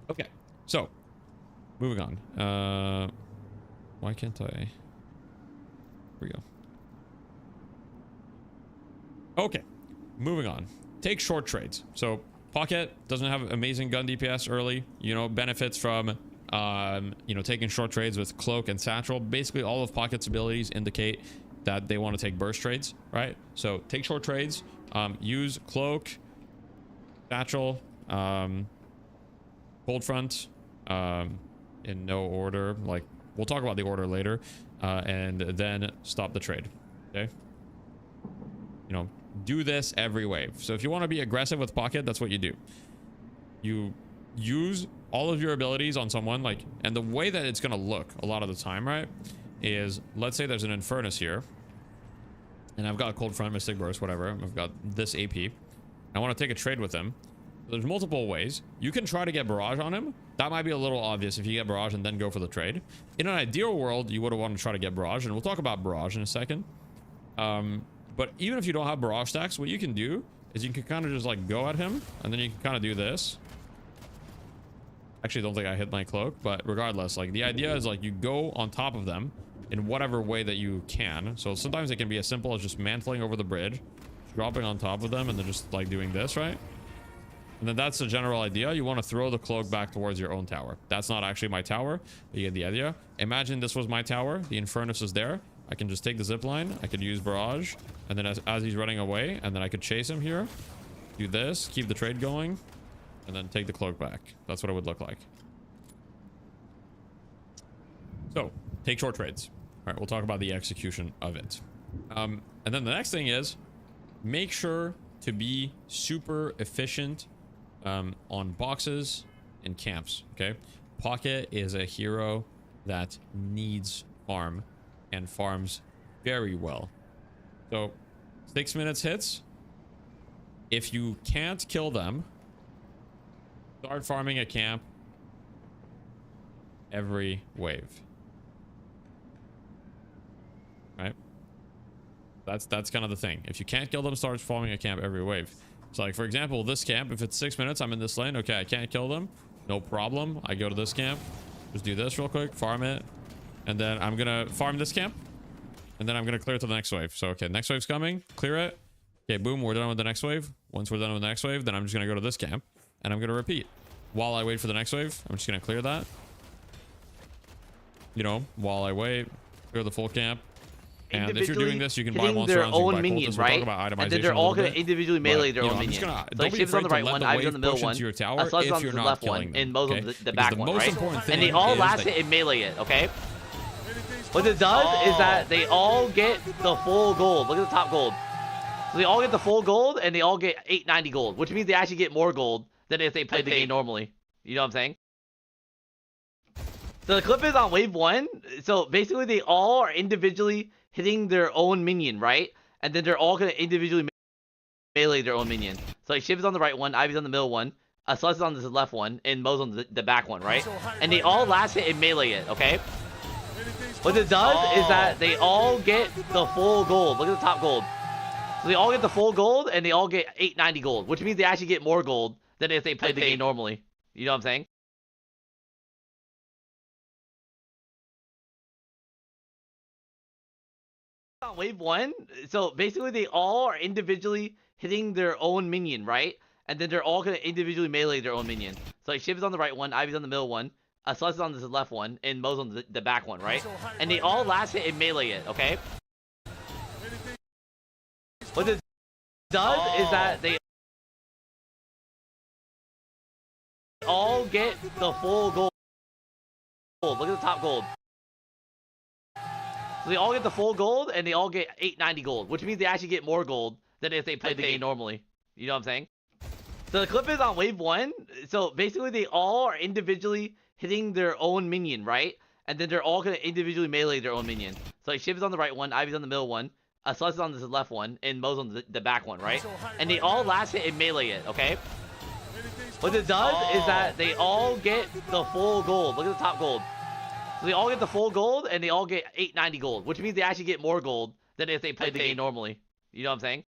[SPEAKER 3] Okay, so moving on. Why can't I? Here we go. Okay, moving on. Take short trades. So Pocket doesn't have amazing gun DPS early. You know, benefits from you know, taking short trades with Cloak and Satchel. Basically, all of Pocket's abilities indicate that they want to take burst trades, right? So take short trades. Use Cloak, Satchel, Cold Front, in no order, like We'll talk about the order later, and then stop the trade. Okay. You know, do this every wave. So if you want to be aggressive with pocket, that's what you do. You use all of your abilities on someone, like, and the way that it's gonna look a lot of the time, right, is let's say there's an Infernus here, and I've got a Cold Front, Mystic Burst, whatever. I've got this AP. I want to take a trade with him. There's multiple ways. You can try to get Barrage on him. That might be a little obvious if you get Barrage and then go for the trade. In an ideal world, you would have wanted to try to get Barrage, and we'll talk about Barrage in a second. But even if you don't have Barrage stacks, what you can do is you can kind of just like go at him, and then you can kind of do this. Actually, don't think I hit my cloak, but regardless, like the idea is like you go on top of them in whatever way that you can. So sometimes it can be as simple as just mantling over the bridge, dropping on top of them, and then just like doing this, right? And then that's the general idea. You want to throw the cloak back towards your own tower. That's not actually my tower, but you get the idea. Imagine this was my tower. The Infernus is there. I can just take the zip line. I could use Barrage, and then as he's running away, and then I could chase him here. Do this, keep the trade going, and then take the cloak back. That's what it would look like. So, take short trades. All right, we'll talk about the execution of it. And then the next thing is, make sure to be super efficient on boxes and camps, okay? Pocket is a hero that needs farm and farms very well. So 6 minutes hits. If you can't kill them, start farming a camp every wave. Right? That's kind of the thing. If you can't kill them, start farming a camp every wave. So like, for example, this camp, if it's 6 minutes, I'm in this lane. Okay, I can't kill them. No problem. I go to this camp. Just do this real quick. Farm it. And then I'm going to farm this camp. And then I'm going to clear it to the next wave. So, okay, next wave's coming. Clear it. Okay, boom. We're done with the next wave. Once we're done with the next wave, then I'm just going to go to this camp. And I'm going to repeat. While I wait for the next wave, I'm just going to clear that. You know, while I wait, clear the full camp. And if you're doing this, you can buy monster rounds, you can buy cultists. We'll talk about itemization.
[SPEAKER 4] And then they're all going to individually melee their own minion.
[SPEAKER 3] Like
[SPEAKER 4] Shiv's on the right one, Ivy's on the middle one, Aslad's on the left one, and Mo's on the back one, right? And they all last hit and melee it, okay? What it does is that they all get the full gold. Look at the top gold. So they all get the full gold, and they all get 890 gold, which means they actually get more gold than if they played the game normally. You know what I'm saying? So the clip is on wave 1. So basically, they all are individually hitting their own minion, right? And then they're all going to individually melee their own minion. So like Shiv is on the right one, Ivy's on the middle one, Aslad's on the left one, and Mo's on the back one, right? And they all last hit and melee it, okay? What it does is that they all get the full gold. Look at the top gold. So they all get the full gold, and they all get 890 gold, which means they actually get more gold than if they played the game normally. You know what I'm saying? On wave 1, so basically they all are individually hitting their own minion, right? And then they're all going to individually melee their own minion. So like Shiv is on the right one, Ivy's on the middle one, Aslad's on the left one, and Mo's on the back one, right? And they all last hit and melee it, okay? What it does is that they all get the full gold. Look at the top gold. So they all get the full gold, and they all get 890 gold, which means they actually get more gold than if they played the game normally. You know what I'm saying? So the clip is on wave 1. So basically, they all are individually hitting their own minion, right? And then they're all going to individually melee their own minion. So like Shiv is on the right one, Ivy's on the middle one, Aslad's on the left one, and Mo's on the back one, right? And they all last hit and melee it, okay? What it does is that they all get the full gold. Look at the top gold. So they all get the full gold, and they all get 890 gold, which means they actually get more gold than if they played the game normally. You know what I'm saying?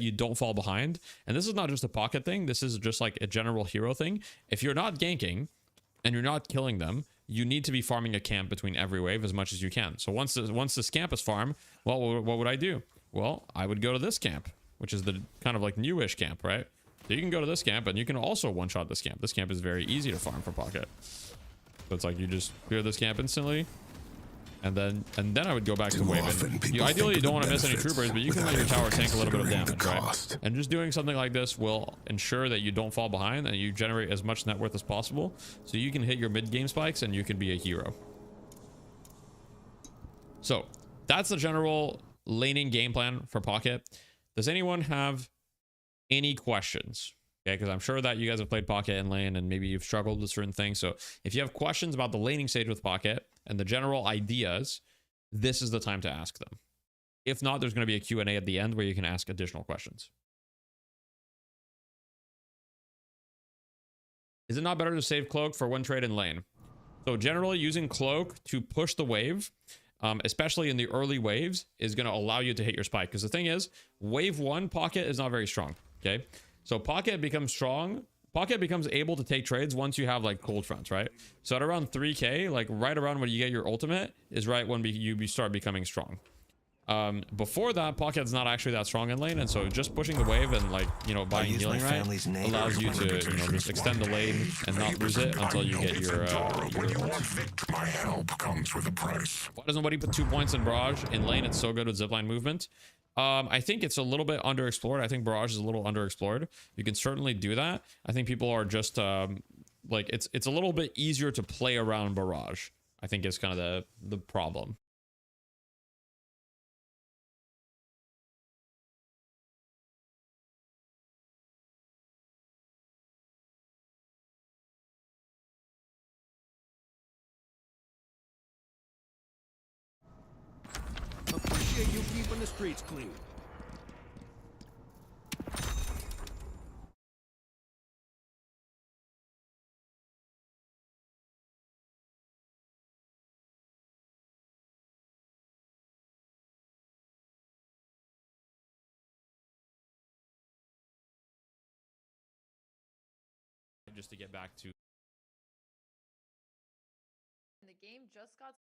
[SPEAKER 3] you don't fall behind. And this is not just a pocket thing. This is just like a general hero thing. If you're not ganking and you're not killing them, you need to be farming a camp between every wave as much as you can. So once this camp is farmed, well, what would I do? Well, I would go to this camp, which is the kind of like newish camp, right? So you can go to this camp and you can also one-shot this camp. This camp is very easy to farm for pocket. So it's like you just clear this camp instantly. And then I would go back to wave. You ideally don't want to miss any troopers, but you can let your tower tank a little bit of damage, right? And just doing something like this will ensure that you don't fall behind and you generate as much net worth as possible, so you can hit your mid-game spikes and you can be a hero. So that's the general laning game plan for pocket. Does anyone have any questions? Okay, because I'm sure that you guys have played pocket and lane and maybe you've struggled with certain things. So if you have questions about the laning stage with pocket and the general ideas, this is the time to ask them. If not, there's going to be a Q&A at the end where you can ask additional questions. Is it not better to save cloak for one trade in lane? So generally using cloak to push the wave, especially in the early waves, is going to allow you to hit your spike. Because the thing is, wave 1 pocket is not very strong. Okay, so pocket becomes strong. Pocket becomes able to take trades once you have like cold fronts, right? So at around 3k, like right around when you get your ultimate, is right when you start becoming strong. Before that, pocket's not actually that strong in lane, and so just pushing the wave and like, you know, buying healing right allows you to, you know, just extend the lane and not lose it until you get your
[SPEAKER 7] My help comes with a price.
[SPEAKER 3] Why doesn't nobody put 2 points in barrage? In lane, it's so good with zipline movement. I think it's a little bit underexplored. I think barrage is a little underexplored. You can certainly do that. I think people are just like it's a little bit easier to play around barrage. I think is kind of the problem.
[SPEAKER 19] Appreciate you keeping the streets clean.
[SPEAKER 3] Just to get back to
[SPEAKER 13] The game just got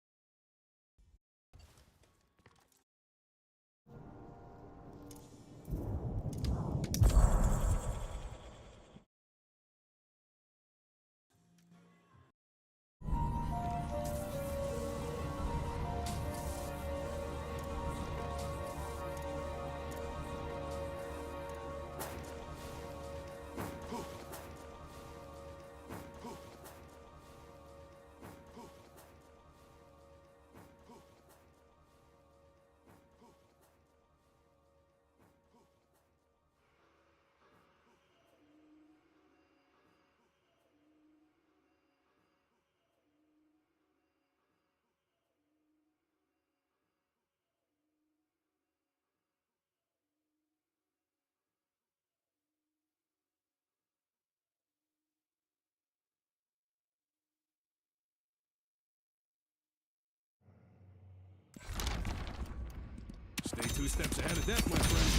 [SPEAKER 19] Stay 2 steps ahead of death, my friend.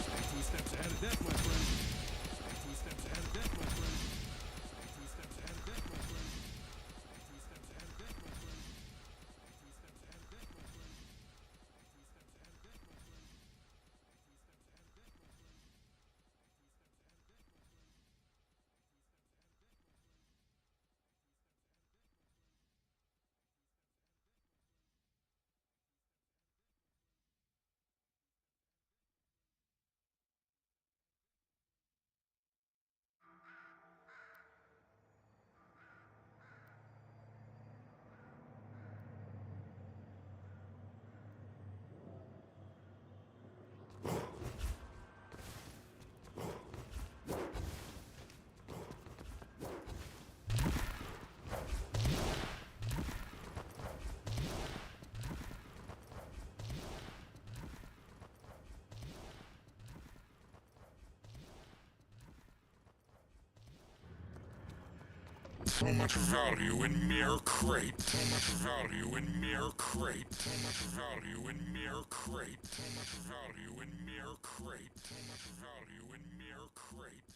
[SPEAKER 19] Stay 2 steps ahead of death, my friend. Stay 2 steps ahead of death, my friend. Stay 2 steps ahead of death, my friend. Stay 2 steps ahead of death, my friend. Stay 2 steps ahead of death, my friend. Stay 2 steps ahead of death, my friend.
[SPEAKER 7] So much value in mere crate. So much value in mere crate. So much value in mere crate. So much value in mere crate. So much value in mere crate.